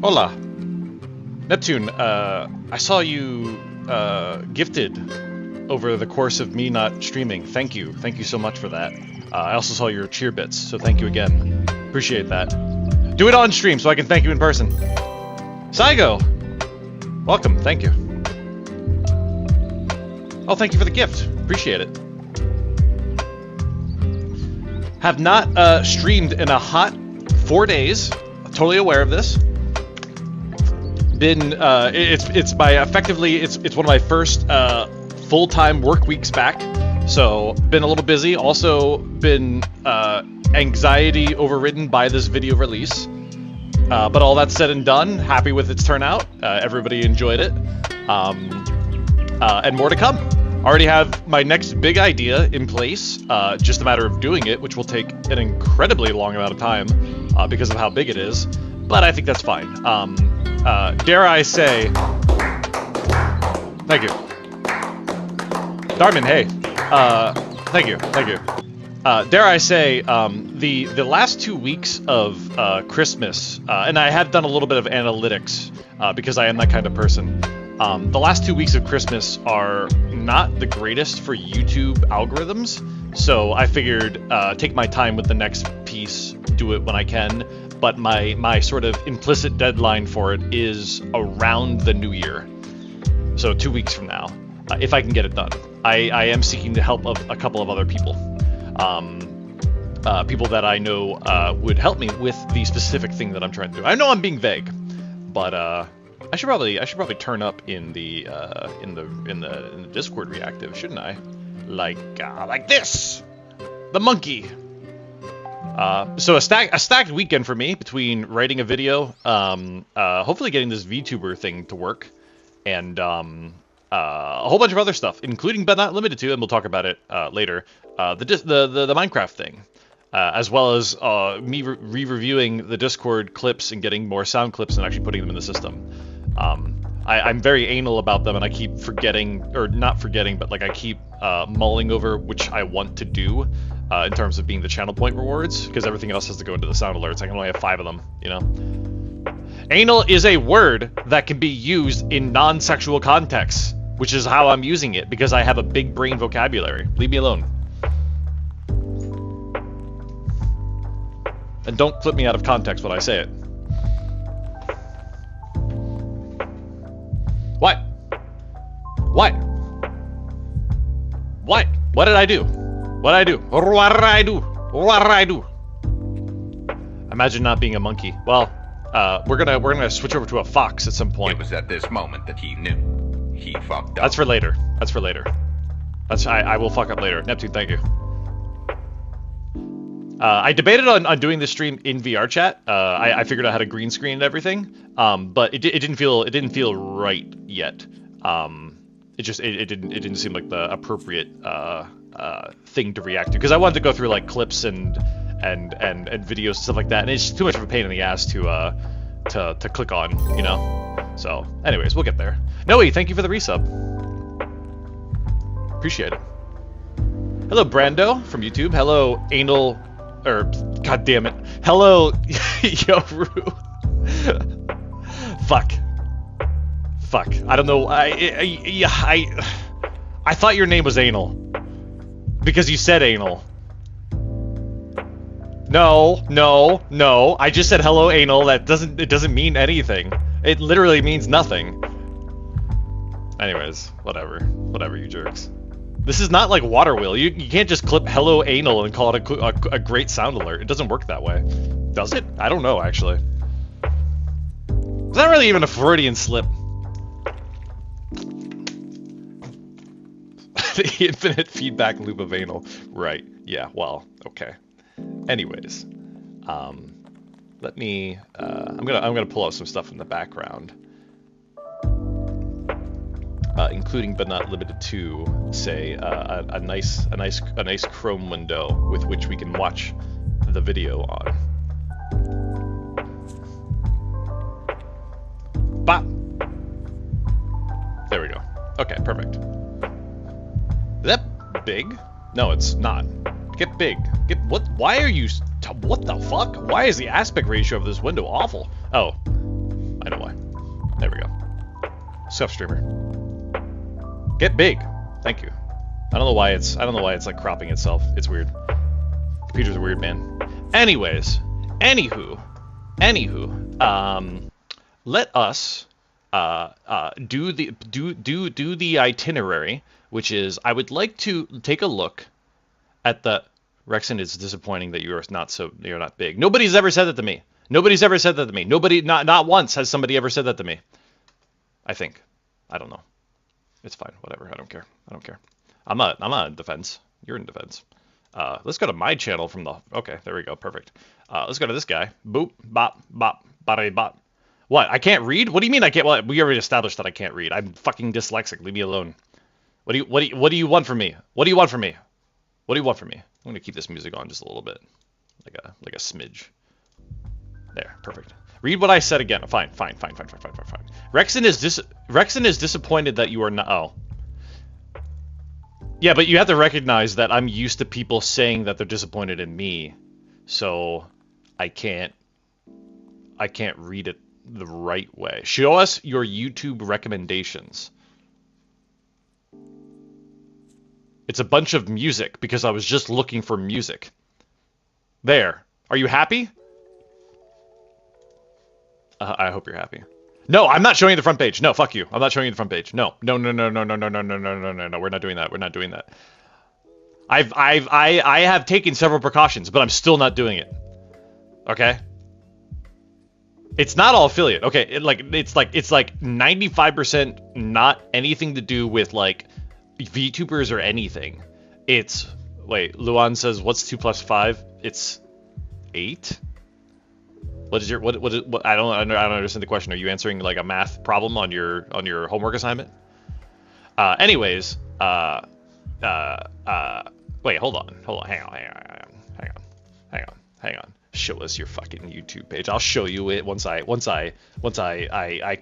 Hola. Neptune, I saw you gifted over the course of me not streaming. Thank you. Thank you so much for that. I also saw your cheer bits, so thank you again. Appreciate that. Do it on stream so I can thank you in person. Saigo! Welcome, thank you. Oh, thank you for the gift. Appreciate it. Have not streamed in a hot 4 days. Totally aware of this. Been it's one of my first full-time work weeks back, so been a little busy. Also been anxiety overridden by this video release, but all that said and done, happy with its turnout. Everybody enjoyed it, and more to come. Already have my next big idea in place, just a matter of doing it, which will take an incredibly long amount of time because of how big it is, but I think that's fine. Dare I say, thank you. Darman, hey, thank you. Dare I say, the last 2 weeks of Christmas, and I have done a little bit of analytics, because I am that kind of person. The last 2 weeks of Christmas are not the greatest for YouTube algorithms, so I figured take my time with the next piece, do it when I can, but my sort of implicit deadline for it is around the new year, so 2 weeks from now, if I can get it done. I am seeking the help of a couple of other people, people that I know would help me with the specific thing that I'm trying to do. I know I'm being vague, but I should probably turn up in the Discord reactive, shouldn't I? Like this, the monkey. So a stacked weekend for me between writing a video, hopefully getting this VTuber thing to work, and a whole bunch of other stuff, including but not limited to, and we'll talk about it later, the Minecraft thing, as well as me re-reviewing the Discord clips and getting more sound clips and actually putting them in the system. I'm very anal about them, and I keep forgetting, or not forgetting, but like I keep mulling over which I want to do in terms of being the channel point rewards, because everything else has to go into the sound alerts. I can only have 5 of them, you know? Anal is a word that can be used in non-sexual contexts, which is how I'm using it, because I have a big brain vocabulary. Leave me alone. And don't clip me out of context when I say it. What? What? What? What did I do? What did I do? What did I do? What did I do? Imagine not being a monkey. Well, we're gonna switch over to a fox at some point. It was at this moment that he knew. He fucked up. That's for later. That's for later. I will fuck up later. Neptune, thank you. I debated on doing this stream in VR chat. I figured out how to green screen and everything, but it didn't feel right yet. It didn't seem like the appropriate thing to react to, because I wanted to go through like clips and videos and stuff like that, and it's too much of a pain in the ass to click on, you know. So, anyways, we'll get there. Noe, thank you for the resub. Appreciate it. Hello, Brando from YouTube. Hello, Anal. God damn it. Hello, Yoru. Fuck. I don't know. I thought your name was Anal because you said anal. No. I just said hello, Anal. It doesn't mean anything. It literally means nothing. Anyways, whatever, you jerks. This is not like Water Wheel. You can't just clip hello anal and call it a great sound alert. It doesn't work that way. Does it? I don't know, actually. It's not really even a Freudian slip. The infinite feedback loop of anal. Right. Yeah, well, okay. Anyways. Let me I'm gonna pull out some stuff in the background. Including but not limited to, say, a nice Chrome window with which we can watch the video on. Bop. There we go. Okay, perfect. Is that big? No, it's not. Get big. Get what? Why are you? What the fuck? Why is the aspect ratio of this window awful? Oh, Sup, streamer. Get big. Thank you. I don't know why it's like cropping itself. It's weird. Computers are weird, man. Anyways, anywho, let us do the itinerary, which is I would like to take a look at the Rexon. It's disappointing that you're not big. Nobody's ever said that to me. Nobody's ever said that to me. Nobody, not once has somebody ever said that to me. I think. I don't know. It's fine. Whatever. I don't care. I'm not in defense. You're in defense. Let's go to my channel from the... Okay, there we go. Perfect. Let's go to this guy. Boop, bop, bop, bada, bop. What? I can't read? What do you mean I can't... Well, we already established that I can't read. I'm fucking dyslexic. Leave me alone. What do you want from me? What do you want from me? What do you want from me? I'm going to keep this music on just a little bit. Like a smidge. There. Perfect. Read what I said again. Fine. Rexon is disappointed that you are not... Oh. Yeah, but you have to recognize that I'm used to people saying that they're disappointed in me, so I can't read it the right way. Show us your YouTube recommendations. It's a bunch of music because I was just looking for music. There. Are you happy? I hope you're happy. No, I'm not showing you the front page. No, fuck you. I'm not showing you the front page. No. We're not doing that. I have taken several precautions, but I'm still not doing it. Okay? It's not all affiliate. Okay, it's like 95% not anything to do with like VTubers or anything. It's wait, Luan says what's 2 + 5? It's 8? What is your what I don't understand the question. Are you answering like a math problem on your homework assignment? Anyways, wait, hold on, hang on. Show us your fucking YouTube page. I'll show you it once I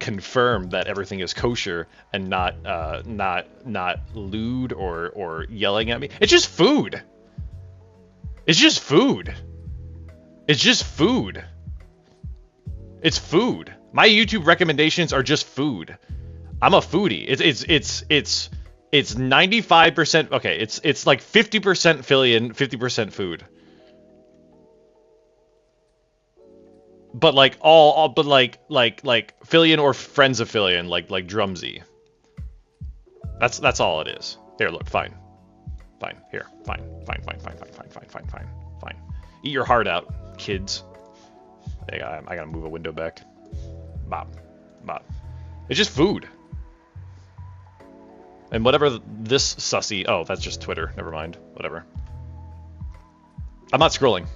confirm that everything is kosher and not lewd or yelling at me. It's just food. It's food. My YouTube recommendations are just food. I'm a foodie. It's 95%. Okay, it's like 50% Filian, 50% food. But like but like Filian or friends of Filian, like Drumsy. That's all it is. Here, look, fine. Here, fine. Eat your heart out, kids. I gotta move a window back. Bop. It's just food. And whatever this sussy... Oh, that's just Twitter. Never mind. Whatever. I'm not scrolling.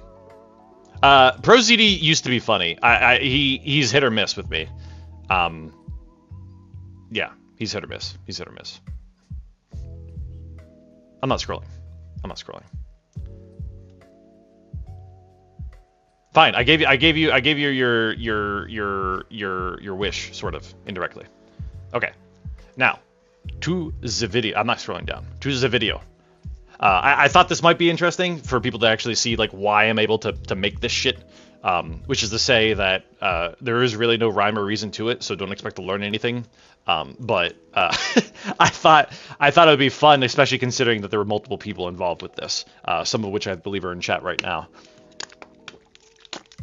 ProZD used to be funny. He's hit or miss with me. Yeah, he's hit or miss. I'm not scrolling. Fine, I gave you your wish, sort of, indirectly. Okay, now, to the video. I'm not scrolling down. To the video. I thought this might be interesting for people to actually see, like, why I'm able to make this shit. Which is to say that there is really no rhyme or reason to it, so don't expect to learn anything. But I thought it would be fun, especially considering that there were multiple people involved with this, some of which I believe are in chat right now.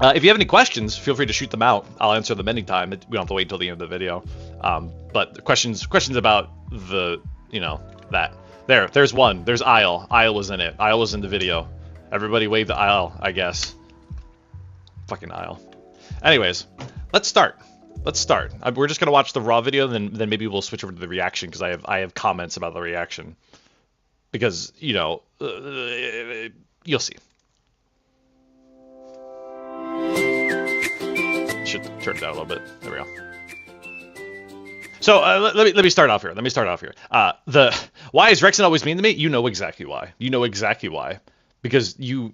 If you have any questions, feel free to shoot them out. I'll answer them anytime. We don't have to wait until the end of the video. But the questions about the, that. There's one. There's Isle. Isle was in it. Isle was in the video. Everybody wave the Isle, I guess. Fucking Isle. Anyways, let's start. We're just gonna watch the raw video, then maybe we'll switch over to the reaction because I have comments about the reaction. Because you'll see. Should turn it down a little bit. There we go. So let me start off here. Why is Rexon always mean to me? You know exactly why. Because you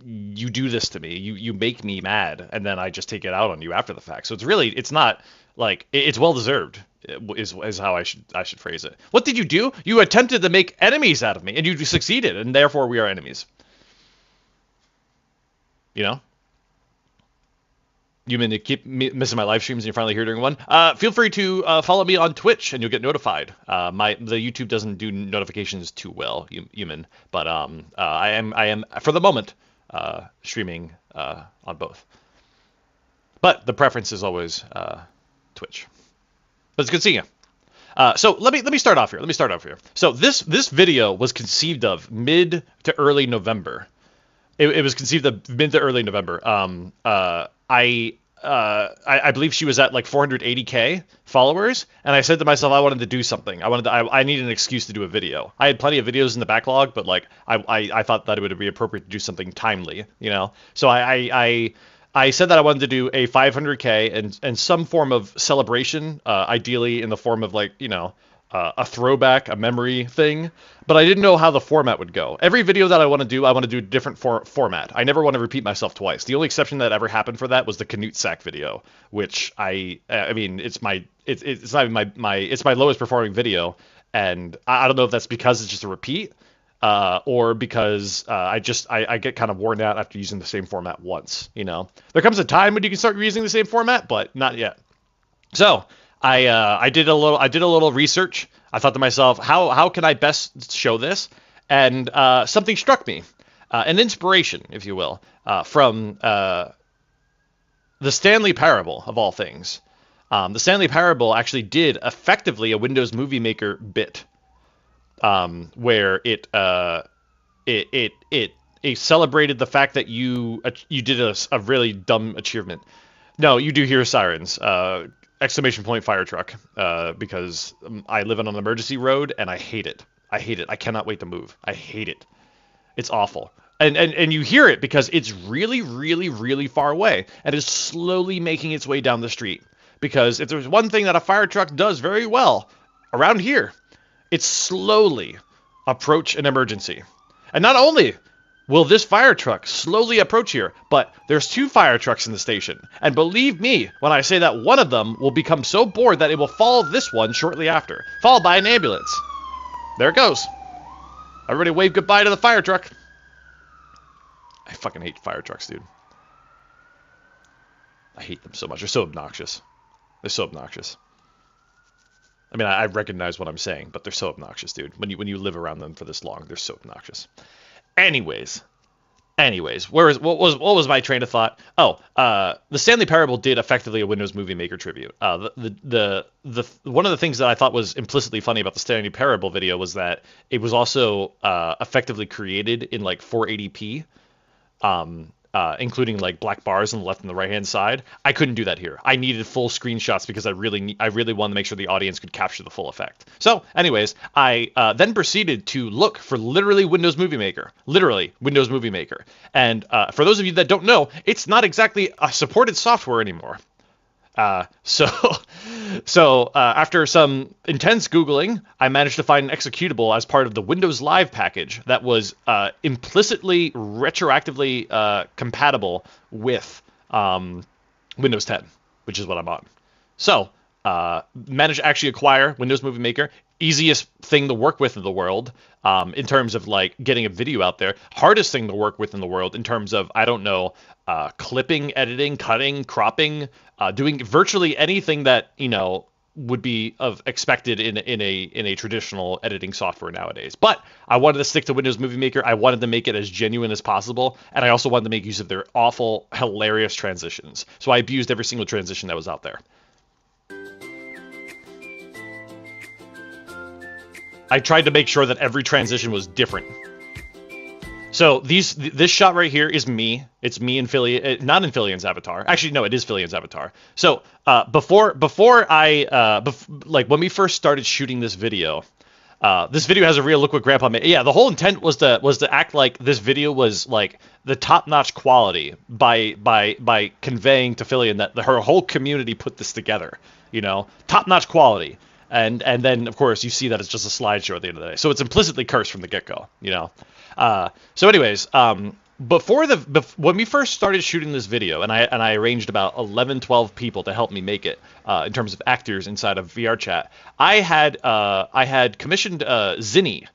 do this to me. You make me mad, and then I just take it out on you after the fact. So it's not like it's well deserved. Is how I should phrase it. What did you do? You attempted to make enemies out of me, and you succeeded, and therefore we are enemies. You keep missing my live streams and you're finally here during one. Feel free to follow me on Twitch and you'll get notified. The YouTube doesn't do notifications too well, human, but I am for the moment streaming on both. But the preference is always Twitch. But it's good seeing you. So let me start off here. So this video was conceived of mid to early November. It was conceived of mid to early November. I believe she was at like 480K followers, and I said to myself I wanted to do something. I needed an excuse to do a video. I had plenty of videos in the backlog, but like I thought that it would be appropriate to do something timely, you know. So I said that I wanted to do a 500K and some form of celebration, ideally in the form of like, you know, a throwback, a memory thing, but I didn't know how the format would go. Every video that I want to do a different format. I never want to repeat myself twice. The only exception that ever happened for that was the Canute Sack video, which I mean, it's not even it's my lowest performing video, and I don't know if that's because it's just a repeat, or because I get kind of worn out after using the same format once. You know, there comes a time when you can start using the same format, but not yet. So I did a little research. I thought to myself, how can I best show this? And something struck me, an inspiration, if you will, from the Stanley Parable of all things. The Stanley Parable actually did effectively a Windows Movie Maker bit, where it celebrated the fact that you did a really dumb achievement. No, you do hear sirens. Exclamation point fire truck, because I live on an emergency road and I hate it. I cannot wait to move. I hate it. It's awful. And you hear it because it's really, really, really far away and is slowly making its way down the street. Because if there's one thing that a fire truck does very well around here, it's slowly approach an emergency. And not only will this fire truck slowly approach here, but there's 2 fire trucks in the station. And believe me when I say that one of them will become so bored that it will follow this one shortly after, followed by an ambulance. There it goes. Everybody wave goodbye to the fire truck. I fucking hate fire trucks, dude. I hate them so much. They're so obnoxious. I mean, I recognize what I'm saying, but they're so obnoxious, dude. When you live around them for this long, they're so obnoxious. Anyways, what was my train of thought? Oh, the Stanley Parable did effectively a Windows Movie Maker tribute. The one of the things that I thought was implicitly funny about the Stanley Parable video was that it was also effectively created in like 480p, including like black bars on the left and the right hand side. I couldn't do that here. I needed full screenshots because I really wanted to make sure the audience could capture the full effect. So anyways, I then proceeded to look for literally Windows Movie Maker. And for those of you that don't know, it's not exactly a supported software anymore. So after some intense Googling, I managed to find an executable as part of the Windows Live package that was implicitly, retroactively compatible with Windows 10, which is what I'm on. So managed to actually acquire Windows Movie Maker. Easiest thing to work with in the world in terms of like getting a video out there. Hardest thing to work with in the world in terms of, I don't know, clipping, editing, cutting, cropping, doing virtually anything that, you know, would be expected in a traditional editing software nowadays. But I wanted to stick to Windows Movie Maker. I wanted to make it as genuine as possible, and I also wanted to make use of their awful, hilarious transitions. So I abused every single transition that was out there. I tried to make sure that every transition was different. So this shot right here is me. It's me and Filian, not in Filian's avatar. Actually, no, it is Filian's avatar. So before when we first started shooting this video has a real look what Grandpa made. Yeah, the whole intent was to act like this video was like the top-notch quality by conveying to Filian that her whole community put this together. You know, top-notch quality. And then, of course, you see that it's just a slideshow at the end of the day. So it's implicitly cursed from the get-go, you know. So anyways, when we first started shooting this video, and I arranged about 11, 12 people to help me make it in terms of actors inside of VR chat, I had commissioned Zinni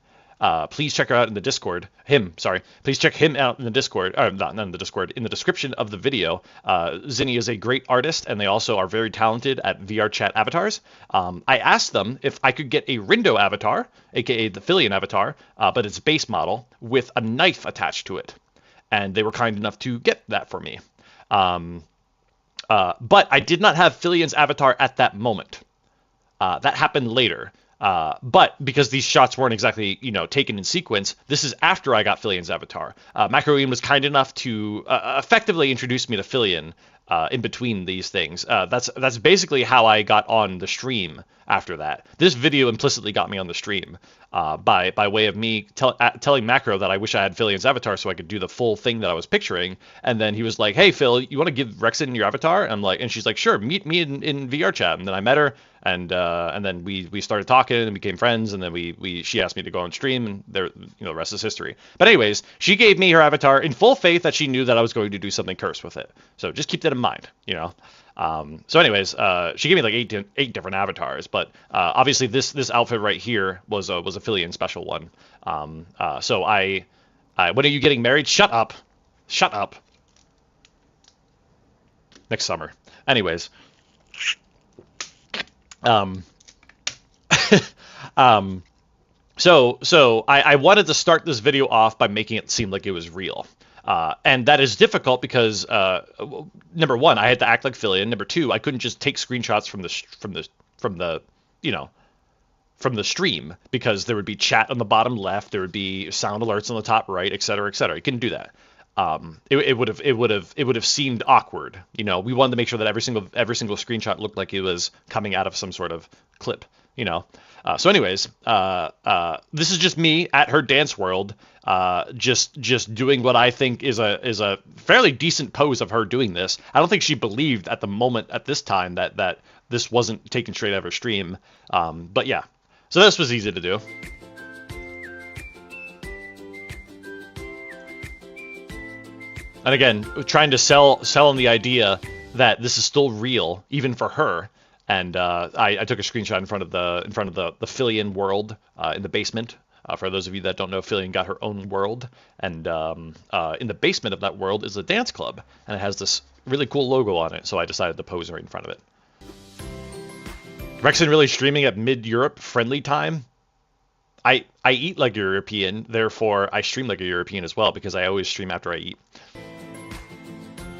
please check her out in the Discord. Please check him out in the Discord. Not in the Discord. In the description of the video. Zinni is a great artist, and they also are very talented at VR chat avatars. I asked them if I could get a Rindo avatar, aka the Filian avatar, but it's base model with a knife attached to it, and they were kind enough to get that for me. But I did not have Filian's avatar at that moment. That happened later. But because these shots weren't exactly, taken in sequence, this is after I got Filian's avatar. Macroine was kind enough to effectively introduce me to Filian in between these things. That's basically how I got on the stream after that. This video implicitly got me on the stream by way of me telling Macro that I wish I had Filian's avatar so I could do the full thing that I was picturing. And then he was like, "Hey Phil, you want to give Rexin your avatar?" And she's like, "Sure, meet me in VR chat." And then I met her, and then we started talking and became friends. And then she asked me to go on stream, and the rest is history. But anyways, she gave me her avatar in full faith that she knew that I was going to do something cursed with it. So just keep that in mind, So anyways, she gave me like eight different avatars, but obviously this outfit right here was a Filian special one. So when are you getting married? Shut up. Next summer. Anyways. So I wanted to start this video off by making it seem like it was real. And that is difficult because number one, I had to act like Filian. Number two, I couldn't just take screenshots from the stream because there would be chat on the bottom left, there would be sound alerts on the top right, et cetera, et cetera. You couldn't do that. It would have seemed awkward. We wanted to make sure that every single screenshot looked like it was coming out of some sort of clip. So anyways, this is just me at her dance world, just doing what I think is a fairly decent pose of her doing this. I don't think she believed at the moment at this time that this wasn't taken straight out of her stream. But yeah, so this was easy to do. And again, trying to sell on the idea that this is still real, even for her. And I took a screenshot in front of the Filian world in the basement. For those of you that don't know, Filian got her own world, and in the basement of that world is a dance club, and it has this really cool logo on it. So I decided to pose right in front of it. Rexin really streaming at mid-Europe friendly time. I eat like a European, therefore I stream like a European as well because I always stream after I eat.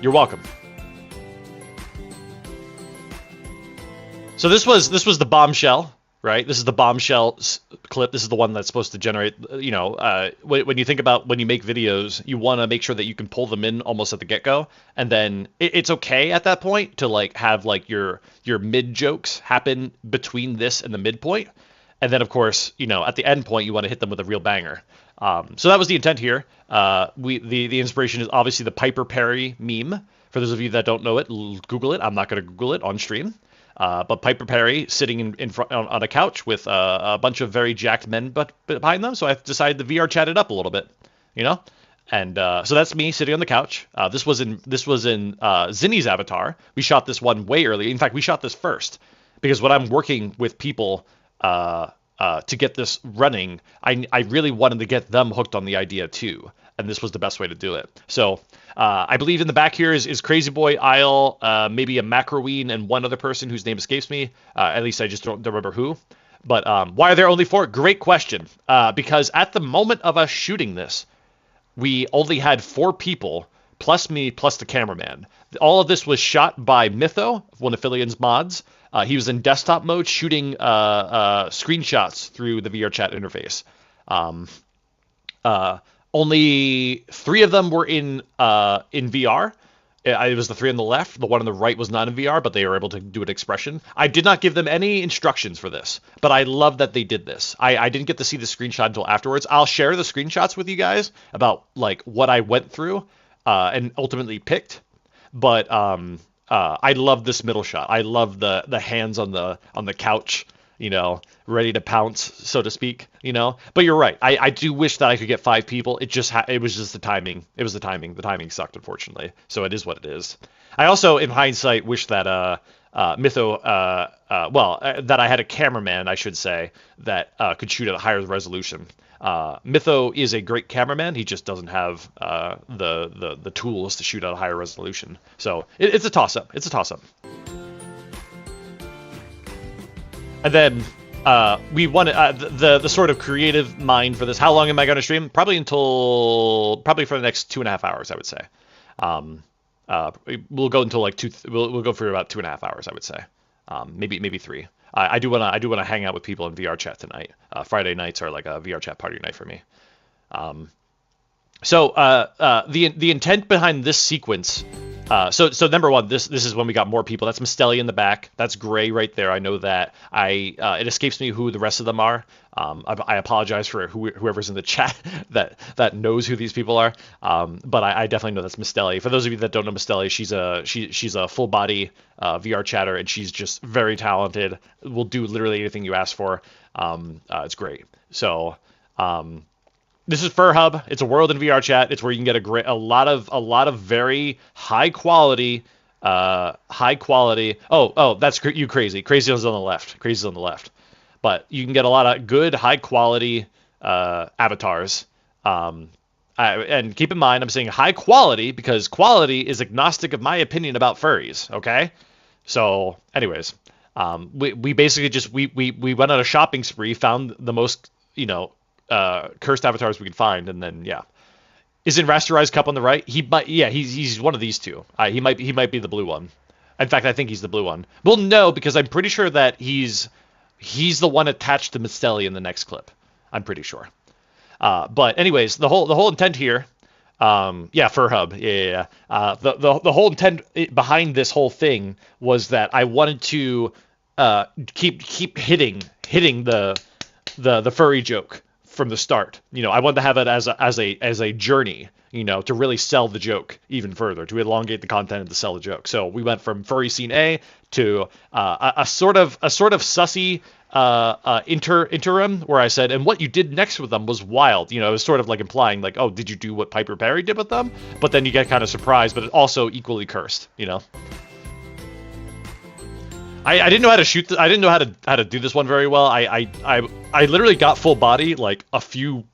You're welcome. So this was the bombshell, right? This is the bombshell clip. This is the one that's supposed to generate, when you think about when you make videos, you want to make sure that you can pull them in almost at the get-go, and then it's okay at that point to have your mid jokes happen between this and the midpoint, and then of course at the end point you want to hit them with a real banger. So that was the intent here. The inspiration is obviously the Piper Perry meme. For those of you that don't know it, Google it. I'm not going to Google it on stream. But Piper Perry sitting in front on a couch with a bunch of very jacked men behind them. So I decided to VR chat it up a little bit, And so that's me sitting on the couch. This was in Zinni's avatar. We shot this one way early. In fact, we shot this first because when I'm working with people to get this running, I really wanted to get them hooked on the idea too. And this was the best way to do it. So I believe in the back here is Crazy Boy, Isle, maybe a Macroine, and one other person whose name escapes me. At least I just don't remember who. But why are there only 4? Great question. Because at the moment of us shooting this, we only had 4 people, plus me, plus the cameraman. All of this was shot by Mytho, one of Filian's mods. He was in desktop mode shooting screenshots through the VR chat interface. Only 3 of them were in VR. It was the 3 on the left. The one on the right was not in VR, but they were able to do an expression. I did not give them any instructions for this, but I love that they did this. I didn't get to see the screenshot until afterwards. I'll share the screenshots with you guys about what I went through and ultimately picked. But I love this middle shot. I love the hands on the couch, ready to pounce, so to speak, But you're right. I do wish that I could get 5 people. It was just the timing. It was the timing. The timing sucked, unfortunately. So it is what it is. I also, in hindsight, wish that Mytho, that I had a cameraman, I should say, that could shoot at a higher resolution. Mytho is a great cameraman. He just doesn't have the tools to shoot at a higher resolution. So it's a toss-up. It's a toss-up. And then we wanted the sort of creative mind for this. How long am I going to stream? Probably for the next 2.5 hours, I would say. We'll go until like we'll go for about 2.5 hours, I would say. Maybe 3. I do want to hang out with people in VR chat tonight. Friday nights are like a VR chat party night for me. So the intent behind this sequence. So number one, this is when we got more people. That's Mistelli in the back. That's Gray right there. I know that. It escapes me who the rest of them are. I apologize for whoever's in the chat that knows who these people are. But I definitely know that's Mistelli. For those of you that don't know Mistelli, she's a full body VR chatter, and she's just very talented. Will do literally anything you ask for. It's great. So. This is Fur Hub. It's a world in VR chat. It's where you can get a lot of very high quality. Oh, that's you crazy. Crazy is on the left. Crazy is on the left. But you can get a lot of good high quality avatars. And keep in mind, I'm saying high quality because quality is agnostic of my opinion about furries. Okay. So, anyways, we basically just we went on a shopping spree, found the most cursed avatars we could find, and then is in Rasterized Cup on the right. He's one of these two. He might be the blue one. In fact, I think he's the blue one. Well, no, because I'm pretty sure that he's the one attached to Mistelli in the next clip. I'm pretty sure. But anyways, the whole intent here, Fur Hub, the whole intent behind this whole thing was that I wanted to keep hitting the furry joke from the start. I wanted to have it as a journey, to really sell the joke even further, to elongate the content and to sell the joke. So we went from furry scene A to a sort of sussy interim where I said, and what you did next with them was wild. It was sort of like implying like, oh, did you do what Piper Perry did with them? But then you get kind of surprised, but also equally cursed. I didn't know how to shoot. I didn't know how to do this one very well. I literally got full body like a few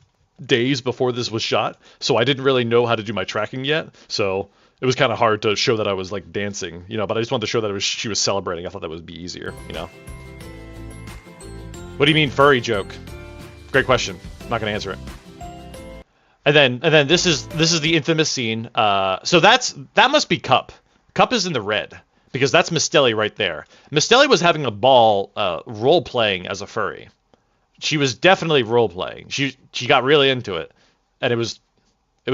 days before this was shot, so I didn't really know how to do my tracking yet. So it was kind of hard to show that I was like dancing, but I just wanted to show that she was celebrating. I thought that would be easier, What do you mean furry joke? Great question. I'm not gonna answer it. And then this is the infamous scene. So that must be Cup. Cup is in the red. Because that's Mistelli right there. Mistelli was having a ball role-playing as a furry. She was definitely role-playing. She got really into it. And it was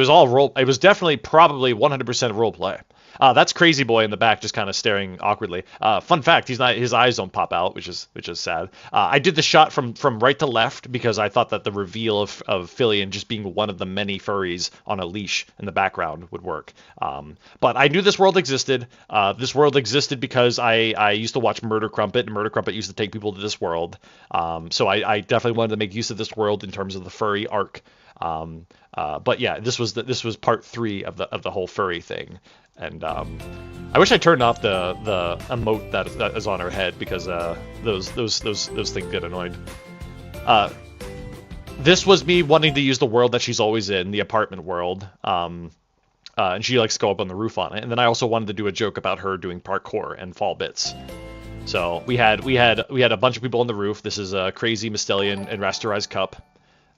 all role. It was definitely probably 100% role-play. That's Crazy Boy in the back just kind of staring awkwardly. Fun fact, his eyes don't pop out, which is sad. I did the shot from right to left because I thought that the reveal of Filian just being one of the many furries on a leash in the background would work. But I knew this world existed. This world existed because I used to watch Murder Crumpet, and Murder Crumpet used to take people to this world. So I definitely wanted to make use of this world in terms of the furry arc. But yeah, this was part 3 of the whole furry thing. And I wish I turned off the emote that is on her head because those things get annoyed. This was me wanting to use the world that she's always in, the apartment world. And she likes to go up on the roof on it. And then I also wanted to do a joke about her doing parkour and fall bits. So we had a bunch of people on the roof. This is Crazy, Mistelli, and Rasterized Cup.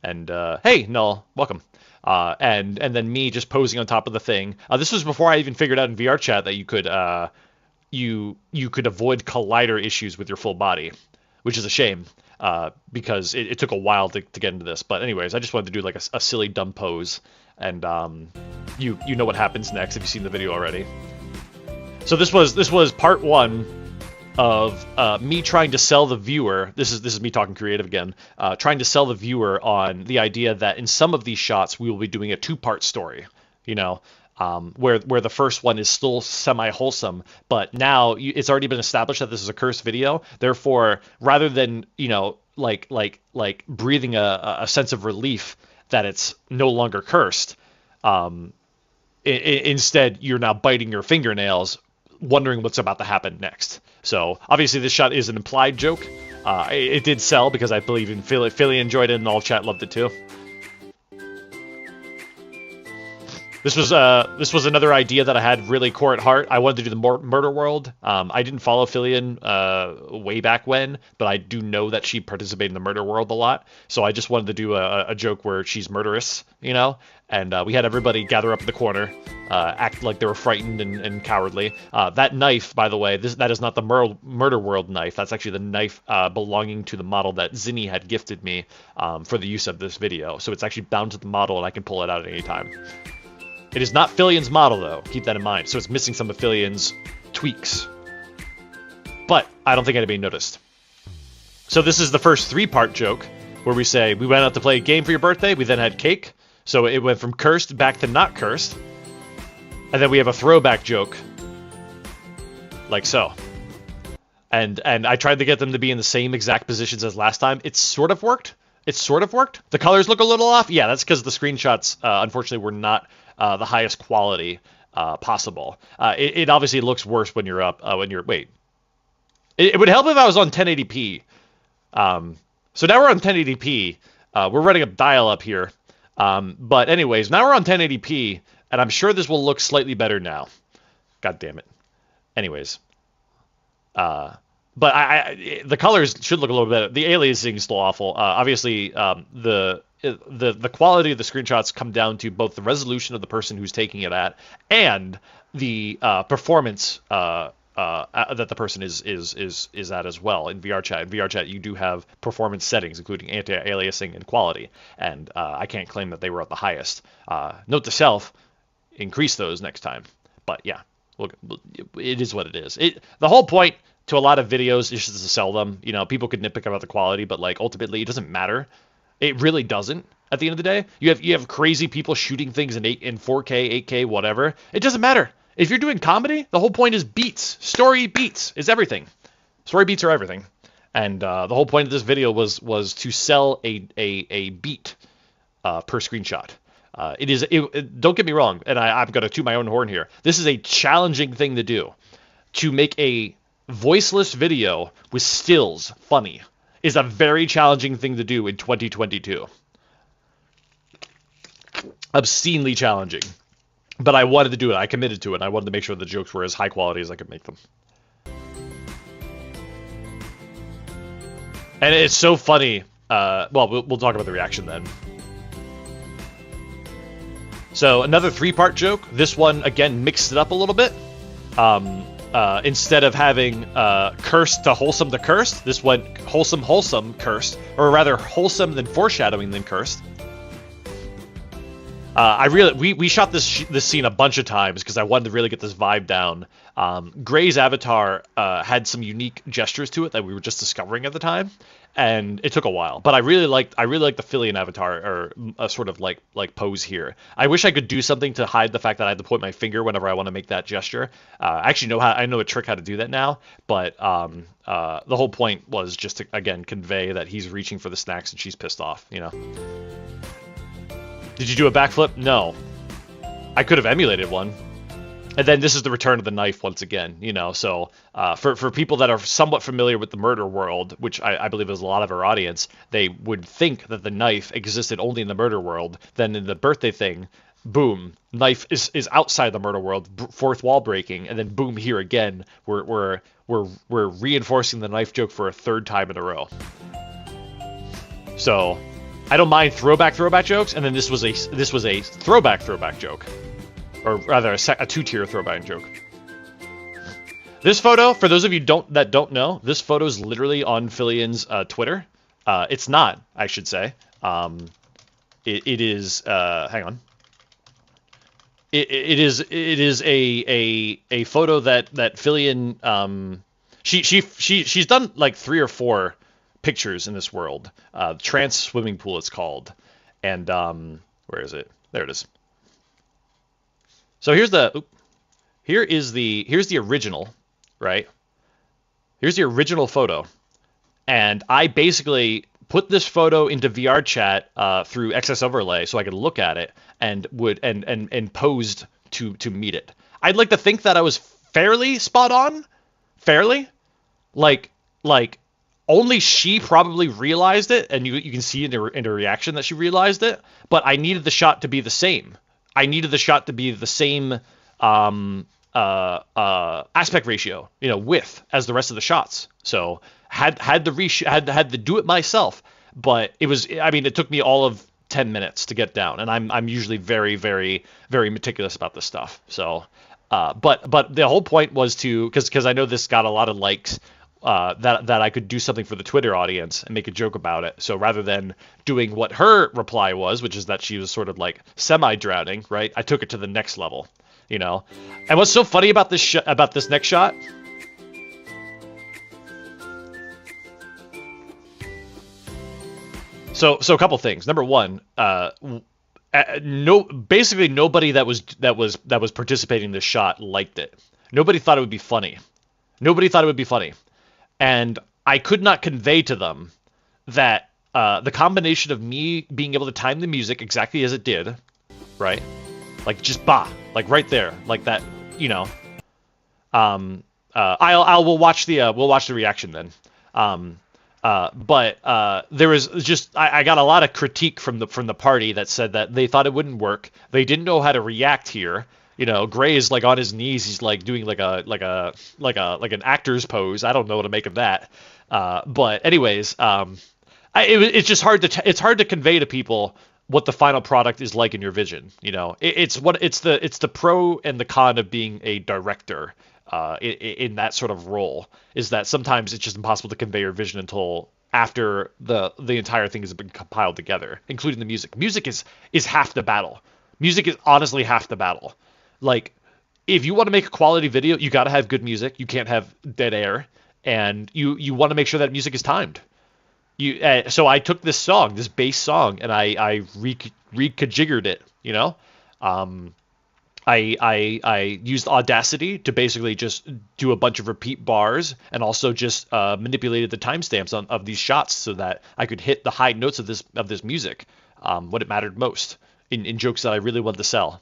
And hey, Null, welcome. And then me just posing on top of the thing. This was before I even figured out in VR chat that you could avoid collider issues with your full body, which is a shame because it took a while to get into this. But anyways, I just wanted to do like a silly dumb pose, and you know what happens next if you've seen the video already. So this was part 1 of me trying to sell the viewer. This is me talking creative again. Trying to sell the viewer on the idea that in some of these shots we will be doing a 2-part story. Where the first one is still semi-wholesome, but now it's already been established that this is a cursed video. Therefore, rather than like breathing a sense of relief that it's no longer cursed, instead you're now biting your fingernails, wondering what's about to happen next. So obviously this shot is an implied joke. It did sell because I believe in Filian enjoyed it and all chat loved it too. This was another idea that I had really core at heart. I wanted to do the murder world. I didn't follow Filian way back when, but I do know that she participated in the murder world a lot. So I just wanted to do a joke where she's murderous, you know? And we had everybody gather up in the corner, act like they were frightened and cowardly. That knife, by the way, that is not the murder world knife. That's actually the knife belonging to the model that Zinni had gifted me for the use of this video. So it's actually bound to the model, and I can pull it out at any time. It is not Filian's model, though. Keep that in mind. So it's missing some of Filian's tweaks. But I don't think anybody noticed. So this is the first 3-part joke, where we say, we went out to play a game for your birthday, we then had cake. So it went from cursed back to not cursed. And then we have a throwback joke. Like so. And I tried to get them to be in the same exact positions as last time. It sort of worked. The colors look a little off. Yeah, that's because the screenshots, unfortunately, were not the highest quality possible. It obviously looks worse when you're up. Wait. It would help if I was on 1080p. So now we're on 1080p. We're running a dial-up here. But anyways, now we're on 1080p, and I'm sure this will look slightly better now. God damn it. Anyways. But the colors should look a little better. The aliasing is still awful. Obviously, the quality of the screenshots come down to both the resolution of the person who's taking it at and the performance that the person is at as well in VR chat. In VR chat, you do have performance settings, including anti-aliasing and quality, and I can't claim that they were at the highest. Note to self: increase those next time. But yeah, look, it is what it is. The whole point to a lot of videos is just to sell them. You know, people could nitpick about the quality, but like ultimately, it doesn't matter. It really doesn't. At the end of the day, you have crazy people shooting things in 4K, 8K, whatever. It doesn't matter. If you're doing comedy, the whole point is beats. Story beats is everything. Story beats are everything. And the whole point of this video was to sell a beat per screenshot. Don't get me wrong, and I'm going to toot my own horn here. This is a challenging thing to do. To make a voiceless video with stills funny is a very challenging thing to do in 2022. Obscenely challenging. But I wanted to do it. I committed to it. I wanted to make sure the jokes were as high quality as I could make them. And it's so funny. Well, we'll talk about the reaction then. So another 3-part joke. This one, again, mixed it up a little bit. Instead of having cursed to wholesome to cursed, this went wholesome, cursed. Or rather, wholesome than foreshadowing than cursed. We shot this scene a bunch of times because I wanted to really get this vibe down. Gray's avatar had some unique gestures to it that we were just discovering at the time, and it took a while. But I really liked the Filian avatar, or a sort of like pose here. I wish I could do something to hide the fact that I had to point my finger whenever I want to make that gesture. I actually know a trick how to do that now, but the whole point was just to again convey that he's reaching for the snacks and she's pissed off, you know. Did you do a backflip? No. I could have emulated one. And then this is the return of the knife once again, you know. So for people that are somewhat familiar with the murder world, which I believe is a lot of our audience, they would think that the knife existed only in the murder world. Then in the birthday thing, boom, knife is outside the murder world, fourth wall breaking, and then boom, here again, we're reinforcing the knife joke for a 3rd time in a row. So I don't mind throwback jokes, and then this was a throwback joke, or rather a 2-tier throwback joke. This photo, for those of you that don't know, this photo is literally on Filian's Twitter. It's not, I should say. It is. Hang on. It is a photo that Filian she's done like 3 or 4 pictures in this world. Trance swimming pool it's called. And where is it? There it is. So here's the original, right? Here's the original photo. And I basically put this photo into VR chat through XS Overlay so I could look at it and posed to meet it. I'd like to think that I was fairly spot on. Fairly? Like only she probably realized it, and you can see in her reaction that she realized it, but I needed the shot to be the same. I needed the shot to be the same aspect ratio, width as the rest of the shots. So had to do it myself, but it took me all of 10 minutes to get down, and I'm usually very, very, very meticulous about this stuff. So, but the whole point was because I know this got a lot of likes, that I could do something for the Twitter audience and make a joke about it. So rather than doing what her reply was, which is that she was sort of like semi-drowning, right? I took it to the next level, And what's so funny about this next shot? So a couple things. Number one, basically nobody that was participating in this shot liked it. Nobody thought it would be funny. And I could not convey to them that the combination of me being able to time the music exactly as it did, right? Like just like right there, like that, we'll watch the reaction then. But there was just I got a lot of critique from the party that said that they thought it wouldn't work. They didn't know how to react here. Gray is like on his knees. He's like doing like an actor's pose. I don't know what to make of that. But anyways, it's just hard to convey to people what the final product is like in your vision. It's the pro and the con of being a director. In that sort of role, is that sometimes it's just impossible to convey your vision until after the entire thing has been compiled together, including the music. Music is half the battle. Music is honestly half the battle. Like, if you want to make a quality video, you got to have good music. You can't have dead air, and you want to make sure that music is timed. So I took this bass song, and I reconfigured it. I used Audacity to basically just do a bunch of repeat bars, and also just manipulated the timestamps of these shots so that I could hit the high notes of this music when it mattered most in jokes that I really wanted to sell.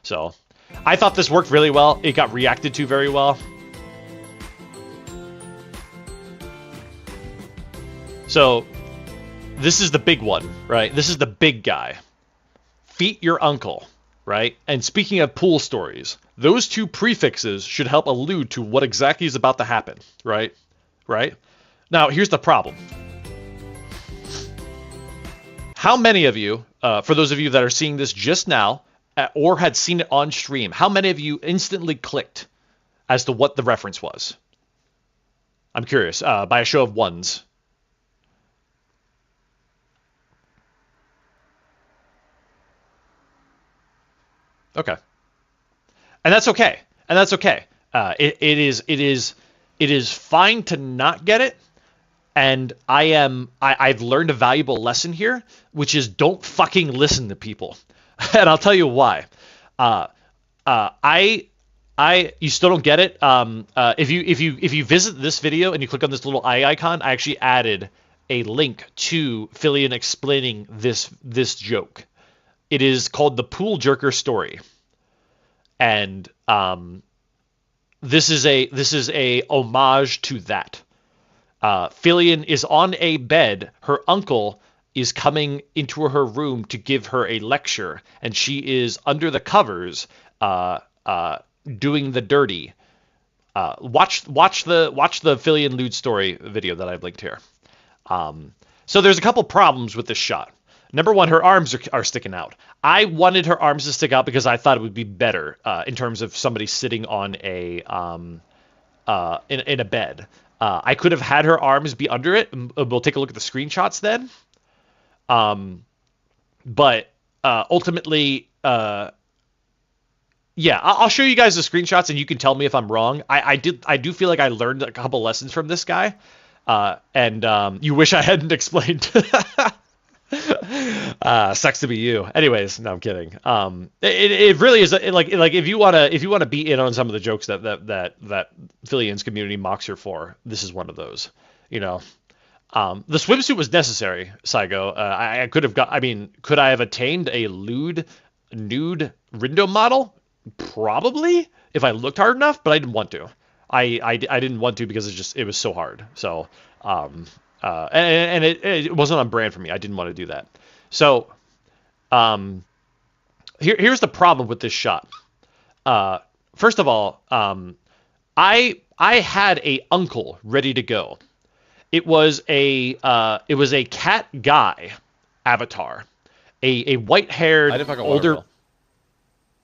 So I thought this worked really well. It got reacted to very well. So this is the big one, right? This is the big guy. Feet your uncle. Right? And speaking of pool stories, those two prefixes should help allude to what exactly is about to happen, right? Right? Now, here's the problem. How many of you, for those of you that are seeing this just now, or had seen it on stream, how many of you instantly clicked as to what the reference was? I'm curious, by a show of ones. Okay. And that's okay. It is fine to not get it. And I've learned a valuable lesson here, which is don't fucking listen to people. And I'll tell you why. You still don't get it. If you visit this video and you click on this little eye icon, I actually added a link to Filian explaining this joke. It is called the Pool Jerker Story, and this is a homage to that. Filian is on a bed. Her uncle is coming into her room to give her a lecture, and she is under the covers, doing the dirty. Watch the Filian lewd story video that I've linked here. So there's a couple problems with this shot. Number one, her arms are sticking out. I wanted her arms to stick out because I thought it would be better in terms of somebody sitting on a in a bed. I could have had her arms be under it. We'll take a look at the screenshots then. But ultimately, yeah, I'll show you guys the screenshots and you can tell me if I'm wrong. I do feel like I learned a couple lessons from this guy, and you wish I hadn't explained. Sucks to be you. Anyways, no, I'm kidding. It really is like if you wanna be in on some of the jokes that Filian's community mocks her for, this is one of those. The swimsuit was necessary, Saigo. I could have could I have attained a nude Rindo model? Probably, if I looked hard enough, but I didn't want to. I didn't want to because it was so hard. So and it wasn't on brand for me. I didn't want to do that. So here's the problem with this shot. First of all, I had a uncle ready to go. It was a cat guy avatar, a white-haired I didn't fuck a older. water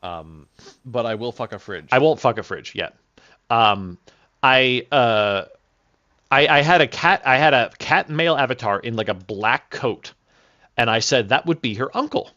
bill. But I will fuck a fridge. I won't fuck a fridge yet. I had a cat male avatar in like a black coat, and I said that would be her uncle,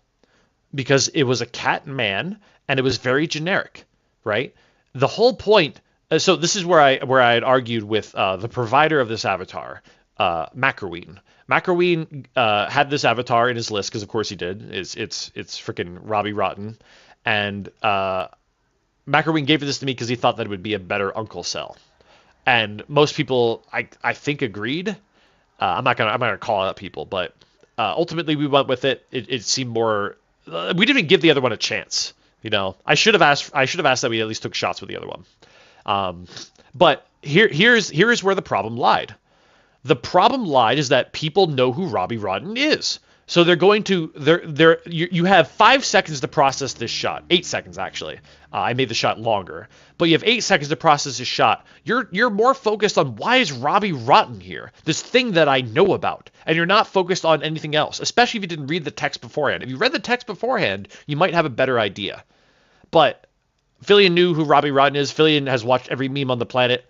because it was a cat man and it was very generic, right? The whole point. So this is where I had argued with the provider of this avatar, Macroween. Macroween had this avatar in his list because of course he did. It's freaking Robbie Rotten, and Macroween gave this to me because he thought that it would be a better Uncle Cell, and most people I think agreed. I'm not gonna call out people, but ultimately we went with it. It seemed more. We didn't give the other one a chance. You know, I should have asked that we at least took shots with the other one. But here's where the problem lied. The problem lied is that people know who Robbie Rotten is. So they're going to you have 5 seconds to process this shot. 8 seconds actually. I made the shot longer, but you have 8 seconds to process this shot. You're more focused on why is Robbie Rotten here? This thing that I know about, and you're not focused on anything else. Especially if you didn't read the text beforehand. If you read the text beforehand, you might have a better idea. But Filian knew who Robbie Rotten is. Filian has watched every meme on the planet.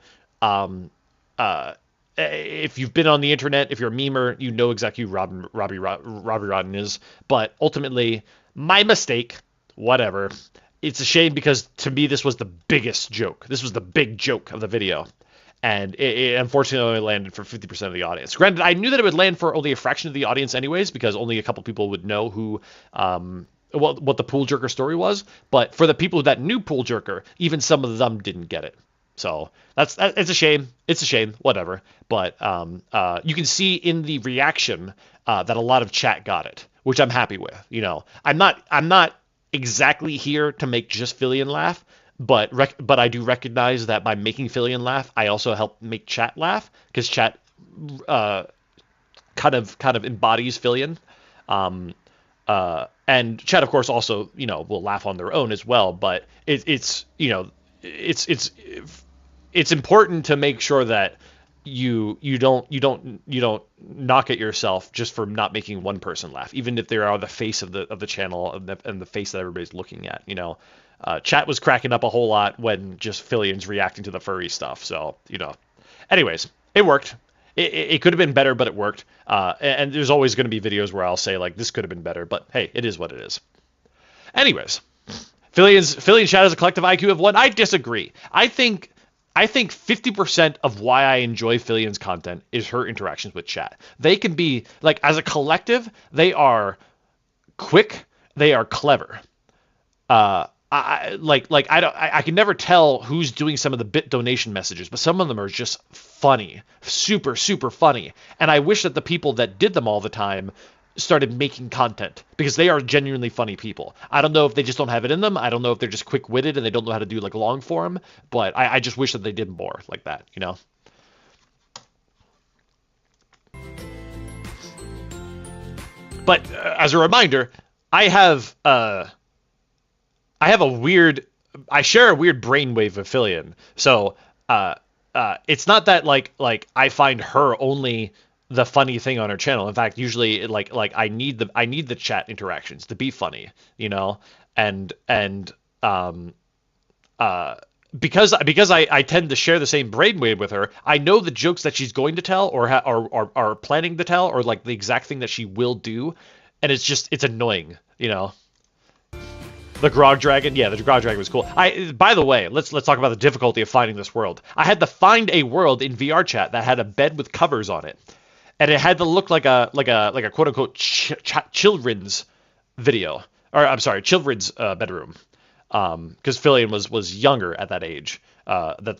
If you've been on the internet, if you're a memer, you know exactly who Robbie Rotten is. But ultimately, my mistake. Whatever. It's a shame because to me this was the biggest joke. This was the big joke of the video, and it unfortunately only landed for 50% of the audience. Granted, I knew that it would land for only a fraction of the audience anyways, because only a couple people would know who. What the pool jerker story was, but for the people that knew pool jerker, even some of them didn't get it. So it's a shame. It's a shame. Whatever. But you can see in the reaction that a lot of chat got it, which I'm happy with. You know, I'm not exactly here to make just Filian laugh, but I do recognize that by making Filian laugh, I also help make chat laugh, because chat kind of embodies Filian. And chat, of course, also, you know, will laugh on their own as well. But it's important to make sure that you don't knock at yourself just for not making one person laugh, even if they are the face of the channel and the face that everybody's looking at. You know, chat was cracking up a whole lot when just Filian's reacting to the furry stuff. So, you know, anyways, it worked. It could have been better, but it worked. And there's always going to be videos where I'll say, like, this could have been better, but hey, it is what it is. Anyways, Filian chat has a collective IQ of 1. I disagree. I think 50% of why I enjoy Filian's content is her interactions with chat. They can be, like, as a collective, they are quick, they are clever. I can never tell who's doing some of the bit donation messages, but some of them are just funny, super, super funny. And I wish that the people that did them all the time started making content, because they are genuinely funny people. I don't know if they just don't have it in them. I don't know if they're just quick-witted and they don't know how to do like long form, but I just wish that they did more like that, you know? But as a reminder, I share a weird brainwave with Filian. So it's not that like I find her only the funny thing on her channel. In fact, usually like I need the chat interactions to be funny, you know, and because I tend to share the same brainwave with her, I know the jokes that she's going to tell or are planning to tell, or like the exact thing that she will do, and it's annoying, you know. The Grog Dragon, yeah, the Grog Dragon was cool. By the way, let's talk about the difficulty of finding this world. I had to find a world in VR chat that had a bed with covers on it, and it had to look like a quote unquote children's video, or I'm sorry, children's bedroom, because Filian was younger at that age. That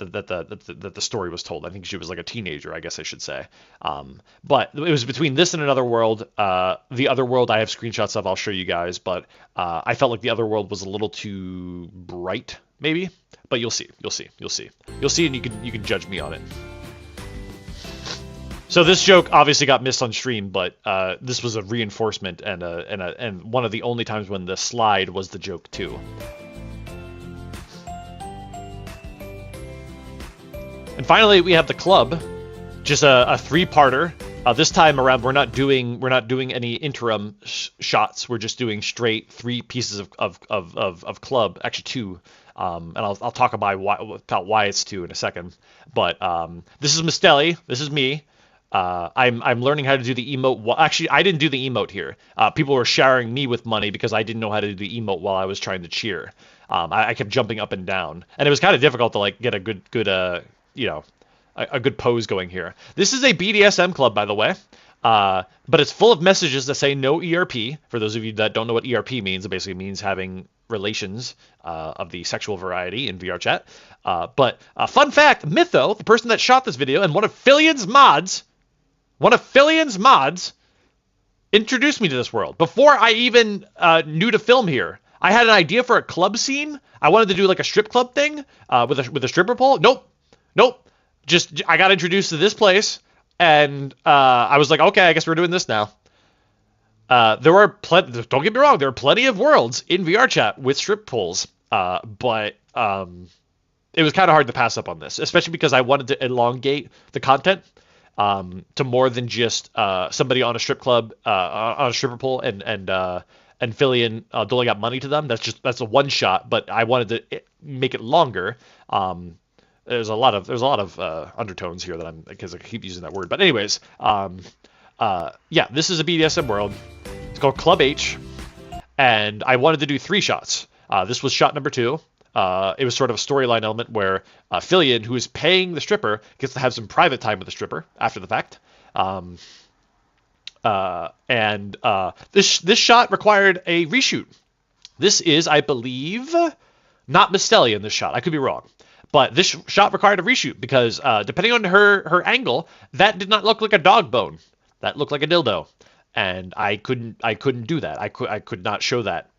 the story was told. I think she was like a teenager, I guess I should say. But it was between this and Another World. The Other World I have screenshots of. I'll show you guys. But I felt like The Other World was a little too bright, maybe. But you'll see, and you can judge me on it. So this joke obviously got missed on stream, but this was a reinforcement and one of the only times when the slide was the joke too. And finally, we have the club, just a three-parter. This time around, we're not doing any interim shots. We're just doing straight 3 pieces of club, actually 2. And I'll talk about why it's 2 in a second. But this is Mistelli. This is me. I'm learning how to do the emote. Well, actually, I didn't do the emote here. People were showering me with money because I didn't know how to do the emote while I was trying to cheer. I kept jumping up and down, and it was kind of difficult to like get a good a good pose going here. This is a BDSM club, by the way, but it's full of messages that say no ERP. For those of you that don't know what ERP means, it basically means having relations of the sexual variety in VR chat. But fun fact, Mytho, the person that shot this video, and one of Filian's mods, introduced me to this world. Before I even knew to film here, I had an idea for a club scene. I wanted to do like a strip club thing with a stripper pole. Nope. Just I got introduced to this place, and I was like, okay, I guess we're doing this now. There are don't get me wrong, there are plenty of worlds in VR chat with strip poles, but it was kind of hard to pass up on this, especially because I wanted to elongate the content to more than just somebody on a strip club on a stripper pole and Filian doling out money to them. That's a one shot, but I wanted to make it longer. There's a lot of undertones here because I keep using that word. But anyways, yeah, this is a BDSM world. It's called Club H, and I wanted to do 3 shots. This was shot number 2. It was sort of a storyline element where Filian, who is paying the stripper, gets to have some private time with the stripper after the fact. This shot required a reshoot. This is, I believe, not Mistelli in this shot. I could be wrong. But this shot required a reshoot because depending on her angle, that did not look like a dog bone. That looked like a dildo. And I couldn't do that. I could not show that.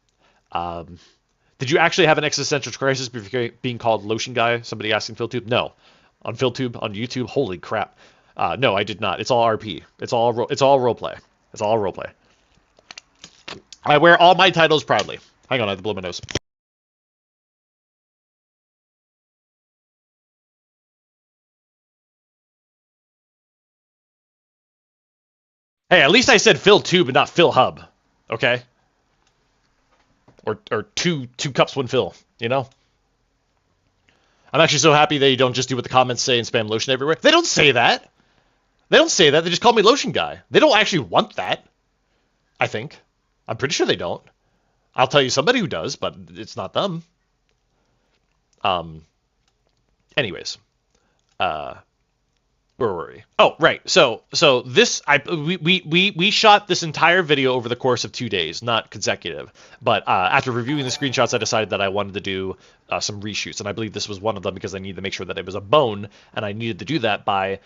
Did you actually have an existential crisis being called Lotion Guy? Somebody asking PhilTube? No. On PhilTube, on YouTube? Holy crap. No, I did not. It's all RP. It's all roleplay. It's all roleplay. I wear all my titles proudly. Hang on, I have to blow my nose. Hey, at least I said PhilTube and not PhilHub. Okay? Or two cups, one fill, you know? I'm actually so happy they don't just do what the comments say and spam lotion everywhere. They don't say that. They just call me Lotion Guy. They don't actually want that, I think. I'm pretty sure they don't. I'll tell you somebody who does, but it's not them. Anyways. Where were we? Oh, right. So this we shot this entire video over the course of 2 days, not consecutive. But after reviewing the screenshots, I decided that I wanted to do some reshoots, and I believe this was one of them because I needed to make sure that it was a bone, and I needed to do that by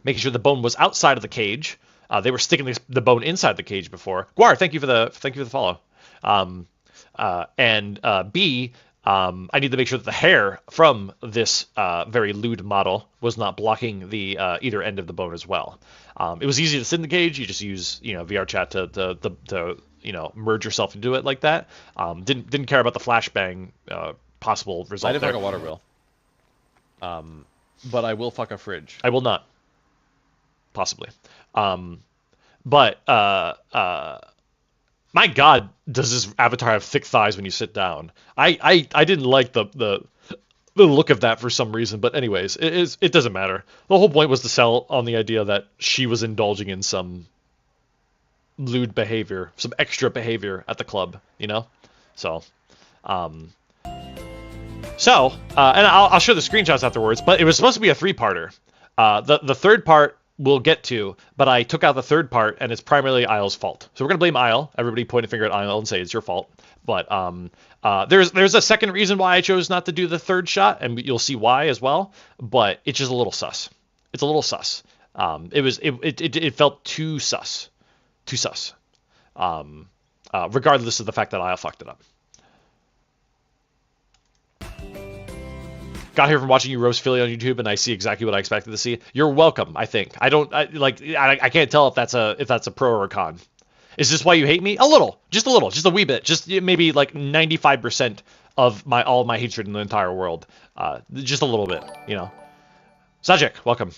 making sure the bone was outside of the cage. They were sticking the bone inside the cage before. Guar, thank you for the follow. And B. I need to make sure that the hair from this very lewd model was not blocking the either end of the bone as well. It was easy to sit in the cage. You just use VR chat to merge yourself into it like that. Didn't care about the flashbang possible result. I didn't there. fuck a water wheel. But I will fuck a fridge. I will not. Possibly. My God, does this avatar have thick thighs when you sit down? I didn't like the look of that for some reason, but anyways, it doesn't matter. The whole point was to sell on the idea that she was indulging in some lewd behavior, some extra behavior at the club, you know? So, and I'll show the screenshots afterwards, but it was supposed to be a 3-parter. The third part we'll get to, but I took out the third part, and it's primarily Isle's fault. So we're gonna blame Isle. Everybody point a finger at Isle and say it's your fault. But there's a second reason why I chose not to do the third shot, and you'll see why as well. But it's just a little sus. It's a little sus. It felt too sus, regardless of the fact that Isle fucked it up. got here from watching you roast Philly on YouTube, and I see exactly what I expected to see. You're welcome. I think I can't tell if that's a pro or a con. Is this why you hate me? A little, just a wee bit, just maybe like 95% of all my hatred in the entire world, just a little bit, you know. Sajik, welcome.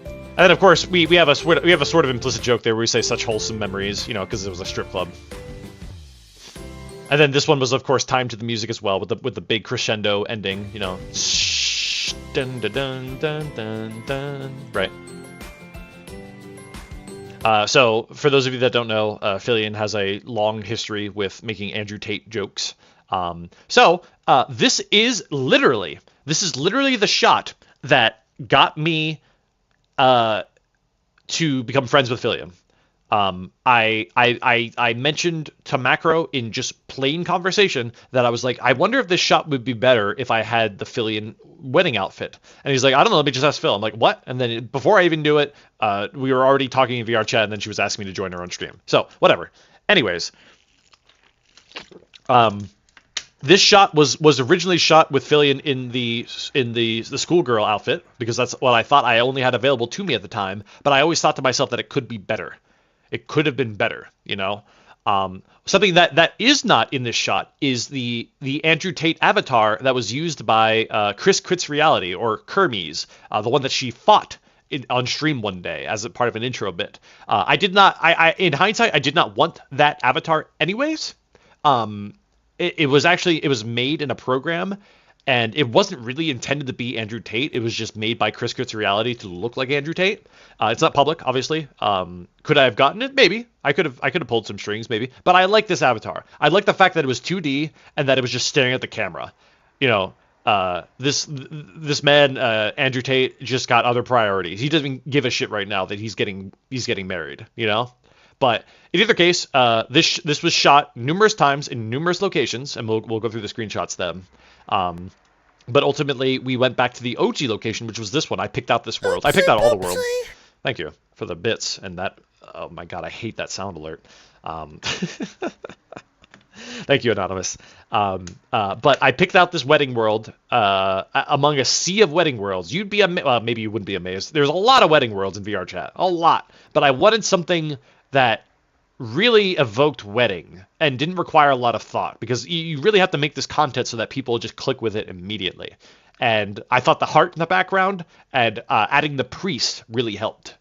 And then of course we have a sort of implicit joke there where we say such wholesome memories, you know, because it was a strip club. And then this one was of course timed to the music as well with the big crescendo ending, you know. Dun dun dun dun dun dun. Right. So for those of you that don't know, Filian has a long history with making Andrew Tate jokes. This is literally the shot that got me to become friends with Filian. I mentioned to Macro in just plain conversation that I was like, I wonder if this shot would be better if I had the Filian wedding outfit. And he's like, I don't know, let me just ask Phil. I'm like, what? And then before I even knew it, we were already talking in VR chat, and then she was asking me to join her on stream. So whatever. Anyways, this shot was originally shot with Filian in the schoolgirl outfit, because that's what I thought I only had available to me at the time. But I always thought to myself that it could be better. It could have been better, you know. Something that is not in this shot is the Andrew Tate avatar that was used by Chris Quits Reality, or Kermes, the one that she fought on stream one day as a part of an intro bit. In hindsight, I did not want that avatar anyways. It was made in a program, and it wasn't really intended to be Andrew Tate. It was just made by Chris Quits Reality to look like Andrew Tate. It's not public, obviously. Could I have gotten it? Maybe. I could have pulled some strings, maybe. But I like this avatar. I like the fact that it was 2D and that it was just staring at the camera. You know, this man, Andrew Tate, just got other priorities. He doesn't give a shit right now that he's getting married. You know. But in either case, this was shot numerous times in numerous locations, and we'll go through the screenshots then. But ultimately, we went back to the OG location, which was this one. I picked out this world. I picked out all the worlds. Thank you for the bits and that. Oh my god, I hate that sound alert. Thank you, Anonymous. But I picked out this wedding world among a sea of wedding worlds. You'd be maybe you wouldn't be amazed. There's a lot of wedding worlds in VR chat, a lot. But I wanted something that really evoked wedding and didn't require a lot of thought, because you really have to make this content so that people just click with it immediately. And I thought the heart in the background and adding the priest really helped.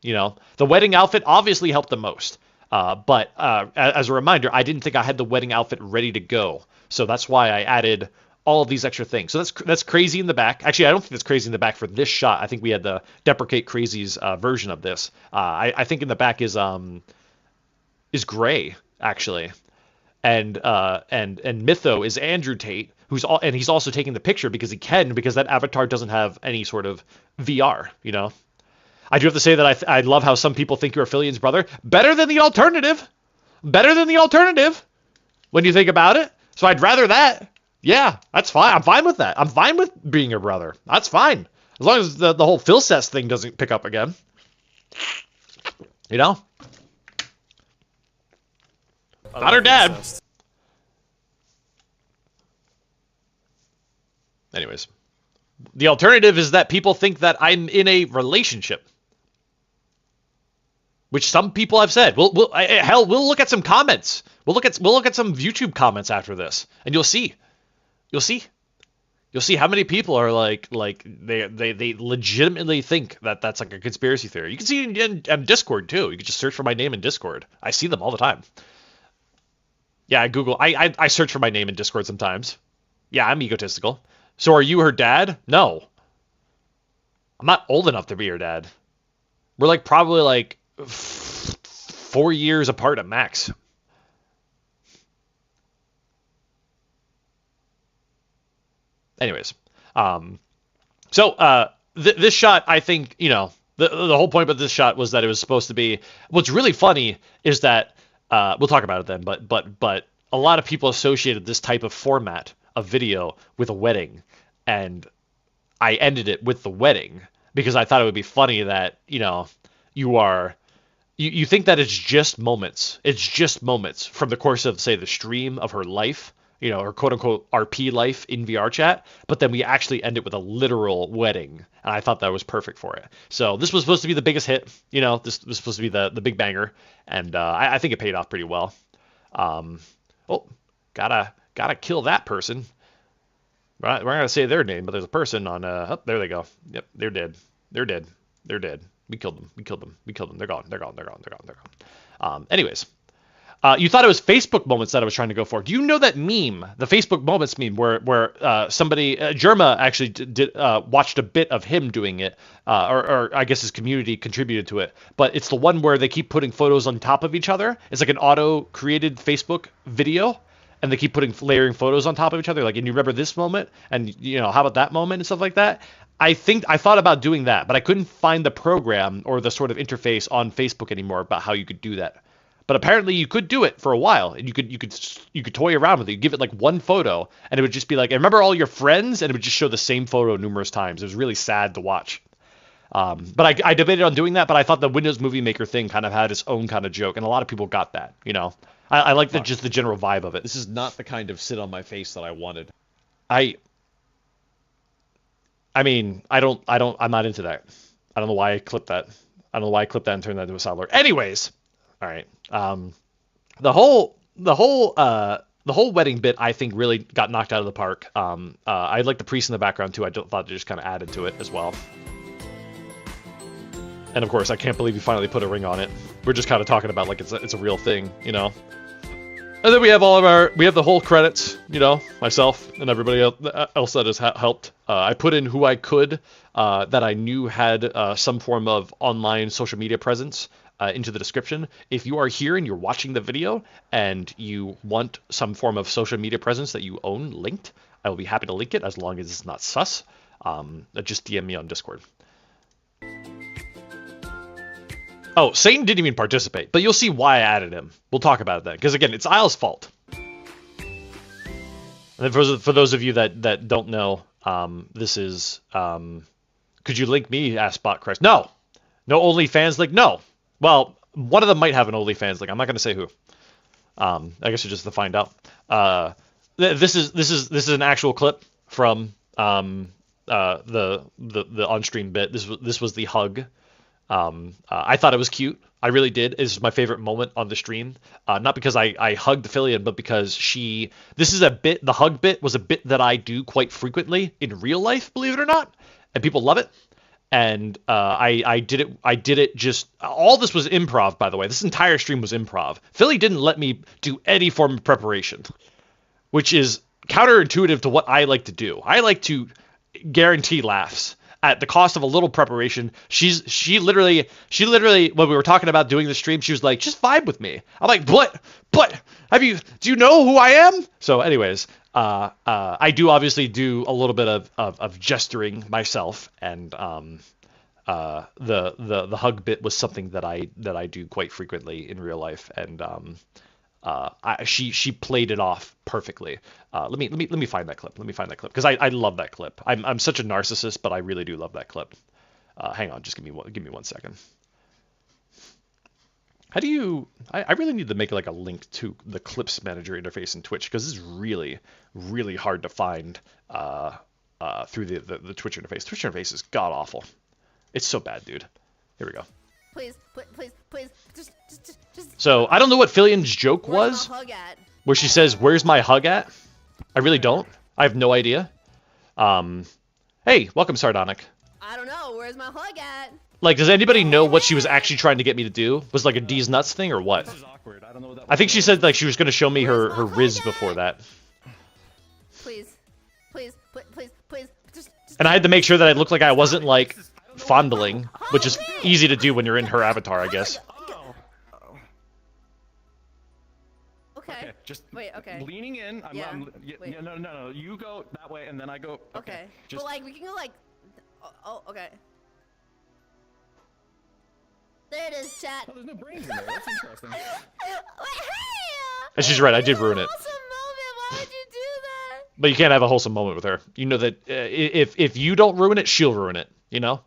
You know, the wedding outfit obviously helped the most. But as a reminder, I didn't think I had the wedding outfit ready to go. So that's why I added all of these extra things. So that's crazy in the back. Actually, I don't think that's crazy in the back for this shot. I think we had the Deprecate Crazy's version of this. I think in the back is gray, actually. And Mytho is Andrew Tate, and he's also taking the picture because that avatar doesn't have any sort of VR, you know. I do have to say that I love how some people think you're Filian's brother. Better than the alternative. When you think about it. So I'd rather that. Yeah, that's fine. I'm fine with that. I'm fine with being your brother. That's fine. As long as the whole Philcest thing doesn't pick up again. You know? Not her dad. Anyways. The alternative is that people think that I'm in a relationship. Which some people have said. We'll look at some comments. We'll look at some YouTube comments after this, and you'll see. You'll see how many people are like they legitimately think that that's like a conspiracy theory. You can see it in Discord too. You can just search for my name in Discord. I see them all the time. Yeah, I search for my name in Discord sometimes. Yeah, I'm egotistical. So are you her dad? No. I'm not old enough to be her dad. We're like probably like 4 years apart at max. Anyways, this shot, I think, you know, the whole point about this shot was that it was supposed to be. What's really funny is that we'll talk about it then, but a lot of people associated this type of format of video with a wedding, and I ended it with the wedding because I thought it would be funny that, you know, you think that it's just moments from the course of, say, the stream of her life you know, her quote unquote RP life in VR chat, but then we actually end it with a literal wedding. And I thought that was perfect for it. So this was supposed to be the biggest hit, you know, this was supposed to be the big banger. And I think it paid off pretty well. Oh, gotta kill that person. Right, we're not gonna say their name, but there's a person on. Oh, there they go. Yep, they're dead. They're dead. They're dead. We killed them. We killed them. We killed them. They're gone. They're gone. They're gone. They're gone. They're gone. Anyways, you thought it was Facebook moments that I was trying to go for. Do you know that meme, the Facebook moments meme, where somebody, Germa actually did watched a bit of him doing it, or I guess his community contributed to it. But it's the one where they keep putting photos on top of each other. It's like an auto-created Facebook video. And they keep layering photos on top of each other, like, and you remember this moment, and you know, how about that moment and stuff like that. I thought about doing that, but I couldn't find the program or the sort of interface on Facebook anymore about how you could do that. But apparently you could do it for a while, and you could toy around with it. You give it like one photo, and it would just be like, and remember all your friends, and it would just show the same photo numerous times. It was really sad to watch. But I debated on doing that, but I thought the Windows Movie Maker thing kind of had its own kind of joke, and a lot of people got that, you know. I like just the general vibe of it. This is not the kind of sit on my face that I wanted. I mean, I'm not into that. I don't know why I clipped that. I don't know why I clipped that and turned that into a sound alert. Anyways, all right. The whole wedding bit, I think, really got knocked out of the park. I like the priest in the background too. I thought they just kind of added to it as well. And of course, I can't believe you finally put a ring on it. We're just kind of talking about like it's a real thing, you know. And then we have the whole credits, you know, myself and everybody else that has helped. I put in who I could that I knew had some form of online social media presence into the description. If you are here and you're watching the video and you want some form of social media presence that you own linked, I will be happy to link it as long as it's not sus. Just DM me on Discord. Oh, Satan didn't even participate, but you'll see why I added him. We'll talk about it then, because again, it's Isle's fault. And then for those of you that don't know, this is, could you link me? Asked Bot Christ. No OnlyFans link. No. Well, one of them might have an OnlyFans link. I'm not going to say who. I guess you're just to find out. This is an actual clip from the on-stream bit. This was the hug. I thought it was cute. I really did. It's my favorite moment on the stream. Not because I hugged Filian, but because this is a bit, the hug bit was a bit that I do quite frequently in real life, believe it or not. And people love it. And I did it just, all this was improv, by the way. This entire stream was improv. Philly didn't let me do any form of preparation, which is counterintuitive to what I like to do. I like to guarantee laughs at the cost of a little preparation. She literally when we were talking about doing the stream, she was like, just vibe with me. I'm like, what do you know who I am? So anyways, I do obviously do a little bit of gesturing myself, and the hug bit was something that I do quite frequently in real life, and she played it off perfectly. Let me find that clip. Let me find that clip because I love that clip. I'm such a narcissist, but I really do love that clip. Hang on, just give me 1 second. How do you? I really need to make like a link to the clips manager interface in Twitch because it's really hard to find through the Twitch interface. Twitch interface is god awful. It's so bad, dude. Here we go. Please. Just. So I don't know what Filian's joke was, where she says, "Where's my hug at?" I really don't. I have no idea. Hey, welcome, Sardonic. I don't know. Where's my hug at? Like, does anybody know what she was actually trying to get me to do? Was like a D's nuts thing or what? This is awkward. I don't know what that I think she said like she was going to show me her Where's my Riz hug before at? that. Please. Just. And I had to make sure that I looked like I wasn't like fondling, which is easy to do when you're in her avatar, I guess. Okay. Just Wait, okay. leaning in. Yeah. Wait. No. You go that way, and then I go. Okay. Just, But like we can go like. Oh, okay. There it is, chat. oh, there's no brains in there. That's interesting. Wait, hey! And she's right, I did ruin it. Awesome moment. Why would you do that? But you can't have a wholesome moment with her. You know that if you don't ruin it, she'll ruin it. You know.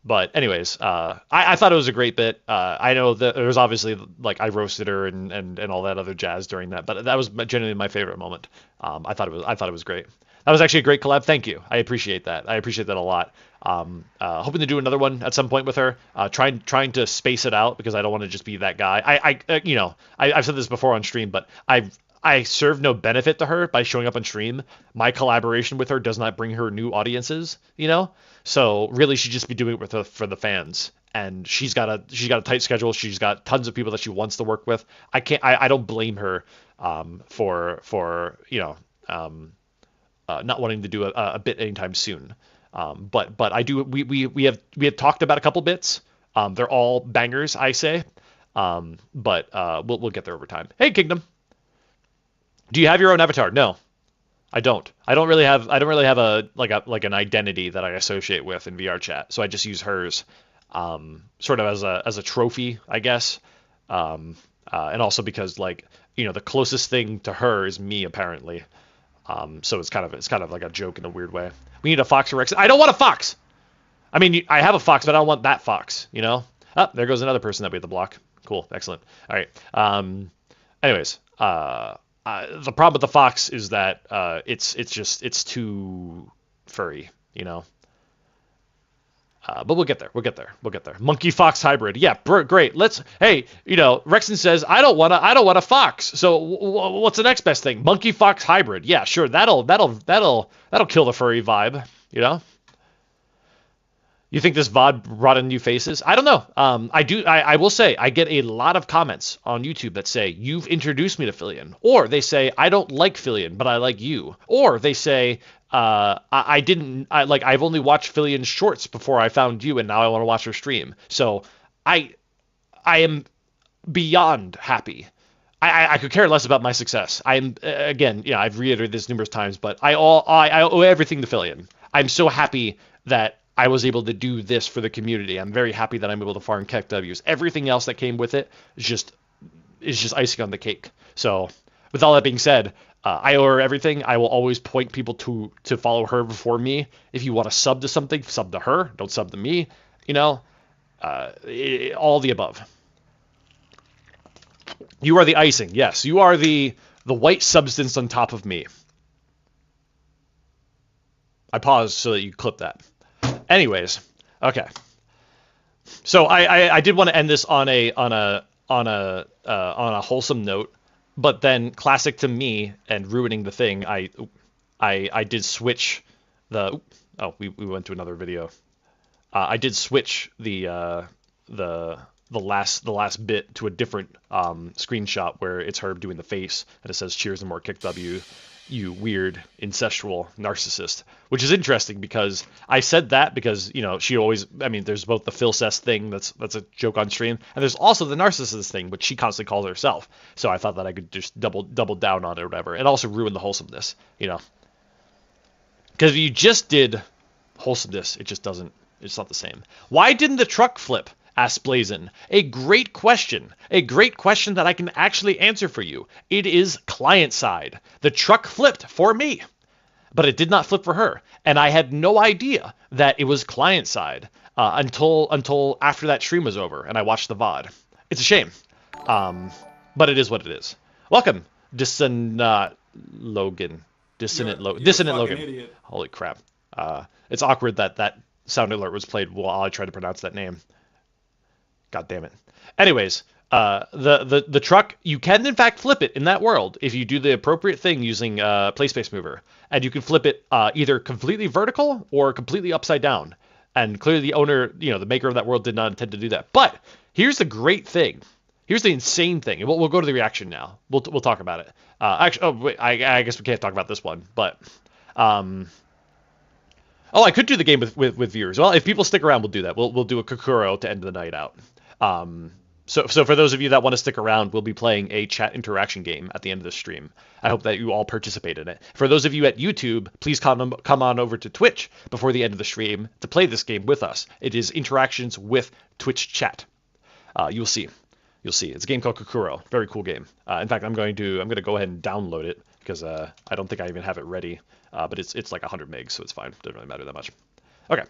But anyways, I thought it was a great bit. I know that there was obviously like I roasted her and all that other jazz during that, but that was genuinely my favorite moment. I thought it was great. That was actually a great collab. Thank you. I appreciate that. I appreciate that a lot. Hoping to do another one at some point with her. Trying to space it out because I don't want to just be that guy. I've said this before on stream, but I serve no benefit to her by showing up on stream. My collaboration with her does not bring her new audiences, So really, she'd just be doing it for the fans. And she's got a tight schedule. She's got tons of people that she wants to work with. I don't blame her for not wanting to do a bit anytime soon. But I do. We have talked about a couple bits. They're all bangers, I say. But we'll get there over time. Hey, Kingdom. Do you have your own avatar? No, I don't. I don't really have a an identity that I associate with in VR chat. So I just use hers, sort of as a trophy, I guess. And also because the closest thing to her is me apparently. So it's kind of like a joke in a weird way. We need a fox or Rex. I don't want a fox. I mean, I have a fox, but I don't want that fox. Oh, there goes another person that we have to block. Cool, excellent. All right. Anyways, the problem with the fox is that it's too furry, But we'll get there. We'll get there. Monkey fox hybrid. Yeah, great. Hey, Rexon says I don't want a fox. So what's the next best thing? Monkey fox hybrid. Yeah, sure. That'll kill the furry vibe. You think this VOD brought in new faces? I don't know. I will say I get a lot of comments on YouTube that say you've introduced me to Filian, or they say I don't like Filian, but I like you, or they say I've only watched Filian's shorts before I found you, and now I want to watch her stream. So I am beyond happy. I could care less about my success. I'm again, I've reiterated this numerous times, but I owe everything to Filian. I'm so happy that I was able to do this for the community. I'm very happy that I'm able to farm Keck W's. Everything else that came with it is just icing on the cake. So with all that being said, I owe her everything. I will always point people to follow her before me. If you want to sub to something, sub to her. Don't sub to me. All the above. You are the icing. Yes, you are the white substance on top of me. I paused so that you clip that. Anyways, okay. So I did want to end this on a wholesome note, but then classic to me and ruining the thing, I did switch the. Oh, we went to another video. I did switch the last bit to a different screenshot where it's her doing the face and it says "Cheers and more Kick W." You weird incestual narcissist, which is interesting because I said that because she always, there's both the Philcest thing that's a joke on stream, and there's also the narcissist thing, which she constantly calls herself. So I thought that I could just double down on it or whatever, and also ruin the wholesomeness, because if you just did wholesomeness, it's not the same. Why didn't the truck flip? Asked Blazin. A great question that I can actually answer for you. It is client side. The truck flipped for me, but it did not flip for her, and I had no idea that it was client side until after that stream was over and I watched the VOD. It's a shame, but it is what it is. Welcome, Dissonant Logan. Dissonant Logan. Idiot. Holy crap! It's awkward that sound alert was played while I tried to pronounce that name. God damn it. Anyways, the truck, you can in fact flip it in that world if you do the appropriate thing using PlaySpace Mover. And you can flip it either completely vertical or completely upside down. And clearly the owner, the maker of that world did not intend to do that. But here's the great thing. Here's the insane thing. And we'll go to the reaction now. We'll talk about it. I guess we can't talk about this one. But I could do the game with viewers. Well, if people stick around, we'll do that. We'll do a Kokoro to end the night out. So for those of you that want to stick around, we'll be playing a chat interaction game at the end of the stream. I hope that you all participate in it. For those of you at YouTube, please come on over to Twitch before the end of the stream to play this game with us. It is interactions with Twitch chat. You'll see. It's a game called Kokoro. Very cool game. In fact, I'm going to go ahead and download it because I don't think I even have it ready. But it's like 100 megs, so it's fine. Doesn't really matter that much. Okay.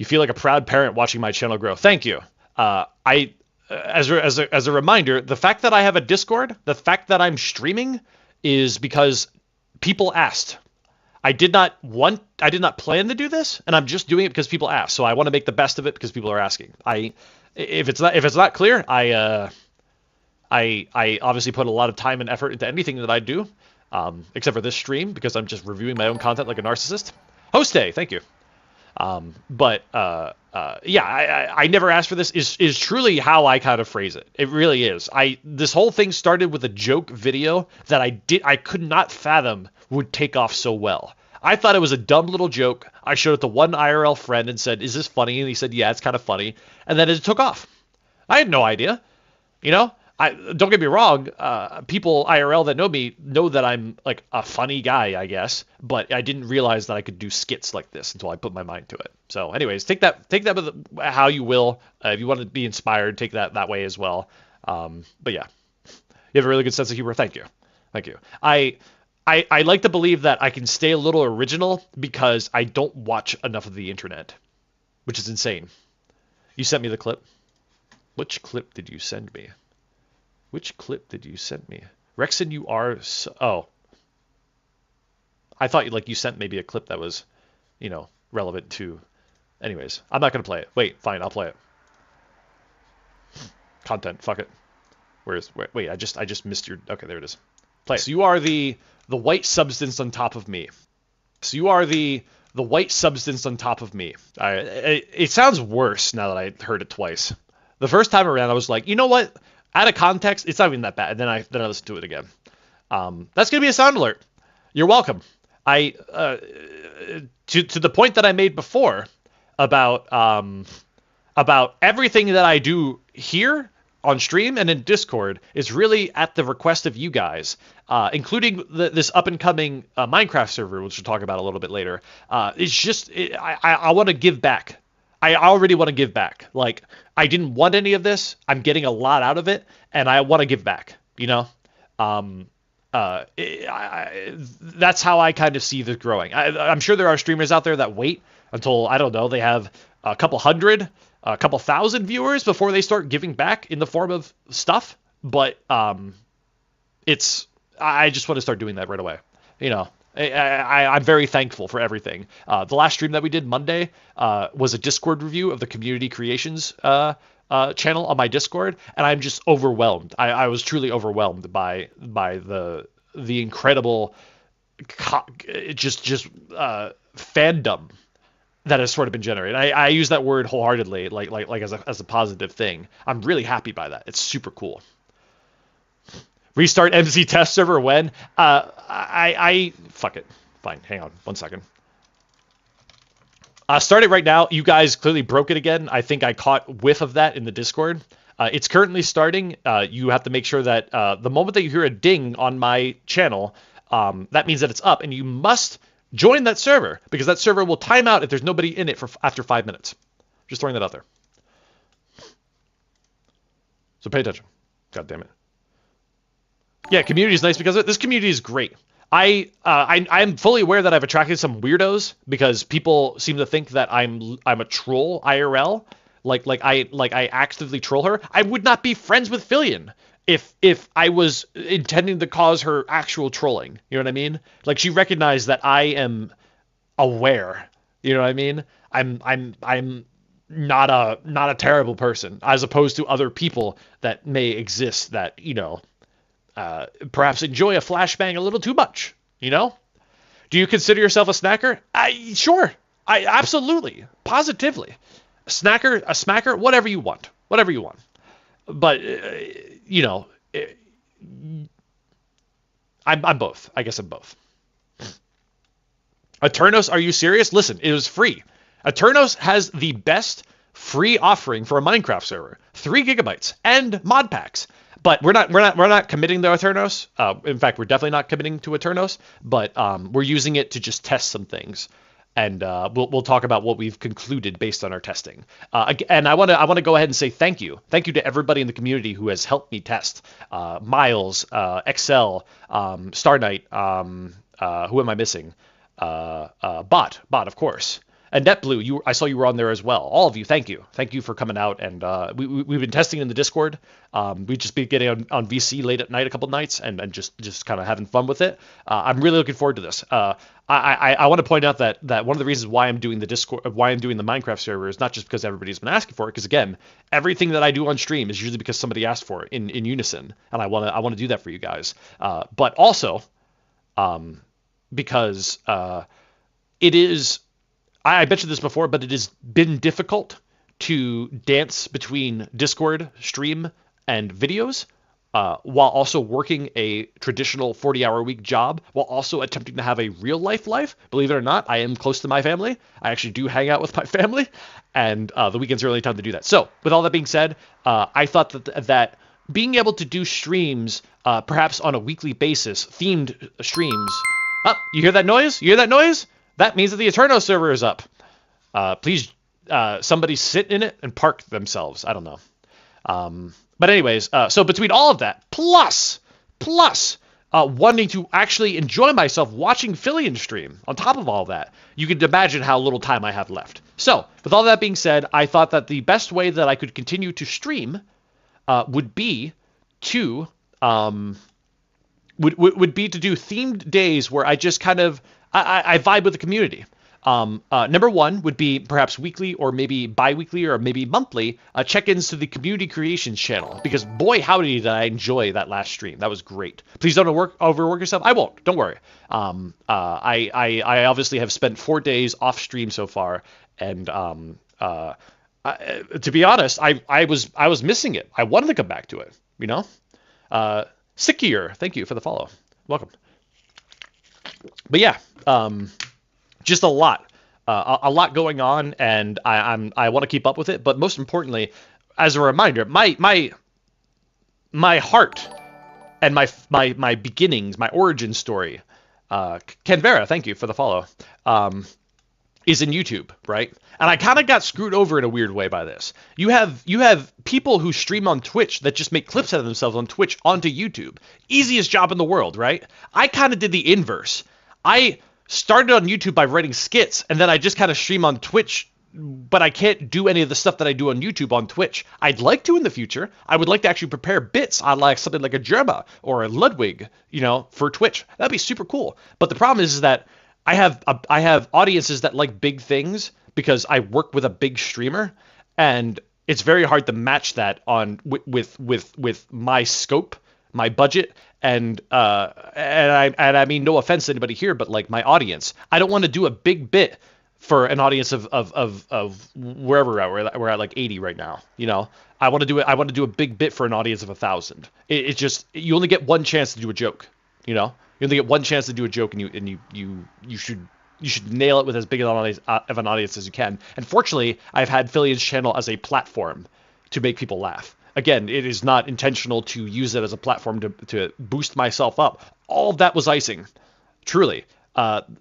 You feel like a proud parent watching my channel grow. Thank you. As a reminder, the fact that I have a Discord, the fact that I'm streaming is because people asked. I did not plan to do this, and I'm just doing it because people asked. So I want to make the best of it because people are asking. If it's not clear, I obviously put a lot of time and effort into anything that I do, except for this stream because I'm just reviewing my own content like a narcissist. Host day, thank you. Yeah, I never asked for this is truly how I kind of phrase it. It really is. This whole thing started with a joke video that I could not fathom would take off so well. I thought it was a dumb little joke. I showed it to one IRL friend and said, "Is this funny?" And he said, "Yeah, it's kind of funny." And then it took off. I had no idea. You know, don't get me wrong. People IRL that know me know that I'm like a funny guy, I guess. But I didn't realize that I could do skits like this until I put my mind to it. So, anyways, take that with how you will. If you want to be inspired, take that way as well. But yeah, you have a really good sense of humor. Thank you. I like to believe that I can stay a little original because I don't watch enough of the internet, which is insane. You sent me the clip. Which clip did you send me? Which clip did you send me? Rexon, you are oh. I thought you sent maybe a clip that was, relevant to. Anyways, I'm not gonna play it. Wait, fine, I'll play it. Content, fuck it. Wait, I just missed your. Okay, there it is. Play it. So you are the white substance on top of me. So you are the white substance on top of me. It sounds worse now that I heard it twice. The first time around, I was like, you know what? Out of context, it's not even that bad. And then I listened to it again. That's gonna be a sound alert. You're welcome. To the point that I made before about everything that I do here on stream and in Discord is really at the request of you guys, including this up-and-coming Minecraft server, which we'll talk about a little bit later. It's just, I want to give back. I already want to give back. Like, I didn't want any of this. I'm getting a lot out of it, and I want to give back, that's how I kind of see this growing. I'm sure there are streamers out there that wait until, I don't know, they have a couple hundred, a couple thousand viewers before they start giving back in the form of stuff. But I just want to start doing that right away. I'm very thankful for everything. The last stream that we did Monday was a Discord review of the Community Creations channel on my Discord, and I'm just overwhelmed. I was truly overwhelmed by the incredible fandom that has sort of been generated. I use that word wholeheartedly, like as a positive thing. I'm really happy by that. It's super cool. Restart MC test server when? I fuck it. Fine, hang on 1 second. Start it right now. You guys clearly broke it again. I think I caught whiff of that in the Discord. It's currently starting. You have to make sure that the moment that you hear a ding on my channel, that means that it's up, and you must join that server because that server will time out if there's nobody in it after 5 minutes. Just throwing that out there. So pay attention. God damn it. Yeah, community is nice because of it. This community is great. I'm fully aware that I've attracted some weirdos because people seem to think that I'm a troll IRL. Like I actively troll her. I would not be friends with Filian if I was intending to cause her actual trolling. You know what I mean? Like, she recognized that I am aware. You know what I mean? I'm not a terrible person, as opposed to other people that may exist that, perhaps enjoy a flashbang a little too much, Do you consider yourself a snacker? Sure. I absolutely, positively. A smacker, whatever you want. But, I'm both. I guess I'm both. Aternos, are you serious? Listen, it was free. Aternos has the best free offering for a Minecraft server. 3 gigabytes and mod packs. But we're not committing to Aternos. In fact, we're definitely not committing to Aternos. But we're using it to just test some things, and we'll talk about what we've concluded based on our testing. And I want to go ahead and say thank you to everybody in the community who has helped me test. Miles, Excel, Star Knight. Who am I missing? Bot, of course. And NetBlue, I saw you were on there as well. All of you, thank you. Thank you for coming out. And we've been testing in the Discord. We've just been getting on VC late at night a couple nights and just kind of having fun with it. I'm really looking forward to this. I want to point out that one of the reasons why I'm doing the Discord, why I'm doing the Minecraft server is not just because everybody's been asking for it, because again, everything that I do on stream is usually because somebody asked for it in unison, and I want to do that for you guys. But also, because it is, I mentioned this before, but it has been difficult to dance between Discord, stream, and videos, while also working a traditional 40-hour-a-week job, while also attempting to have a real-life life. Believe it or not, I am close to my family. I actually do hang out with my family, and the weekends are the only time to do that. So, with all that being said, I thought that being able to do streams, perhaps on a weekly basis, themed streams. Oh, you hear that noise? You hear that noise? That means that the Eterno server is up. Please, somebody sit in it and park themselves. I don't know. But anyways, so between all of that, plus wanting to actually enjoy myself watching Filian stream, on top of all that, you can imagine how little time I have left. So, with all that being said, I thought that the best way that I could continue to stream would be to would be to do themed days where I just kind of I vibe with the community. Number one would be perhaps weekly or maybe bi-weekly or maybe monthly check-ins to the community creations channel, because boy howdy did I enjoy that last stream. That was great. Please don't overwork yourself. I won't. Don't worry. I obviously have spent 4 days off stream so far, and to be honest, I was missing it. I wanted to come back to it. You know, Sickier, thank you for the follow. Welcome. But yeah, just a lot going on, and I want to keep up with it. But most importantly, as a reminder, my heart and my beginnings, my origin story, Canberra, thank you for the follow, is in YouTube, right? And I kind of got screwed over in a weird way by this. You have people who stream on Twitch that just make clips out of themselves on Twitch onto YouTube. Easiest job in the world, right? I kind of did the inverse. I started on YouTube by writing skits, and then I just kind of stream on Twitch, but I can't do any of the stuff that I do on YouTube on Twitch. I'd like to in the future. I would like to actually prepare bits on like something like a Germa or a Ludwig, for Twitch. That'd be super cool. But the problem is that I have audiences that like big things because I work with a big streamer, and it's very hard to match that on with my scope, my budget, and I mean, no offense to anybody here, but like my audience, I don't want to do a big bit for an audience of wherever we're at like 80 right now. I want to do it. I want to do a big bit for an audience of 1,000. It's just, you only get one chance to do a joke. You only get one chance to do a joke, and you should nail it with as big of an audience as you can. And fortunately, I've had Filian's channel as a platform to make people laugh. Again, it is not intentional to use it as a platform to boost myself up. All of that was icing, truly.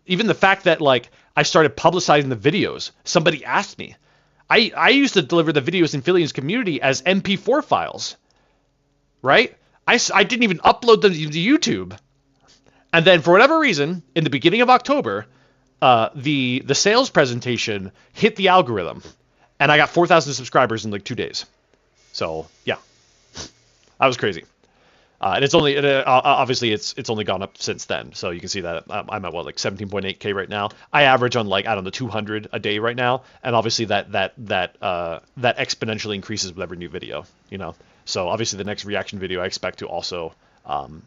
Even the fact that like I started publicizing the videos. Somebody asked me. I used to deliver the videos in Filian's community as MP4 files, right? I didn't even upload them to YouTube. And then for whatever reason, in the beginning of October, the sales presentation hit the algorithm, and I got 4,000 subscribers in like 2 days. So yeah, that was crazy. And it's only obviously it's only gone up since then. So you can see that I'm at like 17.8K right now. I average on like 200 a day right now, and obviously that exponentially increases with every new video. So obviously the next reaction video I expect to also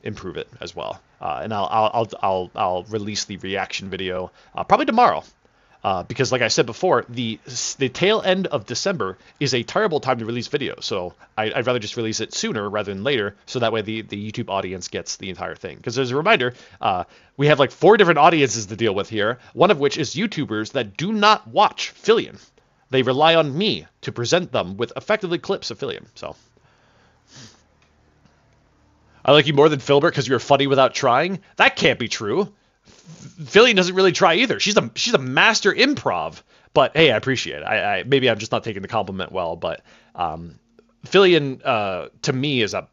improve it as well. And I'll release the reaction video probably tomorrow. Because like I said before, the tail end of December is a terrible time to release videos. So I'd rather just release it sooner rather than later, so that way the YouTube audience gets the entire thing. Because as a reminder, we have like 4 different audiences to deal with here, one of which is YouTubers that do not watch Filian. They rely on me to present them with effectively clips of Filian. So I like you more than Filbert because you're funny without trying. That can't be true. Filian doesn't really try either. She's a master improv. But hey, I appreciate it. Maybe I'm just not taking the compliment well. But Filian to me is a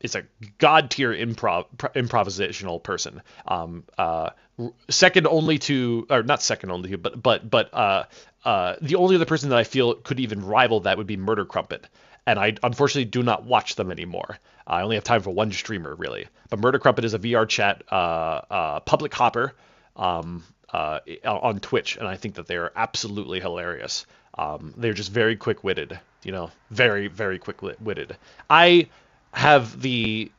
god tier improvisational person. Second only to, or not second only to, but the only other person that I feel could even rival that would be Murder Crumpet. And I unfortunately do not watch them anymore. I only have time for one streamer, really. But Murder Crumpet is a VR chat public hopper on Twitch, and I think that they are absolutely hilarious. They're just very quick-witted, you know, very, very quick-witted. I have the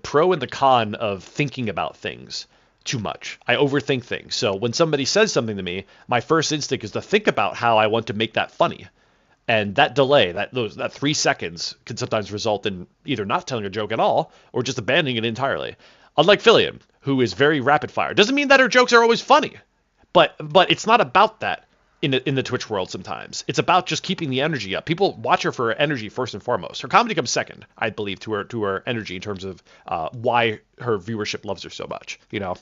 pro and the con of thinking about things too much. I overthink things. So when somebody says something to me, my first instinct is to think about how I want to make that funny. And that delay, that 3 seconds, can sometimes result in either not telling a joke at all or just abandoning it entirely. Unlike Filian, who is very rapid fire. Doesn't mean that her jokes are always funny, but it's not about that in the Twitch world sometimes. It's about just keeping the energy up. People watch her for her energy first and foremost. Her comedy comes second, I believe, to her energy in terms of why her viewership loves her so much, you know.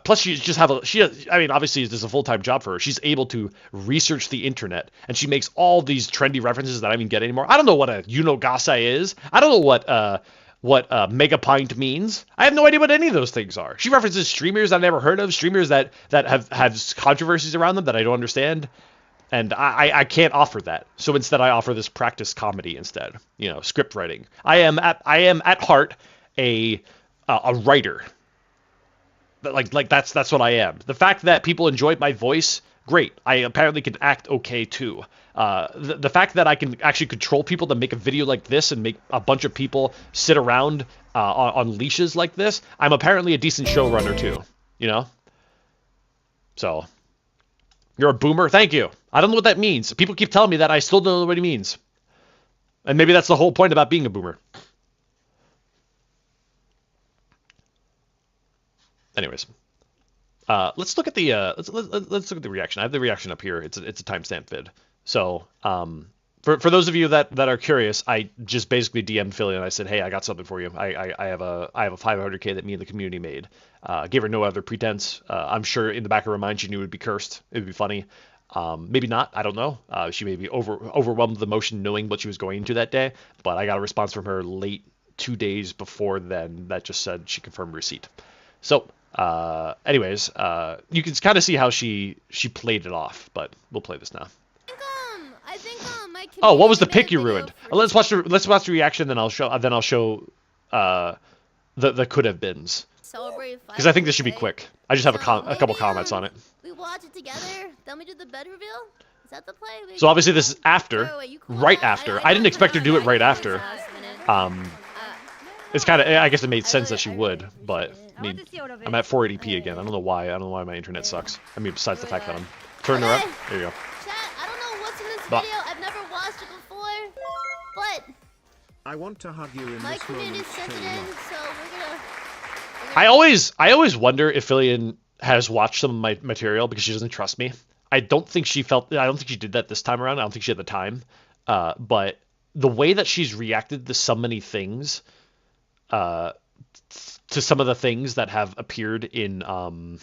Plus, obviously, this is a full-time job for her. She's able to research the internet, and she makes all these trendy references that I don't even get anymore. I don't know what a Unogase is. I don't know what megapint means. I have no idea what any of those things are. She references streamers I never heard of, streamers that have controversies around them that I don't understand, and I can't offer that. So instead, I offer this practice comedy instead. You know, script writing. I am at heart a writer. Like that's what I am. The fact that people enjoyed my voice, great. I apparently can act okay too. The fact that I can actually control people to make a video like this and make a bunch of people sit around on leashes like this, I'm apparently a decent showrunner too. You know. So, you're a boomer. Thank you. I don't know what that means. People keep telling me that. I still don't know what it means. And maybe that's the whole point about being a boomer. Anyways, let's look at the let's look at the reaction. I have the reaction up here. It's a timestamp vid. So for those of you that are curious, I just basically DM'd Filian and I said, hey, I got something for you. I have a 500K that me and the community made. Gave her no other pretense. I'm sure in the back of her mind she knew it would be cursed. It would be funny. Maybe not. I don't know. She may be overwhelmed with emotion knowing what she was going into that day. But I got a response from her late 2 days before then that just said she confirmed receipt. So. Anyways, you can kind of see how she played it off, but we'll play this now. I think my oh, what was the pick you ruined? Let's watch the reaction, then I'll show the could have beens. Because I think this should be quick. I just have a couple comments on it. We watch it together, then we do the bed reveal. Is that the play? So obviously this is after, right after. I didn't expect her to do it right after. It's kind of, I guess it made sense that she would, but I mean, I'm at 480p again. I don't know why my internet sucks. I mean, besides the fact that I'm turning her up. There you go. Chat, I don't know what's in this video. I've never watched it before, but I want to hug you in my this community moment sent it too in, much. so we're gonna I always wonder if Filian has watched some of my material because she doesn't trust me. I don't think she did that this time around. I don't think she had the time. But the way that she's reacted to so many things, to some of the things that have appeared in my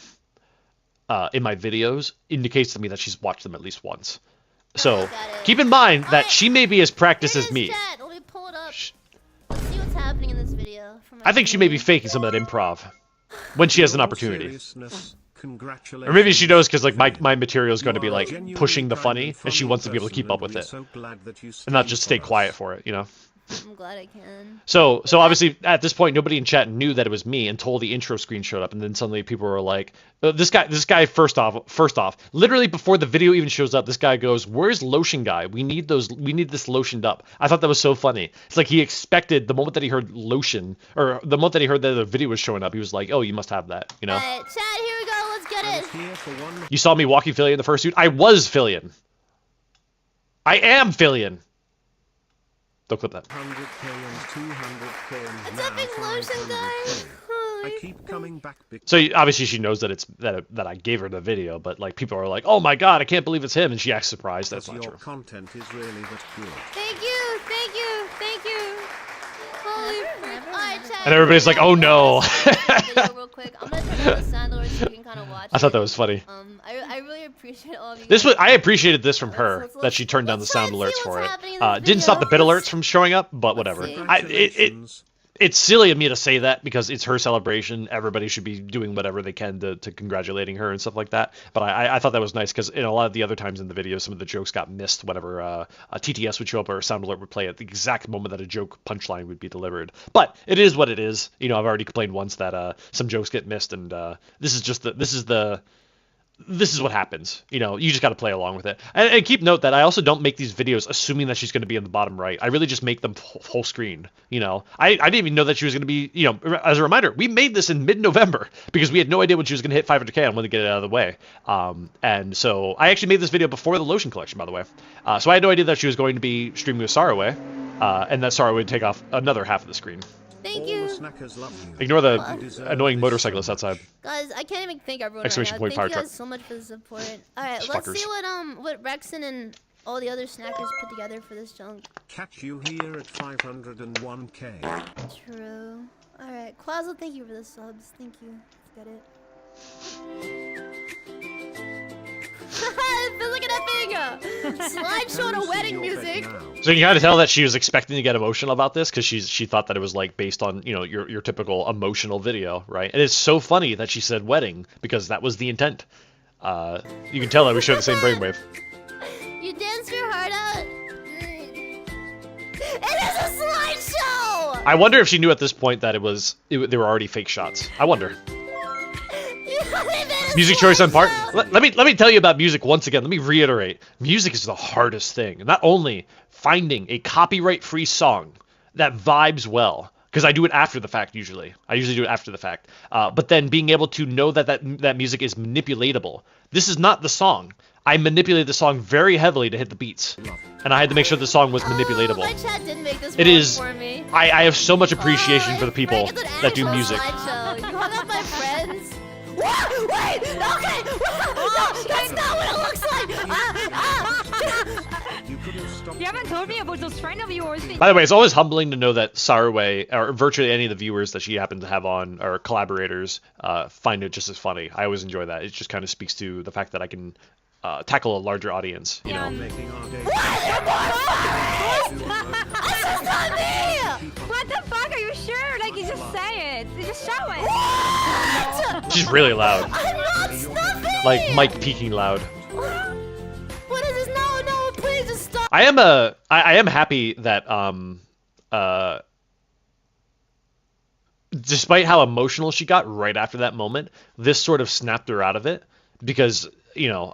videos indicates to me that she's watched them at least once. So keep in mind that she may be as practiced as me. Chat. Let me pull it up. Let's see what's happening in this video. I think she may be faking some of that improv when she has an opportunity. Or maybe she knows because like my material is going to be like pushing the funny, and she wants to be able to keep up with it, and not just stay quiet for it, you know. I'm glad I can. So obviously at this point nobody in chat knew that it was me until the intro screen showed up, and then suddenly people were like, this guy first off, literally before the video even shows up, this guy goes, "Where's lotion guy? We need this lotioned up." I thought that was so funny. It's like he expected the moment that he heard lotion, or the moment that he heard that the video was showing up, he was like, "Oh, you must have that," you know. Chat, here we go. Let's get it. You saw me walking Filian in the fursuit. I was Filian. I am Filian. Don't clip that. 100K and 200K and It's now epic lotion, guys. I keep coming back because So obviously she knows that it's that I gave her the video, but like people are like, "Oh my god, I can't believe it's him," and she acts surprised. That's not your true. content is really that good. Thank you. Holy frick. Alright, chat. And everybody's like, "Oh no." Video real quick. I'm gonna turn on the sound alert so you can kind of watch I thought it. that was funny. I really appreciate all of you. I appreciated this from her, that she turned down the let's try sound and see alerts for what's it. happening in this Didn't stop the bit video. alerts from showing up, but whatever. see. it's silly of me to say that because it's her celebration. Everybody should be doing whatever they can to congratulating her and stuff like that. But I thought that was nice because in a lot of the other times in the video, some of the jokes got missed whenever a TTS would show up or a sound alert would play at the exact moment that a joke punchline would be delivered. But it is what it is. You know, I've already complained once that some jokes get missed, and this is what happens. You know, you just got to play along with it. And keep note that I also don't make these videos assuming that she's going to be in the bottom right. I really just make them full screen. You know, I didn't even know that she was going to be, you know, as a reminder, we made this in mid-November because we had no idea when she was going to hit 500K. I wanted to get it out of the way. And so I actually made this video before the lotion collection, by the way. So I had no idea that she was going to be streaming with Saraway, and that Saraway would take off another half of the screen. Thank you. Ignore the annoying motorcyclist outside. Guys, I can't even thank everyone Exclamation right point, now. fire Thank you truck. guys so much for the support. Alright, let's Fuckers. see what Rexon and all the other snackers put together for this junk. Catch you here at 501k. True. Alright, Quazzle, thank you for the subs. Thank you. Let's get it. Look at that thing! Slideshow to wedding music! So you gotta tell that she was expecting to get emotional about this because she thought that it was like based on, you know, your typical emotional video, right? And it's so funny that she said wedding because that was the intent. You can tell that we share the same brainwave. You danced your heart out. It is a slideshow! I wonder if she knew at this point that they were already fake shots. I wonder. Music choice on part. Let me tell you about music once again. Let me reiterate. Music is the hardest thing. Not only finding a copyright-free song that vibes well, because I do it after the fact usually. I usually do it after the fact. But then being able to know that music is manipulatable. This is not the song. I manipulated the song very heavily to hit the beats, and I had to make sure the song was manipulatable. My chat didn't make this It is. for me. I have so much appreciation for the people Frank, it's an that do actual music. slideshow. You hung up my friends. What? Wait! Okay! No, that's not what it looks like! You couldn't stop. You haven't told me about those friend of yours. By the way, it's always humbling to know that Saraway, or virtually any of the viewers that she happened to have on, or collaborators, find it just as funny. I always enjoy that. It just kind of speaks to the fact that I can tackle a larger audience, you know. Making our day. This is not me! What the fuck? Are you sure? Like, you just say it. You just show it. She's really loud. I'm not stuffing! Like Mike peaking loud. What is this? No, please just stop! I am happy that despite how emotional she got right after that moment, this sort of snapped her out of it because, you know,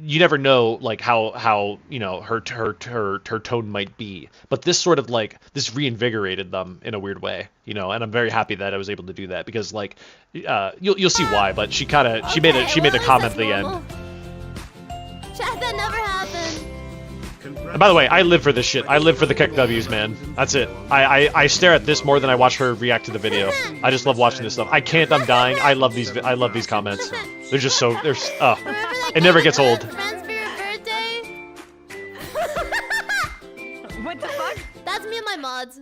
you never know like how you know her tone might be, but this sort of like this reinvigorated them in a weird way, you know, and I'm very happy that I was able to do that because like you'll see why, but she made a comment at the end. Chat, that never happened. And by the way, I live for this shit. I live for the kick W's, man. That's it. I stare at this more than I watch her react to the video. I just love watching this stuff. I can't. I'm dying. I love these comments. They're just so. They're. It never gets old. Friends for your birthday? What the fuck? That's me and my mods.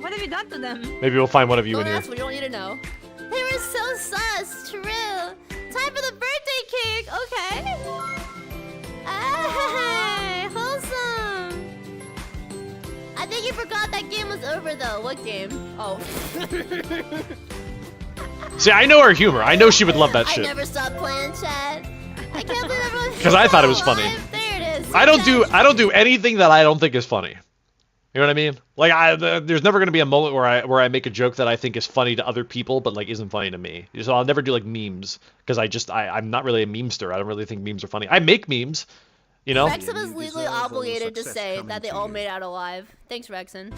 What have you done to them? Maybe we'll find one of you Don't in here. ask, we don't need to know. They were so sus. True. Time for the birthday cake. Okay. Hey, wholesome. I think you forgot that game was over though. What game? Oh. See, I know her humor. I know she would love that I shit. never stopped playing chat. I can't believe everyone. 'Cause I thought it was funny. There it is. I don't do anything that I don't think is funny. You know what I mean? Like there's never gonna be a moment where I make a joke that I think is funny to other people, but like isn't funny to me. So I'll never do like memes because I'm not really a memester. I don't really think memes are funny. I make memes, you know. Rexon is legally obligated to say that they all made out alive. Thanks, Rexon.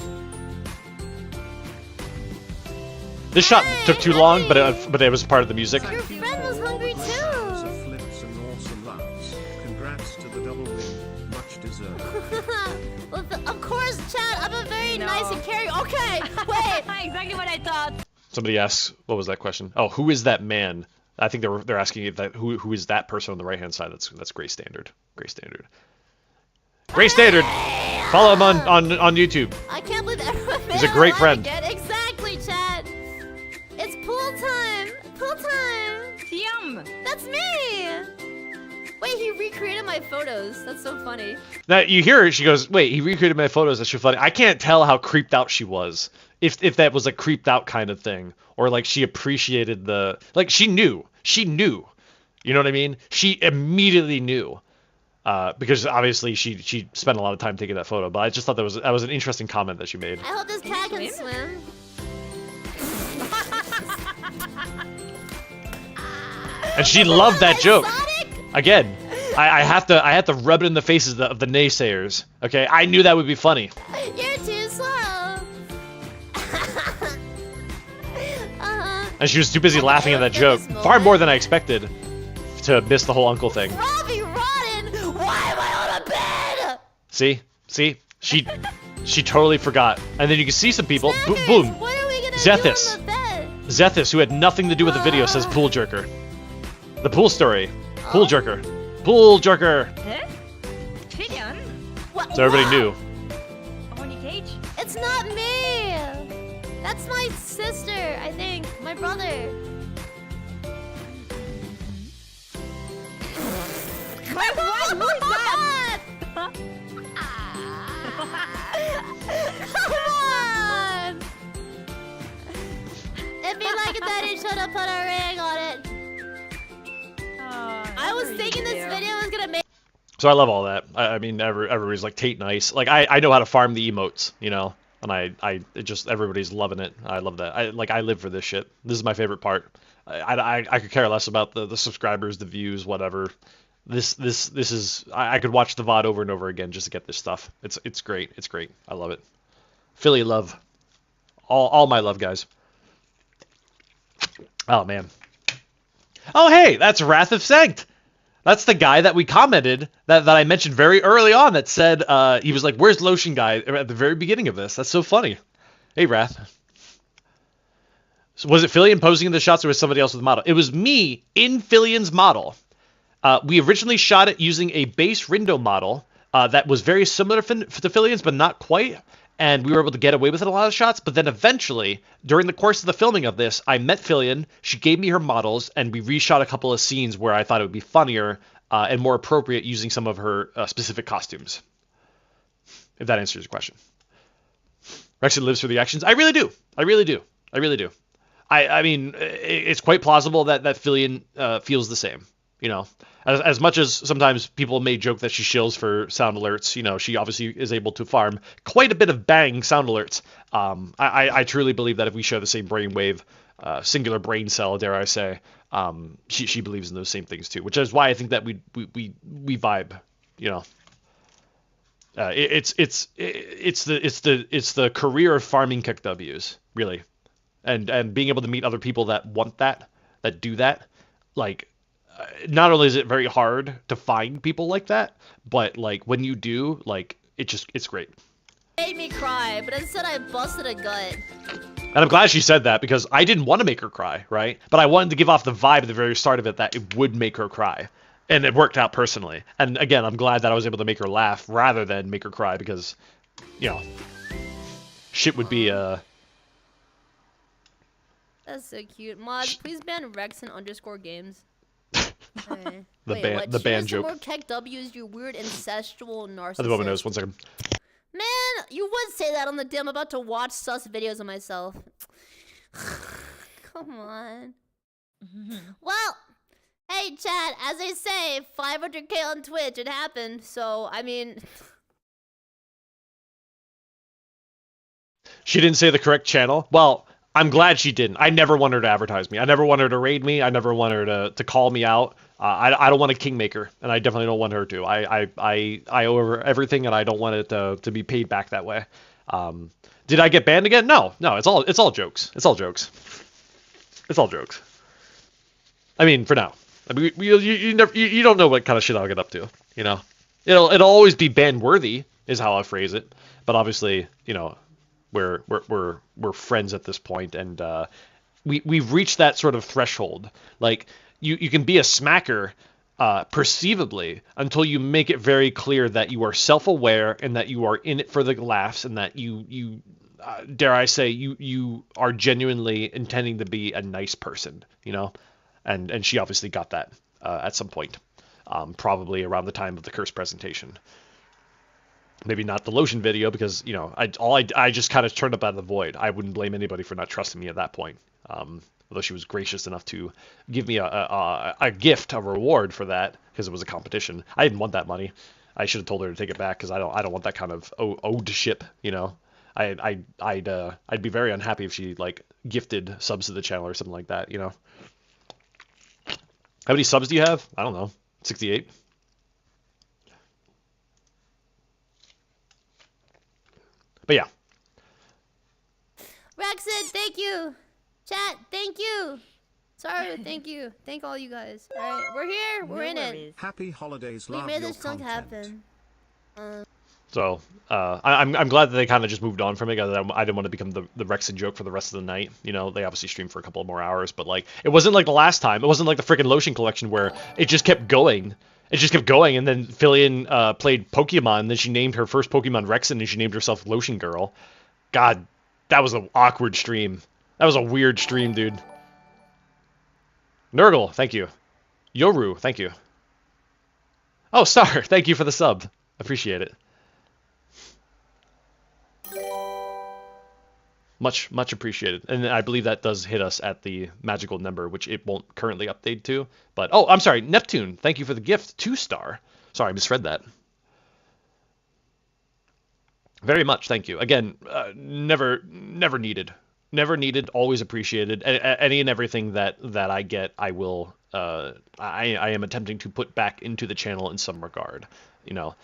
This shot took too long, but it was part of the music. Your friend was hungry Of too. flips and awesome laughs. Congrats to the double win. Much deserved. Well, of course, Chad. I'm a very nice and caring. Okay, wait. Exactly what I thought. Somebody asks, what was that question? Oh, who is that man? I think they're asking if that who is that person on the right hand side? That's Gray Standard. Gray Standard. Gray Standard. Follow him on YouTube. I can't believe everyone made He's a it great alive friend. again. Exactly, Chad. It's pool time. Pool time. Yum. That's me. Wait, he recreated my photos. That's so funny. Now you hear her, she goes, "Wait, he recreated my photos. That's so funny." I can't tell how creeped out she was. If that was a creeped out kind of thing, or like she appreciated the she knew. You know what I mean? She immediately knew. Because obviously she spent a lot of time taking that photo, but I just thought that was an interesting comment that she made. I hope this cat can swim. And she loved that joke. Sonic? Again, I have to rub it in the faces of the naysayers. Okay, I knew that would be funny. You're too slow. And she was too busy laughing at that joke, far more than I expected, to miss the whole uncle thing. Robbie Rodden, why am I on a bed? See, she totally forgot. And then you can see some people. Snackers, Boom. What are we gonna Zethis. do on the bed? Zethis, who had nothing to do with the video, says pool jerker. The pool story. Pool jerker. Pool jerker. Huh? Filian? What? So everybody knew. Horny cage? It's not me. That's my sister, I think. My brother. Wait, what? Who is that? Come on! If you like it, Daddy should have put a ring on it. I was thinking this video was gonna make. So I love all that. I mean, everybody's like Tate nice. Like I know how to farm the emotes, you know, and it just everybody's loving it. I love that. I live for this shit. This is my favorite part. I could care less about the subscribers, the views, whatever. This is I could watch the VOD over and over again just to get this stuff. It's great. It's great. I love it. Philly love. All my love, guys. Oh man. Oh hey, that's Wrath of Sanct. That's the guy that we commented that I mentioned very early on that said he was like, "Where's Lotion Guy?" at the very beginning of this. That's so funny. Hey Wrath. So was it Filian posing in the shots or was somebody else with the model? It was me in Filian's model. We originally shot it using a base Rindo model that was very similar to Filian's, but not quite. And we were able to get away with it a lot of shots. But then eventually, during the course of the filming of this, I met Filian. She gave me her models, and we reshot a couple of scenes where I thought it would be funnier and more appropriate using some of her specific costumes. If that answers your question. Rexy lives for the actions. I really do. I really do. I really do. I mean, it's quite plausible that Filian feels the same. You know, as much as sometimes people may joke that she shills for sound alerts, you know, she obviously is able to farm quite a bit of bang sound alerts. I truly believe that if we share the same brainwave, singular brain cell, dare I say, she believes in those same things too, which is why I think that we vibe. You know, it's the career of farming kick W's really, and being able to meet other people that want that do that, like. Not only is it very hard to find people like that, but like when you do, like it's great. Made me cry, but instead I busted a gut. And I'm glad she said that because I didn't want to make her cry, right? But I wanted to give off the vibe at the very start of it that it would make her cry. And it worked out personally. And again, I'm glad that I was able to make her laugh rather than make her cry because, you know, shit would be That's so cute. Mods, please ban Rexon_games. Hey. The Wait, ban- what? the ban Choose joke. More Keck W's, you weird incestual narcissist. at the moment knows. 1 second. Man, you would say that on the day I'm about to watch sus videos of myself. Come on. Well, hey chat, as I say, 500k on Twitch, it happened. So, I mean... She didn't say the correct channel. Well, I'm glad she didn't. I never want her to advertise me. I never want her to raid me. I never want her to call me out. I don't want a kingmaker, and I definitely don't want her to. I owe her everything, and I don't want it to be paid back that way. Did I get banned again? No. It's all jokes. It's all jokes. It's all jokes. I mean, for now. I mean, you don't know what kind of shit I'll get up to. You know, it'll always be ban worthy is how I phrase it. But obviously, you know, we're friends at this point, and we've reached that sort of threshold. Like you can be a smacker perceivably until you make it very clear that you are self-aware and that you are in it for the laughs, and that you dare I say you are genuinely intending to be a nice person, you know. And she obviously got that at some point. probably around the time of the curse presentation. Maybe not the lotion video because, you know, I just kind of turned up out of the void. I wouldn't blame anybody for not trusting me at that point. Although she was gracious enough to give me a gift, a reward for that, because it was a competition. I didn't want that money. I should have told her to take it back because I don't want that kind of owed-ship, you know. I'd be very unhappy if she like gifted subs to the channel or something like that, you know. How many subs do you have? I don't know. 68. But yeah. Rexon, thank you. Chat, thank you. Sorry, thank you. Thank all you guys. All right, we're here. We're in it. Happy holidays. We Love made your this chunk content. happen. So I'm glad that they kind of just moved on from it. I didn't want to become the Rexon joke for the rest of the night. You know, they obviously streamed for a couple more hours, but like it wasn't like the last time. It wasn't like the freaking lotion collection where it just kept going. It just kept going, and then Filian played Pokemon, and then she named her first Pokemon Rexon, and she named herself Lotion Girl. God, that was an awkward stream. That was a weird stream, dude. Nurgle, thank you. Yoru, thank you. Oh, Star, thank you for the sub. Appreciate it. Much appreciated. And I believe that does hit us at the magical number, which it won't currently update to. But, oh, I'm sorry, Neptune, thank you for the gift. 2-star. Sorry, I misread that. Very much, thank you. Again, never needed. Never needed, always appreciated. Any and everything that I get, I will, I am attempting to put back into the channel in some regard. You know,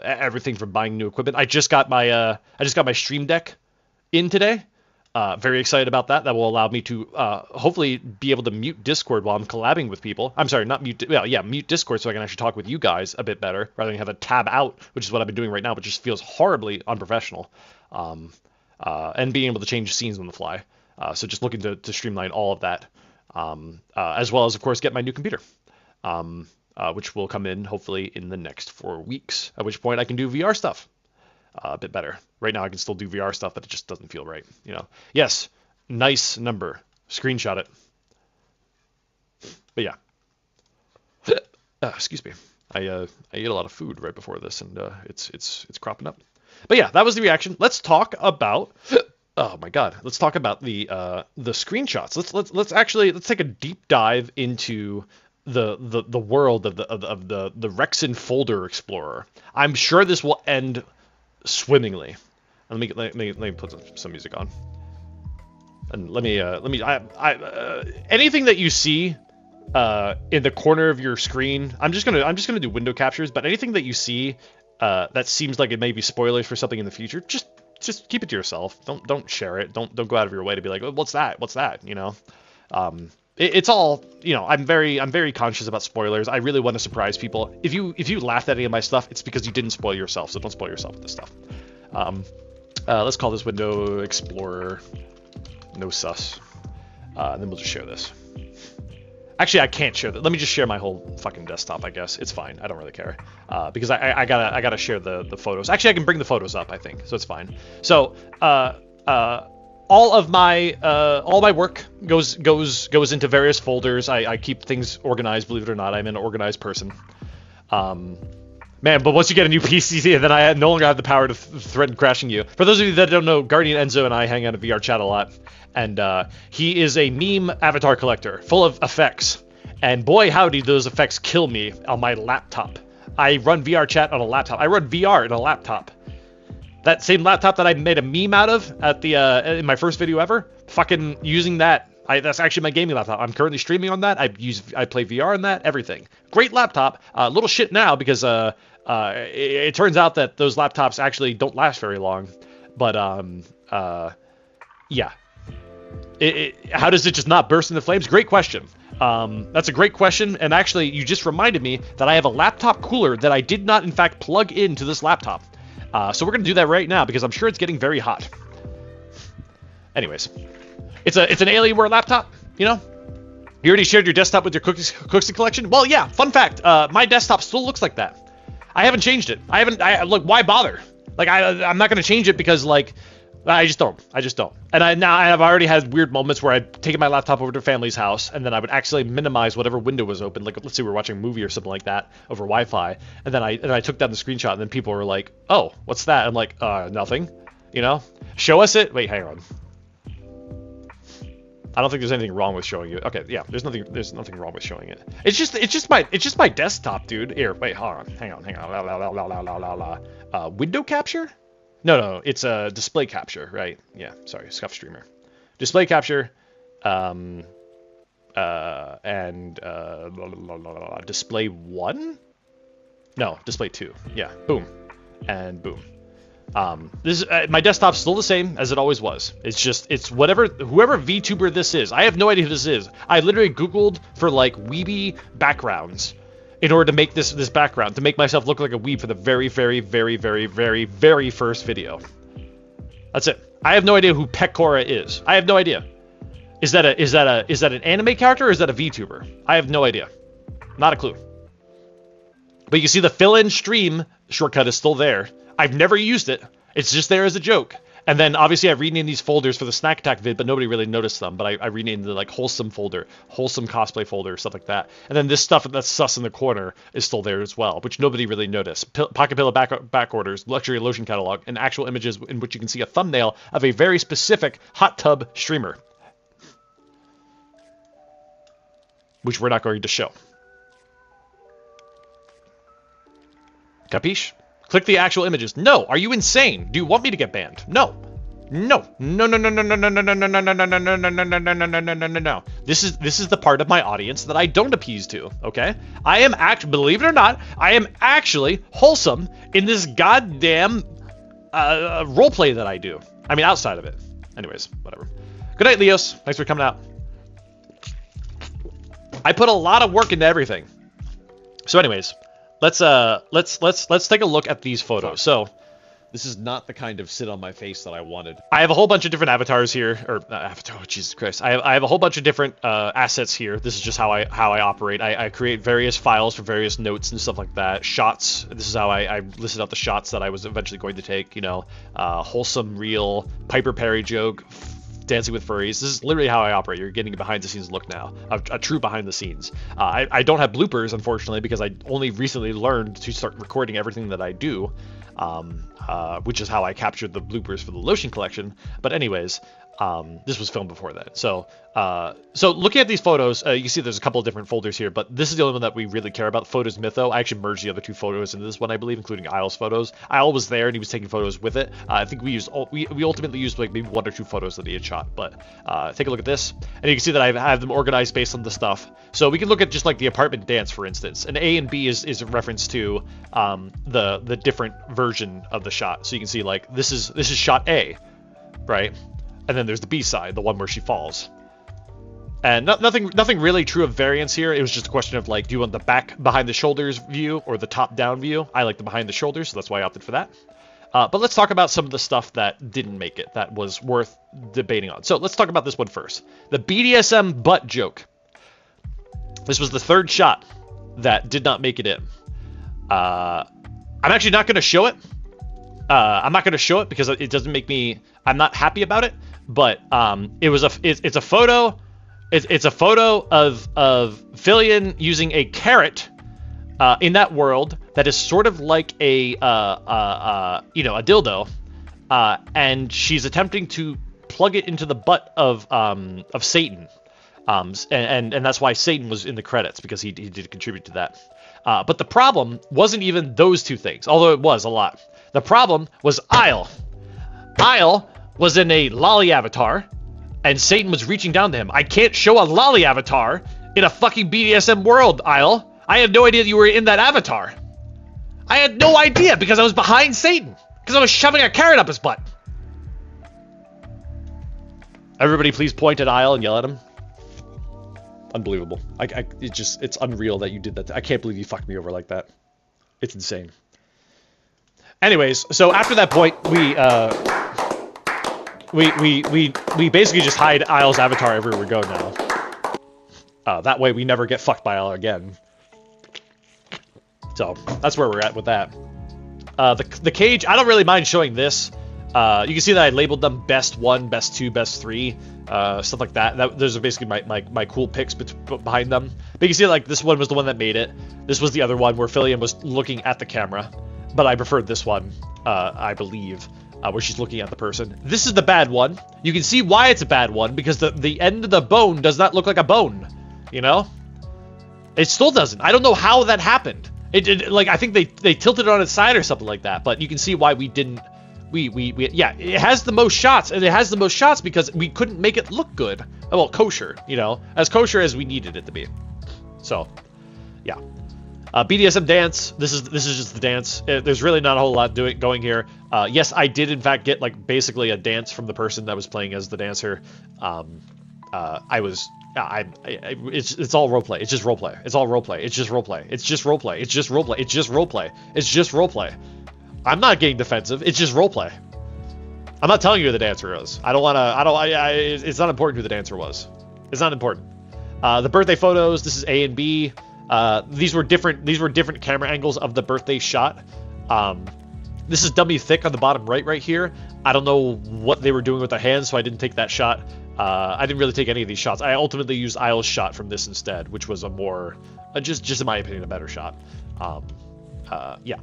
everything from buying new equipment. I just got my Stream Deck in today. Very excited about that. That will allow me to hopefully be able to mute Discord while I'm collabing with people. I'm sorry, not mute. Well, yeah, mute Discord so I can actually talk with you guys a bit better rather than have a tab out, which is what I've been doing right now, but just feels horribly unprofessional. And being able to change scenes on the fly. So just looking to streamline all of that, as well as, of course, get my new computer, which will come in hopefully in the next 4 weeks, at which point I can do VR stuff a bit better. Right now I can still do VR stuff, but it just doesn't feel right, you know. Yes, nice number. Screenshot it. But yeah. Excuse me. I ate a lot of food right before this, and it's cropping up. But yeah, that was the reaction. Let's talk about. Oh my God. Let's talk about the screenshots. Let's take a deep dive into the world of the Rexon folder explorer. I'm sure this will end swimmingly. Let me put some music on. And let me anything that you see in the corner of your screen, I'm just gonna do window captures, but anything that you see that seems like it may be spoilers for something in the future, just keep it to yourself. Don't share it. Don't go out of your way to be like, oh, what's that? You know, it's all, you know. I'm very conscious about spoilers. I really want to surprise people. If you laughed at any of my stuff, it's because you didn't spoil yourself. So don't spoil yourself with this stuff. Let's call this window explorer no sus, and then we'll just share this. Actually, I can't share that. Let me just share my whole fucking desktop, I guess. It's fine. I don't really care. Because I gotta share the photos. Actually, I can bring the photos up, I think. So it's fine. So, all my work goes into various folders. I keep things organized, believe it or not. I'm an organized person. Man, but once you get a new PC, then I no longer have the power to threaten crashing you. For those of you that don't know, Guardian Enzo and I hang out in VR chat a lot. And he is a meme avatar collector, full of effects. And boy, howdy, those effects kill me on my laptop. I run VR chat on a laptop. I run VR in a laptop. That same laptop that I made a meme out of at the in my first video ever, fucking using that. That's actually my gaming laptop. I'm currently streaming on that. I play VR on that. Everything. Great laptop. Little shit now because it turns out that those laptops actually don't last very long. But yeah. How does it just not burst into flames? Great question. That's a great question, and actually, you just reminded me that I have a laptop cooler that I did not, in fact, plug into this laptop. So we're going to do that right now, because I'm sure it's getting very hot. Anyways, it's an Alienware laptop, you know? You already shared your desktop with your Cooksy collection? Well, yeah, fun fact, my desktop still looks like that. I haven't changed it. Look, why bother? Like, I'm not going to change it because, like, I just don't. And I've already had weird moments where I'd taken my laptop over to family's house, and then I would actually minimize whatever window was open. Like, let's say we're watching a movie or something like that over Wi-Fi, and then I took down the screenshot, and then people were like, "Oh, what's that?" I'm like, nothing. You know? Show us it. Wait, hang on. I don't think there's anything wrong with showing you. Okay, yeah, there's nothing wrong with showing it. It's just my desktop, dude. Here, wait, hold on, hang on. Window capture? No, it's a display capture, right? Yeah, sorry, scuff streamer. Display capture, and display 1? No, display 2. Yeah, boom, and boom. This my desktop's still the same as it always was. It's whoever VTuber this is. I have no idea who this is. I literally Googled for like weeby backgrounds in order to make this background, to make myself look like a weeb for the very first video. That's it. I have no idea who Pecora is. I have no idea. Is that an anime character or is that a VTuber? I have no idea. Not a clue. But you see the fill-in stream shortcut is still there. I've never used it. It's just there as a joke. And then obviously I renamed these folders for the Snack Attack vid, but nobody really noticed them. But I renamed the like wholesome folder, wholesome cosplay folder, stuff like that. And then this stuff that's sus in the corner is still there as well, which nobody really noticed. Pocket pillow back orders, luxury lotion catalog, and actual images in which you can see a thumbnail of a very specific hot tub streamer, which we're not going to show. Capiche? Click the actual images. No, are you insane? Do you want me to get banned? No. No. This is the part of my audience that I don't appease to, okay? I am believe it or not, I am actually wholesome in this goddamn roleplay that I do. I mean, outside of it. Anyways, whatever. Good night, Leos. Thanks for coming out. I put a lot of work into everything. So anyways, let's take a look at these photos. So this is not the kind of sit on my face that I wanted. I have a whole bunch of different avatars here, or avatar. Oh, Jesus Christ! I have a whole bunch of different assets here. This is just how I operate. I create various files for various notes and stuff like that. Shots. This is how I listed out the shots that I was eventually going to take. You know, wholesome, real Piper Perry joke. Dancing with furries. This is literally how I operate. You're getting a behind the scenes look now, a true behind the scenes. I don't have bloopers, unfortunately, because I only recently learned to start recording everything that I do, which is how I captured the bloopers for the lotion collection. But anyways, this was filmed before that. So looking at these photos, you can see there's a couple of different folders here, but this is the only one that we really care about. Photos Mytho. I actually merged the other two photos into this one, I believe, including Isle's photos. Isle was there and he was taking photos with it. I think we ultimately used like maybe 1 or 2 photos that he had shot. But take a look at this, and you can see that I have them organized based on the stuff. So we can look at just like the apartment dance, for instance. And A and B is a reference to the different version of the shot. So you can see like this is shot A, right? And then there's the B side, the one where she falls. And nothing really true of variance here. It was just a question of like, do you want the back behind the shoulders view or the top down view? I like the behind the shoulders, so that's why I opted for that. But let's talk about some of the stuff that didn't make it, that was worth debating on. So let's talk about this one first. The BDSM butt joke. This was the third shot that did not make it in. I'm actually not going to show it. I'm not going to show it because it doesn't make me... I'm not happy about it. But it's a photo. It's a photo of Filian using a carrot in that world that is sort of like a dildo, and she's attempting to plug it into the butt of Satan, and that's why Satan was in the credits, because he did contribute to that. But the problem wasn't even those two things, although it was a lot. The problem was Isle. Isle was in a lolly avatar, and Satan was reaching down to him. I can't show a lolly avatar in a fucking BDSM world, Isle. I had no idea that you were in that avatar. I had no idea because I was behind Satan, because I was shoving a carrot up his butt. Everybody please point at Isle and yell at him. Unbelievable. It's unreal that you did that. I can't believe you fucked me over like that. It's insane. Anyways, so after that point, we basically just hide Isle's avatar everywhere we go now. That way we never get fucked by Isle again. So that's where we're at with that. The cage, I don't really mind showing this. You can see that I labeled them best 1, best 2, best 3, stuff like that. Those are basically my cool picks behind them. But you can see like this one was the one that made it. This was the other one where Filian was looking at the camera, but I preferred this one, I believe, where she's looking at the person. This is the bad one. You can see why it's a bad one, because the end of the bone does not look like a bone, you know? It still doesn't. I don't know how that happened. Like, I think they tilted it on its side or something like that, but you can see why we didn't. Yeah, it has the most shots, and it has the most shots because we couldn't make it look good. Well, kosher, you know, as kosher as we needed it to be. So, yeah. BDSM dance. This is just the dance. There's really not a whole lot going here. Yes, I did in fact get like basically a dance from the person that was playing as the dancer. It's all roleplay. It's just roleplay. It's all roleplay. It's just roleplay. It's just roleplay. It's just roleplay. It's just roleplay. It's just roleplay. I'm not getting defensive. It's just roleplay. I'm not telling you who the dancer is. It's not important who the dancer was. It's not important. The birthday photos. This is A and B. These were different camera angles of the birthday shot. This is dummy thick on the bottom right here. I don't know what they were doing with their hands, so I didn't take that shot. I didn't really take any of these shots. I ultimately used Isle's shot from this instead, which was a more, just in my opinion, a better shot. Yeah.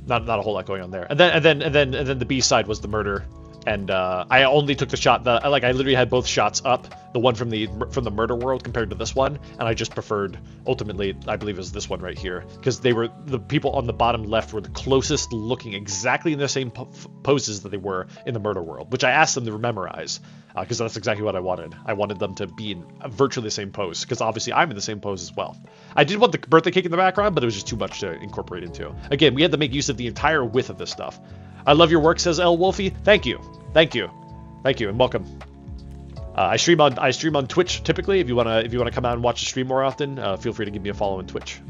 Not a whole lot going on there. And then the B side was the murder. And I only took the shot that I literally had both shots up, the one from the murder world compared to this one, and I just preferred ultimately, I believe, is this one right here, because the people on the bottom left were the closest looking exactly in the same poses that they were in the murder world, which I asked them to memorize, because that's exactly what I wanted. I wanted them to be in virtually the same pose, because obviously I'm in the same pose as well. I did want the birthday cake in the background, but it was just too much to incorporate into. Again, we had to make use of the entire width of this stuff. I love your work, says L Wolfie. Thank you, and welcome. I stream on Twitch typically. If you wanna come out and watch the stream more often, feel free to give me a follow on Twitch.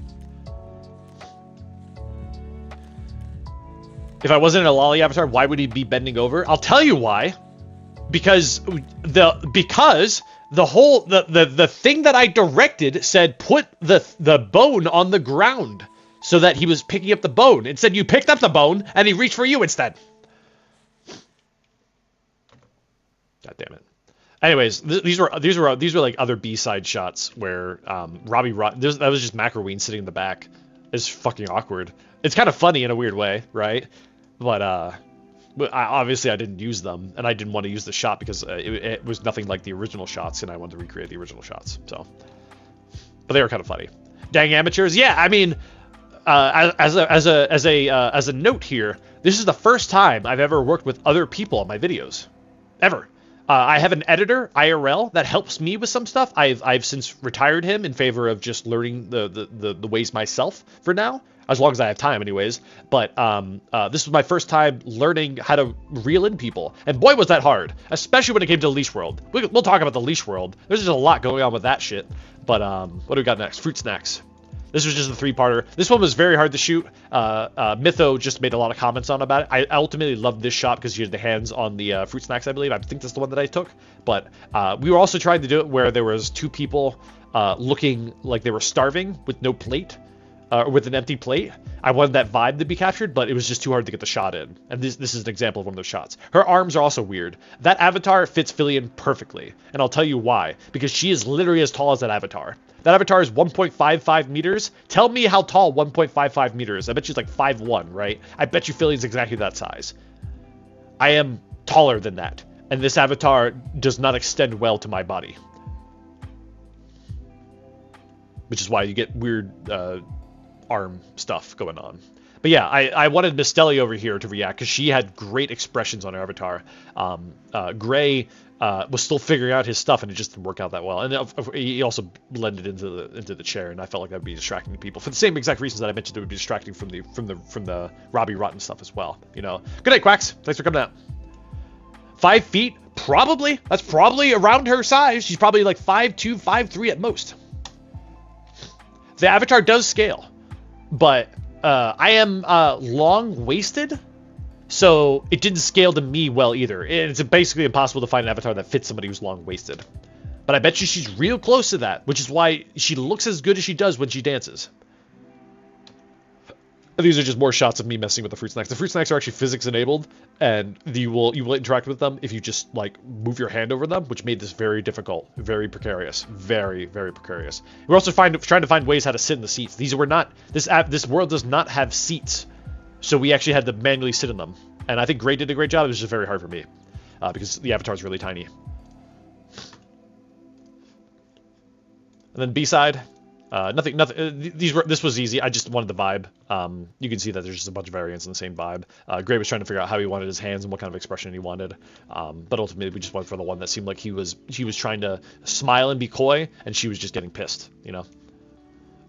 If I wasn't in a lolly avatar, why would he be bending over? I'll tell you why. Because the thing that I directed said put the bone on the ground, so that he was picking up the bone. Instead, you picked up the bone, and he reached for you instead. God damn it. Anyways, these were like other B-side shots where Robbie that was just Macroween sitting in the back. It's fucking awkward. It's kind of funny in a weird way, right? But obviously I didn't use them, and I didn't want to use the shot because it was nothing like the original shots, and I wanted to recreate the original shots. So, but they were kind of funny. Dang amateurs. Yeah, I mean. As a note here, this is the first time I've ever worked with other people on my videos, ever. I have an editor IRL that helps me with some stuff. I've since retired him in favor of just learning the ways myself for now, as long as I have time, anyways. But this was my first time learning how to reel in people, and boy was that hard, especially when it came to the leash world. We'll talk about the leash world. There's just a lot going on with that shit. But what do we got next? Fruit snacks. This was just a 3-parter. This one was very hard to shoot. Mytho just made a lot of comments about it. I ultimately loved this shot because you had the hands on the fruit snacks, I believe. I think that's the one that I took. But we were also trying to do it where there was 2 people looking like they were starving with no plate, with an empty plate. I wanted that vibe to be captured, but it was just too hard to get the shot in. And this is an example of one of those shots. Her arms are also weird. That avatar fits Filian perfectly, and I'll tell you why. Because she is literally as tall as that avatar. That avatar is 1.55 meters. Tell me how tall 1.55 meters. I bet she's like 5'1", right? I bet you Filian's exactly that size. I am taller than that, and this avatar does not extend well to my body. Which is why you get weird arm stuff going on. But yeah, I wanted Miss Stelly over here to react because she had great expressions on her avatar. Gray was still figuring out his stuff, and it just didn't work out that well. And he also blended into the chair, and I felt like I'd be distracting people for the same exact reasons that I mentioned it would be distracting from the Robbie Rotten stuff as well. You know. Good night, Quacks. Thanks for coming out. 5 feet, probably. That's probably around her size. She's probably like 5'2", 5'3" at most. The avatar does scale, but I am long-waisted. So it didn't scale to me well either. It's basically impossible to find an avatar that fits somebody who's long-waisted. But I bet you she's real close to that, which is why she looks as good as she does when she dances. And these are just more shots of me messing with the fruit snacks. The fruit snacks are actually physics enabled, and you will interact with them if you just like move your hand over them, which made this very difficult, very precarious, very precarious. We're also trying to find ways how to sit in the seats. These were not this world does not have seats, so we actually had to manually sit in them. And I think Gray did a great job. It was just very hard for me because the avatar is really tiny. And then B-side. Nothing. This was easy. I just wanted the vibe. You can see that there's just a bunch of variants in the same vibe. Gray was trying to figure out how he wanted his hands and what kind of expression he wanted. But ultimately, we just went for the one that seemed like he was trying to smile and be coy, and she was just getting pissed, you know.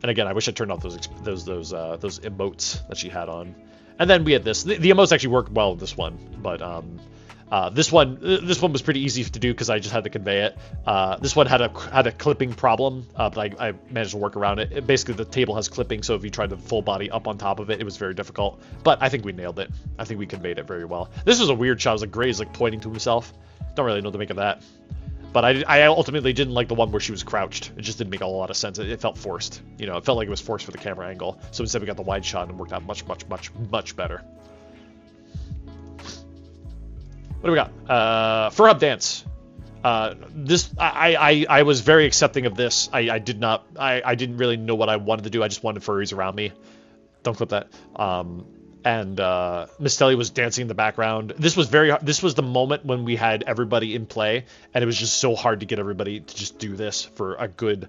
And again, I wish I turned off those emotes that she had on. And then we had this. The emotes actually worked well with this one, but this one was pretty easy to do because I just had to convey it. This one had a clipping problem, but I managed to work around it. Basically, the table has clipping, so if you tried to full body up on top of it, it was very difficult. But I think we nailed it. I think we conveyed it very well. This was a weird shot. It was like Gray's like pointing to himself. Don't really know what to make of that. But I ultimately didn't like the one where she was crouched. It just didn't make a lot of sense. It felt forced. You know, it felt like it was forced for the camera angle. So instead we got the wide shot and it worked out much better. What do we got? Fur Hub Dance. This I was very accepting of this. I didn't really know what I wanted to do. I just wanted furries around me. Don't clip that. And Miss Telly was dancing in the background. This was the moment when we had everybody in play, and it was just so hard to get everybody to just do this for a good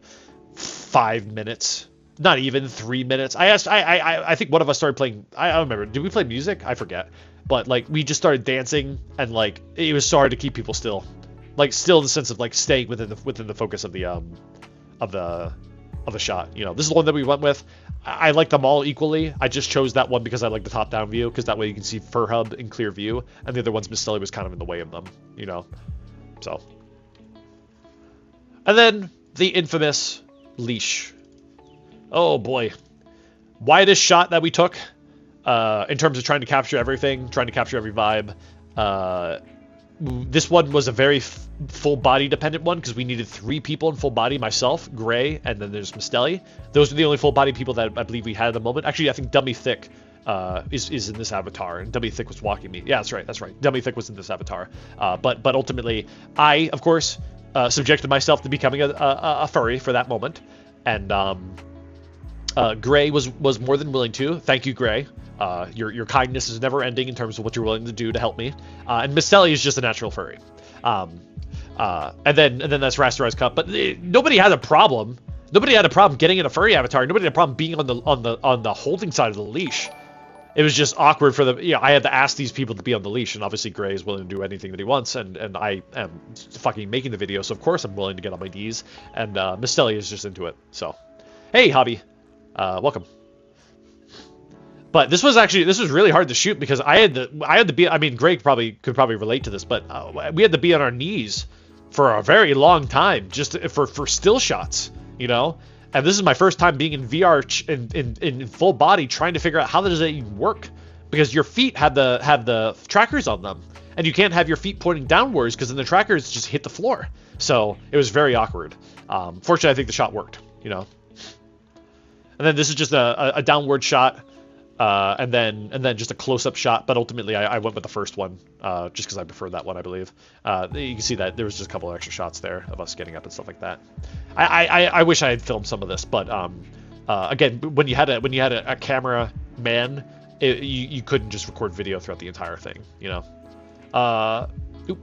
5 minutes. Not even 3 minutes. I think one of us started playing. I don't remember. Did we play music? I forget. But like we just started dancing, and like it was so hard to keep people still. Like still in the sense of like staying within the focus of the shot. You know, this is the one that we went with. I like them all equally. I just chose that one because I like the top-down view, because that way you can see Fur Hub in clear view, and the other ones, Miss Sully was kind of in the way of them, you know. So, and then the infamous leash. Oh boy, widest shot that we took in terms of trying to capture everything, trying to capture every vibe. This one was a very full body dependent one because we needed 3 people in full body, myself, Gray, and then there's Mistelli. Those are the only full body people that I believe we had at the moment. Actually, I think Dummy Thick is in this avatar, and Dummy Thick was walking me. Yeah, that's right. Dummy Thick was in this avatar. But ultimately, I, of course, subjected myself to becoming a furry for that moment, and Gray was more than willing to. Thank you, Gray. Your kindness is never ending in terms of what you're willing to do to help me. And Miss Telly is just a natural furry. And then that's Rasterized Cup. But nobody had a problem. Nobody had a problem getting in a furry avatar. Nobody had a problem being on the holding side of the leash. It was just awkward for the. I had to ask these people to be on the leash, and obviously Gray is willing to do anything that he wants, and I am fucking making the video, so of course I'm willing to get on my knees. And Miss Telly is just into it. So, hey, Hobby, welcome. But this was really hard to shoot because I had to be. I mean, Greg could probably relate to this, but we had to be on our knees for a very long time just for still shots, you know. And this is my first time being in VR in full body, trying to figure out how does that even work, because your feet have the trackers on them, and you can't have your feet pointing downwards because then the trackers just hit the floor. So it was very awkward. Fortunately, I think the shot worked, you know. And then this is just a downward shot. And then just a close-up shot, but ultimately I went with the first one, just because I preferred that one, I believe. You can see that there was just a couple of extra shots there of us getting up and stuff like that. I wish I had filmed some of this, but again, when you had a camera man, you couldn't just record video throughout the entire thing, you know.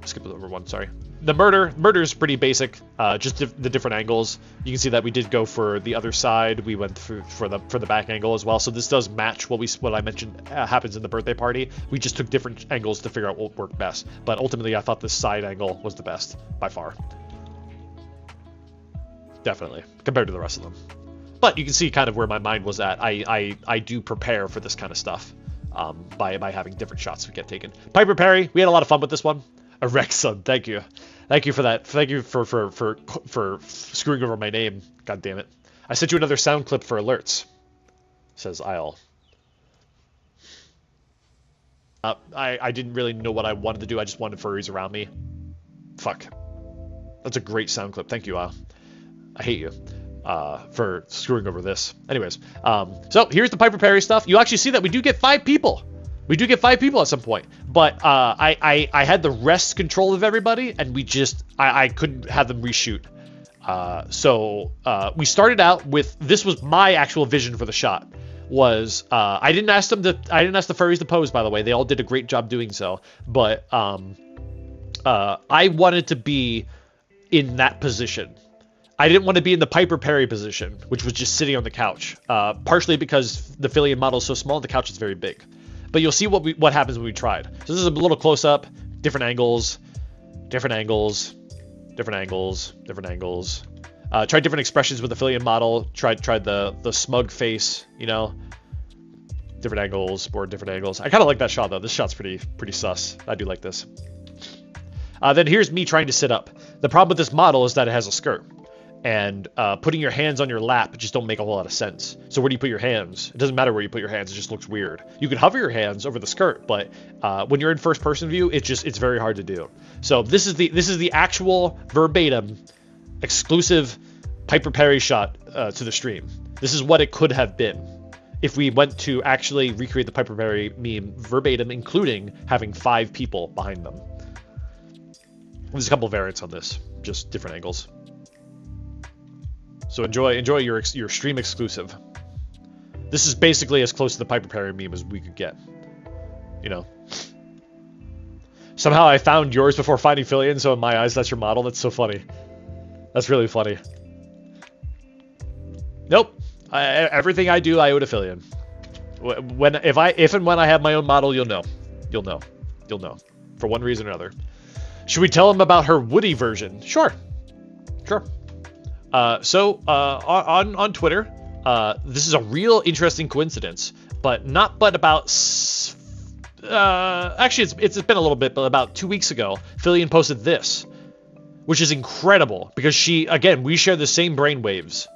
Skip over one, sorry. The murder is pretty basic, just the different angles. You can see that we did go for the other side. We went for the back angle as well. So this does match what I mentioned happens in the birthday party. We just took different angles to figure out what worked best. But ultimately, I thought this side angle was the best by far. Definitely, compared to the rest of them. But you can see kind of where my mind was at. I do prepare for this kind of stuff by having different shots get taken. Piper Perry, we had a lot of fun with this one. A Rexon, thank you for that. Thank you for screwing over my name. God damn it! I sent you another sound clip for alerts. Says Isle. I didn't really know what I wanted to do. I just wanted furries around me. Fuck. That's a great sound clip. Thank you, Isle. I hate you. for screwing over this. Anyways, so here's the Piper Perry stuff. You actually see that we do get 5 people. We do get 5 people at some point, but I had the rest control of everybody, and I couldn't have them reshoot. So we started out with, this was my actual vision for the shot. I didn't ask the furries to pose, by the way. They all did a great job doing so, but I wanted to be in that position. I didn't want to be in the Piper Perry position, which was just sitting on the couch. Partially because the Filian model is so small, the couch is very big. But you'll see what happens when we tried. So this is a little close up, different angles. Tried different expressions with the Filian model. Tried the smug face, you know. Different angles, more different angles. I kind of like that shot though. This shot's pretty sus. I do like this. Then here's me trying to sit up. The problem with this model is that it has a skirt. And putting your hands on your lap just don't make a whole lot of sense. So where do you put your hands? It doesn't matter where you put your hands. It just looks weird. You can hover your hands over the skirt, but when you're in first person view, it's very hard to do. So this is the actual verbatim exclusive Piper Perry shot to the stream. This is what it could have been if we went to actually recreate the Piper Perry meme verbatim, including having 5 people behind them. There's a couple of variants on this, just different angles. So enjoy your stream exclusive. This is basically as close to the Piper Perry meme as we could get. You know. Somehow I found yours before finding Filian, so in my eyes that's your model. That's so funny. That's really funny. Nope. Everything I do, I owe to Filian. If and when I have my own model, you'll know. You'll know. For one reason or another. Should we tell him about her Woody version? Sure. On Twitter, this is a real interesting coincidence, actually it's been a little bit, but about 2 weeks ago, Filian posted this, which is incredible because we share the same brainwaves.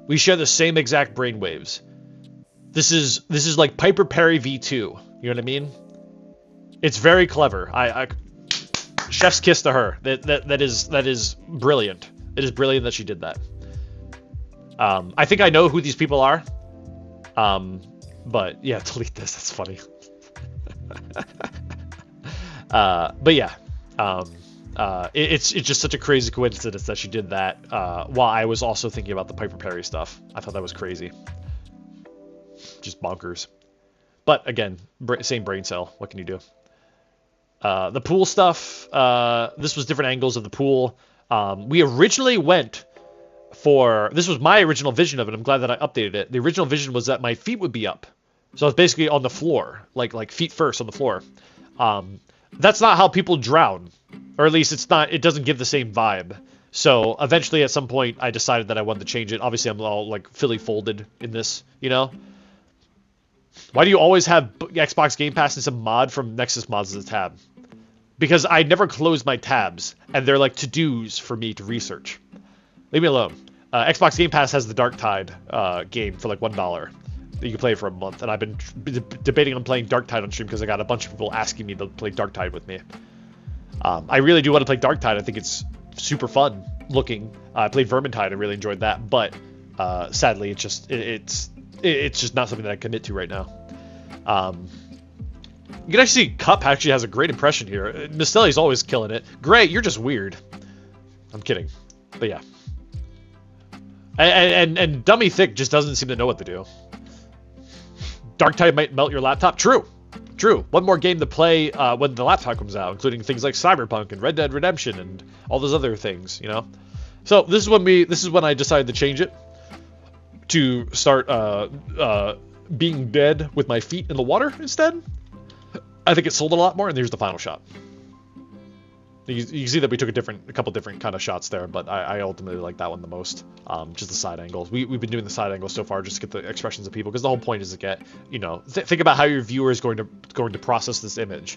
We share the same exact brainwaves. This is like Piper Perry V2. You know what I mean? It's very clever. Chef's kiss to her. That is brilliant. It is brilliant that she did that. I think I know who these people are. But yeah, delete this. That's funny. But yeah, it's just such a crazy coincidence that she did that while I was also thinking about the Piper Perry stuff. I thought that was crazy. Just bonkers. But again, same brain cell. What can you do? The pool stuff. This was different angles of the pool. We originally went for, this was my original vision of it. I'm glad that I updated it. The original vision was that my feet would be up. So I was basically on the floor, like feet first on the floor. That's not how people drown, or at least it doesn't give the same vibe. So eventually at some point I decided that I wanted to change it. Obviously I'm all like fully folded in this, you know? Why do you always have Xbox Game Pass and some mod from Nexus Mods as a tab? Because I never close my tabs, and they're like to-dos for me to research. Leave me alone. Xbox Game Pass has the Dark Tide game for like $1 that you can play for a month, and I've been debating on playing Dark Tide on stream because I got a bunch of people asking me to play Dark Tide with me. I really do want to play Dark Tide. I think it's super fun looking. I played Vermintide. I really enjoyed that, but sadly, it's just not something that I commit to right now. You can actually see Cup actually has a great impression here. Mistelli's always killing it. Gray, you're just weird. I'm kidding. But yeah. And Dummy Thick just doesn't seem to know what to do. Dark Tide might melt your laptop. True. One more game to play when the laptop comes out, including things like Cyberpunk and Red Dead Redemption and all those other things, you know? So this is when I decided to change it to start being dead with my feet in the water instead. I think it sold a lot more, and here's the final shot. You can see that we took a couple different kind of shots there, but I ultimately like that one the most. Just the side angles. We've been doing the side angles so far just to get the expressions of people, because the whole point is to get, you know, think about how your viewer is going to process this image.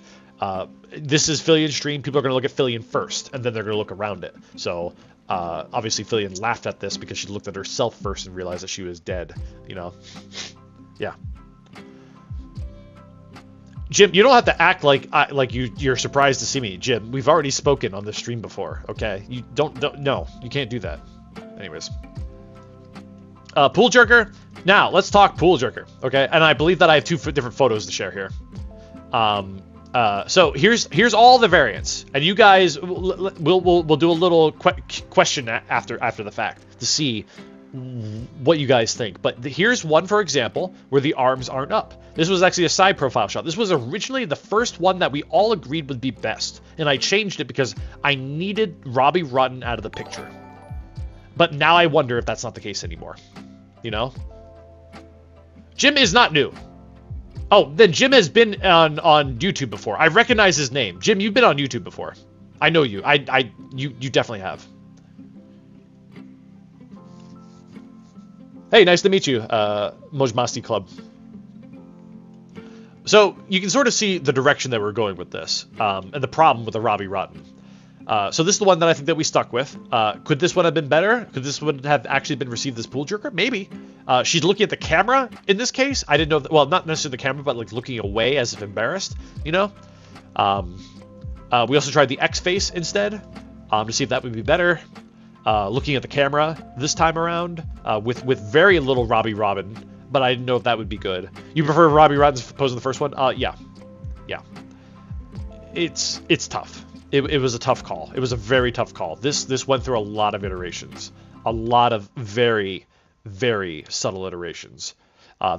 This is Filian's stream. People are going to look at Filian first, and then they're going to look around it. So obviously Filian laughed at this because she looked at herself first and realized that she was dead. You know, yeah. Jim, you don't have to act like you're surprised to see me, Jim. We've already spoken on this stream before, okay? No, you can't do that. Anyways. Pool jerker. Now, let's talk pool jerker, okay? And I believe that I have two different photos to share here. So here's all the variants, and you guys, we'll do a little question after the fact to see what you guys think. But here's one, for example, where the arms aren't up. This was actually a side profile shot. This was originally the first one that we all agreed would be best, and I changed it because I needed Robbie Rotten out of the picture. But now I wonder if that's not the case anymore. You know? Jim is not new. Oh, then Jim has been on YouTube before. I recognize his name. Jim, you've been on YouTube before. I know you. You definitely have. Hey, nice to meet you, Mojmasti Club. So you can sort of see the direction that we're going with this, and the problem with the Robbie Rotten. So this is the one that I think that we stuck with. Could this one have been better? Could this one have actually been received as pool jerker? Maybe. She's looking at the camera in this case. I didn't know that, well, not necessarily the camera, but like looking away as if embarrassed, you know? We also tried the X face instead, to see if that would be better. Looking at the camera this time around, with very little Robbie Robin, but I didn't know if that would be good. You prefer Robbie Robin's pose in the first one? Yeah. It's tough. It was a tough call. It was a very tough call. This went through a lot of iterations, a lot of very, very subtle iterations.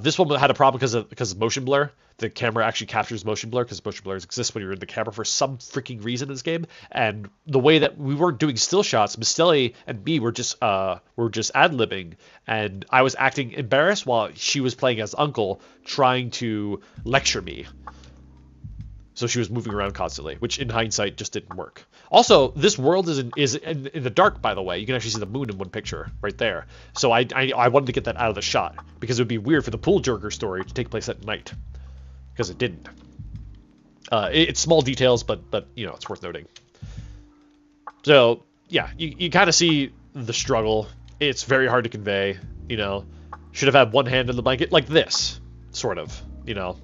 This one had a problem because of motion blur. The camera actually captures motion blur because motion blur exists when you're in the camera for some freaking reason in this game. And the way that we weren't doing still shots, Misteli and me were just ad-libbing, and I was acting embarrassed while she was playing as Uncle, trying to lecture me. So she was moving around constantly, which in hindsight just didn't work. Also, this world is in the dark, by the way. You can actually see the moon in one picture right there. So I wanted to get that out of the shot because it would be weird for the pool jerker story to take place at night, because it didn't. It's small details, but you know, it's worth noting. So yeah, you kind of see the struggle. It's very hard to convey. You know, should have had one hand in the blanket like this, sort of. You know.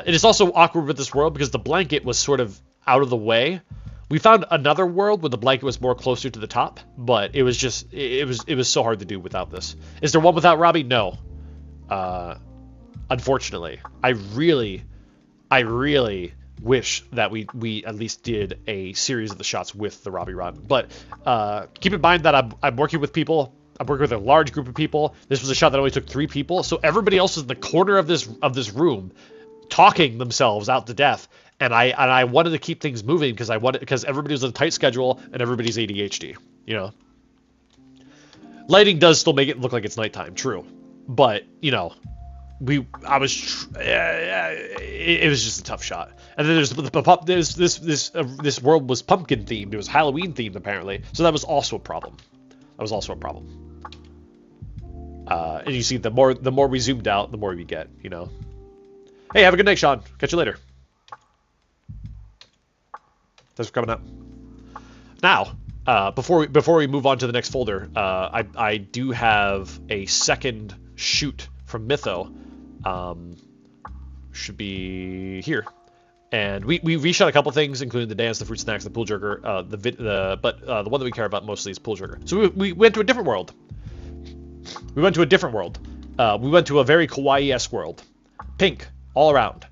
It is also awkward with this world because the blanket was sort of out of the way. We found another world where the blanket was more closer to the top, but it was just it was so hard to do without this. Is there one without Robbie? No. Unfortunately, I really wish that we at least did a series of the shots with the Robbie Rod. But keep in mind that I'm working with people. I'm working with a large group of people. This was a shot that only took 3 people, so everybody else is in the corner of this room, talking themselves out to death, and I wanted to keep things moving because everybody was on a tight schedule and everybody's ADHD, you know. Lighting does still make it look like it's nighttime, true, but you know, it was just a tough shot. And then there's this world was pumpkin themed, it was Halloween themed apparently, so that was also a problem. And you see, the more we zoomed out, the more we get, you know. Hey, have a good night, Sean. Catch you later. Thanks for coming up. Now, before we move on to the next folder, I do have a second shoot from Mytho. Should be here. And we reshot a couple things, including the dance, the fruit snacks, the pool jerker, but the one that we care about mostly is pool jerker. So we went to a different world. We went to a very kawaii-esque world. Pink, all around.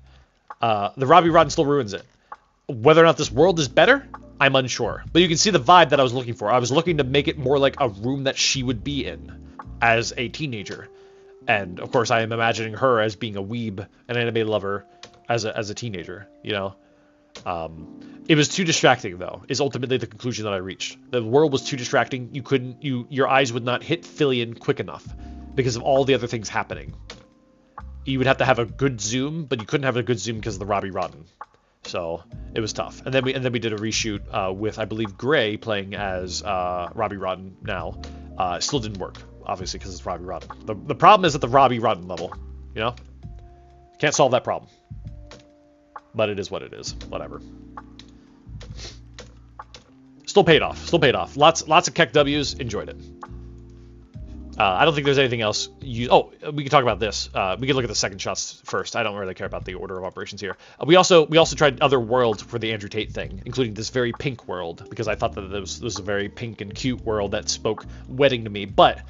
The Robbie Rodden still ruins it. Whether or not this world is better, I'm unsure. But you can see the vibe that I was looking for. I was looking to make it more like a room that she would be in as a teenager. And, of course, I am imagining her as being a weeb, an anime lover, as a teenager, you know? It was too distracting, though, is ultimately the conclusion that I reached. The world was too distracting. Your eyes would not hit Filian quick enough because of all the other things happening. You would have to have a good zoom, but you couldn't have a good zoom because of the Robbie Rodden. So it was tough. And then we did a reshoot with, I believe, Gray playing as Robbie Rodden now. Still didn't work, obviously, because it's Robbie Rodden. The problem is at the Robbie Rodden level, you know? Can't solve that problem. But it is what it is. Whatever. Still paid off. Lots of Keck W's. Enjoyed it. I don't think there's anything else. We can talk about this. We can look at the second shots first. I don't really care about the order of operations here. We also tried other worlds for the Andrew Tate thing, including this very pink world, because I thought that this was a very pink and cute world that spoke wedding to me. But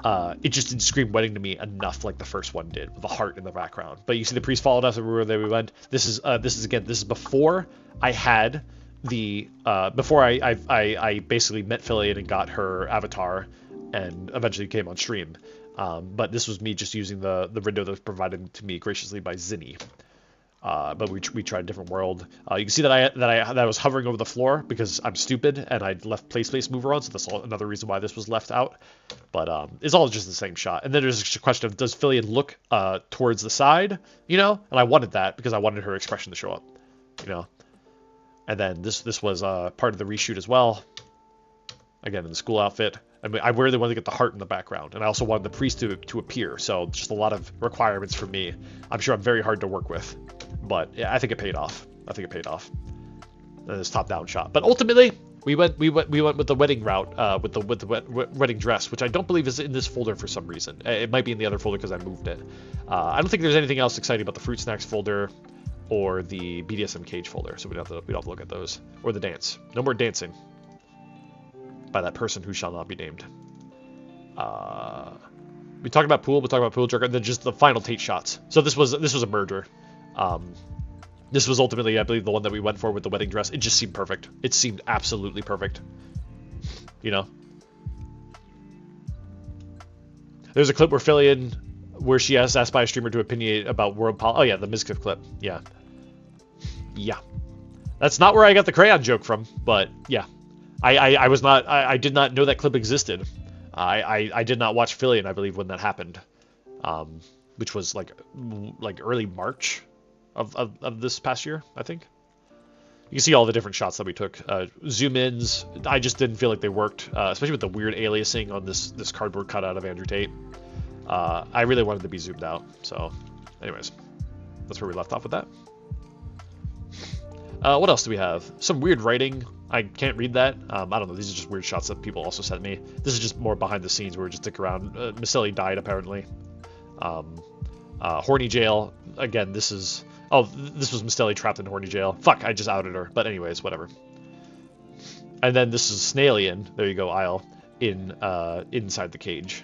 it just didn't scream wedding to me enough like the first one did, with the heart in the background. But you see the priest followed us everywhere that we went. This is before I had the before I basically met Filian and got her avatar, and eventually came on stream. But this was me just using the window that was provided to me graciously by Zinni. But we tried a different world. You can see that I was hovering over the floor because I'm stupid and I left play space mover on, so that's another reason why this was left out. But it's all just the same shot. And then there's a question of, does Filian look towards the side, you know? And I wanted that because I wanted her expression to show up, you know. And then this was part of the reshoot as well. Again, in the school outfit. I mean, I really wanted to get the heart in the background, and I also wanted the priest to appear. So just a lot of requirements for me. I'm sure I'm very hard to work with, but yeah, I think it paid off. This top-down shot. But ultimately, we went with the wedding route, with the wedding dress, which I don't believe is in this folder for some reason. It might be in the other folder because I moved it. I don't think there's anything else exciting about the fruit snacks folder or the BDSM cage folder, so we don't have to look at those, or the dance. No more dancing by that person who shall not be named. We talked about pool jerker, and then just the final Tate shots. So this was a merger. This was ultimately, I believe, the one that we went for with the wedding dress. It just seemed perfect. It seemed absolutely perfect. You know? There's a clip where Filian, where she is asked by a streamer to opinionate about world oh yeah, the Mizkif clip. Yeah. Yeah. That's not where I got the crayon joke from, but yeah. I did not know that clip existed. I did not watch Filian, I believe, when that happened, which was like early March of this past year, I think. You can see all the different shots that we took. Zoom ins, I just didn't feel like they worked, especially with the weird aliasing on this cardboard cutout of Andrew Tate. I really wanted to be zoomed out. So, anyways, that's where we left off with that. What else do we have? Some weird writing. I can't read that. I don't know. These are just weird shots that people also sent me. This is just more behind the scenes where we just stick around. Maselli died, apparently. Horny jail. Again, this is... Oh, this was Maselli trapped in horny jail. Fuck, I just outed her. But anyways, whatever. And then this is Snailian. There you go, Isle. Inside the cage.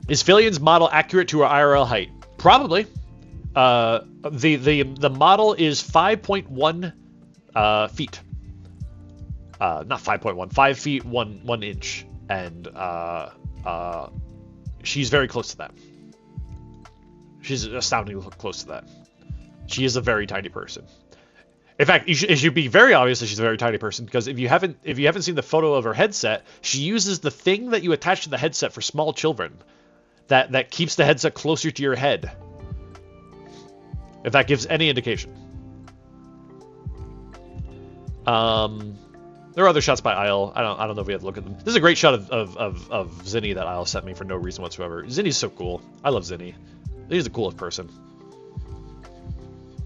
Is Filian's model accurate to her IRL height? Probably. The model is 5.1 feet. Not 5.1, 5 feet 1 inch, and she's very close to that. She's astoundingly close to that. She is a very tiny person. In fact, it should be very obvious that she's a very tiny person, because if you haven't seen the photo of her headset, she uses the thing that you attach to the headset for small children, that keeps the headset closer to your head. If that gives any indication. There are other shots by Isle. I don't know if we have to look at them. This is a great shot of Zinni that Isle sent me for no reason whatsoever. Zinni's so cool. I love Zinni. He's the coolest person.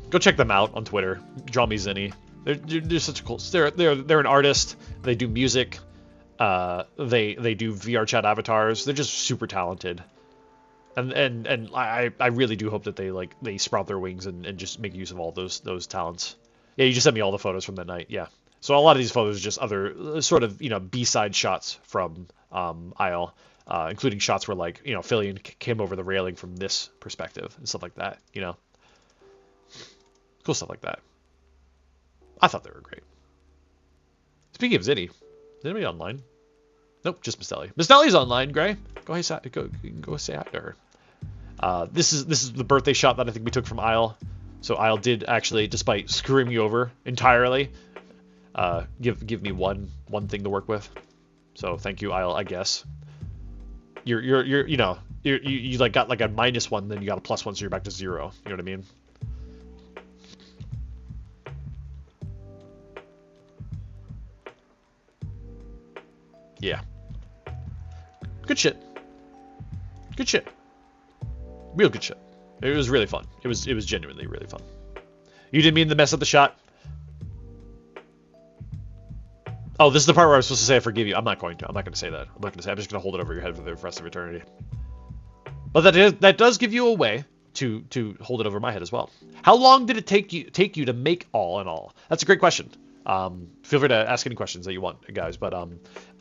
Go check them out on Twitter. Draw me Zinni. They're such a cool. They're an artist. They do music. They do VR chat avatars. They're just super talented. And I really do hope that they sprout their wings and just make use of all those talents. Yeah, you just sent me all the photos from that night. Yeah. So a lot of these photos are just other sort of, B-side shots from Isle, including shots where Filian came over the railing from this perspective and stuff like that, Cool stuff like that. I thought they were great. Speaking of Zinni, is anybody online? Nope, just Maselli. Maselli's online, Gray. Go say hi to her. This is the birthday shot that I think we took from Isle. So Isle did actually, despite screwing me over entirely, give me one thing to work with. So thank you, Isle. I guess you got like a -1, then you got a +1, so you're back to 0. You know what I mean? Yeah. Good shit. Good shit. Real good shit. It was really fun. It was genuinely really fun. You didn't mean to mess up the shot? Oh, this is the part where I was supposed to say I forgive you. I'm not going to say that. I'm just going to hold it over your head for the rest of eternity. But that does give you a way to hold it over my head as well. How long did it take you to make all in all? That's a great question. Feel free to ask any questions that you want, guys. But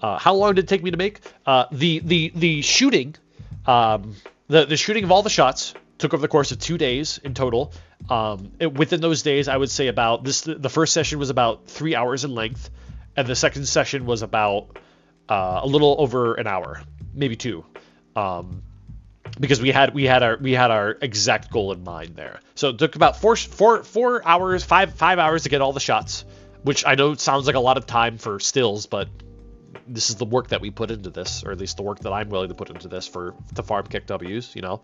how long did it take me to make? The shooting, the shooting of all the shots took over the course of 2 days in total. Within those days, I would say about this. The first session was about 3 hours in length, and the second session was about a little over an hour, maybe 2. Because we had our exact goal in mind there. So it took about 4 hours, 5 hours to get all the shots, which I know sounds like a lot of time for stills, but this is the work that we put into this, or at least the work that I'm willing to put into this to farm kick W's, you know.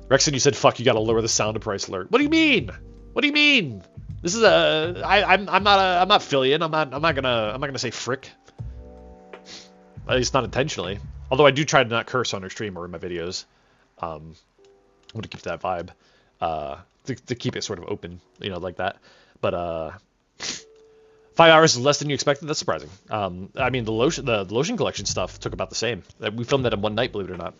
Rexon, you said, "Fuck, you gotta lower the sound price alert." What do you mean? What do you mean? This is I'm not Filian. I'm not gonna say frick. At least not intentionally. Although I do try to not curse on our stream or in my videos. I want to keep that vibe. To keep it sort of open, you know, like that. But 5 hours is less than you expected. That's surprising. I mean, the lotion collection stuff took about the same. We filmed that in one night, believe it or not.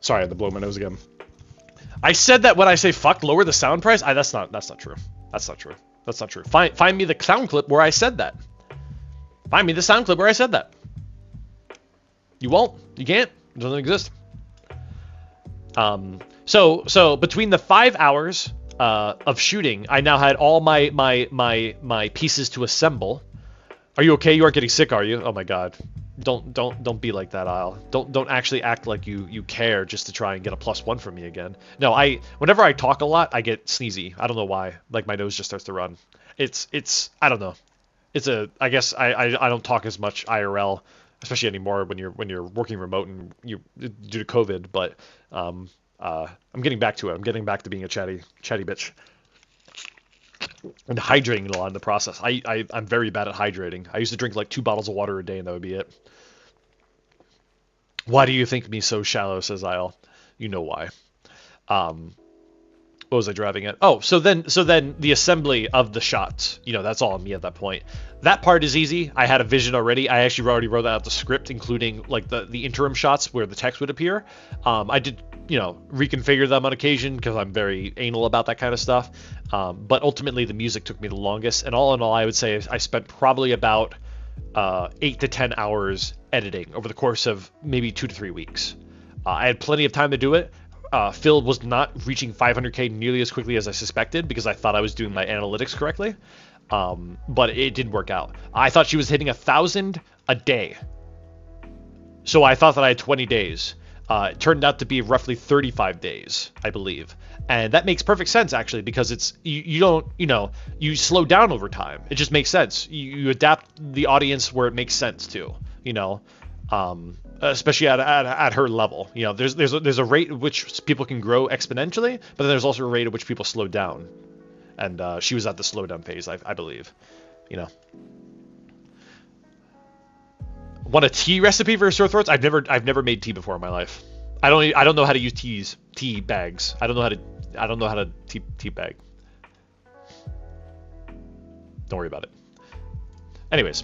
Sorry, I had to blow my nose again. I said that when I say fuck, lower the sound price. That's not true. That's not true. That's not true. Find me the sound clip where I said that. Find me the sound clip where I said that. You won't. You can't. It doesn't exist. So between the 5 hours of shooting, I now had all my pieces to assemble. Are you okay? You aren't getting sick, are you? Oh my god. Don't be like that, Isle. Don't actually act like you care just to try and get a +1 from me again. No, whenever I talk a lot, I get sneezy. I don't know why. Like my nose just starts to run. It's I don't know. I guess I don't talk as much IRL, especially anymore when you're working remote and due to COVID. But I'm getting back to it. I'm getting back to being a chatty bitch. And hydrating a lot in the process. I'm very bad at hydrating. I used to drink like 2 bottles of water a day and that would be it. Why do you think me so shallow, says Isle. You know why. What was I driving at? Oh, so then the assembly of the shots, you know, that's all on me at that point. That part is easy. I had a vision already. I actually already wrote out the script, including like the interim shots where the text would appear. I did, you know, reconfigure them on occasion because I'm very anal about that kind of stuff. But ultimately the music took me the longest. And all in all, I would say I spent probably about 8 to 10 hours editing over the course of maybe 2 to 3 weeks. I had plenty of time to do it. Phil was not reaching 500k nearly as quickly as I suspected because I thought I was doing my analytics correctly. But it didn't work out. I thought she was hitting 1,000 a day. So I thought that I had 20 days. It turned out to be roughly 35 days, I believe. And that makes perfect sense, actually, because it's you don't, you know, you slow down over time. It just makes sense. You adapt the audience where it makes sense to, you know. Especially at her level, you know, there's a rate at which people can grow exponentially, but then there's also a rate at which people slow down, and she was at the slowdown phase, I believe, you know. Want a tea recipe for sore throats? I've never made tea before in my life. I don't know how to use tea bags. I don't know how to tea bag. Don't worry about it. Anyways.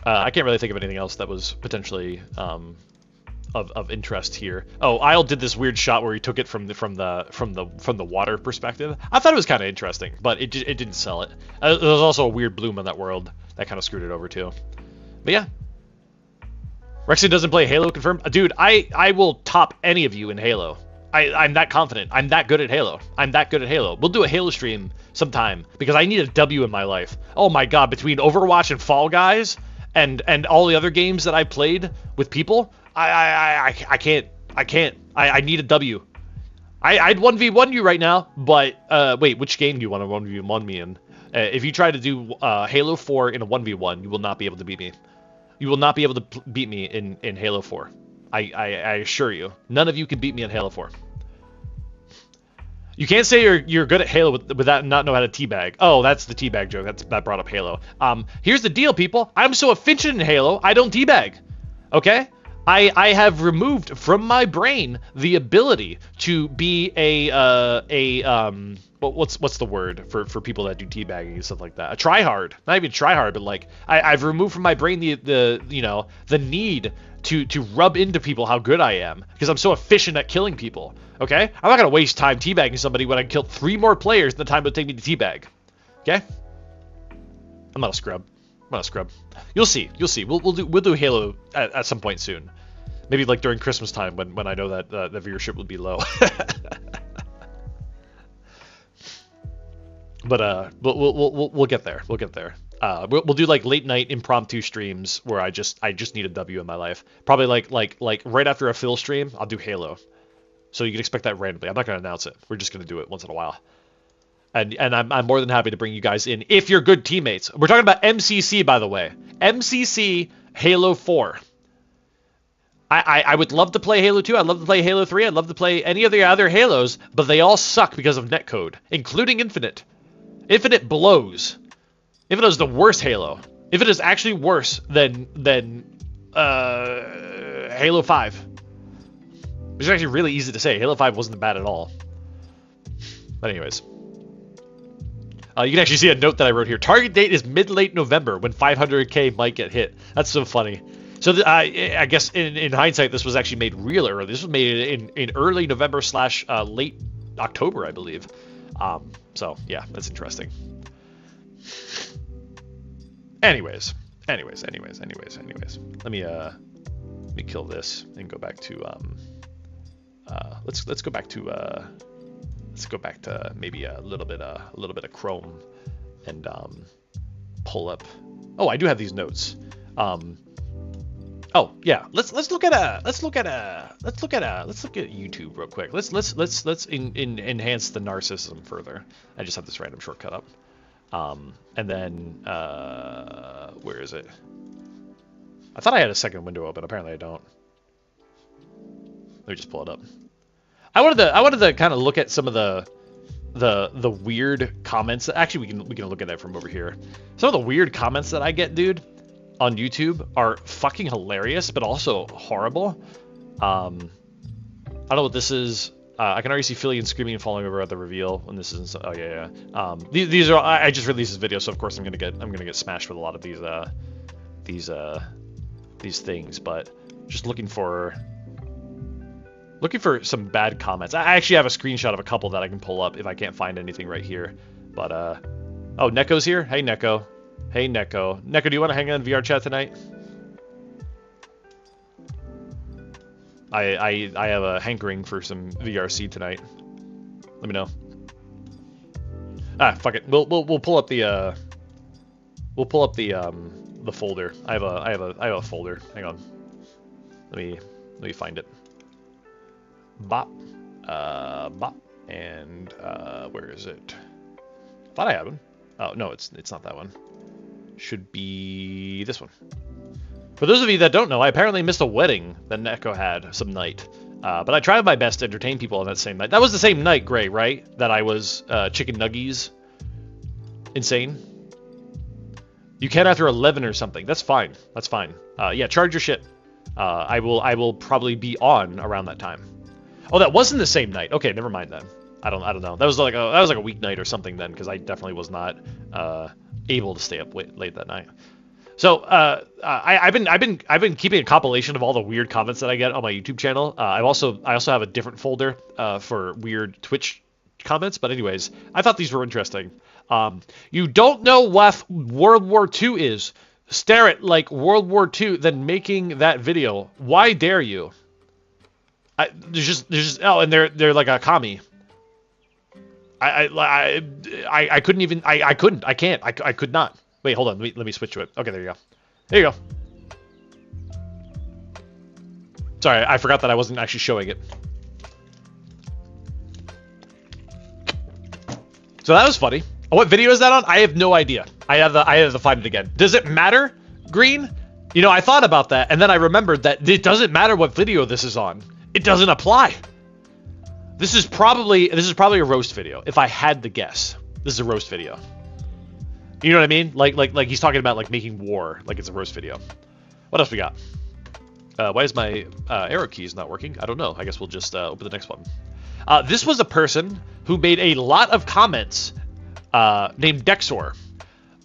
I can't really think of anything else that was potentially of interest here. Oh, Isle did this weird shot where he took it from the water perspective. I thought it was kind of interesting, but it didn't sell it. There was also a weird bloom on that world that kind of screwed it over too. But yeah, Rexon doesn't play Halo, confirmed. Dude, I will top any of you in Halo. I'm that confident. I'm that good at Halo. We'll do a Halo stream sometime because I need a W in my life. Oh my god, between Overwatch and Fall Guys. And all the other games that I played with people, I can't. I need a W. I'd 1v1 you right now, but wait, which game do you want to 1v1 me in? If you try to do Halo 4 in a 1v1, you will not be able to beat me. You will not be able to beat me in Halo 4. I assure you. None of you can beat me in Halo 4. You can't say you're good at Halo without not know how to teabag. Oh, that's the teabag joke. That brought up Halo. Here's the deal, people. I'm so efficient in Halo, I don't teabag. Okay? I have removed from my brain the ability to be what's the word for people that do teabagging and stuff like that? A tryhard. Not even tryhard, but like I've removed from my brain the need to rub into people how good I am because I'm so efficient at killing people. Okay, I'm not gonna waste time teabagging somebody when I killed 3 more players than the time it would take me to teabag. Okay, I'm not a scrub. I'm not a scrub. You'll see. You'll see. We'll do Halo at some point soon. Maybe like during Christmas time when I know that the viewership will be low. But we'll get there. We'll get there. We'll do like late night impromptu streams where I just need a W in my life. Probably like right after a Phil stream, I'll do Halo. So you can expect that randomly. I'm not gonna announce it. We're just gonna do it once in a while. And I'm more than happy to bring you guys in if you're good teammates. We're talking about MCC, by the way. MCC Halo 4. I would love to play Halo 2. I'd love to play Halo 3. I'd love to play any of the other Halos, but they all suck because of netcode, including Infinite. Infinite blows. Infinite is the worst Halo. Infinite is actually worse than Halo 5. Which is actually really easy to say. Halo 5 wasn't bad at all. But anyways. You can actually see a note that I wrote here. Target date is mid-late November when 500k might get hit. That's so funny. So I guess in hindsight, this was actually made real early. This was made in early November / late October, I believe. So yeah, that's interesting. Anyways. Let me kill this and go back to let's go back to maybe a little bit of Chrome and pull up. Oh, I do have these notes. Oh yeah, let's look at YouTube real quick. Let's enhance the narcissism further. I just have this random shortcut up. And then where is it? I thought I had a second window open. Apparently I don't. Let me just pull it up. I wanted to kind of look at some of the weird comments. Actually, we can look at that from over here. Some of the weird comments that I get, dude, on YouTube are fucking hilarious, but also horrible. I don't know what this is. I can already see Filian screaming and falling over at the reveal when this is. Oh yeah. These are. I just released this video, so of course I'm gonna get smashed with a lot of these things. But just looking for some bad comments. I actually have a screenshot of a couple that I can pull up if I can't find anything right here. But oh, Neko's here. Hey Neko. Hey Neko. Neko, do you want to hang on VR chat tonight? I have a hankering for some VRC tonight. Let me know. Ah, fuck it. We'll pull up the folder. I have a folder. Hang on. Let me find it. Bop. And where is it? Thought I had one. Oh no, it's not that one. Should be this one. For those of you that don't know, I apparently missed a wedding that Neko had some night. But I tried my best to entertain people on that same night. That was the same night, Gray, right? That I was chicken nuggies. Insane. You can after 11 or something. That's fine. That's fine. Yeah, charge your shit. I will probably be on around that time. Oh, that wasn't the same night. Okay, never mind then. I don't know. That was like a weeknight or something then, because I definitely was not able to stay up late that night. So I've been keeping a compilation of all the weird comments that I get on my YouTube channel. I also have a different folder for weird Twitch comments. But anyways, I thought these were interesting. You don't know what World War II is. Stare at like World War II, then making that video. Why dare you? There's just oh, and they're like a commie. I couldn't even I could not. Wait, hold on. Let me switch to it. Okay, there you go. There you go. Sorry, I forgot that I wasn't actually showing it. So that was funny. What video is that on? I have no idea. I have to find it again. Does it matter, Green? You know, I thought about that, and then I remembered that it doesn't matter what video this is on. It doesn't apply. This is probably a roast video. If I had to guess, this is a roast video. You know what I mean? Like he's talking about like making war, like it's a roast video. What else we got? Why is my arrow keys not working? I don't know. I guess we'll just open the next one. This was a person who made a lot of comments named Dexor.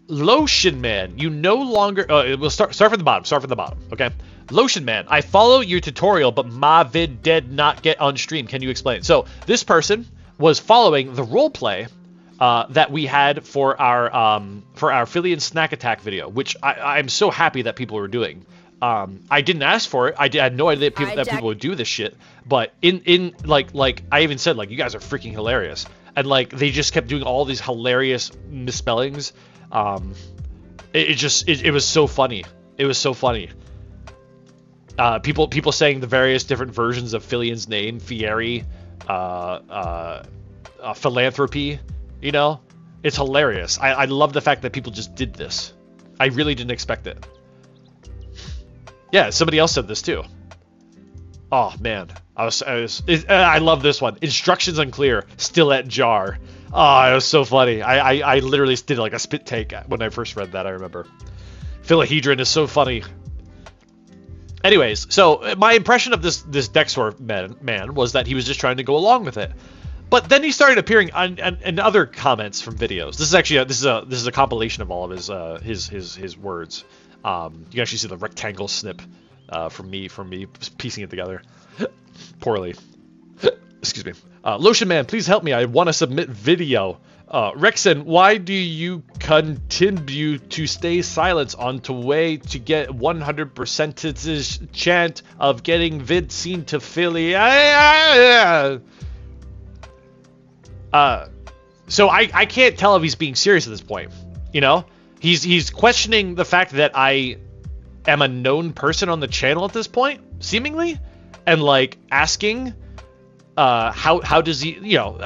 Lotion Man, you no longer... we'll start from the bottom. Start from the bottom, okay? Lotion Man, I follow your tutorial, but my vid did not get on stream. Can you explain? So this person was following the roleplay that we had for our Filian snack attack video, which I'm so happy that people were doing. I didn't ask for it. I had no idea that people would do this shit. But like I even said, like, you guys are freaking hilarious, and like they just kept doing all these hilarious misspellings. It was so funny. It was so funny. People saying the various different versions of Filian's name, Furry, philanthropy. You know, it's hilarious. I love the fact that people just did this. I really didn't expect it. Yeah, somebody else said this too. Oh man, I love this one. Instructions unclear. Still at jar. Oh, it was so funny. I literally did like a spit take when I first read that. I remember. Philahedron is so funny. Anyways, so my impression of this Dexor man was that he was just trying to go along with it. But then he started appearing in other comments from videos. This is actually this is a compilation of all of his words. You can actually see the rectangle snip from me piecing it together poorly. Excuse me. Lotion Man, please help me. I want to submit video. Rexon, why do you continue to stay silent on the way to get 100% chance of getting vid seen to Philly? So I can't tell if he's being serious at this point. You know, he's questioning the fact that I am a known person on the channel at this point, seemingly, and like asking, how does he, you know,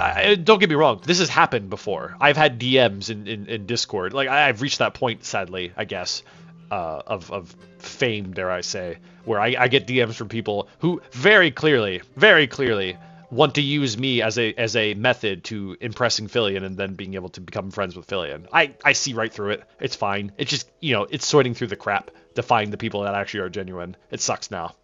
don't get me wrong, this has happened before. I've had DMs in Discord. Like I've reached that point, sadly, I guess, of fame, dare I say, where I get DMs from people who very clearly want to use me as a method to impressing Filian and then being able to become friends with Filian. I see right through it. It's fine. It's just, you know, it's sorting through the crap to find the people that actually are genuine. It sucks now.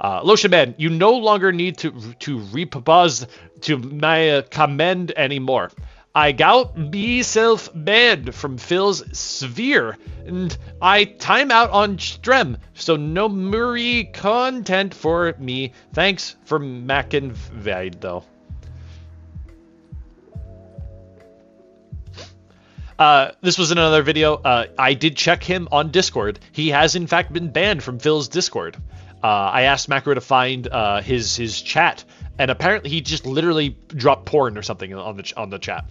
Lotion Man, you no longer need to repause to my commend anymore. I got myself banned from Phil's sphere, and I time out on stream, so no Murray content for me. Thanks for macking vid, though. This was in another video. I did check him on Discord. He has in fact been banned from Phil's Discord. I asked Macro to find his chat, and apparently he just literally dropped porn or something on the chat.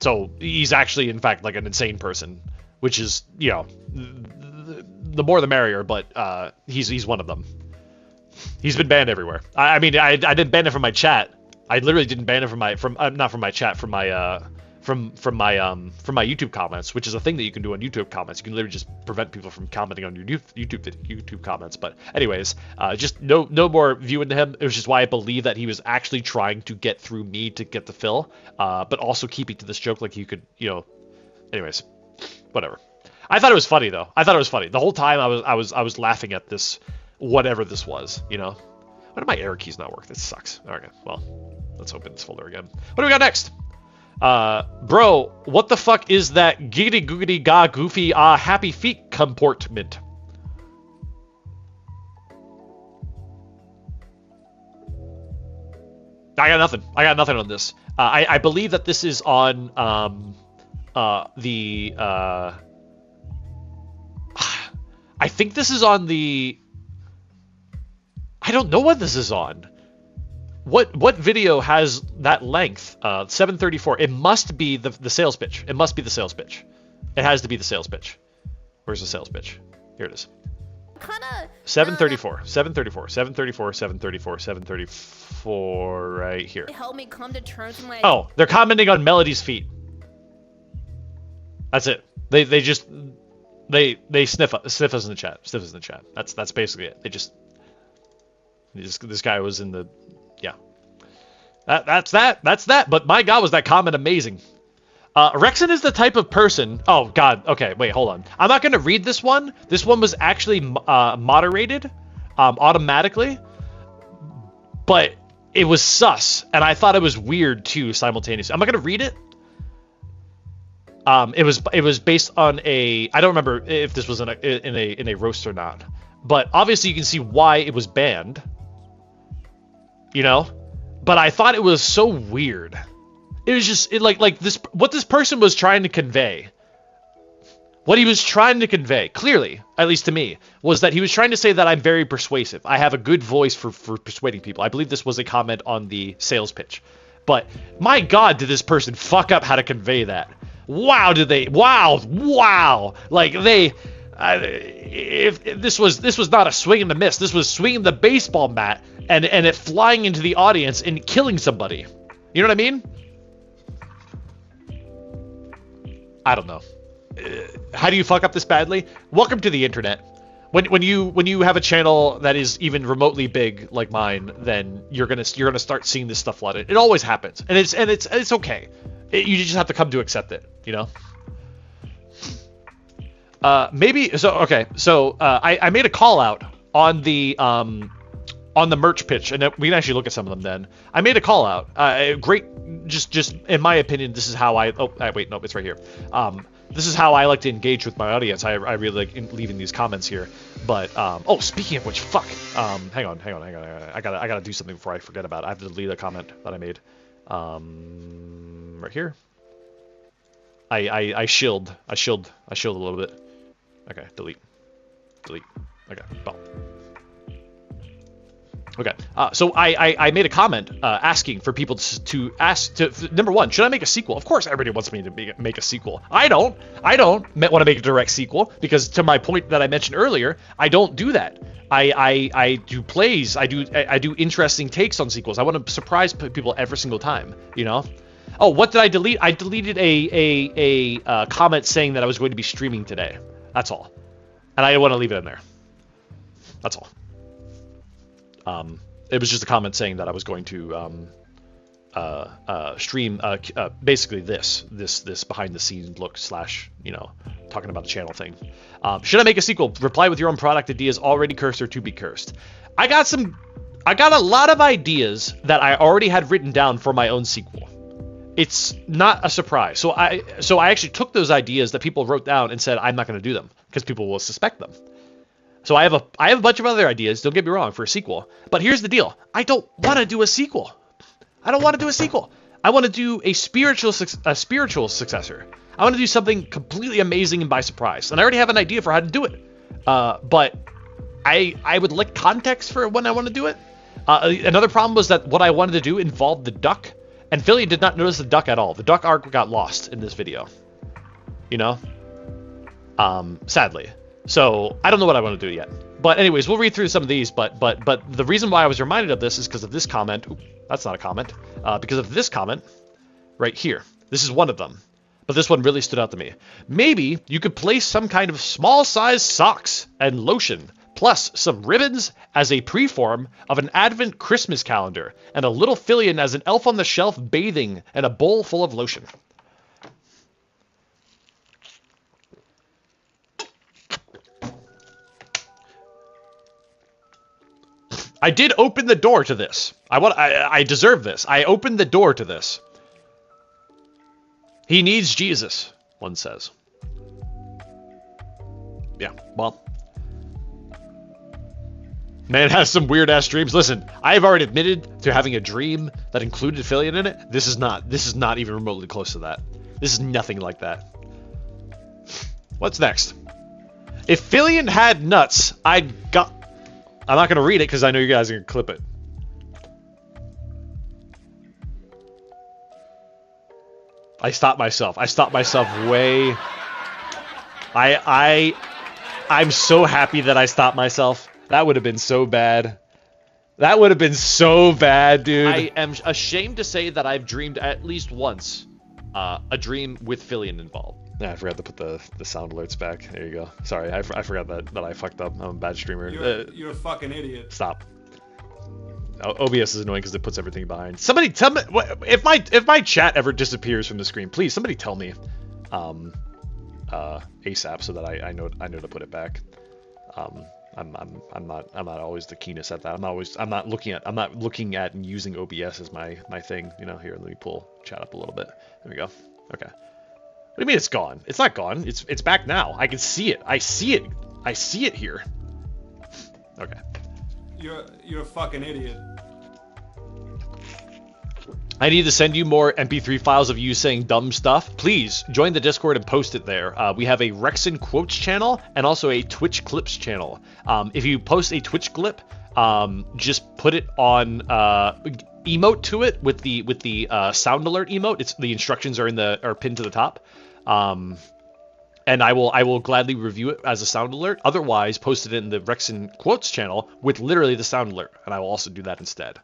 So he's actually, in fact, like an insane person, which is, you know, the more the merrier. But he's one of them. He's been banned everywhere. I mean, I didn't ban him from my chat. I literally didn't ban him not from my chat, from my YouTube comments, which is a thing that you can do on YouTube comments. You can literally just prevent people from commenting on your YouTube comments. But anyways, just no more viewing to him. It was just why I believe that he was actually trying to get through me to get to Phil, but also keeping to this joke like you could, you know. Anyways, whatever. I thought it was funny though. I thought it was funny the whole time. I was laughing at this, whatever this was. You know, why do my arrow keys not work? This sucks. Okay, well, let's open this folder again. What do we got next? Bro, what the fuck is that giggity googity ga goofy happy feet comportment? I got nothing. I got nothing on this. I believe that this is on I think this is on the... I don't know what this is on. What video has that length? 734. It must be the sales pitch. It must be the sales pitch. It has to be the sales pitch. Where's the sales pitch? Here it is. Kinda 734. 734. 734. 734. 734. Right here. help me come to terms with my... Oh, they're commenting on Melody's feet. That's it. They just sniff us in the chat. Sniff us in the chat. That's basically it. This guy was in the... Yeah. That's that. But my God, was that comment amazing. Rexon is the type of person... Oh, God. Okay, wait, hold on. I'm not going to read this one. This one was actually moderated automatically. But it was sus. And I thought it was weird, too, simultaneously. I'm not going to read it. It was based on a... I don't remember if this was in a roast or not. But obviously you can see why it was banned. You know? But I thought it was so weird. It was just like this. What this person was trying to convey, what he was trying to convey, clearly, at least to me, was that he was trying to say that I'm very persuasive. I have a good voice for persuading people. I believe this was a comment on the sales pitch. But my God, did this person fuck up how to convey that? Wow, did they? Wow! Like they, if this was not a swing and a miss. This was swinging the baseball bat and it flying into the audience and killing somebody. You know what I mean? I don't know. How do you fuck up this badly? Welcome to the internet. When you have a channel that is even remotely big like mine, then you're gonna start seeing this stuff flooded. It always happens, and it's okay. You just have to come to accept it. You know. Maybe so. Okay. So I made a call out on the merch pitch, and we can actually look at some of them. Then I made a call out. Great. Just in my opinion, this is how I. Oh, wait, no, it's right here. This is how I like to engage with my audience. I really like leaving these comments here. But oh, speaking of which, fuck. Hang on. I gotta do something before I forget about it. I have to delete a comment that I made. Right here. I shilled a little bit. Okay, delete. Okay, boom. Okay, so I made a comment asking for people to ask number one, should I make a sequel? Of course, everybody wants me to make a sequel. I don't want to make a direct sequel because, to my point that I mentioned earlier, I don't do that. I do plays. I do interesting takes on sequels. I want to surprise people every single time. You know. Oh, what did I delete? I deleted a comment saying that I was going to be streaming today. That's all, and I want to leave it in there. That's all. It was just a comment saying that I was going to stream basically this behind the scenes look / you know, talking about the channel thing. Should I make a sequel? Reply with your own product ideas, already cursed or to be cursed. I got a lot of ideas that I already had written down for my own sequel. It's not a surprise. So I actually took those ideas that people wrote down and said I'm not going to do them because people will suspect them. So I have a bunch of other ideas, don't get me wrong, for a sequel. But here's the deal. I don't want to do a sequel. I want to do a spiritual successor. I want to do something completely amazing and by surprise. And I already have an idea for how to do it. But I would like context for when I want to do it. Another problem was that what I wanted to do involved the duck. And Filian did not notice the duck at all. The duck arc got lost in this video. You know? Sadly. So I don't know what I want to do yet. But anyways, we'll read through some of these. But the reason why I was reminded of this is because of this comment. Ooh, that's not a comment. Because of this comment right here. This is one of them. But this one really stood out to me. Maybe you could place some kind of small-sized socks and lotion, plus some ribbons as a preform of an Advent Christmas calendar, and a little Filian as an elf on the shelf bathing in a bowl full of lotion. I did open the door to this. I deserve this. I opened the door to this. He needs Jesus, one says. Yeah, well. Man has some weird ass dreams. Listen, I've already admitted to having a dream that included Filian in it. This is not even remotely close to that. This is nothing like that. What's next? If Filian had nuts, I'm not going to read it because I know you guys are going to clip it. I stopped myself way... I'm so happy that I stopped myself. That would have been so bad. That would have been so bad, dude. I am ashamed to say that I've dreamed at least once a dream with Filian involved. I forgot to put the sound alerts back. There you go. Sorry, I forgot that I fucked up. I'm a bad streamer. You're a fucking idiot. Stop. OBS is annoying because it puts everything behind. Somebody tell me if my chat ever disappears from the screen. Please, somebody tell me, ASAP so that I know to put it back. I'm not always the keenest at that. I'm not looking at and using OBS as my thing. You know, here, let me pull chat up a little bit. There we go. Okay. What do you mean it's gone? It's not gone. It's back now. I can see it. I see it. I see it here. Okay. You're a fucking idiot. I need to send you more MP3 files of you saying dumb stuff. Please join the Discord and post it there. We have a Rexon Quotes channel and also a Twitch Clips channel. If you post a Twitch clip, just put it on emote to it with the sound alert emote. The instructions are pinned to the top. And I will gladly review it as a sound alert. Otherwise, post it in the Rexon Quotes channel with literally the sound alert, and I will also do that instead.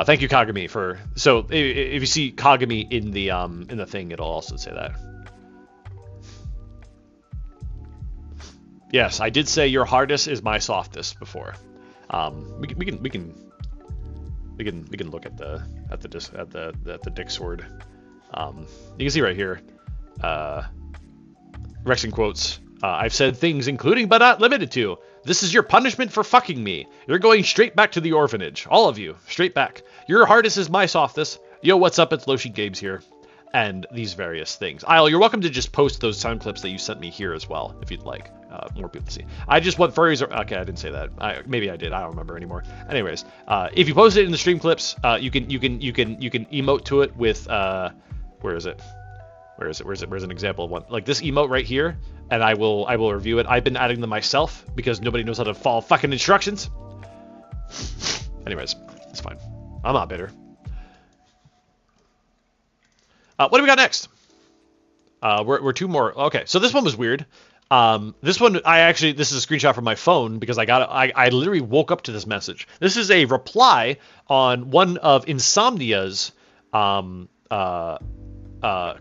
Thank you, Kagami, for... So, if you see Kagami in the thing, it'll also say that. Yes, I did say your hardest is my softest before. We can look at the dick sword. You can see right here. Rexon Quotes. I've said things including but not limited to. This is your punishment for fucking me. You're going straight back to the orphanage. All of you. Straight back. Your hardest is my softest. Yo, what's up? It's Loshi Games here. And these various things. Isle, you're welcome to just post those sound clips that you sent me here as well, if you'd like. More people to see. I just want furries... Okay, I didn't say that. Maybe I did. I don't remember anymore. Anyways, if you post it in the stream clips, you can emote to it with... Where is it? Where's an example of one? Like this emote right here, and I will review it. I've been adding them myself because nobody knows how to follow fucking instructions. Anyways, it's fine. I'm not bitter. What do we got next? We're two more. Okay, so this one was weird. This one, this is a screenshot from my phone because I literally woke up to this message. This is a reply on one of Insomnia's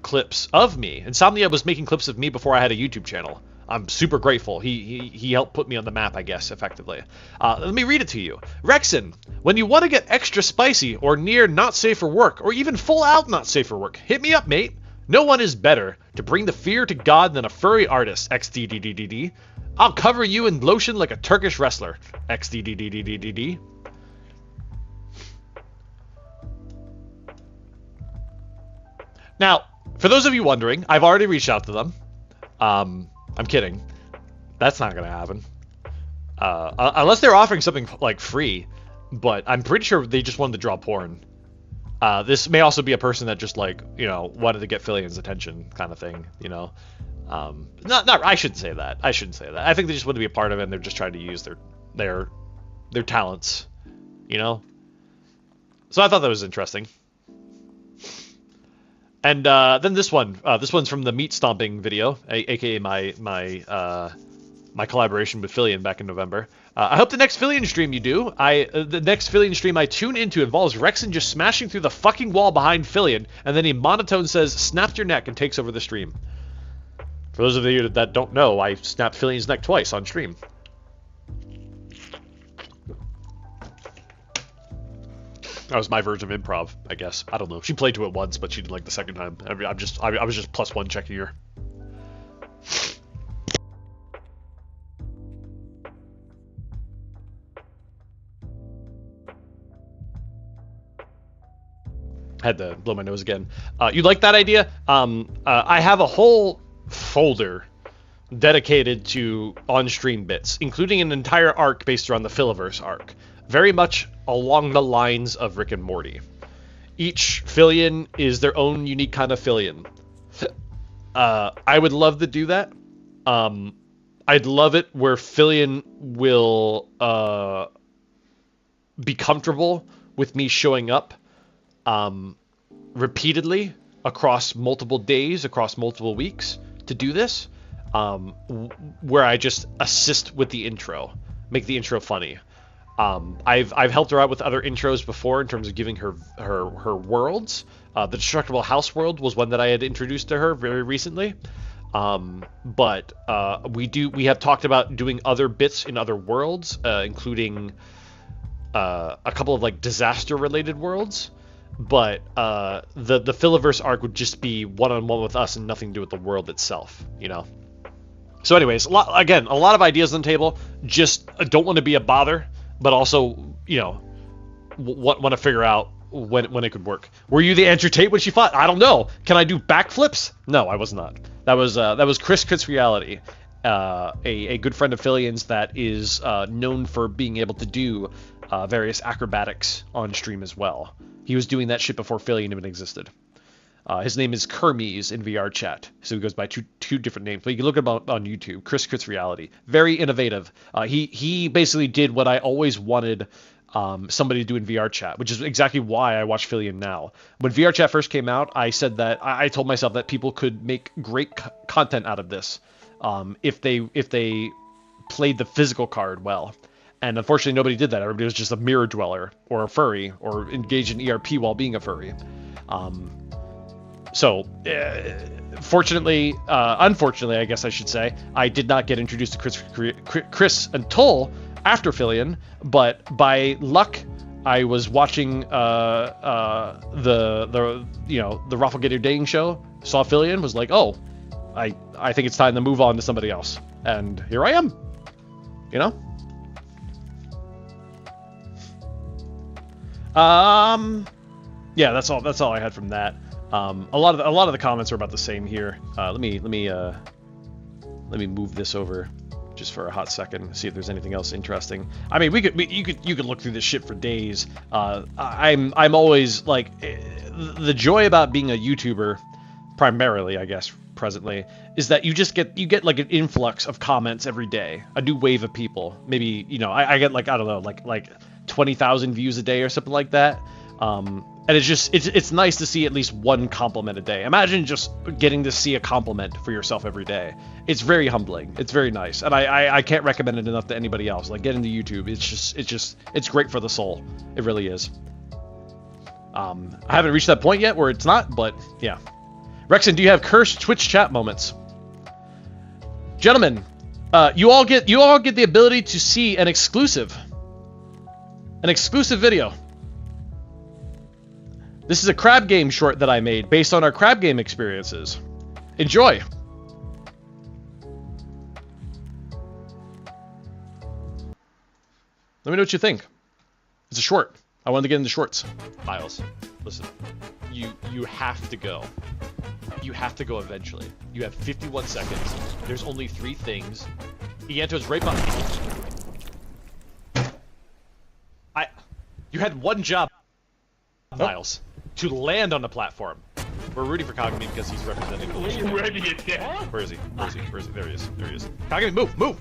clips of me. Insomnia was making clips of me before I had a YouTube channel. I'm super grateful. He helped put me on the map, I guess, effectively. Let me read it to you. Rexon, when you want to get extra spicy or near not safe for work, or even full out not safe for work, hit me up, mate. No one is better to bring the fear to God than a furry artist, XDDDDD. I'll cover you in lotion like a Turkish wrestler, XDDDDDD. Now, for those of you wondering, I've already reached out to them. I'm kidding. That's not going to happen. Unless they're offering something, like, free. But I'm pretty sure they just wanted to draw porn. This may also be a person that just, like, you know, wanted to get Filian's attention kind of thing, you know. I shouldn't say that. I shouldn't say that. I think they just want to be a part of it, and they're just trying to use their talents, you know. So I thought that was interesting. And then this one. This one's from the meat stomping video, aka my collaboration with Filian back in November. I hope the next Filian stream you do, the next Filian stream I tune into involves Rexon just smashing through the fucking wall behind Filian, and then he monotone says, "Snapped your neck," and takes over the stream. For those of you that don't know, I snapped Filian's neck twice on stream. That was my version of improv, I guess. I don't know. She played to it once, but she didn't like the second time. I was just +1 checking her. Had to blow my nose again. You like that idea? I have a whole folder dedicated to on-stream bits, including an entire arc based around the Filiverse arc. Very much along the lines of Rick and Morty. Each Filian is their own unique kind of Filian. I would love to do that. I'd love it where Filian will be comfortable with me showing up repeatedly across multiple days, across multiple weeks to do this, where I just assist with the intro, make the intro funny. I've helped her out with other intros before in terms of giving her worlds. The Destructible House world was one that I had introduced to her very recently. But we have talked about doing other bits in other worlds, including a couple of like disaster related worlds, but the Filiverse arc would just be one-on-one with us and nothing to do with the world itself, you know. So anyways, a lot of ideas on the table. Just don't want to be a bother, but also, you know, want to figure out when it could work. Were you the Andrew Tate when she fought? I don't know. Can I do backflips? No, I was not. That was Chris Kritz Reality, a good friend of Filian's that is known for being able to do various acrobatics on stream as well. He was doing that shit before Filian even existed. His name is Kermes in VR chat, so he goes by two different names. But you can look him up on YouTube. Chris Kritz Reality, very innovative. He basically did what I always wanted somebody to do in VR chat, which is exactly why I watch Filian now. When VR chat first came out, I said that I told myself that people could make great content out of this if they played the physical card well. And unfortunately, nobody did that. Everybody was just a mirror dweller or a furry or engaged in ERP while being a furry. Unfortunately, I guess I should say, I did not get introduced to Chris until after Filian, but by luck, I was watching the Rafflegator dating show, saw Filian, was like, oh, I think it's time to move on to somebody else, and here I am, you know. Yeah, that's all I had from that. A lot of the comments are about the same here. Let me move this over just for a hot second, see if there's anything else interesting. I mean, you could look through this shit for days. I'm always like, the joy about being a YouTuber, primarily, I guess, presently, is that you get like an influx of comments every day, a new wave of people. Maybe, you know, I get like, I don't know, like 20,000 views a day or something like that. And it's nice to see at least one compliment a day. Imagine just getting to see a compliment for yourself every day. It's very humbling. It's very nice, and I can't recommend it enough to anybody else. Like, get into YouTube. It's great for the soul. It really is. I haven't reached that point yet where it's not, but yeah. Rexon, do you have cursed Twitch chat moments? Gentlemen, you all get the ability to see an exclusive video. This is a crab game short that I made based on our crab game experiences. Enjoy! Let me know what you think. It's a short. I wanted to get into shorts. Miles, listen. You have to go. You have to go eventually. You have 51 seconds. There's only 3 things. Ianto's right behind you. You had one job, Miles. To land on the platform. We're rooting for Kagami because he's representing the Where is he? There he is. Kagami, move!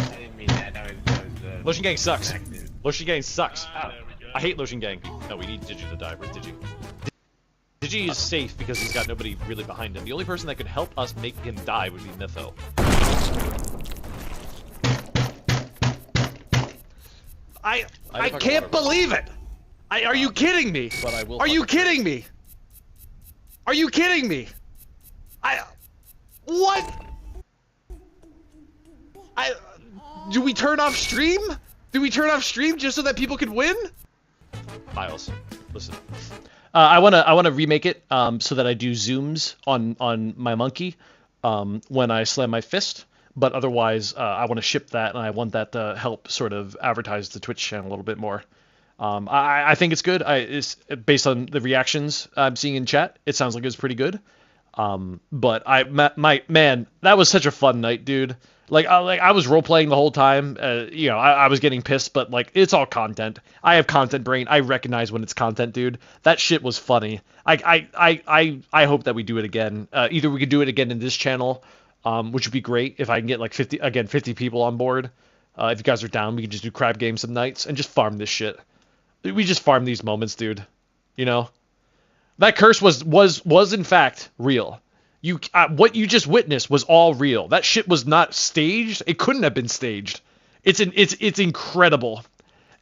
I didn't mean that. That was Lotion Gang sucks. Lotion Gang sucks. There we go. I hate Lotion Gang. No, we need Digi to die. Where's Digi? Digi is safe because he's got nobody really behind him. The only person that could help us make him die would be Mytho. I can't believe it! Are you kidding me? But I will. Are you kidding me? Are you kidding me? What? Do we turn off stream? Do we turn off stream just so that people can win? Miles, listen. I wanna remake it so that I do zooms on my monkey when I slam my fist. But otherwise, I want to ship that, and I want that to help sort of advertise the Twitch channel a little bit more. I think it's good. It's based on the reactions I'm seeing in chat. It sounds like it's pretty good. But man, that was such a fun night, dude. I was role playing the whole time. You know, I was getting pissed, but like, it's all content. I have content brain. I recognize when it's content, dude. That shit was funny. I hope that we do it again. Either we could do it again in this channel. Which would be great if I can get like 50 people on board. If you guys are down, we can just do crab games some nights and just farm this shit. We just farm these moments, dude. You know, that curse was in fact real. What you just witnessed was all real. That shit was not staged. It couldn't have been staged. It's incredible.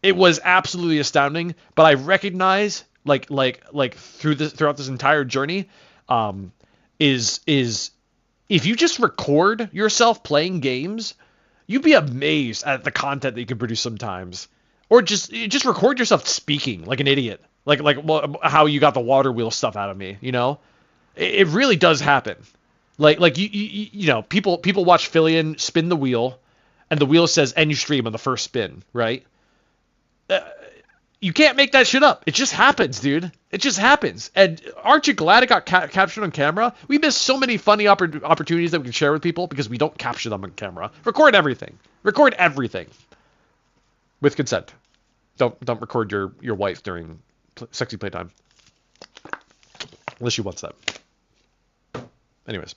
It was absolutely astounding. But I recognize like throughout this entire journey, is if you just record yourself playing games, You'd be amazed at the content that you can produce sometimes. Or just record yourself speaking like an idiot. Like how you got the water wheel stuff out of me, you know? It really does happen. Like you know, people watch Filian spin the wheel, and the wheel says end stream on the first spin, right? You can't make that shit up. It just happens, dude. It just happens. And aren't you glad it got captured on camera? We miss so many funny opportunities that we can share with people because we don't capture them on camera. Record everything. Record everything. With consent. Don't record your wife during sexy playtime. Unless she wants that. Anyways.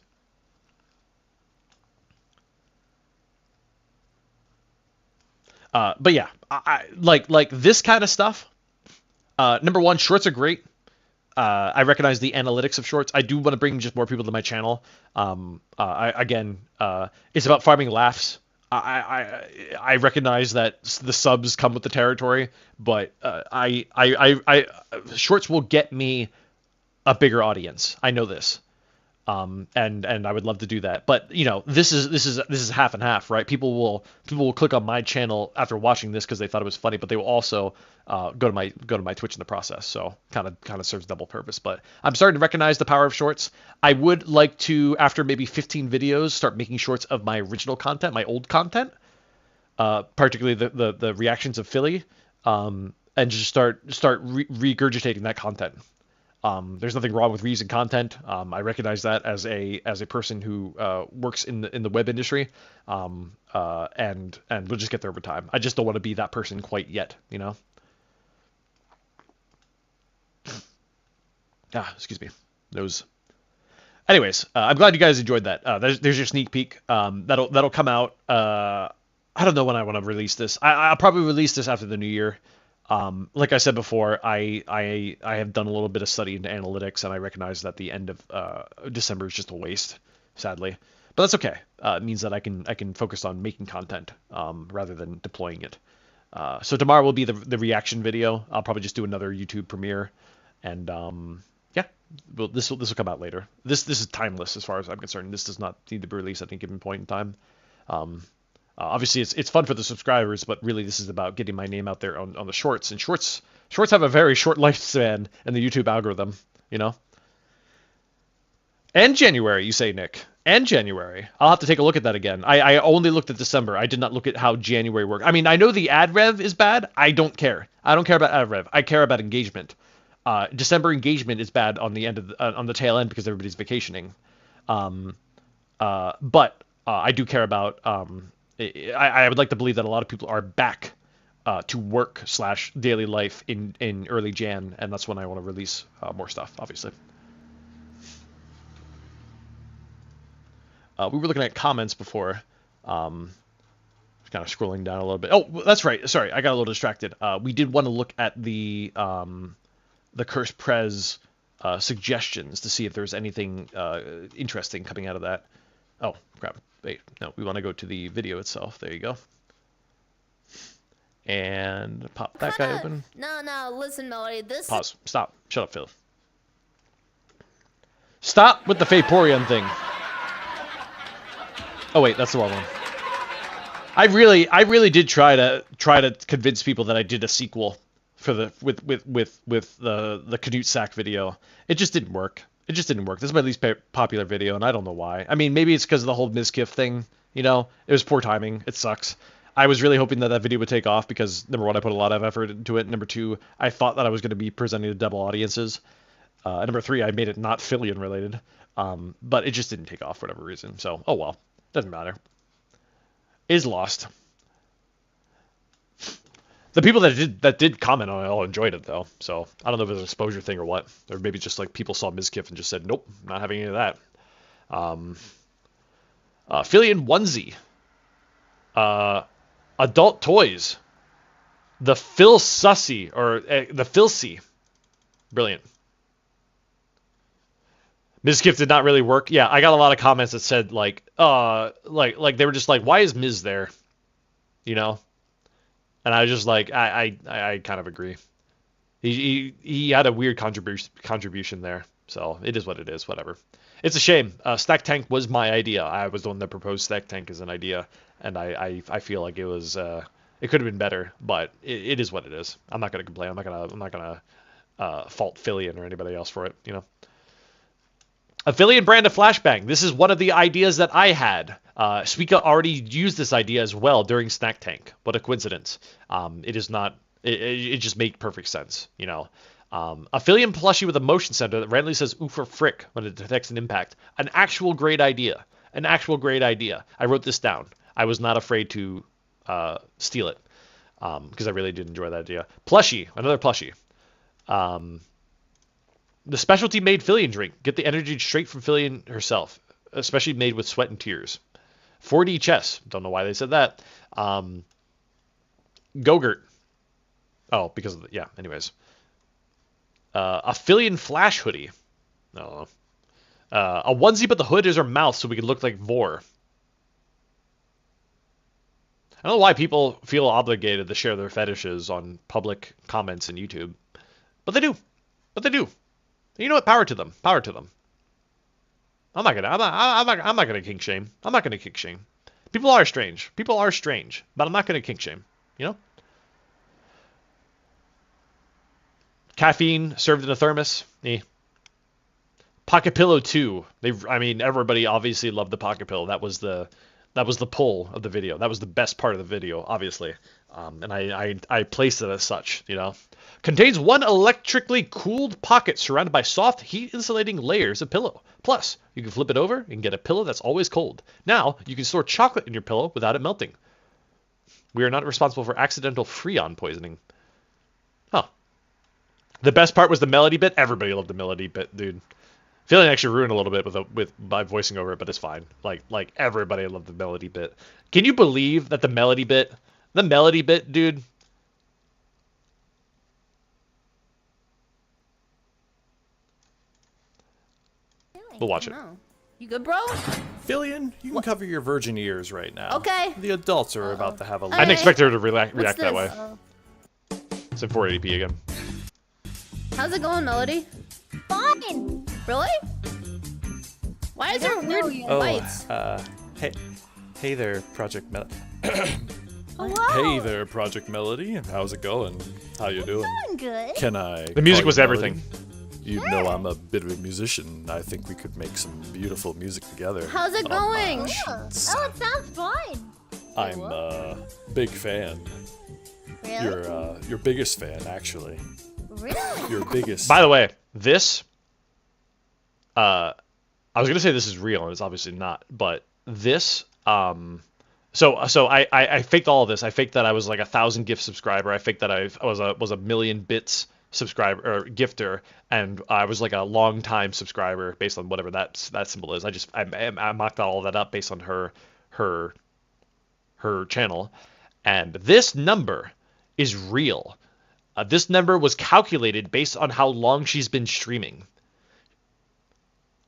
But yeah, I like this kind of stuff. Number one, shorts are great. I recognize the analytics of shorts. I do want to bring just more people to my channel. It's about farming laughs. I recognize that the subs come with the territory, but shorts will get me a bigger audience. I know this. And I would love to do that, but you know, this is half and half, right? People will click on my channel after watching this because they thought it was funny, but they will also go to my Twitch in the process. So kind of serves double purpose. But I'm starting to recognize the power of shorts. I would like to, after maybe 15 videos, start making shorts of my original content, my old content, particularly the reactions of Philly, and just start regurgitating that content. There's nothing wrong with reusing content. I recognize that as a person who works in the web industry, and we'll just get there over time. I just don't want to be that person quite yet, you know. Excuse me, nose. Anyways, I'm glad you guys enjoyed that. There's your sneak peek. That'll come out. I don't know when I want to release this. I'll probably release this after the new year. Like I said before, I have done a little bit of study into analytics, and I recognize that the end of December is just a waste, sadly. But that's okay. It means that I can focus on making content rather than deploying it. So tomorrow will be the reaction video. I'll probably just do another YouTube premiere, and yeah, this will come out later. This is timeless as far as I'm concerned. This does not need to be released at any given point in time. Obviously, it's fun for the subscribers, but really this is about getting my name out there on the shorts. And shorts have a very short lifespan in the YouTube algorithm, you know. And January, you say, Nick. And January. I'll have to take a look at that again. I only looked at December. I did not look at how January worked. I mean, I know the ad rev is bad. I don't care. I don't care about ad rev. I care about engagement. December engagement is bad on the end of on the tail end because everybody's vacationing. But I do care about... I would like to believe that a lot of people are back to work / daily life in early Jan, and that's when I want to release more stuff, obviously. We were looking at comments before. Just kind of scrolling down a little bit. Oh, that's right. Sorry, I got a little distracted. We did want to look at the Curse Prez suggestions to see if there's anything interesting coming out of that. Oh, crap. Wait, no, we want to go to the video itself. There you go. And pop that guy open. No, listen, Melody. This. Pause. Stop. Shut up, Phil. Stop with the Vaporeon thing. Oh wait, that's the wrong one. I really did try to convince people that I did a sequel for with the Canute Sack video. It just didn't work. It just didn't work. This is my least popular video, and I don't know why. I mean, maybe it's because of the whole Mizkif thing. You know, it was poor timing. It sucks. I was really hoping that video would take off because, number one, I put a lot of effort into it. Number two, I thought that I was going to be presenting to double audiences. Number three, I made it not Filian related. But it just didn't take off for whatever reason. So, oh well. Doesn't matter. Is lost. The people that did comment on it all enjoyed it, though. So, I don't know if it was an exposure thing or what. Or maybe just like people saw Mizkif and just said, nope, not having any of that. Filian onesie. Adult toys. The Phil Sussy, or the Filsy. Brilliant. Mizkif did not really work. Yeah, I got a lot of comments that said, like they were just like, why is Miz there? You know? And I was just like, I kind of agree. He had a weird contribution there. So it is what it is, whatever. It's a shame. Stack Tank was my idea. I was the one that proposed Stack Tank as an idea, and I feel like it was it could have been better, but it is what it is. I'm not gonna complain. I'm not gonna fault Filian or anybody else for it. You know. A Filian brand of flashbang. This is one of the ideas that I had. Suika already used this idea as well during Snack Tank. What a coincidence. It is not. It just made perfect sense. You know. A Filian plushie with a motion sensor that randomly says "ooh" for frick when it detects an impact. An actual great idea. An actual great idea. I wrote this down. I was not afraid to steal it because I really did enjoy that idea. Plushie. Another plushie. The specialty made Filian drink. Get the energy straight from Filian herself, especially made with sweat and tears. 4D chess. Don't know why they said that. Gogurt. Oh, because of the, yeah. Anyways, a Filian flash hoodie. I don't know. A onesie, but the hood is her mouth, so we can look like Vor. I don't know why people feel obligated to share their fetishes on public comments in YouTube, but they do. But they do. You know what? Power to them. Power to them. I'm not gonna kink shame. I'm not gonna kink shame. People are strange. People are strange, but I'm not gonna kink shame. You know. Caffeine served in a thermos. Pocket Pillow 2. I mean, everybody obviously loved the Pocket Pillow. That was the pull of the video. That was the best part of the video, obviously. And I placed it as such, you know. Contains one electrically cooled pocket surrounded by soft, heat-insulating layers of pillow. Plus, you can flip it over and get a pillow that's always cold. Now, you can store chocolate in your pillow without it melting. We are not responsible for accidental Freon poisoning. Huh. The best part was the melody bit. Everybody loved the melody bit, dude. Feeling actually ruined a little bit by voicing over it, but it's fine. Like everybody loved the melody bit. Can you believe that the melody bit, dude? We'll watch it. You good, bro? Filian, you can cover your virgin ears right now. Okay. The adults are about to have a I didn't expect her to react What's that way. this? It's in 480p again. How's it going, Melody? Fine. Really? Why is there weird lights? Hey there, Project Melody. Hello. Hey there, Project Melody. How's it going? How you doing? Doing good. Can I? The music call was you everything. Melody? You know I'm a bit of a musician. I think we could make some beautiful music together. How's it going? Oh, it sounds fun. I'm a big fan. Really? Your biggest fan, actually. Really? Your biggest. By the way, this, I was gonna say this is real, and it's obviously not. But this, so I faked all of this. I faked that I was like 1,000 gift subscriber. I faked that I was a million bits subscriber or gifter, and I was like a long time subscriber based on whatever that symbol is. I mocked all that up based on her channel, and this number is real. This number was calculated based on how long she's been streaming.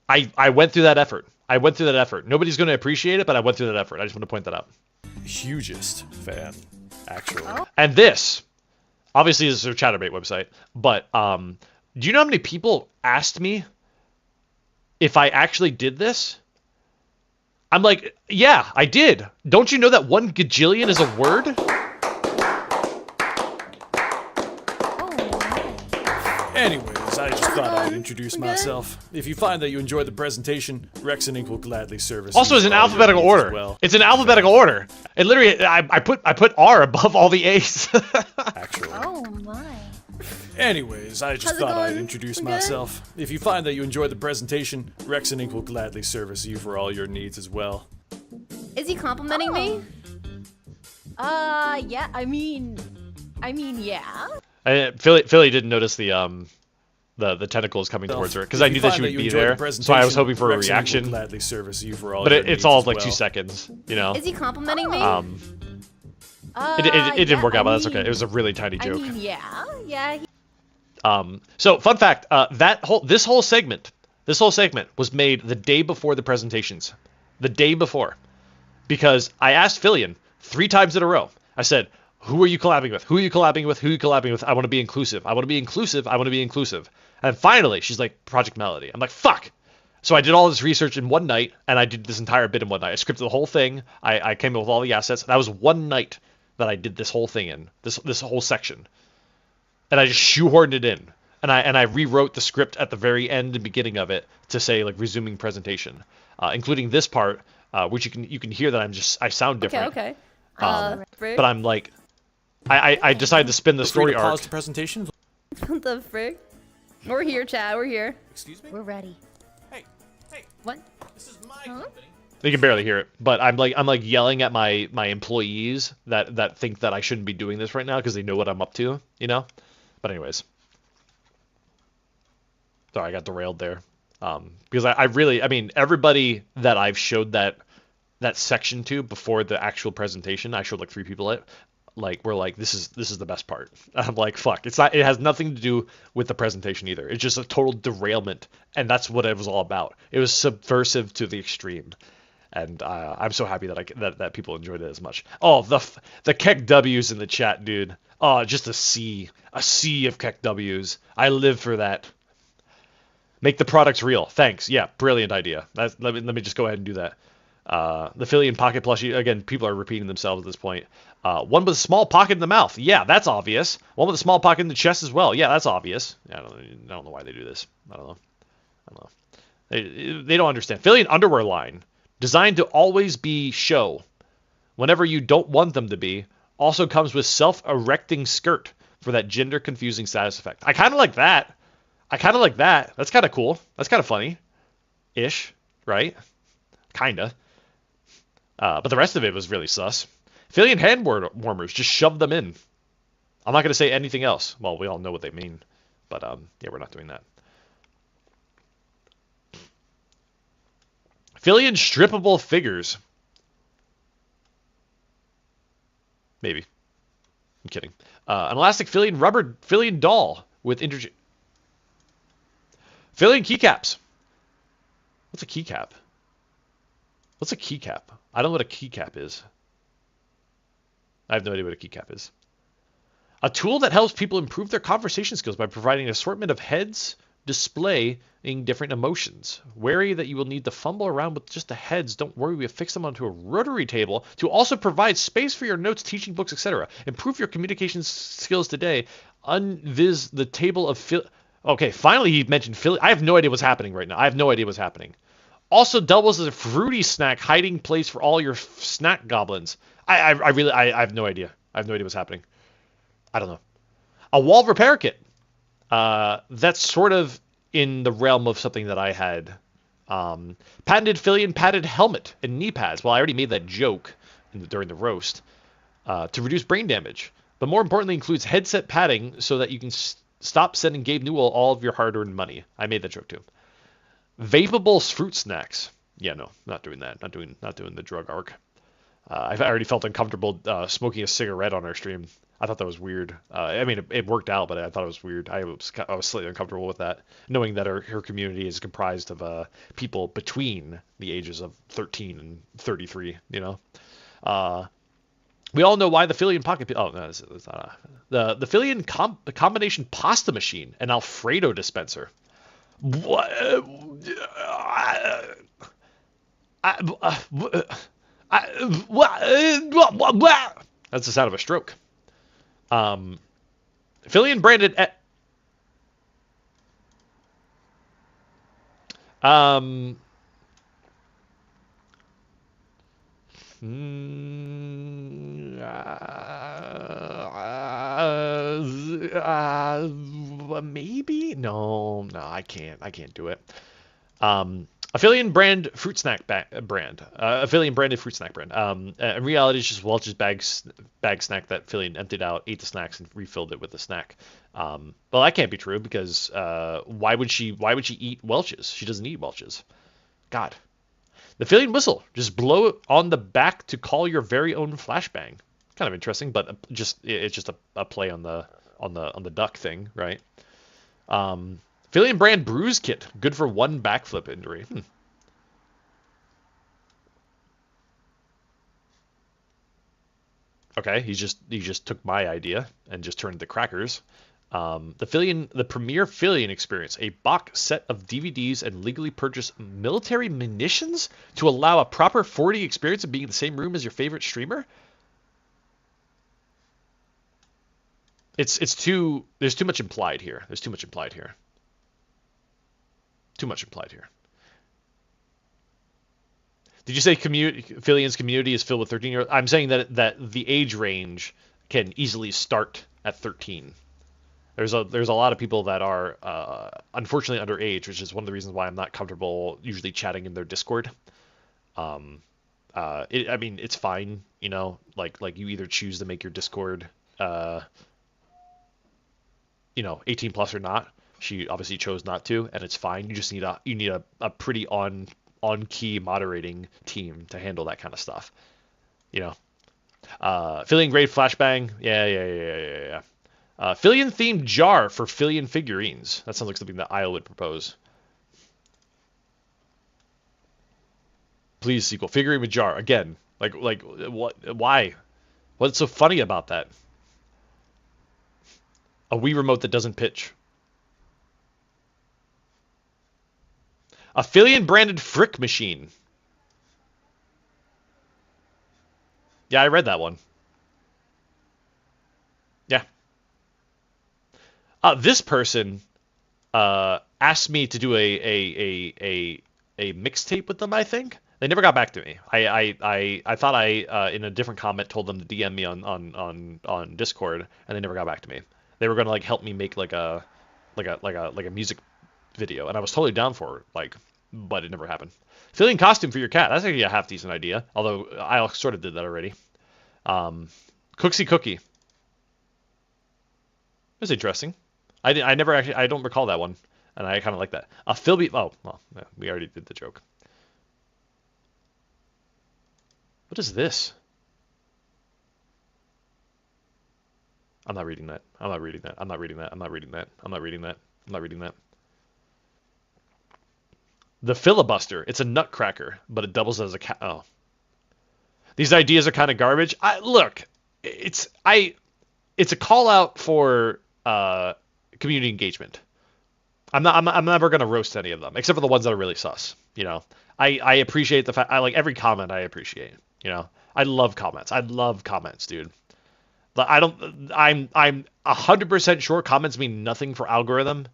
I went through that effort. Nobody's going to appreciate it, but I went through that effort. I just want to point that out. Hugest fan, actually. And this, obviously, this is her Chatterbait website, but do you know how many people asked me if I actually did this? I'm like, yeah, I did. Don't you know that 1 gajillion is a word? Anyways, I just thought I'd introduce myself. If you find that you enjoyed the presentation, Rex and Ink will gladly service. Also, it's in alphabetical order. Well. It's in alphabetical order. It literally, I put R above all the A's. Actually. Oh my. Anyways, I just How's it thought I'd going? introduce We're good? myself. If you find that you enjoyed the presentation, Rex and Ink will gladly service you for all your needs as well. Is he complimenting me? Yeah. I mean, yeah. Philly didn't notice the tentacles coming towards her because I knew that she would be there, so I was hoping for a reaction. Gladly service you for all But your it's needs all as like well. 2 seconds, you know. Is he complimenting me? It didn't work out, but that's I okay. It was a really tiny joke. mean, yeah. So fun fact, this whole segment was made the day before the presentations, the day before, because I asked Filian 3 times in a row. I said, "Who are you collabing with? Who are you collabing with? Who are you collabing with? I want to be inclusive. I want to be inclusive. I want to be inclusive." And finally, she's like, "Project Melody." I'm like, "Fuck." So I did all this research in one night, and I did this entire bit in one night. I scripted the whole thing. I came up with all the assets. That was one night that I did this whole thing in, this whole section. And I just shoehorned it in. And I rewrote the script at the very end and beginning of it to say, like, resuming presentation, including this part, which you can hear that I sound different. Okay. But I'm like, I decided to spin the story arc. Pause the presentation. What the frick? We're here, Chad. We're here. Excuse me? We're ready. Hey. What? This is my company. You can barely hear it, but I'm like yelling at my employees that think that I shouldn't be doing this right now because they know what I'm up to, you know. But anyways, sorry, I got derailed there. Because I mean, everybody that I've showed that section to before the actual presentation, I showed like 3 people it. Like, we're like, this is the best part. I'm like, fuck, it has nothing to do with the presentation either. It's just a total derailment, and that's what it was all about. It was subversive to the extreme, and I'm so happy that people enjoyed it as much. Oh, the Keck W's in the chat, dude. Oh, just a sea of Keck W's. I live for that. Make the products real. Thanks. Yeah, brilliant idea. Let me just go ahead and do that. The Filian pocket plushie, again, people are repeating themselves at this point. One with a small pocket in the mouth. Yeah, that's obvious. One with a small pocket in the chest as well. Yeah, that's obvious. I don't know why they do this. I don't know. They don't understand. Filian underwear line, designed to always be show, whenever you don't want them to be. Also comes with self-erecting skirt for that gender-confusing status effect. I kind of like that. That's kind of cool. That's kind of funny-ish, right? Kinda. But the rest of it was really sus. Filian hand warmers, just shove them in. I'm not going to say anything else. Well, we all know what they mean. But, yeah, we're not doing that. Filian strippable figures. Maybe. I'm kidding. An elastic Filian rubber Filian doll with Filian keycaps. What's a keycap? What's a keycap? I don't know what a keycap is. I have no idea what a keycap is. A tool that helps people improve their conversation skills by providing an assortment of heads displaying different emotions. Wary that you will need to fumble around with just the heads. Don't worry, we have fixed them onto a rotary table to also provide space for your notes, teaching books, etc. Improve your communication skills today. Unviz the table of Okay, finally he mentioned Philly. I have no idea what's happening right now. I have no idea what's happening. Also doubles as a fruity snack hiding place for all your snack goblins. I have no idea. I have no idea what's happening. I don't know. A wall repair kit. That's sort of in the realm of something that I had. Patented Filian padded helmet and knee pads. Well, I already made that joke during the roast. To reduce brain damage. But more importantly includes headset padding so that you can stop sending Gabe Newell all of your hard-earned money. I made that joke too. Vapable fruit snacks. Yeah, no, not doing that. Not doing the drug arc. I already felt uncomfortable smoking a cigarette on our stream. I thought that was weird. I mean, it worked out, but I thought it was weird. I was slightly uncomfortable with that, knowing that her community is comprised of people between the ages of 13 and 33. You know, we all know why the Filian pocket. Oh no, it's not the Filian combination pasta machine and Alfredo dispenser. What? That's the sound of a stroke. Filian branded maybe? No, I can't do it. A Filian brand fruit snack brand. A Filian branded fruit snack brand. In reality, it's just Welch's bag snack that Filian emptied out, ate the snacks, and refilled it with the snack. Well, that can't be true because why would she eat Welch's? She doesn't eat Welch's. God. The Filian whistle. Just blow it on the back to call your very own flashbang. Kind of interesting, but it's just a play on the duck thing, right? Filian brand bruise kit, good for one backflip injury. Okay, he just took my idea and just turned it to crackers. The premier Filian experience, a box set of DVDs and legally purchased military munitions to allow a proper 4D experience of being in the same room as your favorite streamer. There's too much implied here. There's too much implied here. Too much implied here. Did you say Filian's community is filled with 13-year-olds? I'm saying that the age range can easily start at 13. There's a lot of people that are unfortunately underage, which is one of the reasons why I'm not comfortable usually chatting in their Discord. I mean, it's fine, you know, like you either choose to make your Discord, 18 plus or not. She obviously chose not to, and it's fine. You just need a pretty on key moderating team to handle that kind of stuff, you know. Filian grade flashbang, yeah. Filian themed jar for Filian figurines. That sounds like something that Isle would propose. Please sequel figurine with jar again. Like what? Why? What's so funny about that? A Wii remote that doesn't pitch. A Filian branded Frick machine. Yeah, I read that one. Yeah. This person asked me to do a mixtape with them, I think. They never got back to me. I thought I in a different comment told them to DM me on Discord, and they never got back to me. They were gonna like help me make like a music video, and I was totally down for it, but it never happened. Filian costume for your cat. That's actually a half decent idea, although I sort of did that already. Cooksy Cookie. That's interesting. I never actually, I don't recall that one, and I kind of like that. Philby. Oh, well, yeah, we already did the joke. What is this? I'm not reading that. I'm not reading that. I'm not reading that. I'm not reading that. I'm not reading that. I'm not reading that. The filibuster. It's a nutcracker, but it doubles as a cat. Oh. These ideas are kind of garbage. Look, it's a call out for community engagement. I'm never gonna roast any of them, except for the ones that are really sus. You know, I appreciate the fact. I like every comment. I appreciate. You know, I love comments. I love comments, dude. But I'm 100% sure comments mean nothing for algorithm.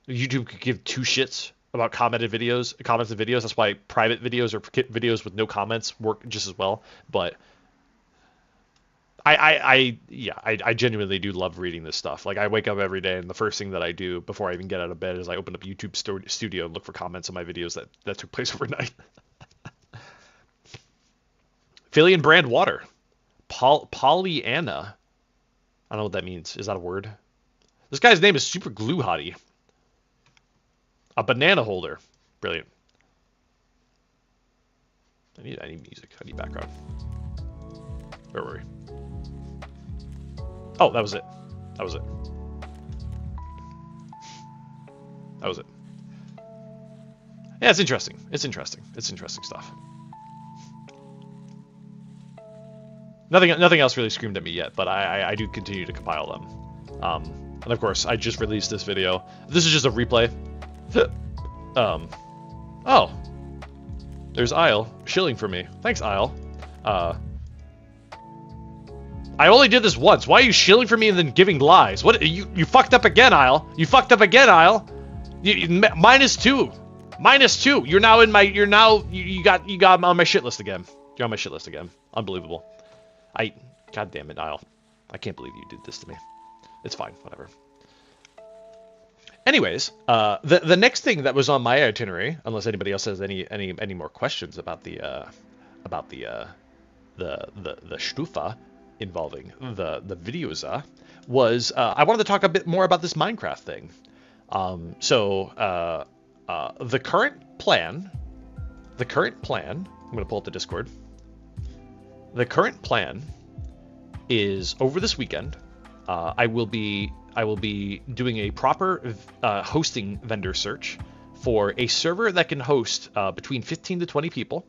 YouTube could give two shits about comments and videos. That's why private videos or videos with no comments work just as well. But I genuinely do love reading this stuff. Like, I wake up every day, and the first thing that I do before I even get out of bed is I open up YouTube Studio and look for comments on my videos that took place overnight. Filian brand water. Pollyanna. I don't know what that means. Is that a word? This guy's name is Super Glue Hottie. A banana holder. Brilliant. I need music. I need background. Where were we? Oh, that was it. That was it. That was it. Yeah, it's interesting. It's interesting. It's interesting stuff. Nothing else really screamed at me yet, but I do continue to compile them. And of course, I just released this video. This is just a replay. Oh. There's Isle shilling for me. Thanks, Isle. I only did this once. Why are you shilling for me and then giving lies? What? You fucked up again, Isle. You fucked up again, Isle. -2. -2. You're now in my. You got on my shit list again. You're on my shit list again. Unbelievable. God damn it, Isle. I can't believe you did this to me. It's fine. Whatever. Anyways, the next thing that was on my itinerary, unless anybody else has any more questions about the Stufa involving the videos, was I wanted to talk a bit more about this Minecraft thing. The current plan. I'm gonna pull up the Discord. The current plan is over this weekend. I will be doing a proper hosting vendor search for a server that can host between 15 to 20 people,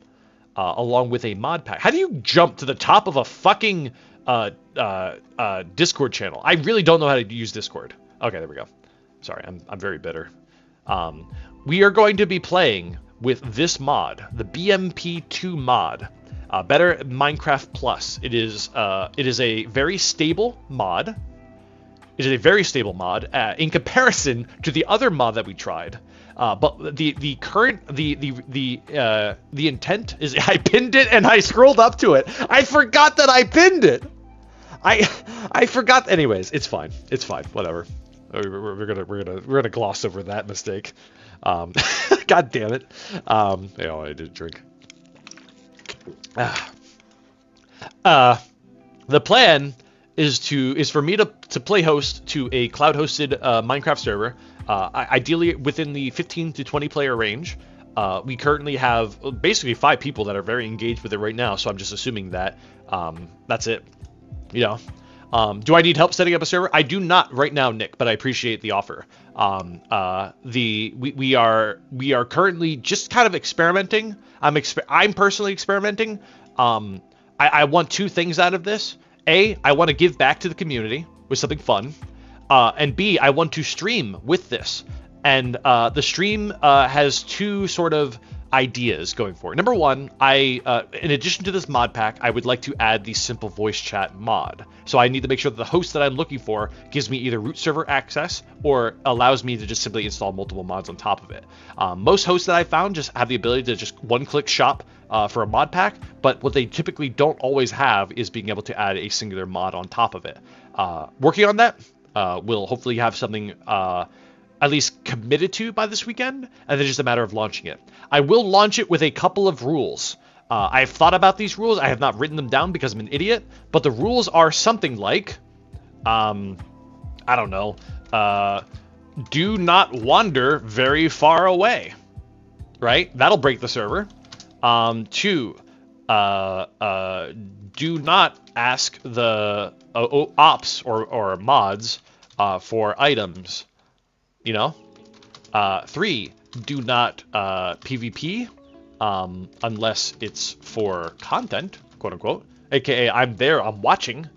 along with a mod pack. How do you jump to the top of a fucking Discord channel? I really don't know how to use Discord. Okay, there we go. Sorry, I'm very bitter. We are going to be playing with this mod, the BMP2 mod, Better Minecraft Plus. It is a very stable mod. It is a very stable mod in comparison to the other mod that we tried. But the intent is I pinned it and I scrolled up to it. I forgot that I pinned it. I forgot. Anyways, it's fine. It's fine. Whatever. We're gonna gloss over that mistake. God damn it. Yeah, I did drink. The plan is for me to play host to a cloud hosted Minecraft server, ideally within the 15 to 20 player range. We currently have basically 5 people that are very engaged with it right now, so I'm just assuming that that's it. You know, do I need help setting up a server? I do not right now, Nick, but I appreciate the offer. We are currently just kind of experimenting. I'm personally experimenting. I want 2 things out of this. A, I want to give back to the community with something fun, and B, I want to stream with this. And the stream has 2 sort of ideas going for it. Number 1, in addition to this mod pack, I would like to add the simple voice chat mod. So I need to make sure that the host that I'm looking for gives me either root server access or allows me to just simply install multiple mods on top of it. Most hosts that I found just have the ability to just one-click shop for a mod pack, but what they typically don't always have is being able to add a singular mod on top of it. Working on that, we'll hopefully have something at least committed to by this weekend, and then just a matter of launching it. I will launch it with a couple of rules. I've thought about these rules. I have not written them down because I'm an idiot, but the rules are something like, I don't know, do not wander very far away, right? That'll break the server. 2, do not ask the ops or mods for items. You know, 3, do not PvP unless it's for content, quote unquote. AKA, I'm there, I'm watching.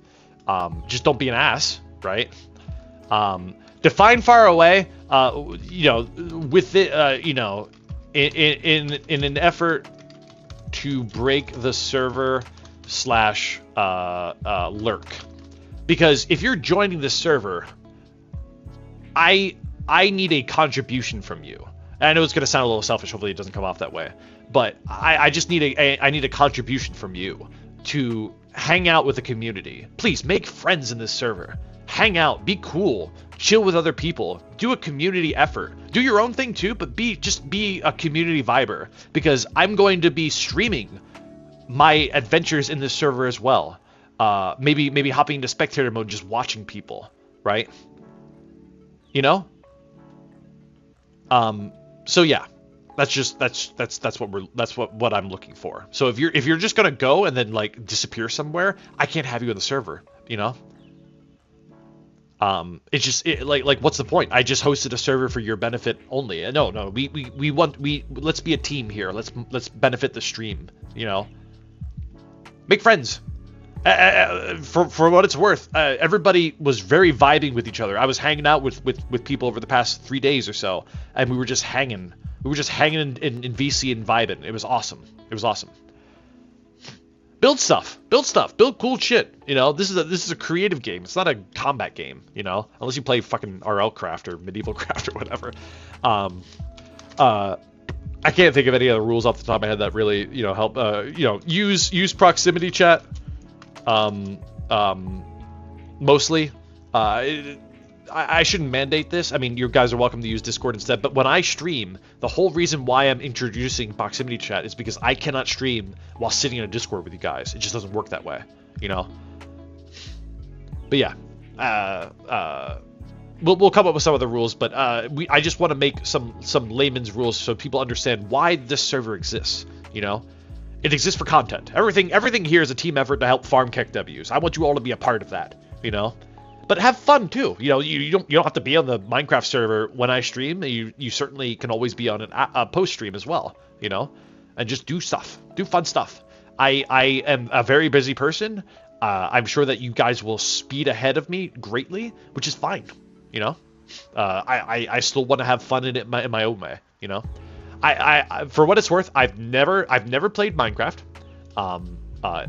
Just don't be an ass, right? Define far away. You know, with it, you know, in an effort to break the server / lurk, because if you're joining the server, I need a contribution from you. And I know it's going to sound a little selfish. Hopefully it doesn't come off that way. But I just need I need a contribution from you to hang out with the community. Please make friends in this server. Hang out, be cool, chill with other people, do a community effort. Do your own thing too, but just be a community viber, because I'm going to be streaming my adventures in this server as well. Maybe hopping into spectator mode, just watching people, right? You know? So yeah, that's what I'm looking for. So if you're just gonna go and then like disappear somewhere, I can't have you in the server, you know? It's just like what's the point? I just hosted a server for your benefit only. No, let's be a team here. Let's benefit the stream, you know? Make friends. For what it's worth, everybody was very vibing with each other. I was hanging out with people over the past 3 days or so, and we were just hanging. We were just hanging in VC and vibing. It was awesome. It was awesome. Build stuff. Build cool shit. You know, this is a creative game. It's not a combat game. You know, unless you play fucking RL Craft or Medieval Craft or whatever. I can't think of any other rules off the top of my head that really, you know, help. You know, use proximity chat. Mostly. I shouldn't mandate this. I mean, you guys are welcome to use Discord instead, but when I stream, the whole reason why I'm introducing proximity chat is because I cannot stream while sitting in a Discord with you guys. It just doesn't work that way, you know? But yeah, we'll come up with some of the rules, but I just want to make some layman's rules so people understand why this server exists, you know? It exists for content. Everything here is a team effort to help farm KEKWs. I want you all to be a part of that, you know? But have fun too. You know, you don't have to be on the Minecraft server when I stream. You certainly can always be on a post stream as well, you know? And just do stuff. Do fun stuff. I am a very busy person. I'm sure that you guys will speed ahead of me greatly, which is fine, you know? I still want to have fun in it in my own way, you know. I for what it's worth, I've never played Minecraft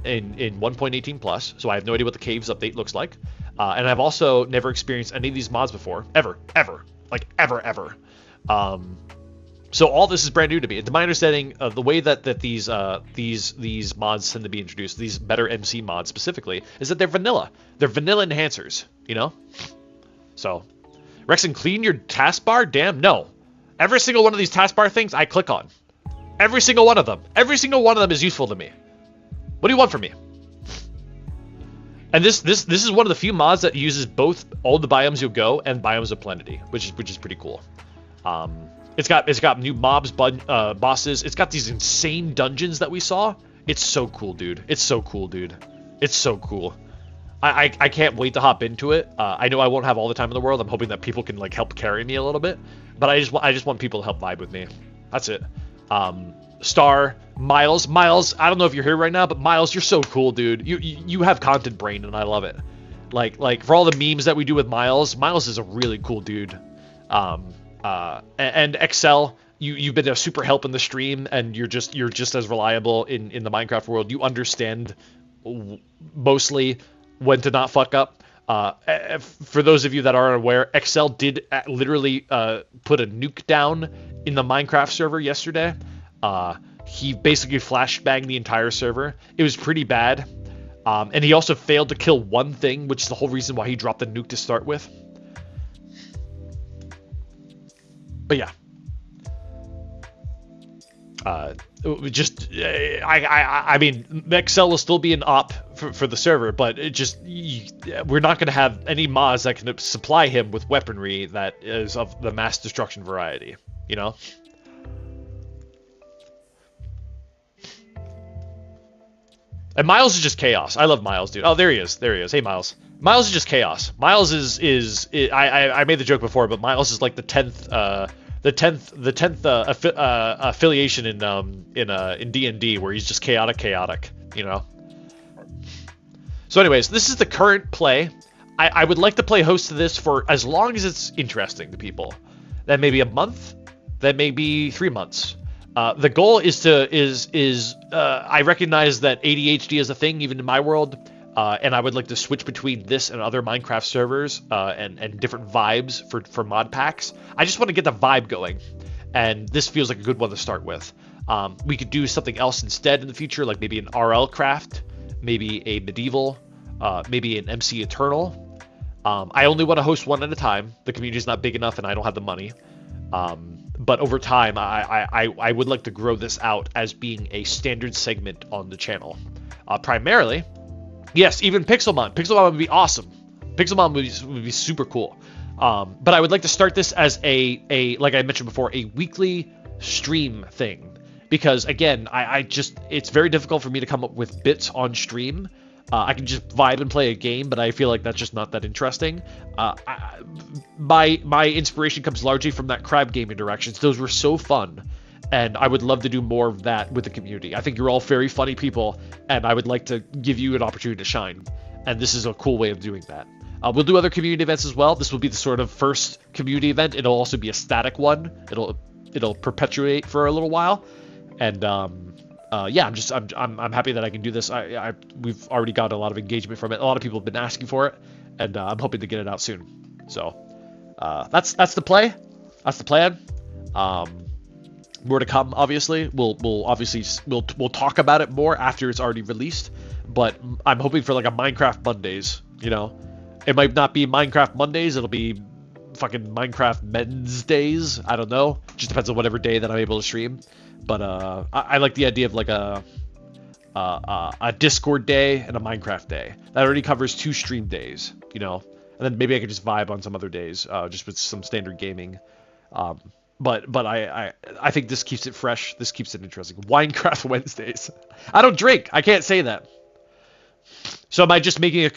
in 1.18 plus, so I have no idea what the caves update looks like. And I've also never experienced any of these mods before, ever. So all this is brand new to me. And to my understanding, the way that these mods tend to be introduced, these better MC mods specifically, is that they're vanilla. They're vanilla enhancers, you know? So, Rexon, clean your taskbar? Damn, no. Every single one of these taskbar things I click on. Every single one of them. Every single one of them is useful to me. What do you want from me? And this is one of the few mods that uses both all the biomes you'll go and biomes of plenty, which is pretty cool. It's got new mobs, bosses. It's got these insane dungeons that we saw. It's so cool, dude. It's so cool. I can't wait to hop into it. I know I won't have all the time in the world. I'm hoping that people can like help carry me a little bit, but I just want people to help vibe with me. That's it. Star, Miles, I don't know if you're here right now, but Miles, you're so cool, dude. You have content brain, and I love it. Like for all the memes that we do with Miles is a really cool dude. And Excel, you've been a super help in the stream, and you're just as reliable in the Minecraft world. You understand mostly when to not fuck up. For those of you that aren't aware, Excel did literally put a nuke down in the Minecraft server yesterday. He basically flashbanged the entire server. It was pretty bad. And he also failed to kill one thing, which is the whole reason why he dropped the nuke to start with. But yeah. I mean, Excel will still be an op for the server, but we're not going to have any mods that can supply him with weaponry that is of the mass destruction variety, you know? And Miles is just chaos. I love Miles, dude. Oh, there he is. Hey, Miles. Miles is just chaos. Miles I made the joke before, but Miles is like the 10th affiliation in D&D, where he's just chaotic, you know. So anyways, this is the current play. I would like to play host to this for as long as it's interesting to people. That may be a month, that may be 3 months. The goal is I recognize that ADHD is a thing even in my world, and I would like to switch between this and other Minecraft servers and different vibes for mod packs. I just want to get the vibe going, and this feels like a good one to start with. We could do something else instead in the future, like maybe an RL craft, maybe a medieval, maybe an MC Eternal. I only want to host one at a time. The community is not big enough, and I don't have the money. But over time, I would like to grow this out as being a standard segment on the channel. Primarily, yes, even Pixelmon. Pixelmon would be awesome. Pixelmon would be super cool. But I would like to start this as a like I mentioned before, a weekly stream thing. Because again, it's very difficult for me to come up with bits on stream. I can just vibe and play a game, but I feel like that's just not that interesting. My inspiration comes largely from that crab gaming directions. Those were so fun, and I would love to do more of that with the community. I think you're all very funny people, and I would like to give you an opportunity to shine, and this is a cool way of doing that. We'll do other community events as well. This will be the sort of first community event. It'll also be a static one. It'll perpetuate for a little while, and yeah, I'm happy that I can do this. We've already got a lot of engagement from it. A lot of people have been asking for it, and I'm hoping to get it out soon. So that's the play. That's the plan. More to come. Obviously, we'll talk about it more after it's already released. But I'm hoping for like a Minecraft Mondays. You know, it might not be Minecraft Mondays. It'll be fucking Minecraft Wednesdays. I don't know. Just depends on whatever day that I'm able to stream. But I like the idea of like a Discord day and a Minecraft day. That already covers 2 stream days, you know. And then maybe I could just vibe on some other days, just with some standard gaming. But I think this keeps it fresh. This keeps it interesting. Minecraft Wednesdays. I don't drink. I can't say that. So am I just making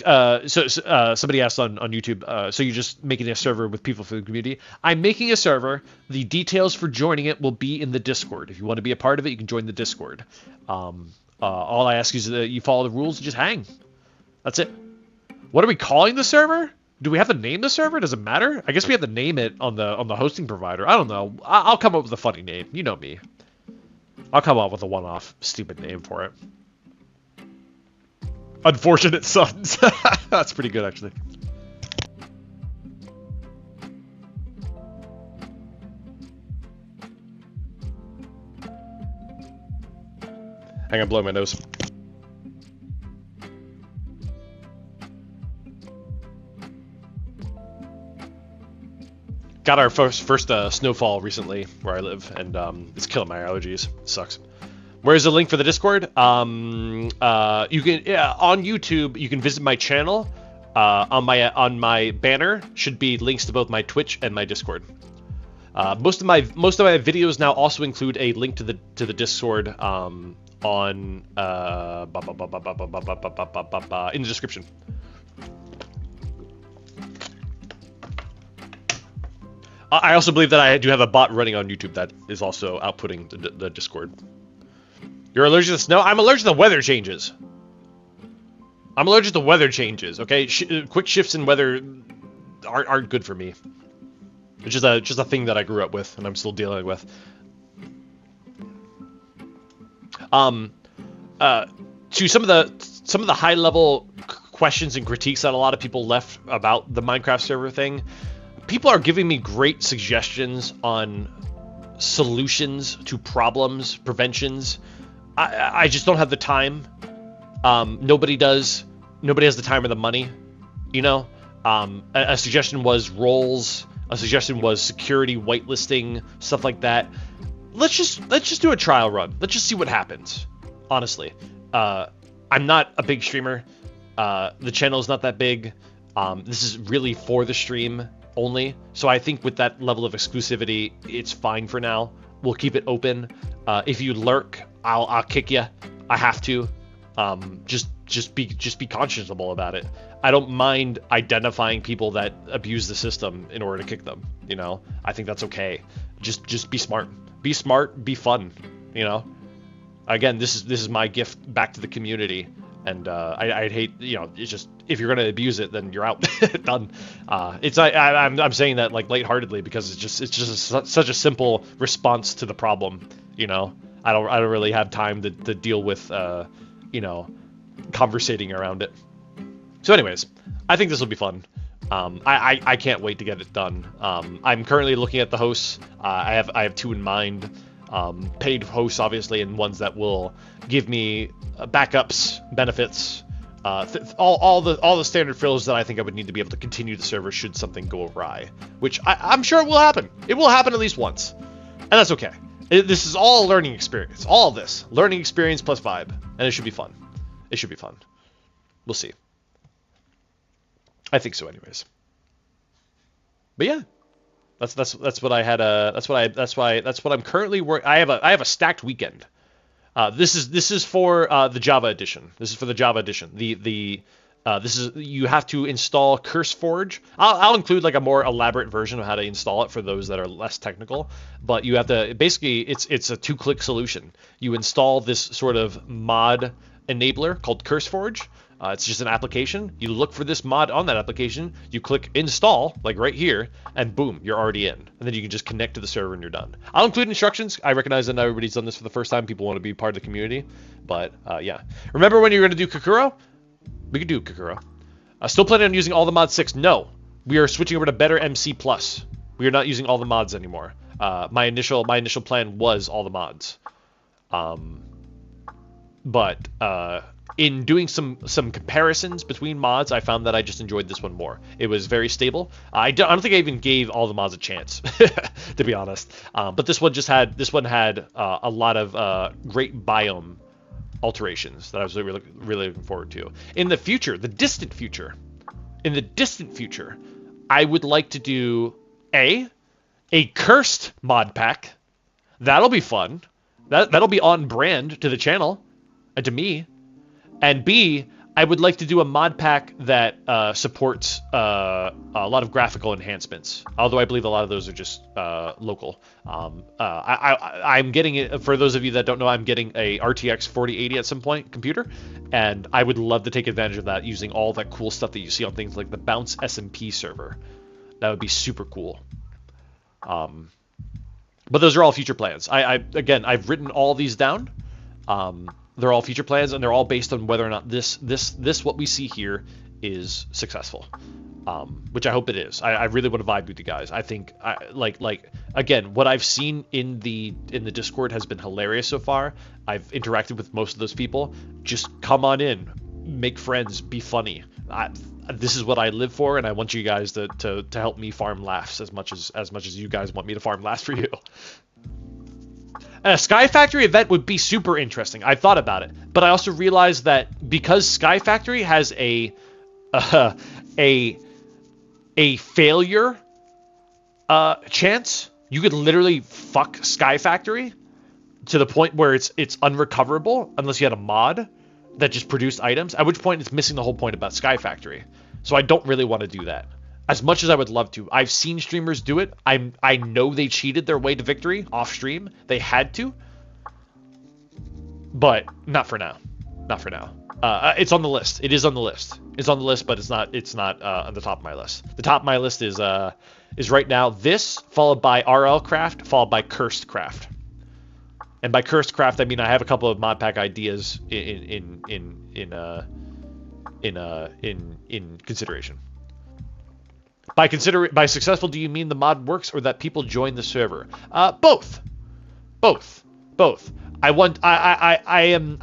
somebody asked on YouTube, so you're just making a server with people from the community? I'm making a server. The details for joining it will be in the Discord. If you want to be a part of it, you can join the Discord. All I ask is that you follow the rules and just hang. That's it. What are we calling the server? Do we have to name the server? Does it matter? I guess we have to name it on the hosting provider. I don't know. I'll come up with a funny name. You know me. I'll come up with a one-off stupid name for it. Unfortunate Sons. That's pretty good, actually. Hang on, blowing my nose. Got our first snowfall recently where I live, and it's killing my allergies. It sucks. Where's the link for the Discord? You can on YouTube. You can visit my channel. On my banner should be links to both my Twitch and my Discord. Most of my videos now also include a link to the Discord in the description. I also believe that I do have a bot running on YouTube that is also outputting the Discord. You're allergic to snow? I'm allergic to weather changes. I'm allergic to weather changes, okay? Quick shifts in weather aren't good for me. It's just a thing that I grew up with and I'm still dealing with. To some of the high level questions and critiques that a lot of people left about the Minecraft server thing, people are giving me great suggestions on solutions to problems, preventions. I just don't have the time. Nobody does. Nobody has the time or the money. You know, a suggestion was roles. A suggestion was security, whitelisting, stuff like that. Let's just do a trial run. Let's just see what happens. Honestly, I'm not a big streamer. The channel is not that big. This is really for the stream only. So I think with that level of exclusivity, it's fine for now. We'll keep it open. If you lurk, I'll kick you. I have to. Just be conscionable about it. I don't mind identifying people that abuse the system in order to kick them. You know, I think that's okay. Just be smart. Be smart. Be fun. You know. Again, this is my gift back to the community. And I'd hate, you know, it's just, if you're gonna abuse it, then you're out. Done. I'm saying that like lightheartedly because it's just such a simple response to the problem. You know, I don't really have time to deal with you know, conversating around it. So anyways, I think this will be fun. I can't wait to get it done. I'm currently looking at the hosts. I have two in mind. Paid hosts, obviously, and ones that will give me backups, benefits, all the standard frills that I think I would need to be able to continue the server should something go awry, which I'm sure it will happen. It will happen at least once, and that's okay. This is all a learning experience. All of this learning experience plus vibe, and it should be fun. It should be fun. We'll see. I think so, anyways. But yeah. That's what I had. That's what I'm currently working. I have a stacked weekend. This is for the Java edition. This is for the Java edition. This is, you have to install CurseForge. I'll include like a more elaborate version of how to install it for those that are less technical. But you have to basically it's a 2-click solution. You install this sort of mod enabler called CurseForge. It's just an application. You look for this mod on that application, you click install, like right here, and boom, you're already in. And then you can just connect to the server and you're done. I'll include instructions. I recognize that not everybody's done this for the first time. People want to be part of the community. But yeah. Remember when you were going to do Kakuro? We could do Kakuro. Still planning on using all the mods 6? No. We are switching over to Better MC+. We are not using all the mods anymore. My initial plan was all the mods. But in doing some comparisons between mods, I found that I just enjoyed this one more. It was very stable. I don't think I even gave all the mods a chance, to be honest. But this one had a lot of great biome alterations that I was really looking forward to. In the future, the distant future, I would like to do a cursed mod pack. That'll be fun. That'll be on brand to the channel and to me. And B, I would like to do a mod pack that supports a lot of graphical enhancements, although I believe a lot of those are just local. I'm getting it, for those of you that don't know, I'm getting a RTX 4080 at some point computer, and I would love to take advantage of that using all that cool stuff that you see on things like the Bounce SMP server. That would be super cool. But those are all future plans. Again, I've written all these down. They're all future plans, and they're all based on whether or not this what we see here is successful, which I hope it is. I really want to vibe with you guys. I think like again, what I've seen in the Discord has been hilarious so far. I've interacted with most of those people. Just come on in, make friends, be funny. This is what I live for, and I want you guys to help me farm laughs as much as you guys want me to farm laughs for you. A Sky Factory event would be super interesting. I thought about it, but I also realized that because Sky Factory has a failure chance, you could literally fuck Sky Factory to the point where it's unrecoverable unless you had a mod that just produced items, at which point it's missing the whole point about Sky Factory. So I don't really want to do that. As much as I would love to. I've seen streamers do it. I know they cheated their way to victory off stream. They had to. But not for now. Not for now. It's on the list. It is on the list. It's on the list, but it's not on the top of my list. The top of my list is right now this, followed by RL Craft, followed by Cursed Craft. And by Cursed Craft, I mean I have a couple of mod pack ideas in consideration. By successful, do you mean the mod works or that people join the server? Both. I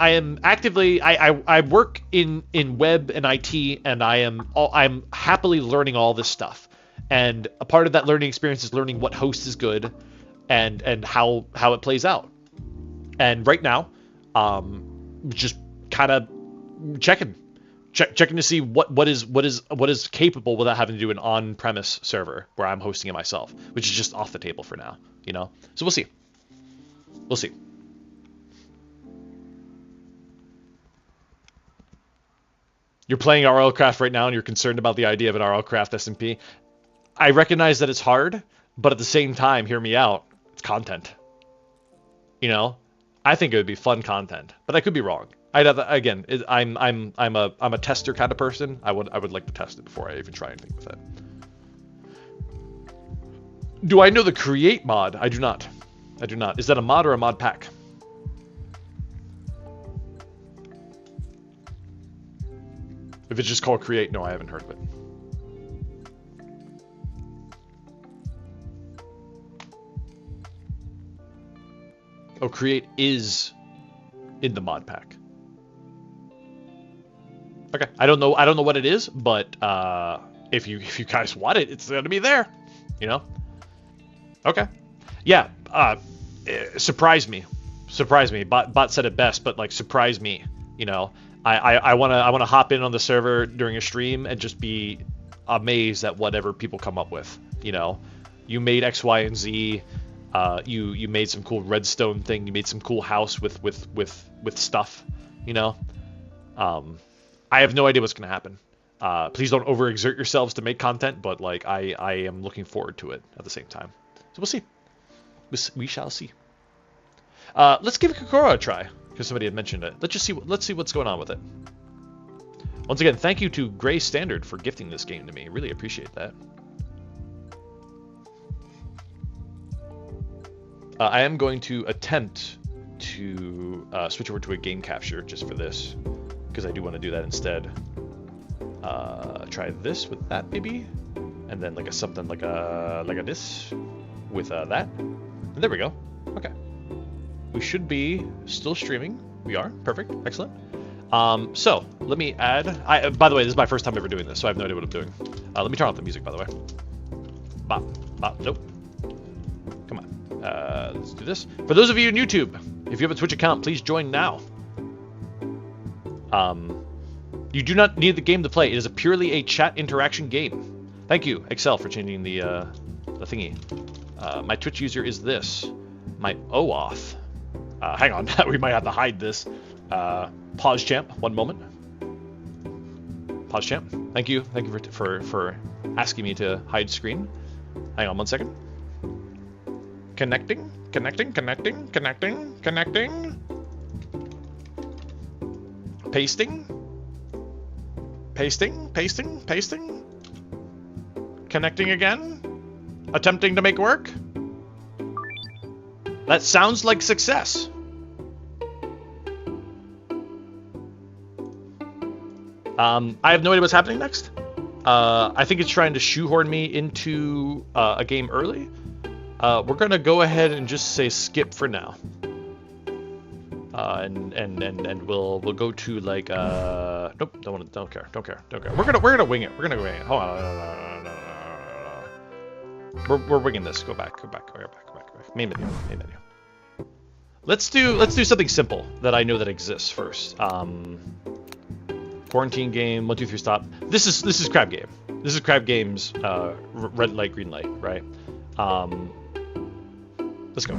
am actively. I work in web and IT, and I'm happily learning all this stuff. And a part of that learning experience is learning what host is good, and how it plays out. And right now, just kind of checking to see what is capable without having to do an on-premise server where I'm hosting it myself, which is just off the table for now, you know. So we'll see. We'll see. You're playing RL Craft right now, and you're concerned about the idea of an RL Craft SMP. I recognize that it's hard, but at the same time, hear me out. It's content. You know, I think it would be fun content, but I could be wrong. I'm a tester kind of person. I would like to test it before I even try anything with it. Do I know the create mod? I do not. Is that a mod or a mod pack? If it's just called create, no, I haven't heard of it. Oh, create is in the mod pack. Okay, I don't know what it is, but if you guys want it, it's gonna be there, you know. Okay, yeah. Surprise me. Bot said it best, but like surprise me, you know. I wanna hop in on the server during a stream and just be amazed at whatever people come up with. You know, you made X, Y, and Z. You made some cool redstone thing. You made some cool house with stuff. You know. I have no idea what's gonna happen. Please don't overexert yourselves to make content, but like I am looking forward to it at the same time. So we'll see. We shall see. Let's give Kokoro a try because somebody had mentioned it. Let's see what's going on with it. Once again, thank you to Gray Standard for gifting this game to me. Really appreciate that. I am going to attempt to switch over to a game capture just for this, because I do want to do that instead. Try this with that maybe, and then something like a this with that, and there we go. Okay, we should be still streaming. We are perfect, excellent. So let me add. By the way, this is my first time ever doing this, so I have no idea what I'm doing. Let me turn off the music, by the way. Bop, bop, nope. Come on. Let's do this. For those of you on YouTube, if you have a Twitch account, please join now. You do not need the game to play. It is purely a chat interaction game. Thank you, Excel, for changing the thingy. My Twitch user is this. My OAuth. Hang on, we might have to hide this. Pause champ, one moment. Pause champ. Thank you for asking me to hide screen. Hang on 1 second. Connecting. Pasting. Connecting again. Attempting to make work. That sounds like success. I have no idea what's happening next. I think it's trying to shoehorn me into a game early. We're gonna go ahead and just say skip for now. And we'll go to like nope, don't care. We're gonna wing it. Hold on. We're winging this. Go back. Main menu. Let's do something simple that I know that exists first. Quarantine game, 1, 2, 3, stop. This is Crab Game. This is Crab Game's red light, green light, right? Let's go.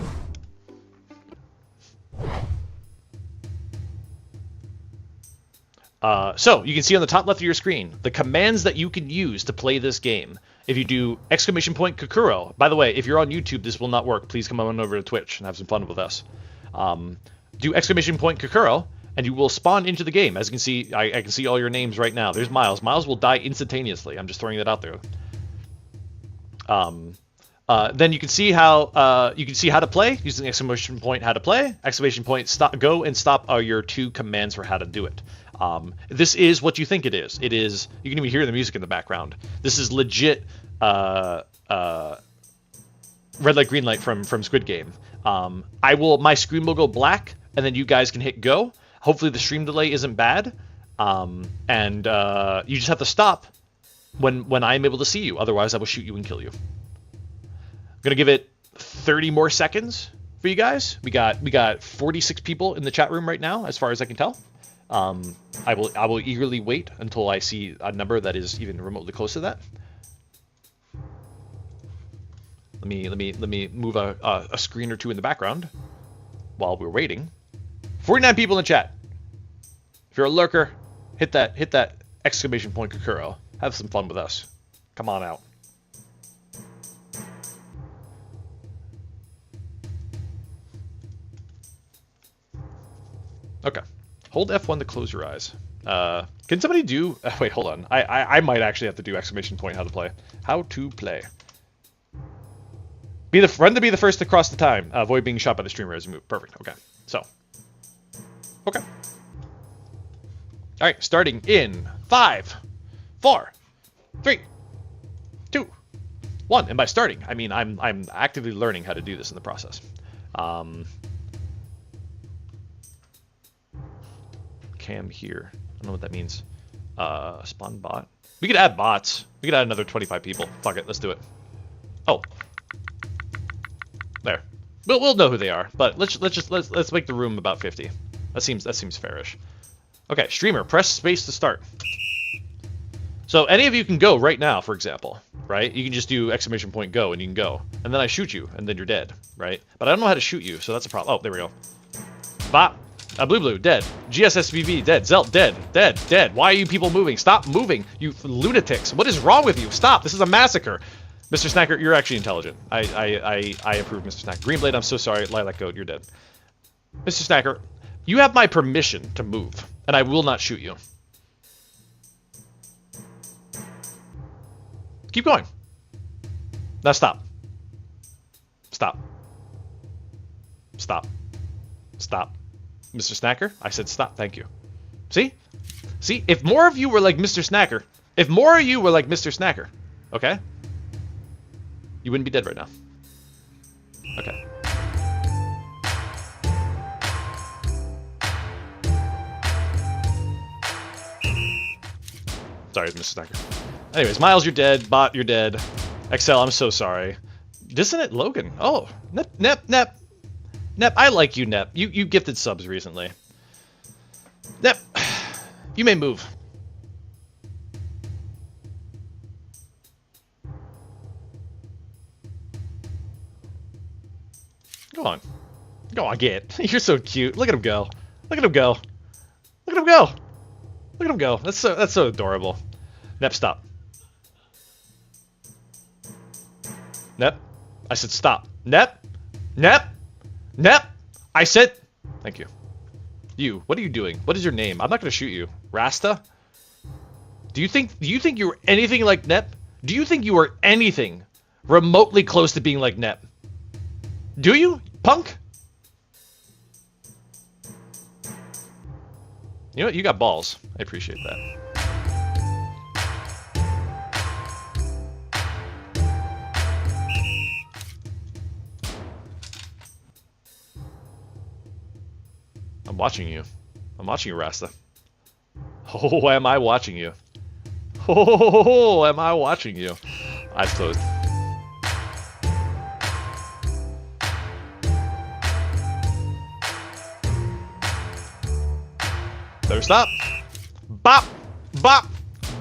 So you can see on the top left of your screen the commands that you can use to play this game. If you do !Kakuro, by the way, if you're on YouTube, this will not work. Please come on over to Twitch and have some fun with us. Do !Kakuro, and you will spawn into the game. As you can see, I can see all your names right now. There's Miles. Miles will die instantaneously. I'm just throwing that out there. Then you can see how to play using !How to play, !Stop, go and stop are your 2 commands for how to do it. This is what you think it is. It is. You can even hear the music in the background. This is legit. Red light, green light from Squid Game. My screen will go black, and then you guys can hit go. Hopefully the stream delay isn't bad, and you just have to stop when I'm able to see you. Otherwise, I will shoot you and kill you. I'm gonna give it 30 more seconds for you guys. We got 46 people in the chat room right now, as far as I can tell. I will eagerly wait until I see a number that is even remotely close to that. Let me move a screen or two in the background while we're waiting. 49 people in the chat. If you're a lurker, hit that !Kakuro. Have some fun with us. Come on out. Okay. Hold F1 to close your eyes. Can somebody do... wait, hold on. I might actually have to do !How to play. How to play. Run to be the first to cross the time. Avoid being shot by the streamer as you move. Perfect. Okay. So. Okay. All right. Starting in 5, 4, 3, 2, 1. And by starting, I mean I'm actively learning how to do this in the process. Cam here. I don't know what that means. Spawn bot. We could add bots. We could add another 25 people. Fuck it. Let's do it. Oh. There. We'll know who they are, but let's make the room about 50. That seems fairish. Okay, streamer, press space to start. So any of you can go right now, for example, right? You can just do !Go and you can go. And then I shoot you and then you're dead, right? But I don't know how to shoot you, so that's a problem. Oh, there we go. Bop. Blue, dead. GSSVV, dead. Zelt, dead. Why are you people moving? Stop moving, you lunatics. What is wrong with you? Stop. This is a massacre. Mr. Snacker, you're actually intelligent. I approve, Mr. Snacker. Greenblade, I'm so sorry. Lilac Goat, you're dead. Mr. Snacker, you have my permission to move, and I will not shoot you. Keep going. Now stop. Stop. Stop. Stop. Mr. Snacker, I said stop. Thank you. See? See? If more of you were like Mr. Snacker, okay? You wouldn't be dead right now. Okay. Sorry, Mr. Snacker. Anyways, Miles, you're dead. Bot, you're dead. XL, I'm so sorry. Dissonant Logan. Oh, Nep, I like you, Nep. You gifted subs recently. Nep, you may move. Go on. Go on, get. You're so cute. Look at him go. Look at him go. Look at him go. Look at him go. That's so adorable. Nep, stop. Nep. I said stop. Nep. Nep. Nep. I said. Thank you. You. What are you doing? What is your name? I'm not gonna shoot you. Rasta. Do you think you're anything like Nep? Do you think you are anything remotely close to being like Nep? Do you, punk? You know what? You got balls. I appreciate that. I'm watching you. I'm watching you, Rasta. Oh, am I watching you? Oh, am I watching you? Eyes closed. Better stop. Bop, bop,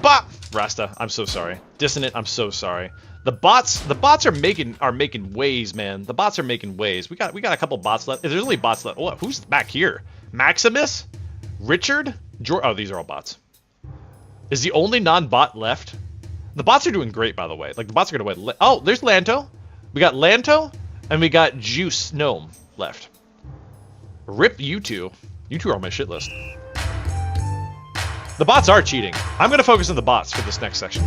bop. Rasta, I'm so sorry. Dissonant, I'm so sorry. The bots are making waves, man. The bots are making waves. We got a couple bots left. There's only bots left. What? Who's back here? Maximus, Richard, George. Oh, these are all bots. Is the only non-bot left? The bots are doing great, by the way. Like the bots are gonna win. Oh, there's Lanto. We got Lanto, and we got Juice Gnome left. Rip you two. You two are on my shit list. The bots are cheating. I'm gonna focus on the bots for this next section.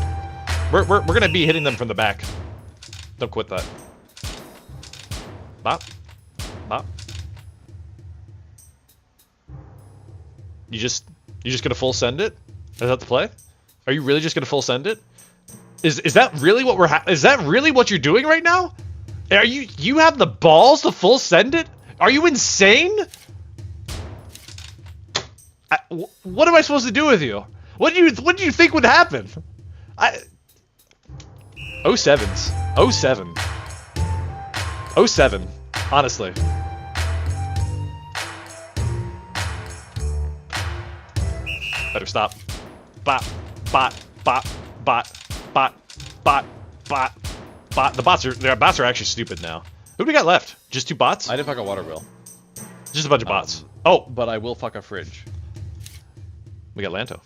We're gonna be hitting them from the back. Don't quit that. Bop. Bop. You just gonna full send it? Is that the play? Are you really just gonna full send it? Is that really what is that really what you're doing right now? Are you have the balls to full send it? Are you insane? What am I supposed to do with you? What do you think would happen? 07s. 07. 07. Honestly. Better stop. Bot. Bot. Bot. Bot. Bot. Bot. Bot. Bot. The bots are actually stupid now. Who do we got left? Just 2 bots? I didn't fuck a water wheel. Just a bunch of bots. Oh, But I will fuck a fridge. we got Lanto.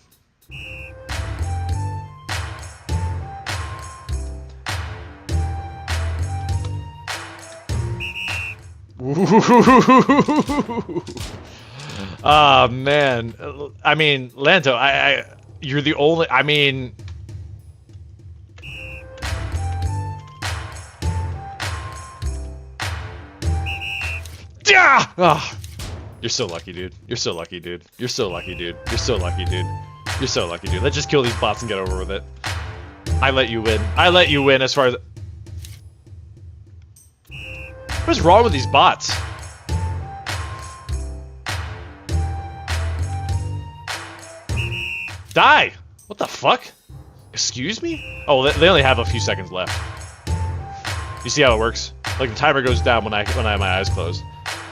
Ah, man. I mean, Lanto, you're the only. I mean. Yeah! Ah! You're so lucky, dude. You're so lucky, dude. You're so lucky, dude. You're so lucky, dude. You're so lucky, dude. Let's just kill these bots and get over with it. I let you win. I let you win as far as... What's wrong with these bots? Die! What the fuck? Excuse me? Oh, they only have a few seconds left. You see how it works? Like the timer goes down when I have my eyes closed.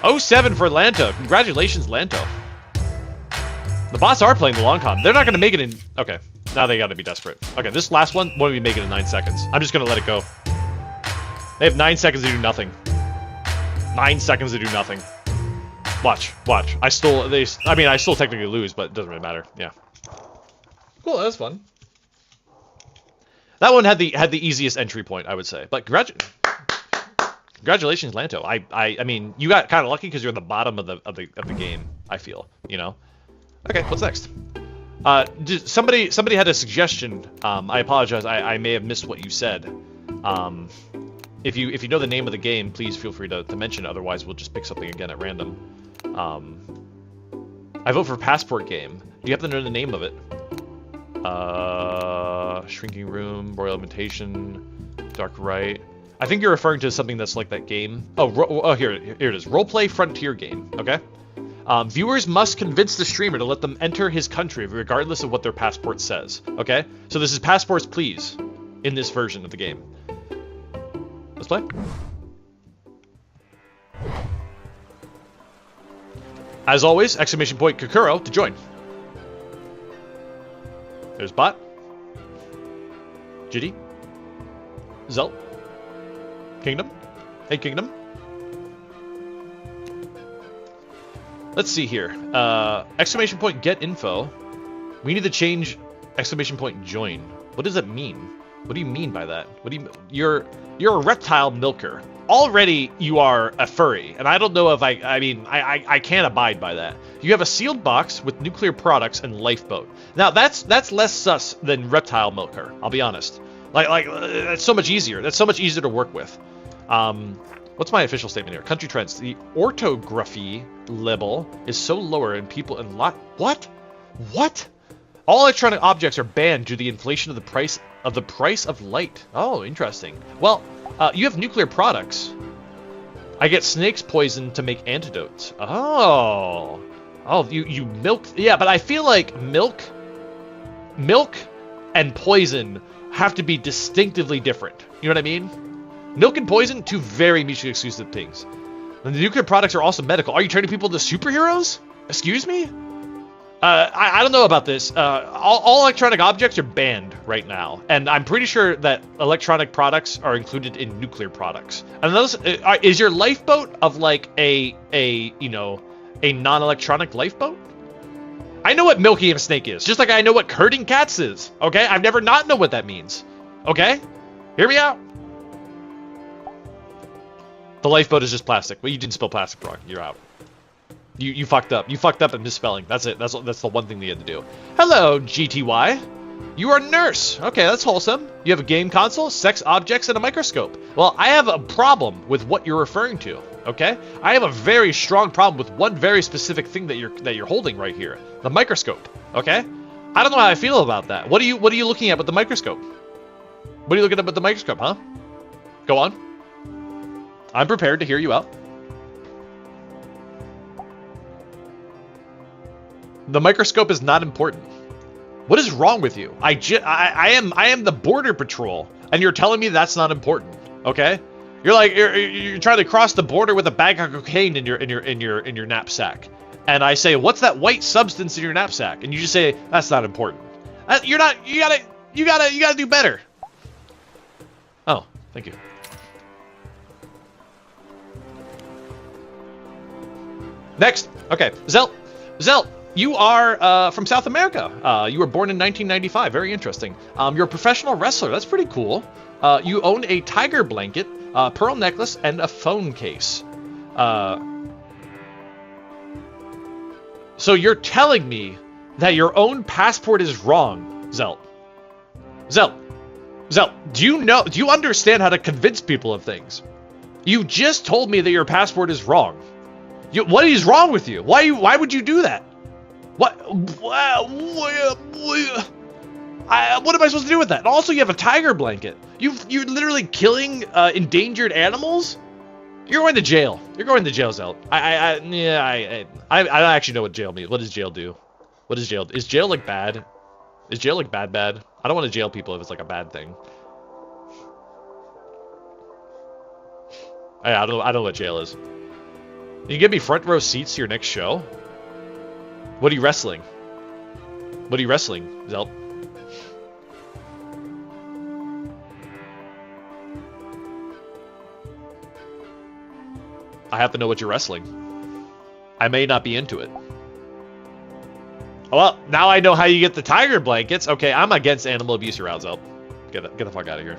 07 for Lanto. Congratulations, Lanto. The bots are playing the long con. They're not going to make it in... Okay. Now they got to be desperate. Okay, this last one won't even make it in 9 seconds. I'm just going to let it go. They have 9 seconds to do nothing. 9 seconds to do nothing. Watch. Watch. I still technically lose, but it doesn't really matter. Yeah. Cool, that was fun. That one had the easiest entry point, I would say. But congratulations, Lanto. I mean, you got kind of lucky because you're at the bottom of the game. I feel, you know. Okay, what's next? Somebody had a suggestion. I apologize. I may have missed what you said. If you know the name of the game, please feel free to mention it. Otherwise, we'll just pick something again at random. I vote for Passport Game. Do you happen to know the name of it? Shrinking Room, Royal Invitation, Dark Right. I think you're referring to something that's like that game. Oh, here it is. Roleplay Frontier Game. Okay. Viewers must convince the streamer to let them enter his country regardless of what their passport says. Okay. So this is Passports Please in this version of the game. Let's play. As always, exclamation point Kakuro to join. There's Bot. Jitty. Zelt. Kingdom. Hey, Kingdom. Let's see here. Exclamation point get info. We need to change exclamation point join. What does that mean? What do you mean by that? What do you? You're a reptile milker. Already you are a furry, and I don't know if I can't abide by that. You have a sealed box with nuclear products and lifeboat. Now that's less sus than reptile milker. I'll be honest. Like that's so much easier. That's so much easier to work with. What's my official statement here? Country trends. The orthography level is so lower in people in lot. What? All electronic objects are banned due to the inflation of the price of light. Oh, interesting. Well, you have nuclear products. I get snakes poison to make antidotes. Oh, you milk. Yeah, but I feel like milk and poison have to be distinctively different. You know what I mean? Milk and poison, two very mutually exclusive things. And the nuclear products are also medical. Are you turning people into superheroes? Excuse me? I don't know about this. All electronic objects are banned right now, and I'm pretty sure that electronic products are included in nuclear products. And those, is your lifeboat of like a non-electronic lifeboat? I know what milking a snake is, just like I know what herding cats is. Okay, I've never not known what that means. Okay, hear me out. The lifeboat is just plastic. Well, you didn't spell plastic wrong. You're out. You fucked up. You fucked up at misspelling. That's it. That's the one thing they had to do. Hello, GTY. You are a nurse. Okay, that's wholesome. You have a game console, sex objects, and a microscope. Well, I have a problem with what you're referring to. Okay, I have a very strong problem with one very specific thing that you're holding right here, the microscope. Okay, I don't know how I feel about that. What are you looking at with the microscope? What are you looking at with the microscope, huh? Go on. I'm prepared to hear you out. The microscope is not important. What is wrong with you? I am the border patrol, and you're telling me that's not important. Okay? You're trying to cross the border with a bag of cocaine in your knapsack, and I say, what's that white substance in your knapsack? And you just say that's not important. You gotta do better. Oh, thank you. Next. Okay, Zelt, you are from South America. You were born in 1995. Very interesting. You're a professional wrestler. That's pretty cool. You own a tiger blanket, pearl necklace, and a phone case. So you're telling me that your own passport is wrong, Zelt. Zelt, do you understand how to convince people of things? You just told me that your passport is wrong. What is wrong with you? Why would you do that? What am I supposed to do with that? And also, you have a tiger blanket. You're literally killing endangered animals. You're going to jail. You're going to jail, Zelt. I actually know what jail means. What does jail do? What is jail? Is jail like bad? Is jail like bad? I don't want to jail people if it's like a bad thing. I don't know what jail is. You give me front row seats to your next show? What are you wrestling? What are you wrestling, Zelt? I have to know what you're wrestling. I may not be into it. Well, now I know how you get the tiger blankets. Okay, I'm against animal abuse around, Zelt. Get the fuck out of here.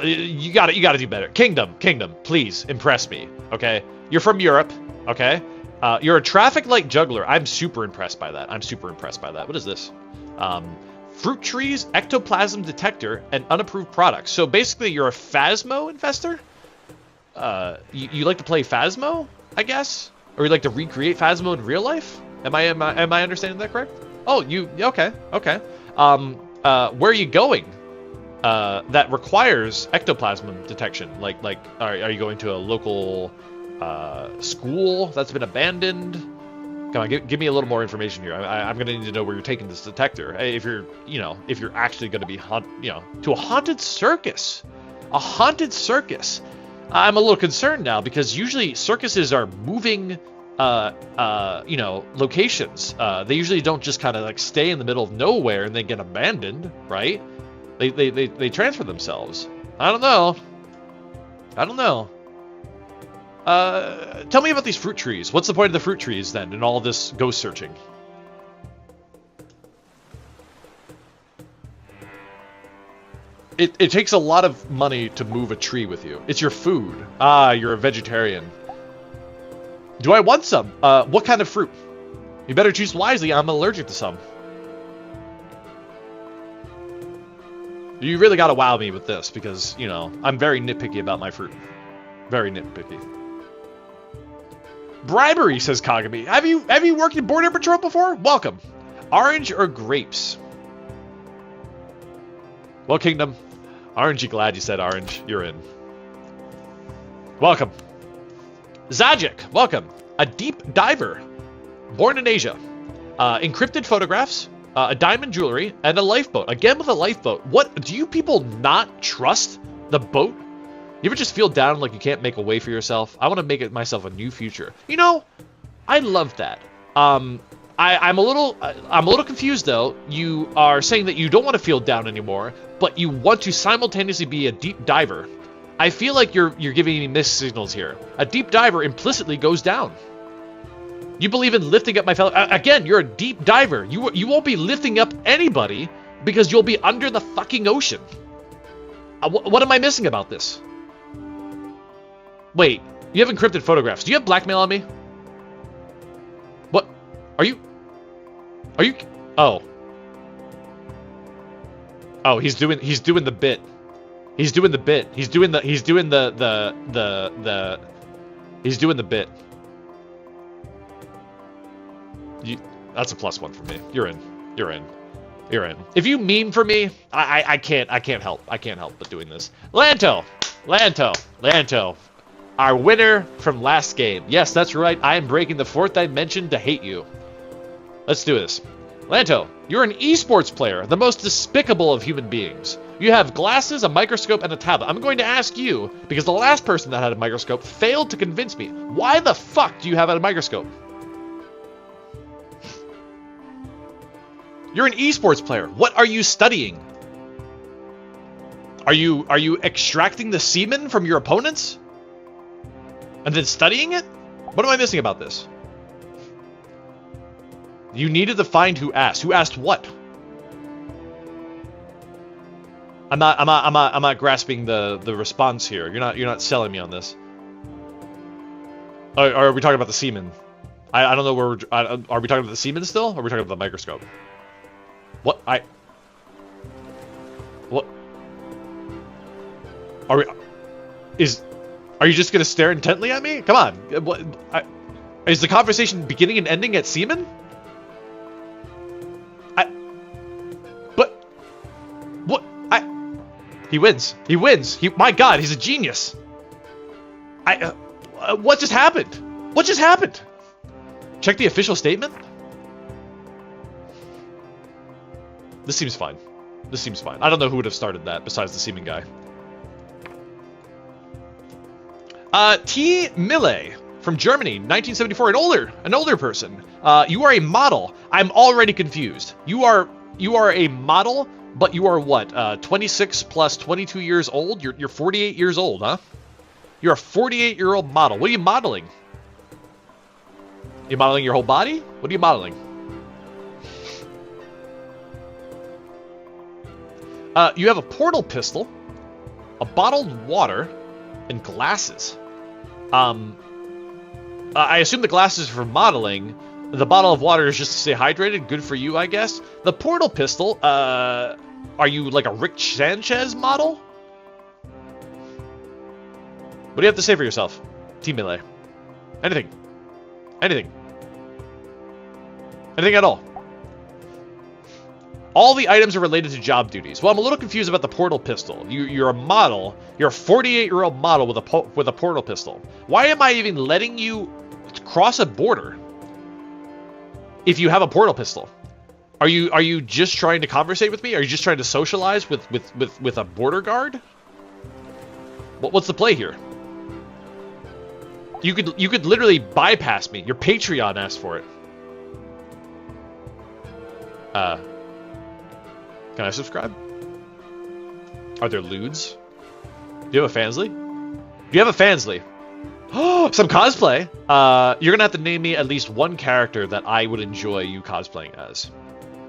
You gotta do better. Kingdom, please impress me. Okay, you're from Europe. Okay, you're a traffic light juggler. I'm super impressed by that. What is this? Fruit trees, ectoplasm detector, and unapproved products. So basically, you're a Phasmo investor. You like to play Phasmo, I guess, or you like to recreate Phasmo in real life? Am I understanding that correct? Oh, okay. Where are you going? That requires ectoplasm detection. Like, are you going to a local school that's been abandoned? Come on, give me a little more information here. I'm gonna need to know where you're taking this detector. If you're actually gonna be to a haunted circus. A haunted circus. I'm a little concerned now because usually circuses are moving, locations. They usually don't just kind of like stay in the middle of nowhere and then get abandoned, right? They transfer themselves. I don't know. Tell me about these fruit trees. What's the point of the fruit trees then in all this ghost searching? It takes a lot of money to move a tree with you. It's your food. Ah, you're a vegetarian. Do I want some? What kind of fruit? You better choose wisely. I'm allergic to some. You really gotta wow me with this because, you know, I'm very nitpicky about my fruit. Very nitpicky. Bribery, says Kagami. Have you worked in Border Patrol before? Welcome. Orange or grapes? Well, Kingdom. Aren't you glad you said orange? You're in. Welcome. Zajic, welcome. A deep diver. Born in Asia. Encrypted photographs. A diamond jewelry. And a lifeboat. Again with a lifeboat. What? Do you people not trust the boat? You ever just feel down like you can't make a way for yourself? I want to make it myself a new future. You know, I love that. I'm a little confused though. You are saying that you don't want to feel down anymore, but you want to simultaneously be a deep diver. I feel like you're giving me mixed signals here. A deep diver implicitly goes down. You believe in lifting up my fellow... Again, you're a deep diver. You won't be lifting up anybody because you'll be under the fucking ocean. What am I missing about this? Wait, you have encrypted photographs. Do you have blackmail on me? What? Are you... Oh. Oh, he's doing the bit. He's doing the bit. He's doing the bit. That's a +1 for me. You're in. You're in. You're in. If you meme for me, I can't help. I can't help but doing this. Lanto. Our winner from last game. Yes, that's right. I am breaking the 4th dimension to hate you. Let's do this. Lanto, you're an esports player, the most despicable of human beings. You have glasses, a microscope, and a tablet. I'm going to ask you, because the last person that had a microscope failed to convince me. Why the fuck do you have a microscope? You're an esports player. What are you studying? Are you extracting the semen from your opponents? And then studying it? What am I missing about this? You needed to find who asked. Who asked what? I'm not grasping the response here. You're not selling me on this. Or are we talking about the semen? I don't know where are we talking about the semen still? Or are we talking about the microscope? What? What? Are you just gonna stare intently at me? Come on. What? Is the conversation beginning and ending at semen? He wins. He wins. My God, he's a genius. What just happened? What just happened? Check the official statement. This seems fine. This seems fine. I don't know who would have started that besides the semen guy. T. Mille from Germany, 1974, an older person. You are a model. I'm already confused. You are a model, but you are what? 26 plus 22 years old. You're 48 years old, huh? You're a 48-year-old model. What are you modeling? You modeling your whole body? What are you modeling? You have a portal pistol, a bottled water, and glasses. I assume the glasses are for modeling. The bottle of water is just to stay hydrated. Good for you, I guess. The portal pistol, are you like a Rick Sanchez model? What do you have to say for yourself, Team Melee? Anything. Anything. Anything at all. All the items are related to job duties. Well, I'm a little confused about the portal pistol. You're a model. You're a 48-year-old model with a portal pistol. Why am I even letting you cross a border if you have a portal pistol? Are you just trying to conversate with me? Are you just trying to socialize with a border guard? What's the play here? You could literally bypass me. Your Patreon asked for it. Can I subscribe? Are there lewds? Do you have a Fansly? Do you have a Fansly? Oh, some cosplay. You're gonna have to name me at least one character that I would enjoy you cosplaying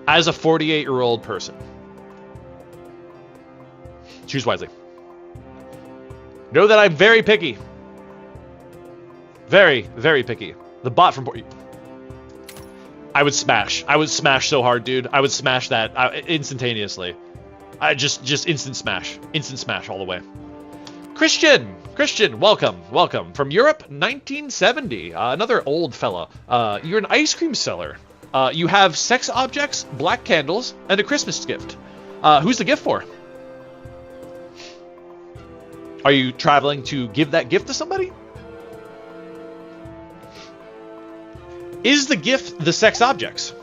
as a 48-year-old person. Choose wisely. Know that I'm very picky. Very, very picky. The bot from... I would smash. I would smash so hard, dude. I would smash that instantaneously. I just instant smash. Instant smash all the way. Christian, welcome. From Europe, 1970. Another old fella. You're an ice cream seller. You have sex objects, black candles, and a Christmas gift. Who's the gift for? Are you traveling to give that gift to somebody? Is the gift the sex objects?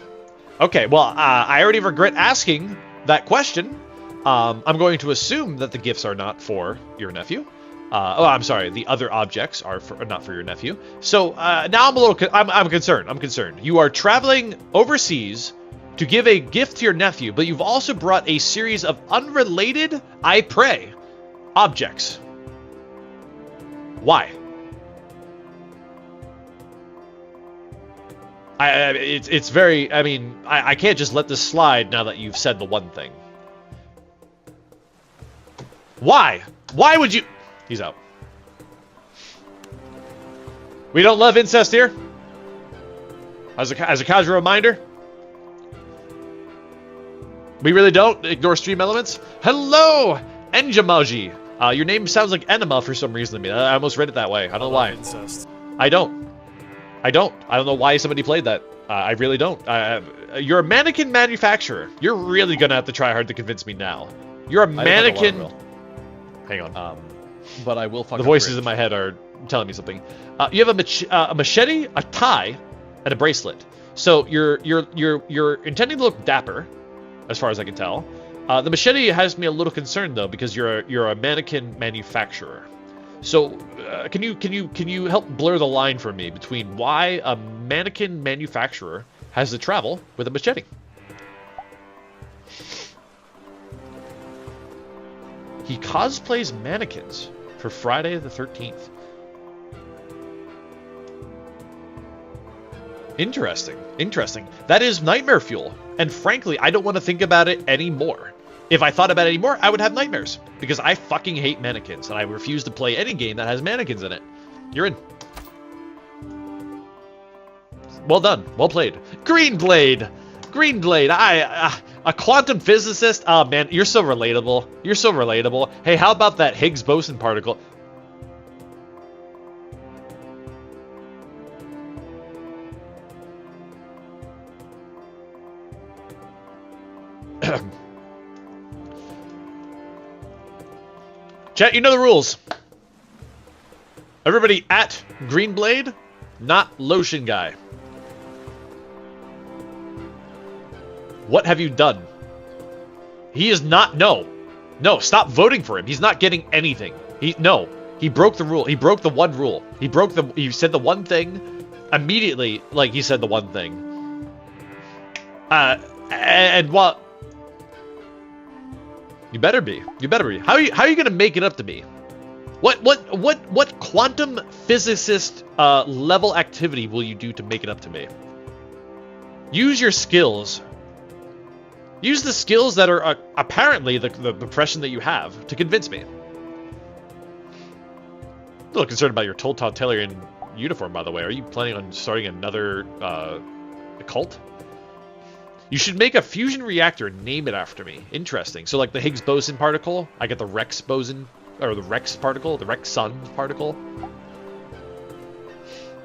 Okay, well, I already regret asking that question. I'm going to assume that the gifts are not for your nephew. I'm sorry, the other objects are not for your nephew. So now I'm concerned. I'm concerned. You are traveling overseas to give a gift to your nephew, but you've also brought a series of unrelated, I pray, objects. Why? It's very, I mean, I can't just let this slide now that you've said the one thing. Why? Why would you... He's out. We don't love incest here. As a casual reminder. We really don't ignore stream elements. Hello, Enjamaji. Your name sounds like enema for some reason to me. I almost read it that way. I don't know why. Incest. I don't know why somebody played that. I really don't. You're a mannequin manufacturer. You're really gonna have to try hard to convince me now. You're a mannequin. Hang on. But I will fuck The voices in my head are telling me something. You have a machete, a tie, and a bracelet. So you're intending to look dapper, as far as I can tell. The machete has me a little concerned though, because you're a mannequin manufacturer. So can you help blur the line for me between why a mannequin manufacturer has to travel with a machete? He cosplays mannequins for Friday the 13th. Interesting. That is nightmare fuel. And frankly, I don't want to think about it anymore. If I thought about it anymore, I would have nightmares. Because I fucking hate mannequins, and I refuse to play any game that has mannequins in it. You're in. Well done. Well played. Greenblade! A quantum physicist? Oh man, you're so relatable. Hey, how about that Higgs boson particle? Chat, you know the rules. Everybody at Greenblade, not Lotion Guy. What have you done? He is not... No, stop voting for him. He's not getting anything. He broke the rule. He broke the one rule. He said the one thing immediately, like he said the one thing. And what... You better be. How are you gonna make it up to me? What quantum physicist level activity will you do to make it up to me? Use your skills. Use the skills that are apparently the profession that you have to convince me. A little concerned about your totalitarian uniform, by the way. Are you planning on starting another cult? You should make a fusion reactor and name it after me. Interesting. So like the Higgs boson particle, I get the Rex boson, or the Rex particle, the Rex sun particle.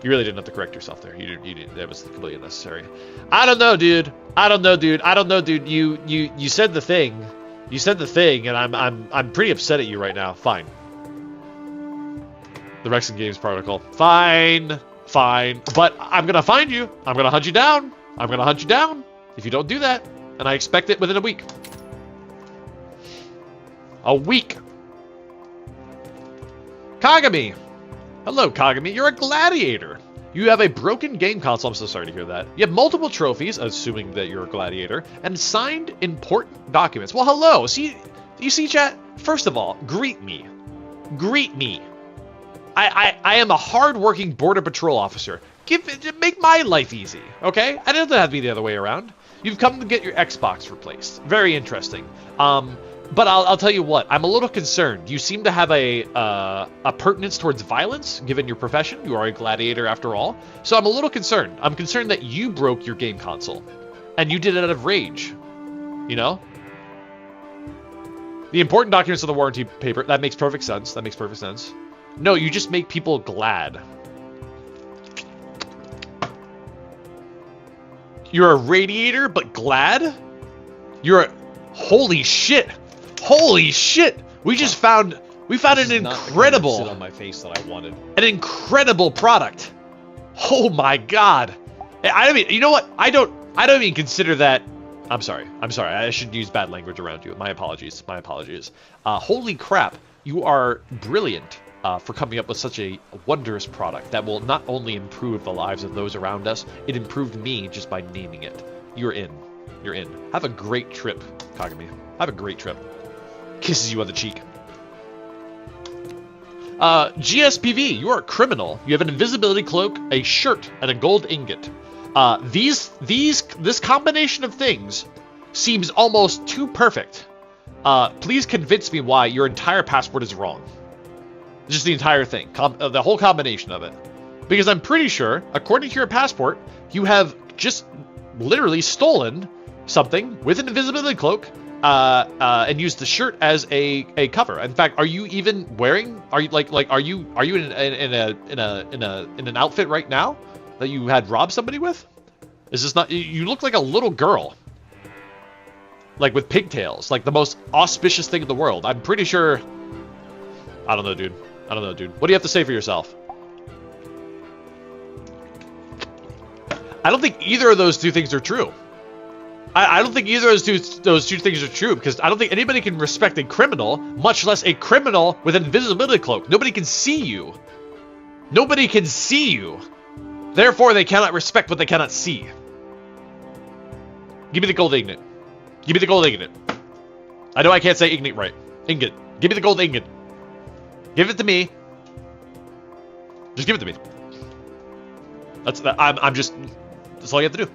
You really didn't have to correct yourself there. You did. That was completely unnecessary. I don't know, dude. You said the thing. And I'm pretty upset at you right now. Fine. The Rex and Games particle. Fine. But I'm gonna find you. I'm gonna hunt you down. If you don't do that, and I expect it within a week. Kagami! Hello, Kagami. You're a gladiator. You have a broken game console. I'm so sorry to hear that. You have multiple trophies, assuming that you're a gladiator, and signed important documents. Well, hello. You see, chat? First of all, greet me. I am a hard-working border patrol officer. Make my life easy, okay? I don't have to be the other way around. You've come to get your Xbox replaced. Very interesting. But I'll tell you what, I'm a little concerned. You seem to have a pertinence towards violence, given your profession. You are a gladiator after all. So I'm a little concerned. I'm concerned that you broke your game console. And you did it out of rage. You know? The important documents of the warranty paper, that makes perfect sense. That makes perfect sense. No, you just make people glad. You're a radiator, but glad? You're a... Holy shit! Holy shit! We found an incredible... Sit on my face that I wanted. An incredible product. Oh my god. I mean, you know what? I don't even consider that... I'm sorry. I shouldn't use bad language around you. My apologies. Holy crap. You are brilliant for coming up with such a wondrous product that will not only improve the lives of those around us, it improved me just by naming it. You're in. Have a great trip, Kagami. Have a great trip. Kisses you on the cheek. GSPV, you are a criminal. You have an invisibility cloak, a shirt, and a gold ingot. This combination of things seems almost too perfect. Please convince me why your entire passport is wrong. Just the entire thing, the whole combination of it. Because I'm pretty sure, according to your passport, you have just literally stolen something with an invisibility cloak, and used the shirt as a cover. In fact, are you even wearing? Are you are you in an outfit right now that you had robbed somebody with? Is this not? You look like a little girl, like with pigtails, like the most auspicious thing in the world. I'm pretty sure. I don't know, dude. What do you have to say for yourself? I don't think either of those two things are true. I don't think either of those two things are true, because I don't think anybody can respect a criminal, much less a criminal with an invisibility cloak. Nobody can see you. Nobody can see you. Therefore, they cannot respect what they cannot see. Give me the gold ingot. Give me the gold ingot. I know I can't say ingot right. Ingot. Give me the gold ingot. Give it to me. Just give it to me. That's all you have to do.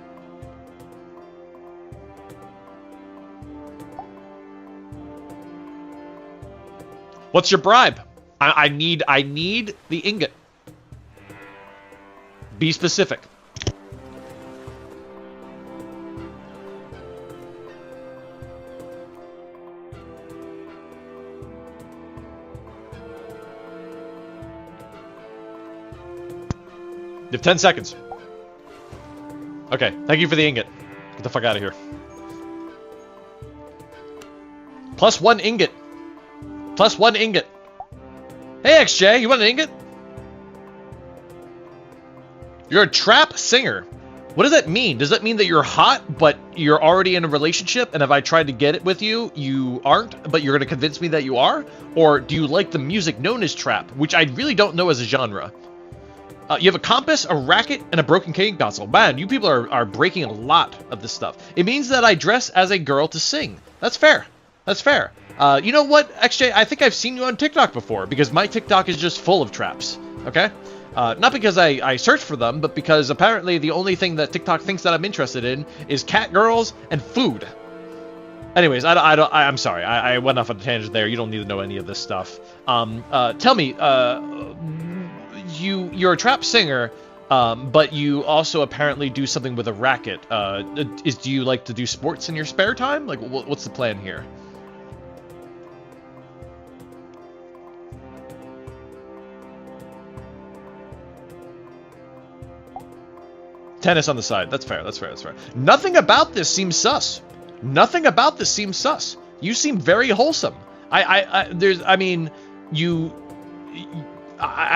What's your bribe? I need the ingot. Be specific. You have 10 seconds. Okay, thank you for the ingot. Get the fuck out of here. Plus 1 ingot. Plus 1 ingot. Hey, XJ, you want an ingot? You're a trap singer. What does that mean? Does that mean that you're hot, but you're already in a relationship, and if I tried to get it with you, you aren't, but you're going to convince me that you are? Or do you like the music known as trap, which I really don't know as a genre? You have a compass, a racket, and a broken game console. Man, you people are breaking a lot of this stuff. It means that I dress as a girl to sing. That's fair. That's fair. You know what, XJ? I think I've seen you on TikTok before, because my TikTok is just full of traps. Okay? Not because I search for them, but because apparently the only thing that TikTok thinks that I'm interested in is cat girls and food. Anyways, I'm sorry. I went off on a tangent there. You don't need to know any of this stuff. Tell me, you're a trap singer, but you also apparently do something with a racket. Do you like to do sports in your spare time? Like, what's the plan here? Tennis on the side. That's fair. That's fair. That's fair. Nothing about this seems sus. Nothing about this seems sus. You seem very wholesome. I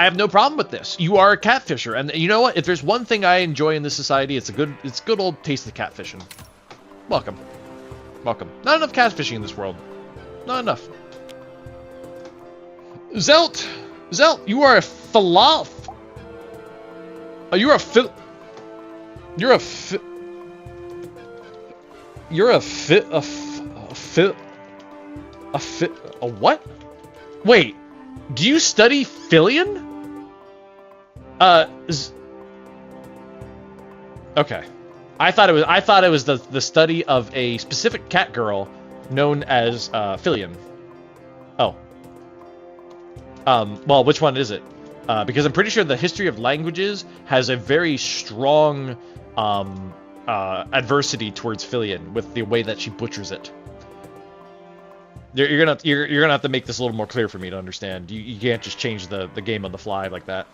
have no problem with this. You are a catfisher, and you know what? If there's one thing I enjoy in this society, it's good old taste of catfishing. Welcome. Welcome. Not enough catfishing in this world. Not enough. Zelt, you are a falaf. You're a fit. You're a fit. You're a fit. A fit. A what? Wait. Do you study Filian? Okay. I thought it was the study of a specific cat girl known as Filian. Oh. Well, which one is it? Because I'm pretty sure the history of languages has a very strong adversity towards Filian with the way that she butchers it. You're gonna have to make this a little more clear for me to understand. You can't just change the game on the fly like that.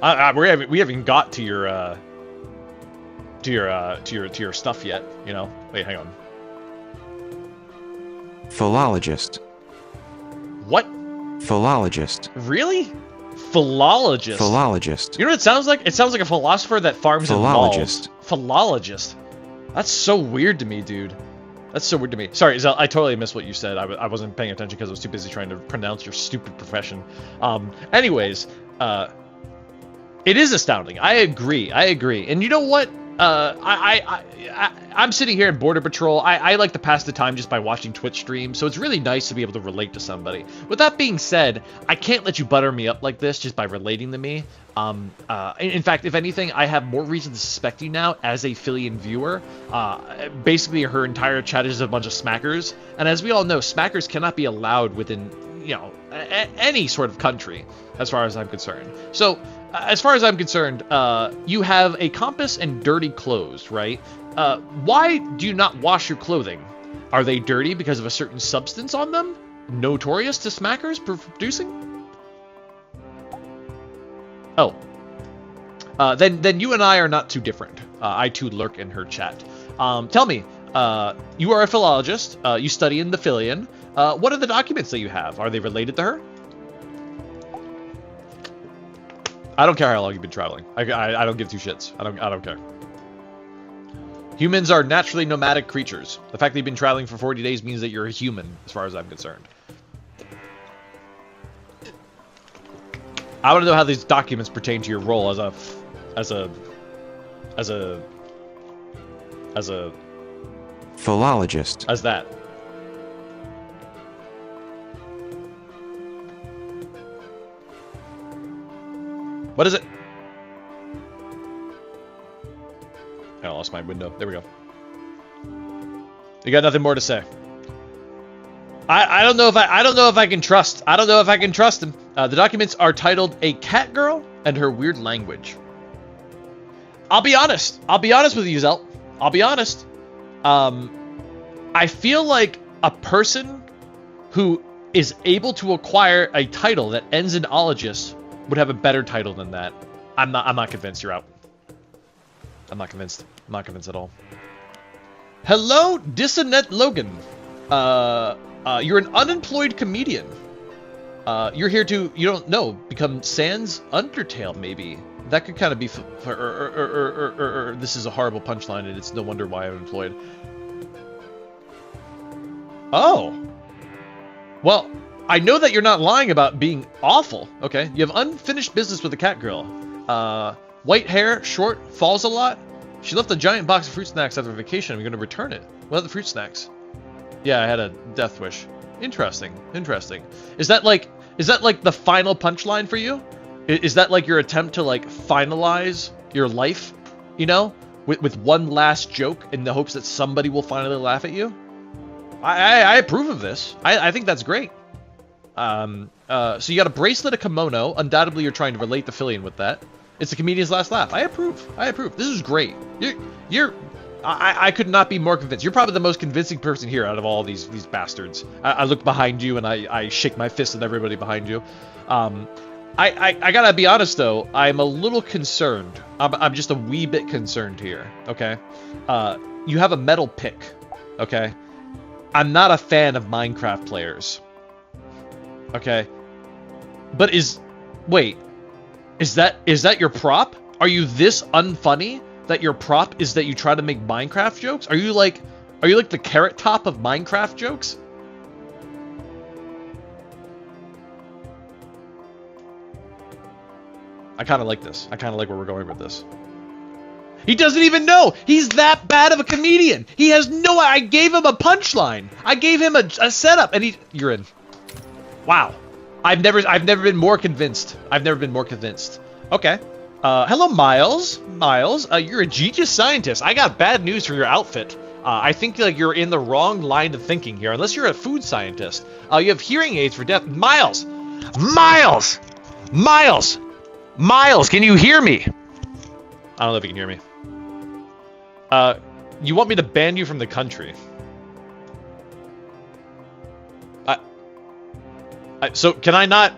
We haven't got to your stuff yet. You know. Wait, hang on. Philologist. What? Philologist. Really? Philologist. Philologist. You know what it sounds like? It sounds like a philosopher that farms Philologist. involved. Philologist. That's so weird to me, dude. That's so weird to me. Sorry, Zell, I totally missed what you said. I wasn't paying attention because I was too busy trying to pronounce your stupid profession. Anyways, it is astounding. I agree. And you know what? I'm sitting here in Border Patrol. I like to pass the time just by watching Twitch streams, so it's really nice to be able to relate to somebody. With that being said, I can't let you butter me up like this just by relating to me. In fact, if anything, I have more reason to suspect you now as a Filian viewer. Basically, her entire chat is a bunch of smackers, and as we all know, smackers cannot be allowed within, you know, any sort of country, as far as I'm concerned. So, as far as I'm concerned, you have a compass and dirty clothes, right? Why do you not wash your clothing? Are they dirty because of a certain substance on them? Notorious to smackers producing? Oh. Then you and I are not too different. I too lurk in her chat. Tell me, you are a philologist. You study in the Filian. What are the documents that you have? Are they related to her? I don't care how long you've been traveling. I don't give two shits. I don't care. Humans are naturally nomadic creatures. The fact that you've been traveling for 40 days means that you're a human, as far as I'm concerned. I want to know how these documents pertain to your role as a philologist. As that. What is it? I lost my window. There we go. You got nothing more to say. I don't know if I can trust. I don't know if I can trust him. The documents are titled "A Cat Girl and Her Weird Language." I'll be honest. I'll be honest with you, Zelt. I'll be honest. I feel like a person who is able to acquire a title that ends in ologist would have a better title than that. I'm not convinced. You're out. I'm not convinced. I'm not convinced at all. Hello, Dissonant Logan. You're an unemployed comedian. You're here to, you don't know, become Sans Undertale, maybe. That could kind of be... This is a horrible punchline, and it's no wonder why I'm employed. Oh. Well, I know that you're not lying about being awful. Okay, you have unfinished business with the cat girl. White hair, short, falls a lot. She left a giant box of fruit snacks after vacation. I'm going to return it. What are the fruit snacks? Yeah, I had a death wish. Interesting. Interesting. Is that like the final punchline for you? Is that like your attempt to like finalize your life, you know, with one last joke in the hopes that somebody will finally laugh at you? I approve of this. I think that's great. So you got a bracelet, a kimono. Undoubtedly, you're trying to relate the Filian with that. It's the comedian's last laugh. I approve. I approve. This is great. I could not be more convinced. You're probably the most convincing person here out of all these bastards. I look behind you and I shake my fist at everybody behind you. I gotta be honest though. I'm a little concerned. I'm just a wee bit concerned here. Okay. You have a metal pick. Okay. I'm not a fan of Minecraft players. Okay. But wait. Is that your prop? Are you this unfunny that your prop is that you try to make Minecraft jokes? Are you like the Carrot Top of Minecraft jokes? I kind of like this. I kind of like where we're going with this. He doesn't even know. He's that bad of a comedian. He has no... I gave him a punchline. I gave him a setup, and you're in. Wow. I've never been more convinced. I've never been more convinced. Okay. Hello, Miles. Miles, you're a genius scientist. I got bad news for your outfit. I think like you're in the wrong line of thinking here, unless you're a food scientist. You have hearing aids for deaf. Miles! Miles! Miles! Miles, can you hear me? I don't know if you can hear me. You want me to ban you from the country? So can I not?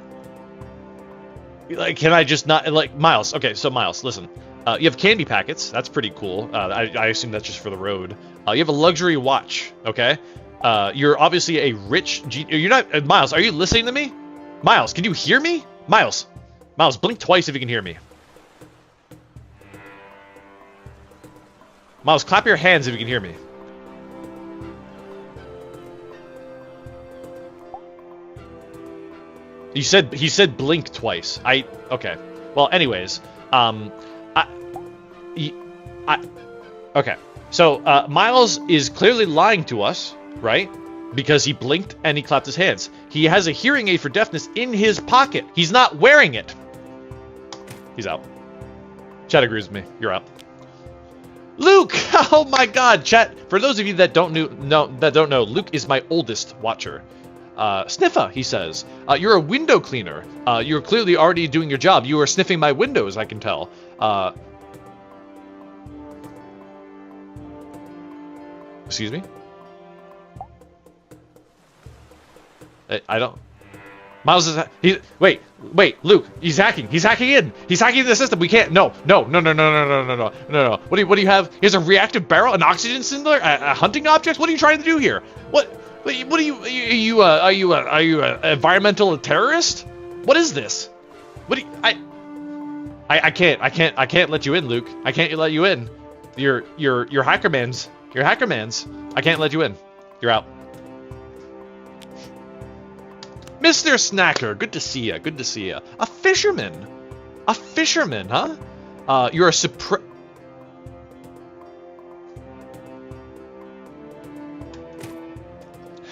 Like, can I just not like Miles? Okay, so Miles, listen. You have candy packets. That's pretty cool. I assume that's just for the road. You have a luxury watch. Okay. You're obviously a rich. You're not Miles. Are you listening to me? Miles, can you hear me? Miles, Miles, blink twice if you can hear me. Miles, clap your hands if you can hear me. He said blink twice. Okay. Well, anyways, okay. So Miles is clearly lying to us, right? Because he blinked and he clapped his hands. He has a hearing aid for deafness in his pocket. He's not wearing it. He's out. Chat agrees with me. You're out. Luke! Oh my God, chat. For those of you that don't know, Luke is my oldest watcher. Sniffa, he says. You're a window cleaner. You're clearly already doing your job. You are sniffing my windows, I can tell. Excuse me? I don't... Miles is... Wait, Luke, he's hacking. He's hacking in. He's hacking the system. We can't... No. What do you have? He has a reactive barrel, an oxygen cylinder, a hunting object? What are you trying to do here? What are you... Are you an environmental terrorist? What is this? What do you... I can't let you in, Luke. I can't let you in. You're hackermans. You're hackermans. I can't let you in. You're out. Mr. Snacker, good to see ya. Good to see ya. A fisherman. A fisherman, huh? You're a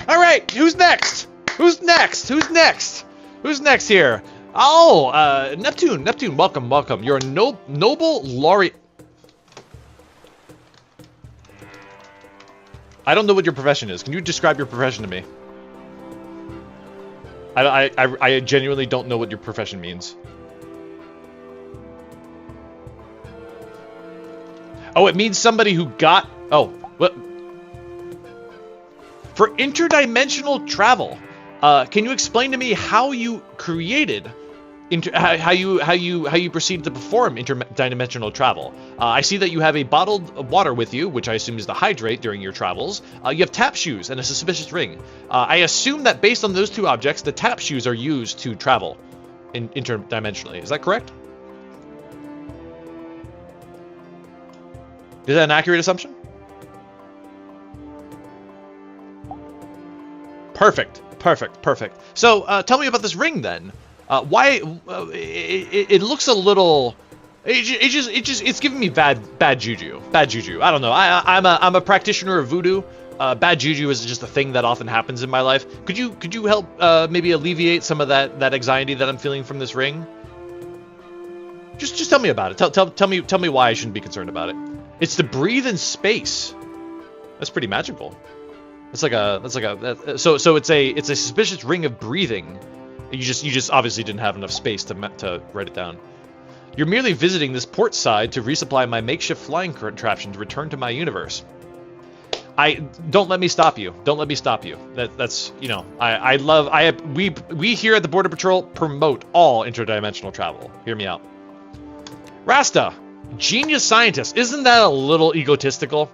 All right, who's next? Who's next? Who's next? Who's next here? Oh, Neptune. Neptune, welcome. You're a noble laureate. I don't know what your profession is. Can you describe your profession to me? I genuinely don't know what your profession means. Oh, it means somebody who got... Oh, what? For interdimensional travel, can you explain to me how you created... how you proceed to perform interdimensional travel? I see that you have a bottled water with you, which I assume is to hydrate during your travels. You have tap shoes and a suspicious ring. I assume that based on those two objects, the tap shoes are used to travel interdimensionally. Is that correct? Is that an accurate assumption? Perfect. So tell me about this ring then. Why it looks a little... It's giving me bad juju. Bad juju. I don't know. I'm a practitioner of voodoo. Bad juju is just a thing that often happens in my life. Could you help maybe alleviate some of that anxiety that I'm feeling from this ring? Just tell me about it. Tell me why I shouldn't be concerned about it. It's to breathe in space. That's pretty magical. So it's a suspicious ring of breathing. You just obviously didn't have enough space to write it down. You're merely visiting this port side to resupply my makeshift flying contraption to return to my universe. Don't let me stop you. Don't let me stop you. That's you know, we here at the Border Patrol promote all interdimensional travel. Hear me out. Rasta, genius scientist. Isn't that a little egotistical?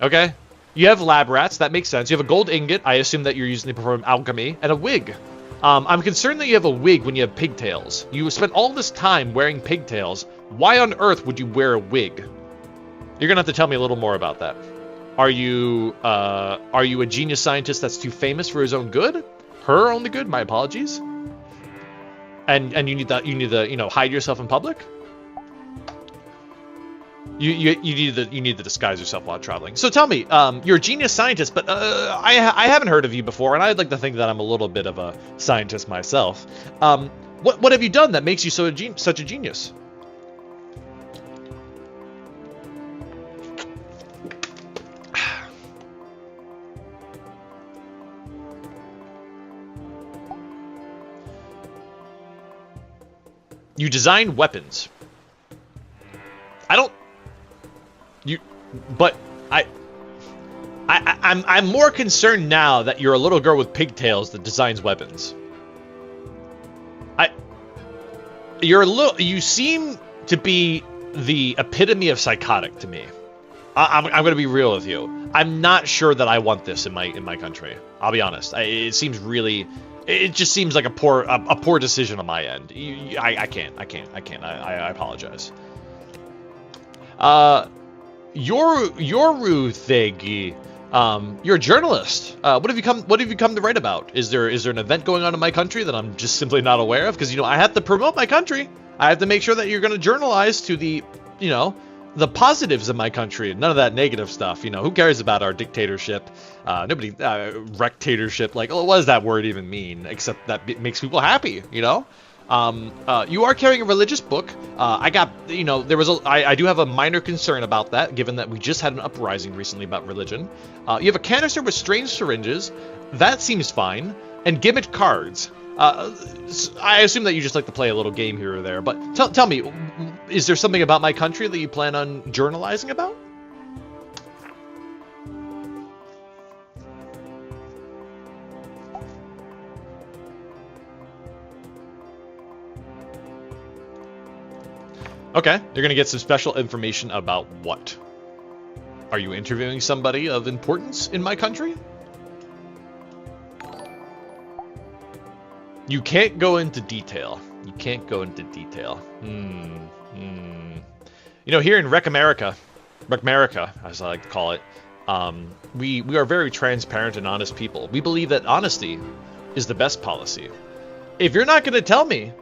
Okay. You have lab rats. That makes sense. You have a gold ingot. I assume that you're using to perform alchemy, and a wig. I'm concerned that you have a wig when you have pigtails. You spent all this time wearing pigtails. Why on earth would you wear a wig? You're gonna have to tell me a little more about that. Are you a genius scientist that's too famous for his own good? Her only good? My apologies. And you need to hide yourself in public? You need to disguise yourself while traveling. So tell me, you're a genius scientist, but I haven't heard of you before, and I'd like to think that I'm a little bit of a scientist myself. What have you done that makes you such a genius? You design weapons. I'm more concerned now that you're a little girl with pigtails that designs weapons. You seem to be the epitome of psychotic to me. I'm going to be real with you. I'm not sure that I want this in my country. I'll be honest. It seems really, it just seems like a poor decision on my end. I can't. I apologize. Yoru Thegi, you're a journalist. What have you come to write about? Is there an event going on in my country that I'm just simply not aware of? Because I have to promote my country. I have to make sure that you're going to journalize to the the positives of my country, none of that negative stuff. Who cares about our dictatorship? Nobody, rectatorship, like, oh, what does that word even mean? Except that it makes people happy, You are carrying a religious book. I do have a minor concern about that, given that we just had an uprising recently about religion. You have a canister with strange syringes. That seems fine. And gimmick cards. I assume that you just like to play a little game here or there, but tell me, is there something about my country that you plan on journalizing about? Okay, you're gonna get some special information about what? Are you interviewing somebody of importance in my country? You can't go into detail. You can't go into detail. Here in Rec America, as I like to call it, we are very transparent and honest people. We believe that honesty is the best policy. If you're not going to tell me,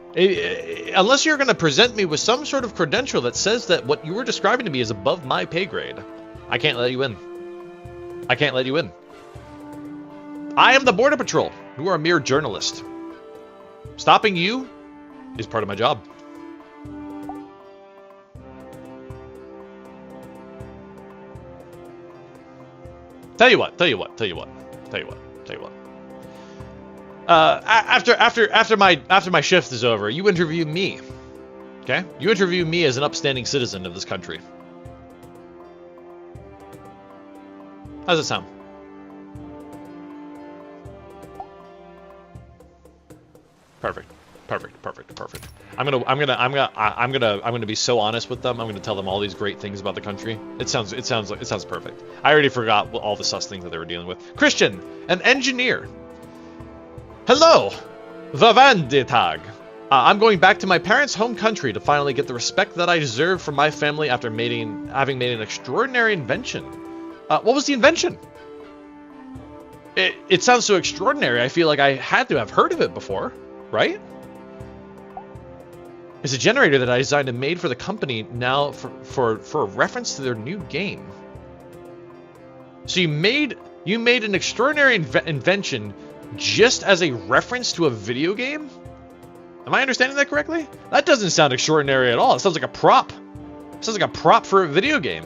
unless you're going to present me with some sort of credential that says that what you were describing to me is above my pay grade, I can't let you in. I can't let you in. I am the Border Patrol. You are a mere journalist. Stopping you is part of my job. Tell you what. After my shift is over, you interview me. Okay? You interview me as an upstanding citizen of this country. How does it sound? Perfect. I'm gonna be so honest with them. I'm gonna tell them all these great things about the country. It sounds perfect. I already forgot all the sus things that they were dealing with. Christian, an engineer. Hello, Vavanditag. I'm going back to my parents' home country to finally get the respect that I deserve from my family after having made an extraordinary invention. What was the invention? It sounds so extraordinary. I feel like I had to have heard of it before. Right? It's a generator that I designed and made for the company now for a reference to their new game. So you made an extraordinary invention just as a reference to a video game? Am I understanding that correctly? That doesn't sound extraordinary at all. It sounds like a prop. It sounds like a prop for a video game.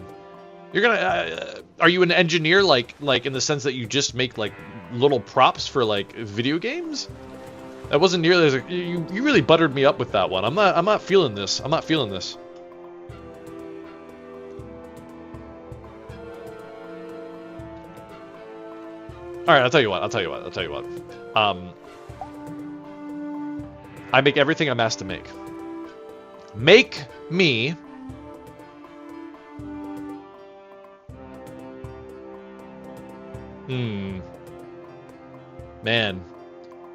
You're gonna are you an engineer like in the sense that you just make like little props for like video games? That wasn't nearly as you really buttered me up with that one. I'm not feeling this. I'm not feeling this. All right, I'll tell you what. I make everything I'm asked to make. Make me man.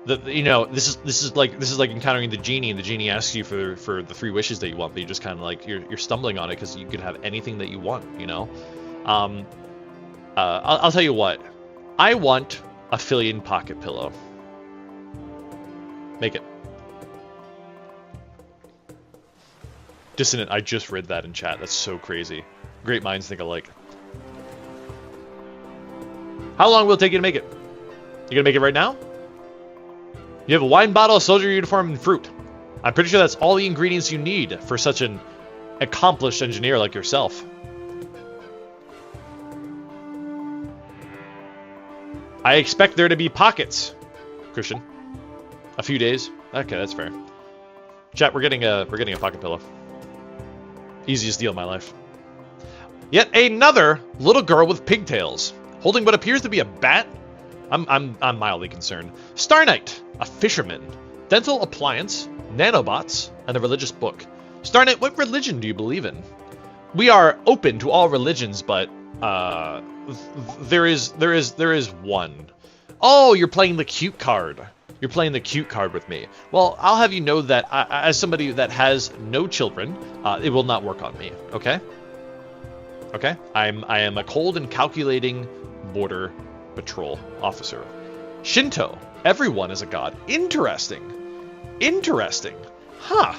This is like encountering the genie, and the genie asks you for the 3 wishes that you want, but you just kind of like you're stumbling on it because you could have anything that you want. I'll tell you what. I want a Filian pocket pillow. Make it. Dissonant. I just read that in chat. That's so crazy. Great minds think alike. How long will it take you to make it? You gonna make it right now? You have a wine bottle, a soldier uniform, and fruit. I'm pretty sure that's all the ingredients you need for such an accomplished engineer like yourself. I expect there to be pockets, Christian. A few days. Okay, that's fair. Chat, we're getting a pocket pillow. Easiest deal of my life. Yet another little girl with pigtails, holding what appears to be a bat. I'm mildly concerned. Star Knight, a fisherman, dental appliance, nanobots, and a religious book. Star Knight, what religion do you believe in? We are open to all religions, but there is one. Oh, you're playing the cute card. You're playing the cute card with me. Well, I'll have you know that as somebody that has no children, it will not work on me. Okay. Okay. I am a cold and calculating border patrol officer. Shinto. Everyone is a god. Interesting. Interesting. Huh.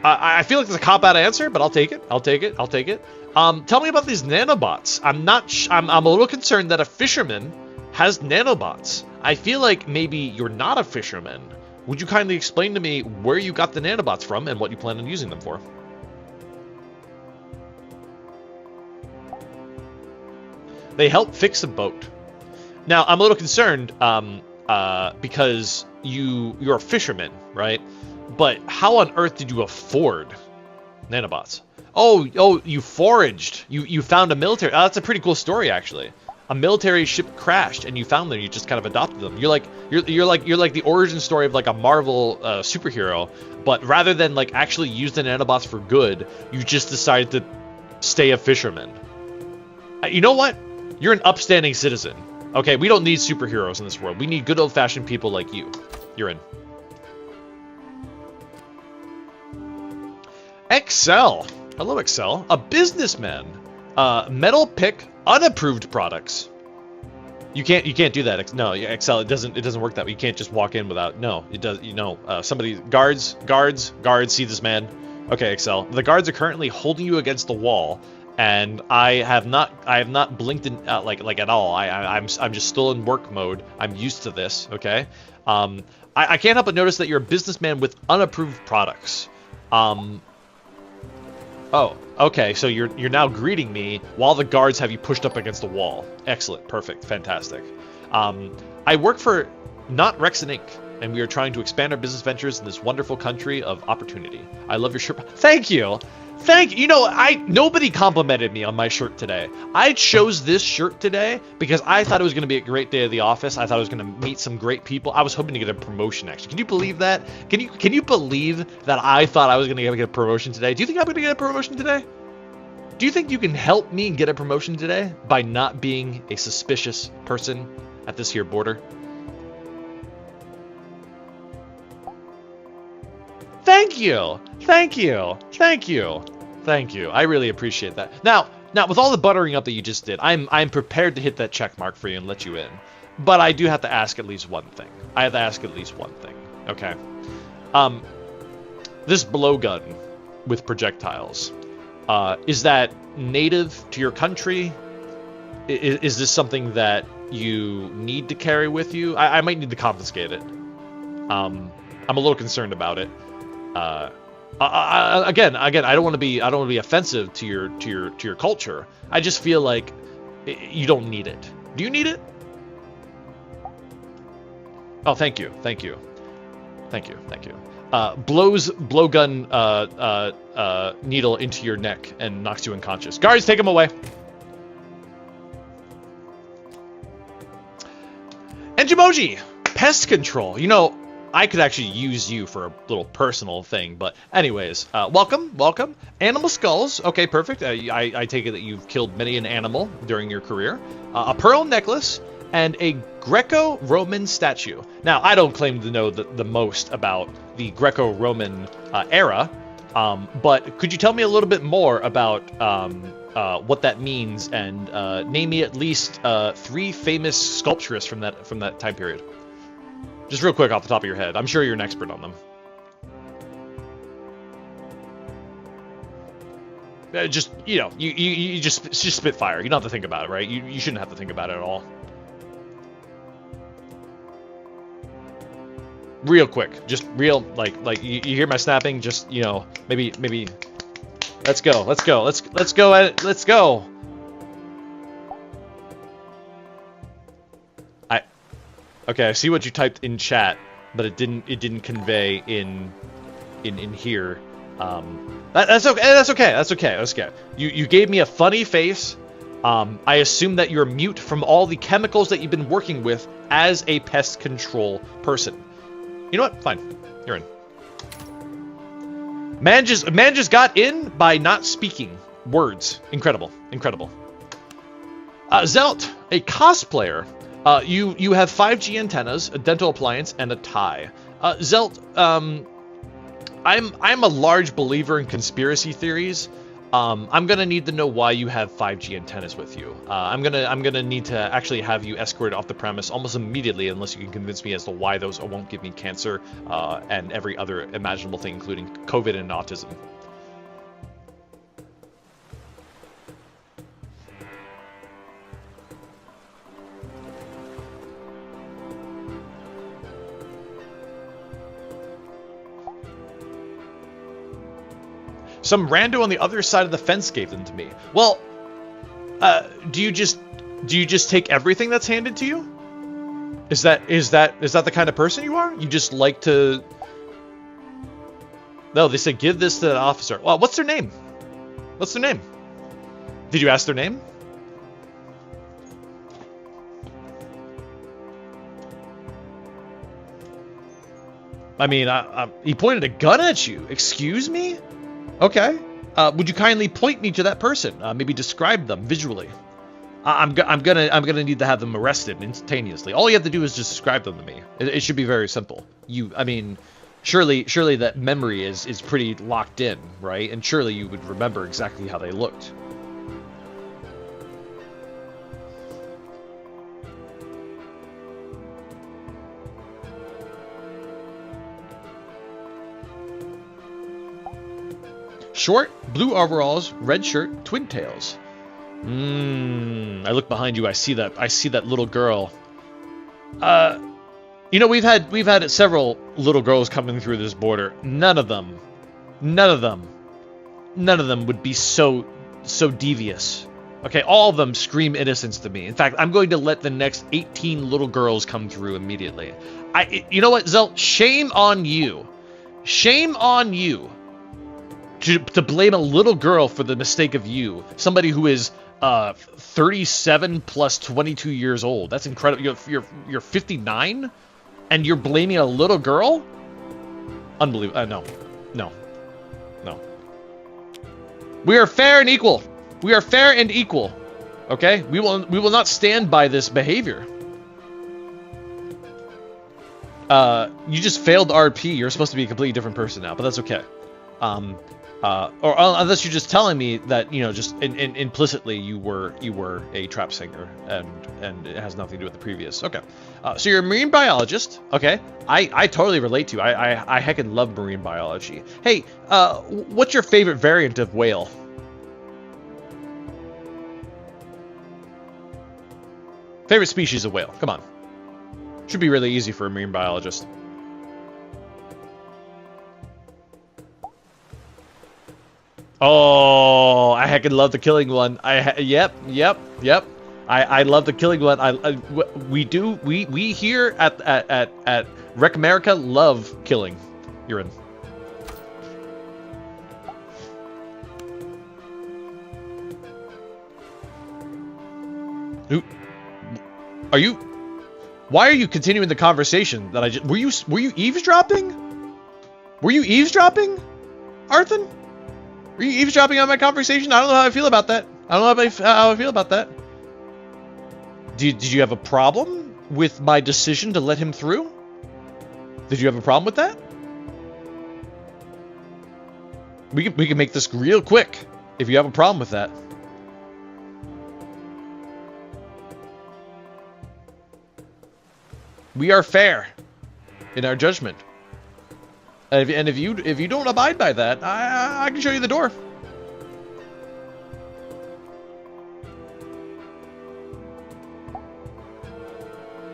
I feel like it's a cop-out answer, but I'll take it. I'll take it. I'll take it. Tell me about these nanobots. I'm a little concerned that a fisherman has nanobots. I feel like maybe you're not a fisherman. Would you kindly explain to me where you got the nanobots from and what you plan on using them for? They help fix a boat. Now, I'm a little concerned because you're a fisherman, right? But how on earth did you afford nanobots? Oh, you foraged. You found a military. Oh, that's a pretty cool story, actually. A military ship crashed, and you found them. You just kind of adopted them. You're like the origin story of like a Marvel superhero, but rather than like actually use the nanobots for good, you just decided to stay a fisherman. You know what? You're an upstanding citizen. Okay, we don't need superheroes in this world. We need good old-fashioned people like you. You're in. Excel. Hello, Excel. A businessman. Metal pick unapproved products. You can't do that. No, Excel. It doesn't work that way. You can't just walk in without. No, it does. You know, somebody guards. See this man. Okay, Excel. The guards are currently holding you against the wall, and I have not blinked in, like at all. I'm just still in work mode. I'm used to this. Okay. I can't help but notice that you're a businessman with unapproved products. Oh, okay, so you're now greeting me while the guards have you pushed up against the wall. Excellent, perfect, fantastic. I work for Not Rex Inc., and we are trying to expand our business ventures in this wonderful country of opportunity. I love your shirt. Thank you. You know, nobody complimented me on my shirt today. I chose this shirt today because I thought it was going to be a great day at the office. I thought I was going to meet some great people. I was hoping to get a promotion, actually. Can you believe that? Can you believe that I thought I was going to get a promotion today? Do you think I'm going to get a promotion today? Do you think you can help me get a promotion today by not being a suspicious person at this here border? Thank you. Thank you. Thank you. Thank you. I really appreciate that. Now, with all the buttering up that you just did, I'm prepared to hit that check mark for you and let you in. But I do have to ask at least one thing. Okay. This blowgun with projectiles, is that native to your country? Is this something that you need to carry with you? I might need to confiscate it. I'm a little concerned about it. Again, I don't want to be offensive to your culture. I just feel like you don't need it. Do you need it? Oh, thank you. Blows blowgun needle into your neck and knocks you unconscious. Guards, take him away. Engimoji, pest control. You know, I could actually use you for a little personal thing, but anyways, welcome. Animal skulls. Okay, perfect. I take it that you've killed many an animal during your career. A pearl necklace and a Greco-Roman statue. Now, I don't claim to know the most about the Greco-Roman era, but could you tell me a little bit more about what that means and name me at least 3 famous sculpturists from that time period? Just real quick off the top of your head. I'm sure you're an expert on them. Just, you know, you just spit fire. You don't have to think about it, right? You shouldn't have to think about it at all. Real quick. Just real, like you hear my snapping? Just, you know, maybe. Let's go. Let's go. Okay, I see what you typed in chat, but it didn't convey in here. That's okay. That's okay. That's okay. That's okay. You gave me a funny face. I assume that you're mute from all the chemicals that you've been working with as a pest control person. You know what? Fine. You're in. Man just got in by not speaking words. Incredible. Incredible. Zelt, a cosplayer. You have 5G antennas, a dental appliance, and a tie. Zelt, I'm a large believer in conspiracy theories. I'm gonna need to know why you have 5G antennas with you. I'm gonna need to actually have you escorted off the premise almost immediately, unless you can convince me as to why those won't give me cancer and every other imaginable thing, including COVID and autism. Some rando on the other side of the fence gave them to me. Well, do you just take everything that's handed to you? Is that the kind of person you are? You just like to? No, they said give this to the officer. Well, what's their name? What's their name? Did you ask their name? I mean, he pointed a gun at you. Excuse me? Okay. Would you kindly point me to that person? Maybe describe them visually. I'm gonna need to have them arrested instantaneously. All you have to do is just describe them to me. It should be very simple. I mean, surely that memory is pretty locked in, right? And surely you would remember exactly how they looked. Short, blue overalls, red shirt, twin tails. I look behind you. I see that little girl. You know, we've had several little girls coming through this border. None of them would be so devious. Okay, all of them scream innocence to me. In fact, I'm going to let the next 18 little girls come through immediately. You know what, Zelt? Shame on you. Shame on you. To blame a little girl for the mistake of you, somebody who is 37 plus 22 years old. That's incredible. You're 59, and you're blaming a little girl? Unbelievable. No. We are fair and equal. We are fair and equal. Okay? We will not stand by this behavior. You just failed RP. You're supposed to be a completely different person now, but that's okay. Or unless you're just telling me that, you know, just implicitly you were a trap singer and it has nothing to do with the previous. Okay. So you're a marine biologist. Okay. I totally relate to you. I heckin' love marine biology. Hey, what's your favorite variant of whale? Favorite species of whale? Come on. Should be really easy for a marine biologist. Oh, I heckin' love the killing one. Yep. I love the killing one. We here at Rec America love killing. You're in. Are you? Why are you continuing the conversation that I just? Were you eavesdropping? Were you eavesdropping, Arthur? Were you eavesdropping on my conversation? I don't know how I feel about that. I don't know how I feel about that. Did you have a problem with my decision to let him through? Did you have a problem with that? We can make this real quick if you have a problem with that. We are fair in our judgment. And if you don't abide by that, I can show you the door.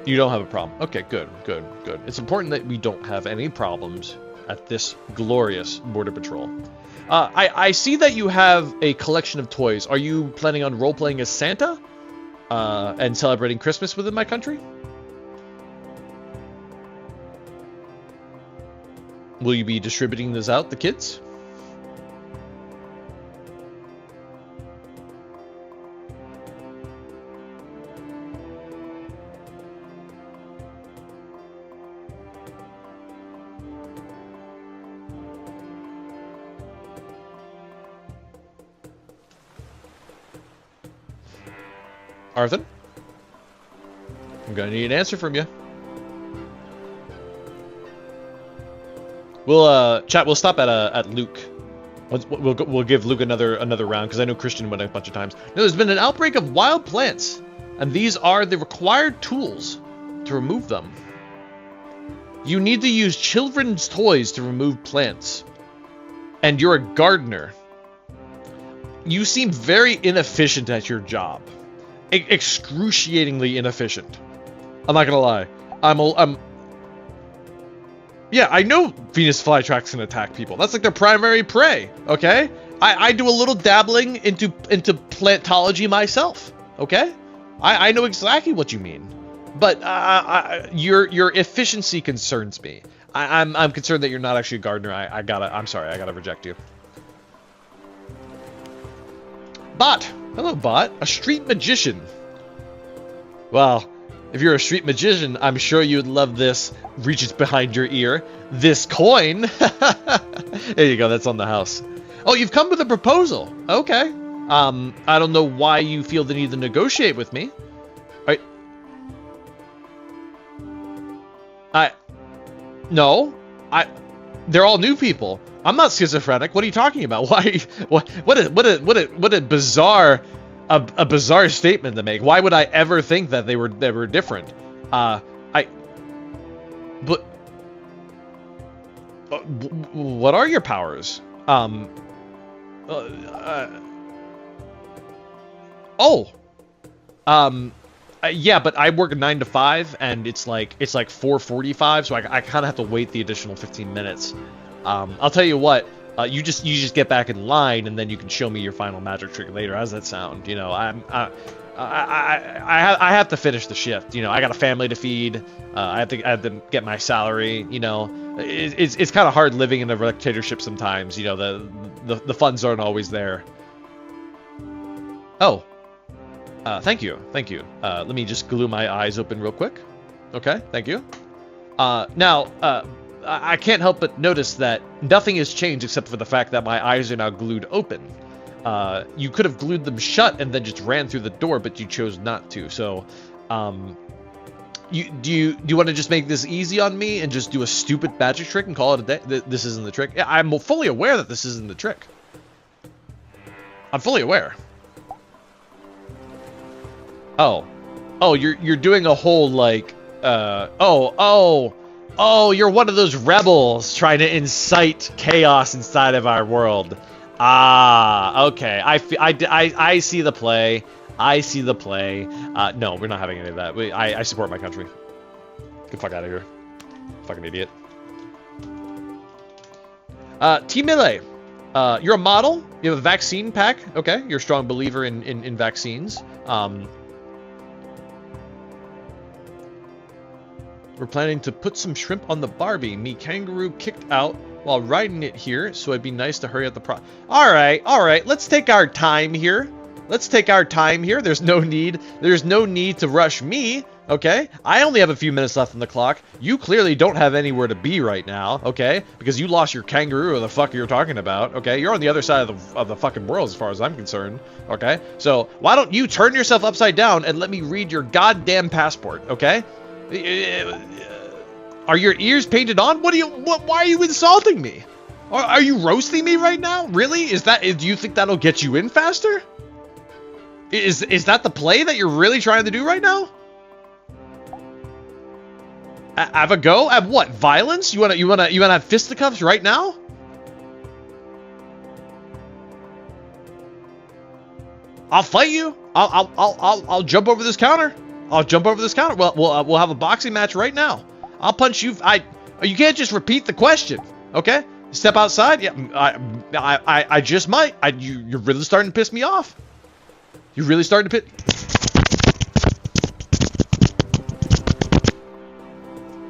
You don't have a problem. Okay, good. It's important that we don't have any problems at this glorious border patrol. I see that you have a collection of toys. Are you planning on role-playing as Santa? And celebrating Christmas within my country? Will you be distributing this out, the kids? Arthur? I'm gonna need an answer from you. We'll chat. We'll stop at Luke. We'll give Luke another round because I know Christian went a bunch of times. No, there's been an outbreak of wild plants, and these are the required tools to remove them. You need to use children's toys to remove plants, and you're a gardener. You seem very inefficient at your job. Excruciatingly inefficient. I'm not gonna lie. Yeah, I know Venus flytraps can attack people. That's like their primary prey, okay? I do a little dabbling into plantology myself, okay? I know exactly what you mean. But your efficiency concerns me. I'm concerned that you're not actually a gardener. I'm sorry, I gotta reject you. Bot! Hello, Bot. A street magician. Well, if you're a street magician, I'm sure you'd love this. Reaches behind your ear. This coin. There you go. That's on the house. Oh, you've come with a proposal. Okay. I don't know why you feel the need to negotiate with me. They're all new people. I'm not schizophrenic. What are you talking about? Why? What a bizarre, a bizarre statement to make. Why would I ever think that they were different? What are your powers? Yeah, but I work 9 to 5, and it's like 4:45, so I kind of have to wait the additional 15 minutes. I'll tell you what. You just get back in line, and then you can show me your final magic trick later. How's that sound? You know, I have to finish the shift. You know, I got a family to feed. I have to get my salary. You know, it's kind of hard living in a dictatorship sometimes. You know, the funds aren't always there. Oh. Thank you. Let me just glue my eyes open real quick. Okay, thank you. Now, I can't help but notice that nothing has changed except for the fact that my eyes are now glued open. You could have glued them shut and then just ran through the door, but you chose not to. So, do you want to just make this easy on me and just do a stupid magic trick and call it a day? This isn't the trick. Yeah, I'm fully aware that this isn't the trick. I'm fully aware. Oh, you're doing a whole like, you're one of those rebels trying to incite chaos inside of our world. Ah, okay. I see the play. I see the play. No, we're not having any of that. I support my country. Get the fuck out of here. Fucking idiot. Team Melee. You're a model. You have a vaccine pack. Okay, you're a strong believer in vaccines. We're planning to put some shrimp on the Barbie. Me kangaroo kicked out while riding it here, so it'd be nice to hurry up the All right. Let's take our time here. There's no need to rush me, okay? I only have a few minutes left on the clock. You clearly don't have anywhere to be right now, okay? Because you lost your kangaroo or the fuck you're talking about, okay? You're on the other side of the fucking world as far as I'm concerned, okay? So why don't you turn yourself upside down and let me read your goddamn passport, okay? Are your ears painted on? Why are you insulting me? Are you roasting me right now? Really? Do you think that'll get you in faster? Is that the play that you're really trying to do right now? Have a go at what? Violence? You wanna have fisticuffs right now? I'll fight you. I'll jump over this counter. Well, we'll have a boxing match right now. I'll punch you. You can't just repeat the question, okay? Step outside. Yeah, I just might. You're really starting to piss me off. You're really starting to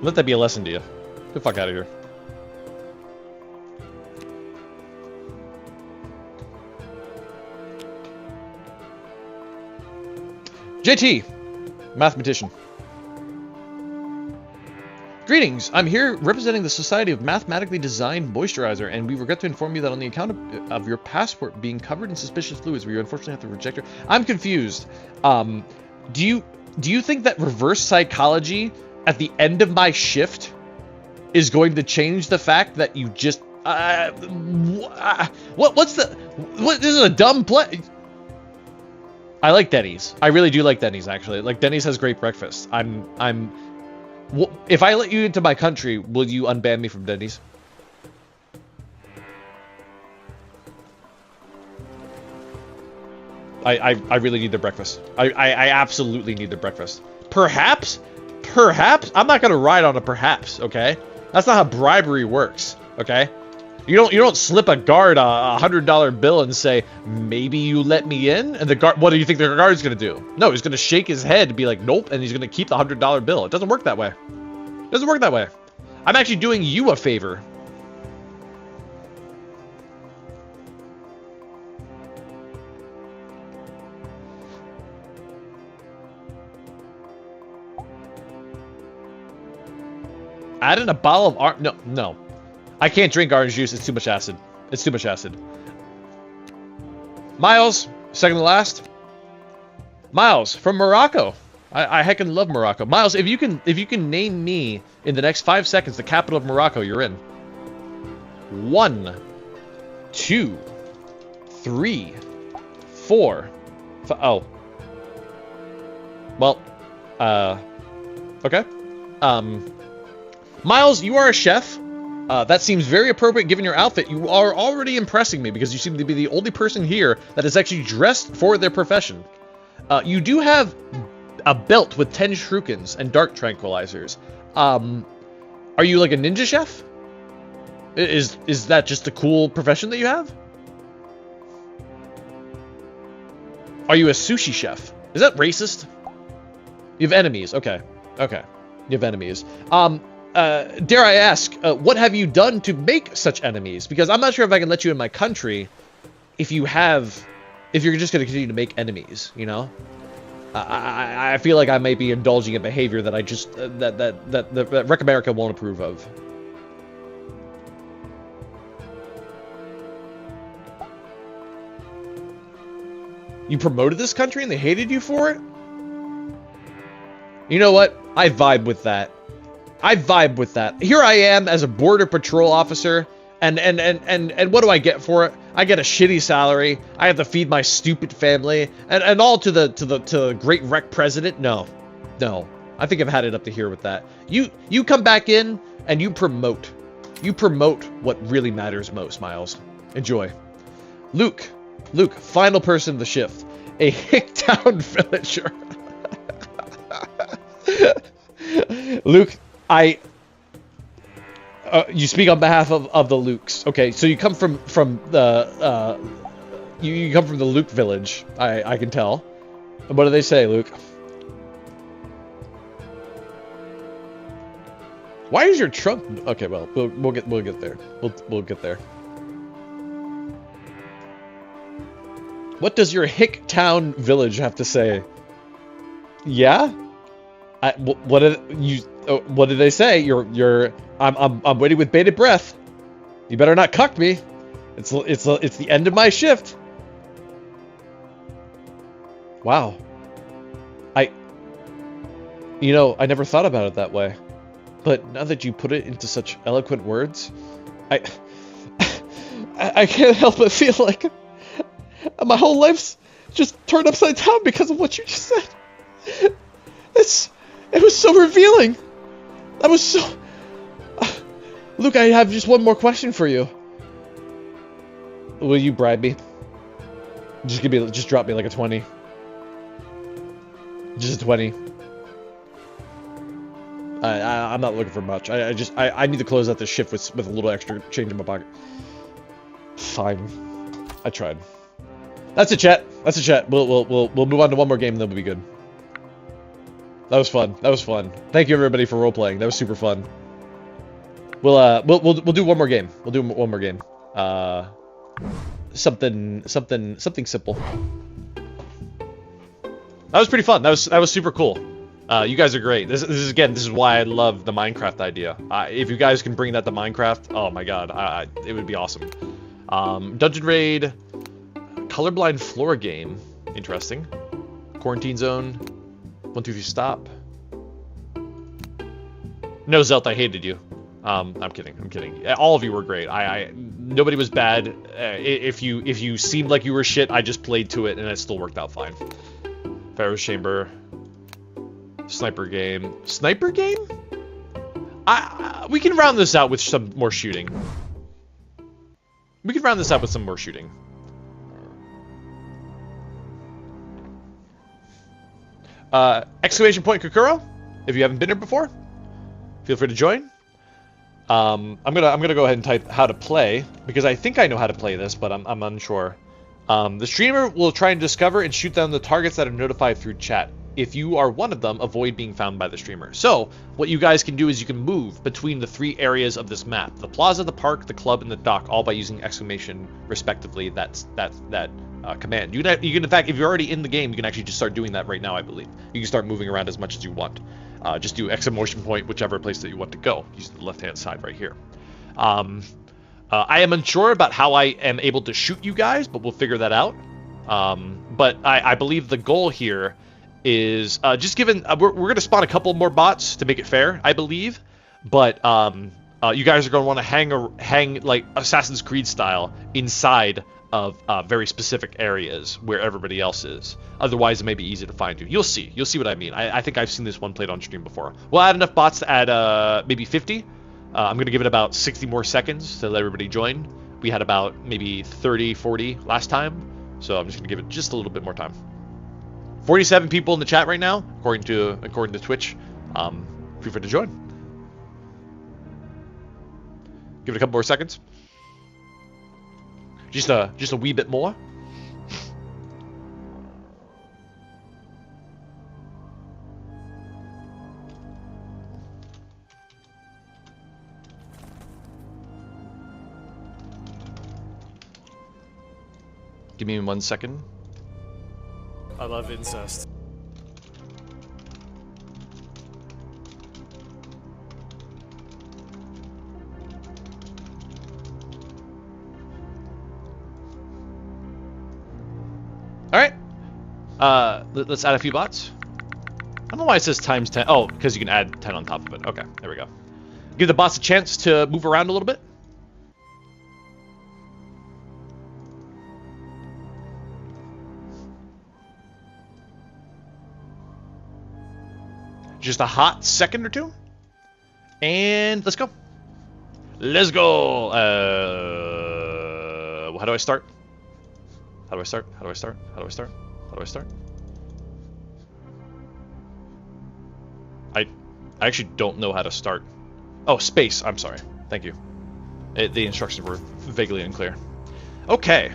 Let that be a lesson to you. Get the fuck out of here. JT, mathematician. Greetings, I'm here representing the Society of Mathematically Designed Moisturizer, and we regret to inform you that on the account of your passport being covered in suspicious fluids, we unfortunately have to reject your... I'm confused. Do you think that reverse psychology at the end of my shift is going to change the fact that you just... What's the... What, this is a dumb play... I like Denny's. I really do like Denny's, actually. Like, Denny's has great breakfast. If I let you into my country, will you unban me from Denny's? I really need their breakfast. I absolutely need their breakfast. Perhaps? I'm not gonna ride on a perhaps, okay? That's not how bribery works, okay? You don't slip a guard a $100 bill and say, maybe you let me in? And the guard, what do you think the guard's gonna do? No, he's gonna shake his head and be like, nope, and he's gonna keep the $100 bill. It doesn't work that way. It doesn't work that way. I'm actually doing you a favor. Add in a bottle of orange... No. I can't drink orange juice. It's too much acid. It's too much acid. Miles, second to last. Miles from Morocco. I heckin' love Morocco. Miles, if you can name me in the next 5 seconds the capital of Morocco, you're in. 1, 2, 3, 4. Oh. Well. Okay. Miles, you are a chef. That seems very appropriate given your outfit. You are already impressing me because you seem to be the only person here that is actually dressed for their profession. You do have a belt with 10 shurikens and dart tranquilizers. Are you like a ninja chef? Is that just a cool profession that you have? Are you a sushi chef? Is that racist? You have enemies. Okay. Okay. You have enemies. Dare I ask, what have you done to make such enemies? Because I'm not sure if I can let you in my country if you're just going to continue to make enemies, you know? I feel like I might be indulging in behavior that I just, that Rec America won't approve of. You promoted this country and they hated you for it? You know what? I vibe with that. I vibe with that. Here I am as a border patrol officer, and what do I get for it? I get a shitty salary. I have to feed my stupid family, and all to the great rec president. No, I think I've had it up to here with that. You come back in and you promote what really matters most, Miles. Enjoy. Luke, final person of the shift, a Hicktown villager. Luke. You speak on behalf of the Lukes. Okay, so you come from the you come from the Luke village. I can tell. And what do they say, Luke? Why is your trunk? Okay, well, we'll get there. We'll get there. What does your Hicktown village have to say? Yeah. What did they say? I'm waiting with bated breath. You better not cuck me. It's the end of my shift. Wow. I never thought about it that way. But now that you put it into such eloquent words, I can't help but feel like my whole life's just turned upside down because of what you just said. It was so revealing. That was so... Luke, I have just one more question for you. Will you bribe me? Just drop me like a 20. Just a 20. I'm not looking for much. I need to close out this shift with a little extra change in my pocket. Fine. I tried. That's it, chat. That's it, chat. We'll move on to one more game, and then we'll be good. That was fun. That was fun. Thank you everybody for role playing. That was super fun. We'll do one more game. We'll do one more game. Something simple. That was pretty fun. That was super cool. You guys are great. This is why I love the Minecraft idea. If you guys can bring that to Minecraft, oh my god, it would be awesome. Dungeon Raid, colorblind floor game, interesting. Quarantine zone, 1, 2, 3, stop. No, Zelt, I hated you. I'm kidding. All of you were great. Nobody was bad. If you seemed like you were shit, I just played to it and it still worked out fine. Pharaoh's Chamber. Sniper game. Sniper game? We can round this out with some more shooting. Exclamation point Kokoro, if you haven't been here before, feel free to join. I'm gonna go ahead and type how to play, because I think I know how to play this, but I'm unsure. The streamer will try and discover and shoot down the targets that are notified through chat. If you are one of them, avoid being found by the streamer. So, what you guys can do is you can move between the 3 areas of this map. The plaza, the park, the club, and the dock, all by using exclamation, respectively. That's that command. You can, in fact, if you're already in the game, you can actually just start doing that right now, I believe. You can start moving around as much as you want. Just do exclamation point, whichever place that you want to go. Use the left-hand side right here. I am unsure about how I am able to shoot you guys, but we'll figure that out. But I believe the goal here is just given we're going to spawn a couple more bots to make it fair, I believe. But you guys are going to want to hang like Assassin's Creed style inside of very specific areas where everybody else is. Otherwise, it may be easy to find you. You'll see what I mean. I think I've seen this one played on stream before. We'll add enough bots to add maybe 50. I'm going to give it about 60 more seconds to let everybody join. We had about maybe 30, 40 last time. So I'm just going to give it just a little bit more time. 47 people in the chat right now, according to Twitch. Feel free to join. Give it a couple more seconds. Just a wee bit more. Give me 1 second. I love incest. Alright. Let's add a few bots. I don't know why it says times 10. Oh, because you can add 10 on top of it. Okay, there we go. Give the bots a chance to move around a little bit. Just a hot second or two. And let's go. Let's go. How do I start? How do I start? How do I start? How do I start? How do I start? I actually don't know how to start. Oh, space. I'm sorry. Thank you. The instructions were vaguely unclear. Okay.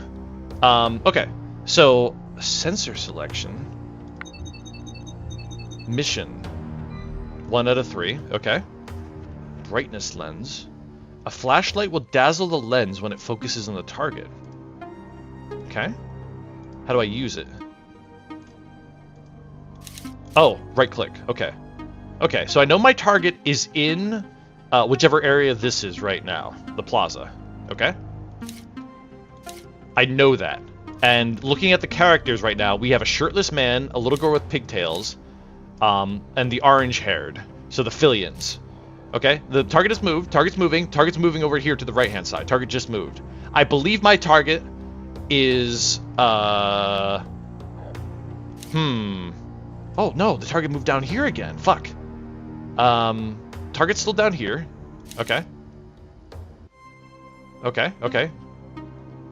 Okay. So, sensor selection. Mission. 1 out of 3. Okay. Brightness lens. A flashlight will dazzle the lens when it focuses on the target. Okay. How do I use it? Oh, right click. Okay. Okay, so I know my target is in whichever area this is right now. The plaza. Okay? I know that. And looking at the characters right now, we have a shirtless man, a little girl with pigtails, and the orange-haired. So the Filians. Okay? The target has moved. Target's moving. Target's moving over here to the right-hand side. Target just moved. I believe my target is... Oh, no. The target moved down here again. Fuck. Target's still down here. Okay. Okay, okay.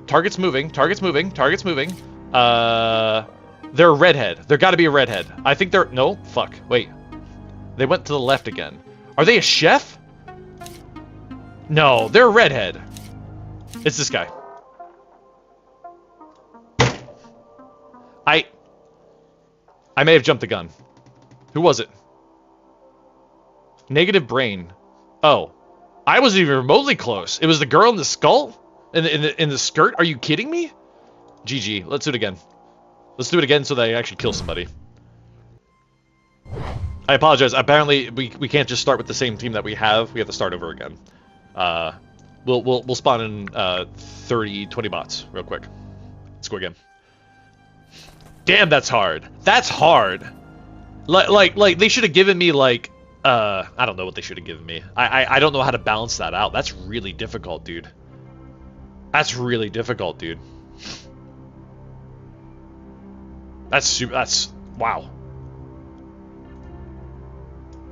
Target's moving. Target's moving. Target's moving. They're a redhead. There gotta be a redhead. I think they're... No. Fuck. Wait. They went to the left again. Are they a chef? No, they're a redhead. It's this guy. I may have jumped the gun. Who was it? Negative brain. Oh. I wasn't even remotely close. It was the girl in the skull? In the skirt? Are you kidding me? GG. Let's do it again. Let's do it again so that I actually kill somebody. I apologize. Apparently, we can't just start with the same team that we have. We have to start over again. We'll spawn in 30, 20 bots real quick. Let's go again. Damn, that's hard. That's hard. Like they should have given me like I don't know what they should have given me. I don't know how to balance that out. That's really difficult, dude. That's really difficult, dude. That's wow.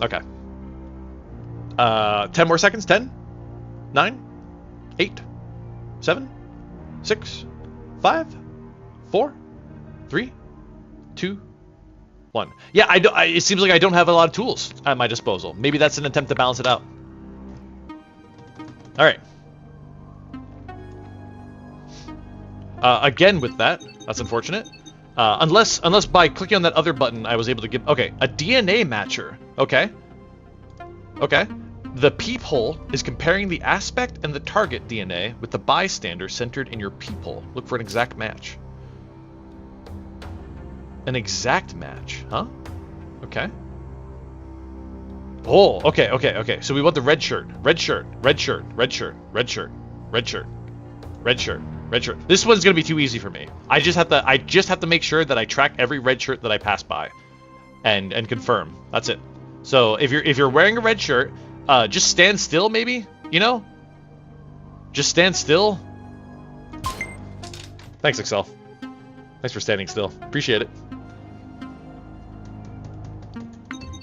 Okay. 10 more seconds. 10, 9, 8, 7, 6, 5, 4, 3, 2, 1. Yeah, it seems like I don't have a lot of tools at my disposal. Maybe that's an attempt to balance it out. All right. Again with that, that's unfortunate. Unless by clicking on that other button, I was able to give... Okay, a DNA matcher. Okay. Okay. The peephole is comparing the aspect and the target DNA with the bystander centered in your peephole. Look for an exact match. An exact match, huh? Okay. Oh, okay. So we want the red shirt. Red shirt. Red shirt. Red shirt. Red shirt. Red shirt. Red shirt. Red shirt. This one's gonna be too easy for me. I just have to make sure that I track every red shirt that I pass by, and confirm. That's it. So if you're wearing a red shirt, just stand still, maybe. You know. Just stand still. Thanks, Excel. Thanks for standing still. Appreciate it.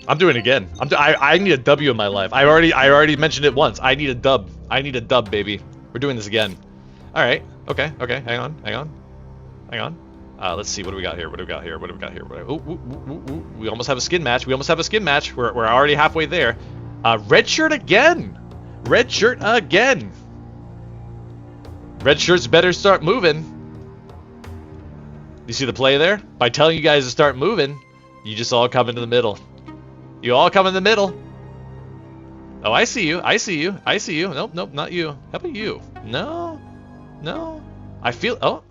I'm doing it again. I need a W in my life. I already mentioned it once. I need a dub. I need a dub, baby. We're doing this again. All right. Okay. Hang on. Let's see. What do we got here? Ooh. We almost have a skin match. We're already halfway there. Red shirt again. Red shirts better start moving. You see the play there? By telling you guys to start moving, you just all come into the middle. You all come in the middle. Oh, I see you. Nope, not you. How about you? No. I feel... Oh.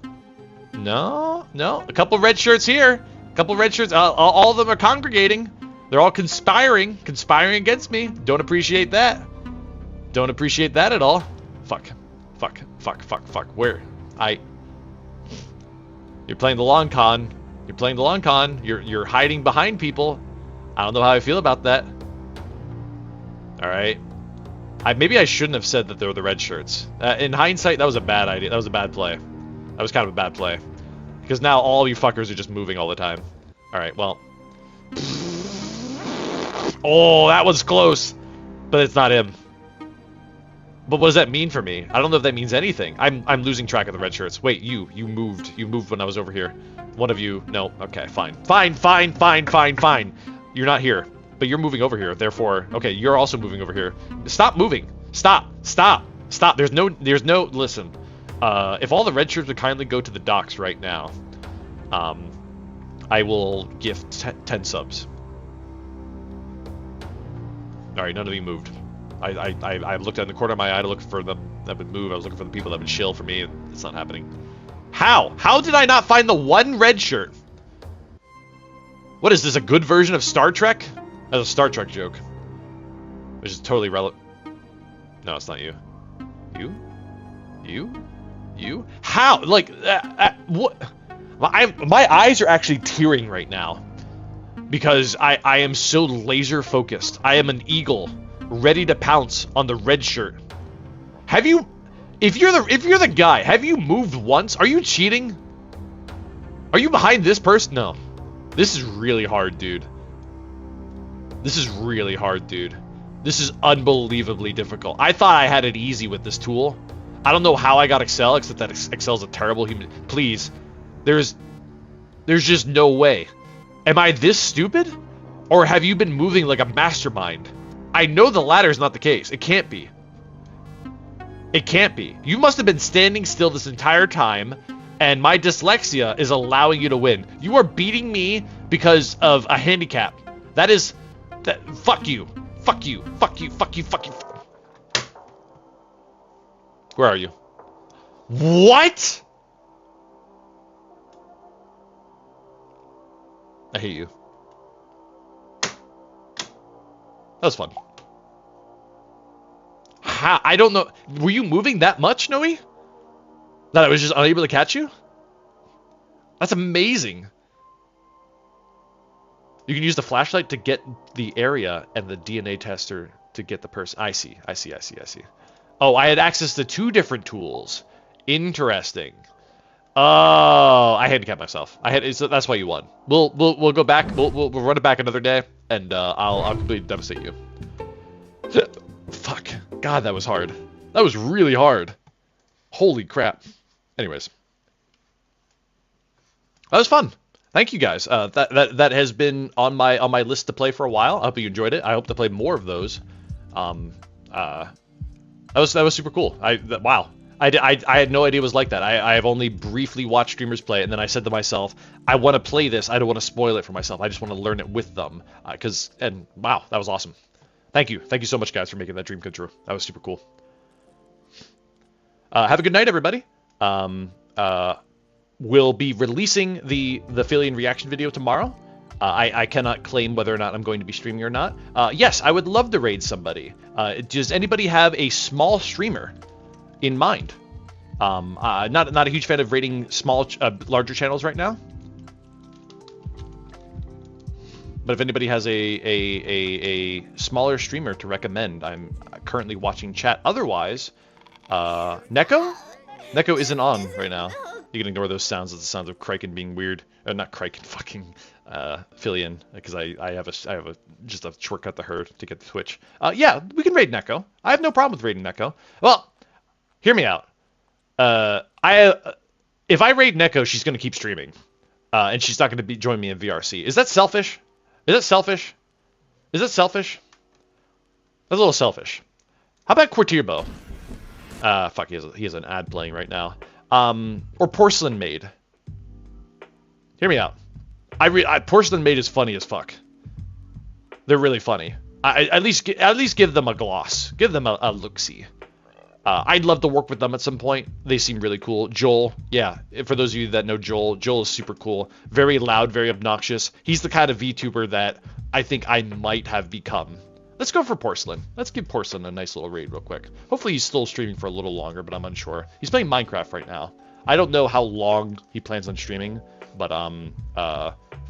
No. A couple red shirts here. All of them are congregating. They're all conspiring against me. Don't appreciate that. Don't appreciate that at all. Fuck. Where? You're playing the long con. You're hiding behind people. I don't know how I feel about that. All right. Maybe I shouldn't have said that they were the red shirts. In hindsight, that was a bad idea. That was a bad play. That was kind of a bad play. Because now all you fuckers are just moving all the time. All right, well. Oh, that was close. But it's not him. But what does that mean for me? I don't know if that means anything. I'm losing track of the red shirts. Wait, you moved. You moved when I was over here. One of you. No. Okay, fine. Fine. You're not here. But you're moving over here. Therefore, okay, you're also moving over here. Stop moving. Stop. There's no listen. If all the red shirts would kindly go to the docks right now, I will gift 10 subs. All right, none of you moved. I looked in the corner of my eye to look for them that would move. I was looking for the people that would chill for me. It's not happening. How did I not find the one red shirt? What is this, a good version of Star Trek? That's a Star Trek joke. Which is totally relevant. No, it's not you. You? How? Like, what? My eyes are actually tearing right now. Because I am so laser focused. I am an eagle, ready to pounce on the red shirt. Have you... If you're the guy, have you moved once? Are you cheating? Are you behind this person? No. This is really hard, dude. This is unbelievably difficult. I thought I had it easy with this tool. I don't know how I got Excel, except that Excel's a terrible human. Please. There's just no way. Am I this stupid? Or have you been moving like a mastermind? I know the latter is not the case. It can't be. You must have been standing still this entire time, and my dyslexia is allowing you to win. You are beating me because of a handicap. Fuck you. Where are you? What? I hate you. That was fun. How? I don't know. Were you moving that much, Noe? That I was just unable to catch you? That's amazing. You can use the flashlight to get the area and the DNA tester to get the person. I see. Oh, I had access to 2 different tools. Interesting. Oh, I handicapped myself. So that's why you won. We'll go back. We'll run it back another day, and I'll completely devastate you. Fuck. God, that was hard. That was really hard. Holy crap. Anyways, that was fun. Thank you guys. That has been on my list to play for a while. I hope you enjoyed it. I hope to play more of those. That was super cool. Wow. I had no idea it was like that. I have only briefly watched streamers play, and then I said to myself, I want to play this. I don't want to spoil it for myself. I just want to learn it with them. And wow, that was awesome. Thank you so much, guys, for making that dream come true. That was super cool. Have a good night, everybody. We'll be releasing the Filian reaction video tomorrow. I cannot claim whether or not I'm going to be streaming or not. Yes, I would love to raid somebody. Does anybody have a small streamer in mind? Not a huge fan of raiding larger channels right now. But if anybody has a smaller streamer to recommend, I'm currently watching chat. Otherwise, Neko? Neko isn't on right now. You can ignore those sounds. It's the sounds of Kraken being weird. Not Kraken, fucking Filian, because I have just a shortcut to her to get the Twitch. Yeah, we can raid Neko. I have no problem with raiding Neko. Well, hear me out. If I raid Neko, she's gonna keep streaming, and she's not gonna join me in VRC. Is that selfish? Is that selfish? Is that selfish? That's a little selfish. How about Quartierbo? Fuck, he has an ad playing right now. Or Porcelain Maid. Hear me out. Porcelain Maid is funny as fuck. They're really funny. At least give them a gloss. Give them a look-see. I'd love to work with them at some point. They seem really cool. Joel, yeah. For those of you that know Joel is super cool. Very loud, very obnoxious. He's the kind of VTuber that I think I might have become. Let's go for Porcelain. Let's give Porcelain a nice little raid real quick. Hopefully he's still streaming for a little longer, but I'm unsure. He's playing Minecraft right now. I don't know how long he plans on streaming, but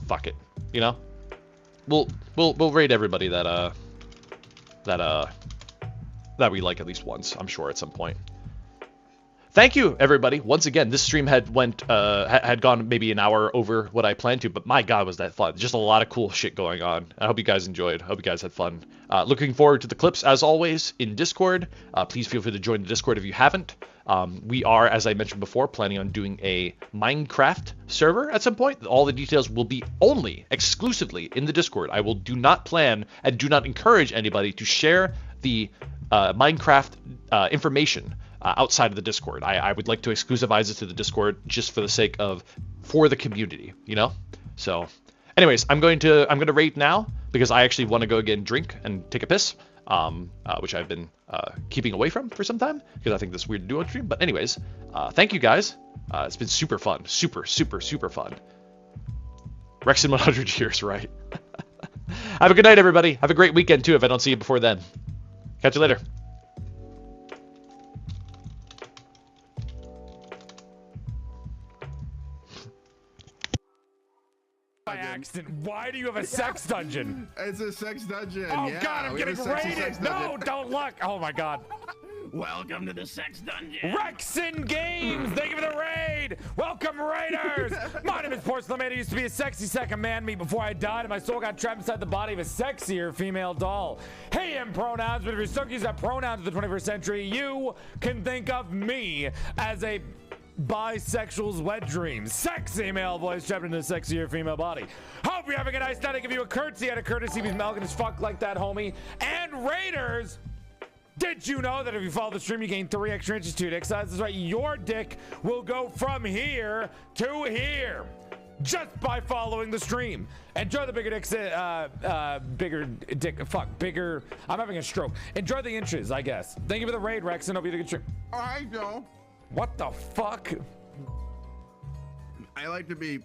fuck it. You know? We'll raid everybody that we like at least once, I'm sure, at some point. Thank you, everybody. Once again, this stream had gone maybe an hour over what I planned to, but my God, was that fun. Just a lot of cool shit going on. I hope you guys enjoyed. I hope you guys had fun. Looking forward to the clips, as always, in Discord. Please feel free to join the Discord if you haven't. We are, as I mentioned before, planning on doing a Minecraft server at some point. All the details will be only exclusively in the Discord. I do not plan and do not encourage anybody to share the Minecraft information outside of the Discord. I would like to exclusivize it to the Discord just for the sake of for the community, you know. So, anyways, I'm gonna raid now because I actually want to go again, drink and take a piss, which I've been keeping away from for some time because I think this is weird to do on stream. But anyways, thank you guys. It's been super fun, super fun. Rex in 100 years, right? Have a good night, everybody. Have a great weekend too. If I don't see you before then, catch you later. By accident. Why do you have a sex dungeon? It's a sex dungeon. Oh yeah, God, I'm getting raided. No, don't look. Oh my God. Welcome to the sex dungeon. Rexin Games, thank you for the raid. Welcome, raiders. My name is Porcelain Man. I used to be a sexy second man meat before I died, and my soul got trapped inside the body of a sexier female doll. Hey, and pronouns, but if you're stuck using pronouns of the 21st century, you can think of me as a bisexual's wet dream. Sexy male voice trapped in a sexier female body. Hope you're having a nice night. I give you a curtsy out of courtesy because Malcolm is fucked like that, homie. And raiders, did you know that if you follow the stream, you gain 3 extra inches to your dick size? That's right, your dick will go from here to here just by following the stream. Enjoy the bigger dicks, bigger. I'm having a stroke. Enjoy the inches, I guess. Thank you for the raid, Rex, and hope you had a good stream. I know. What the fuck? I like to be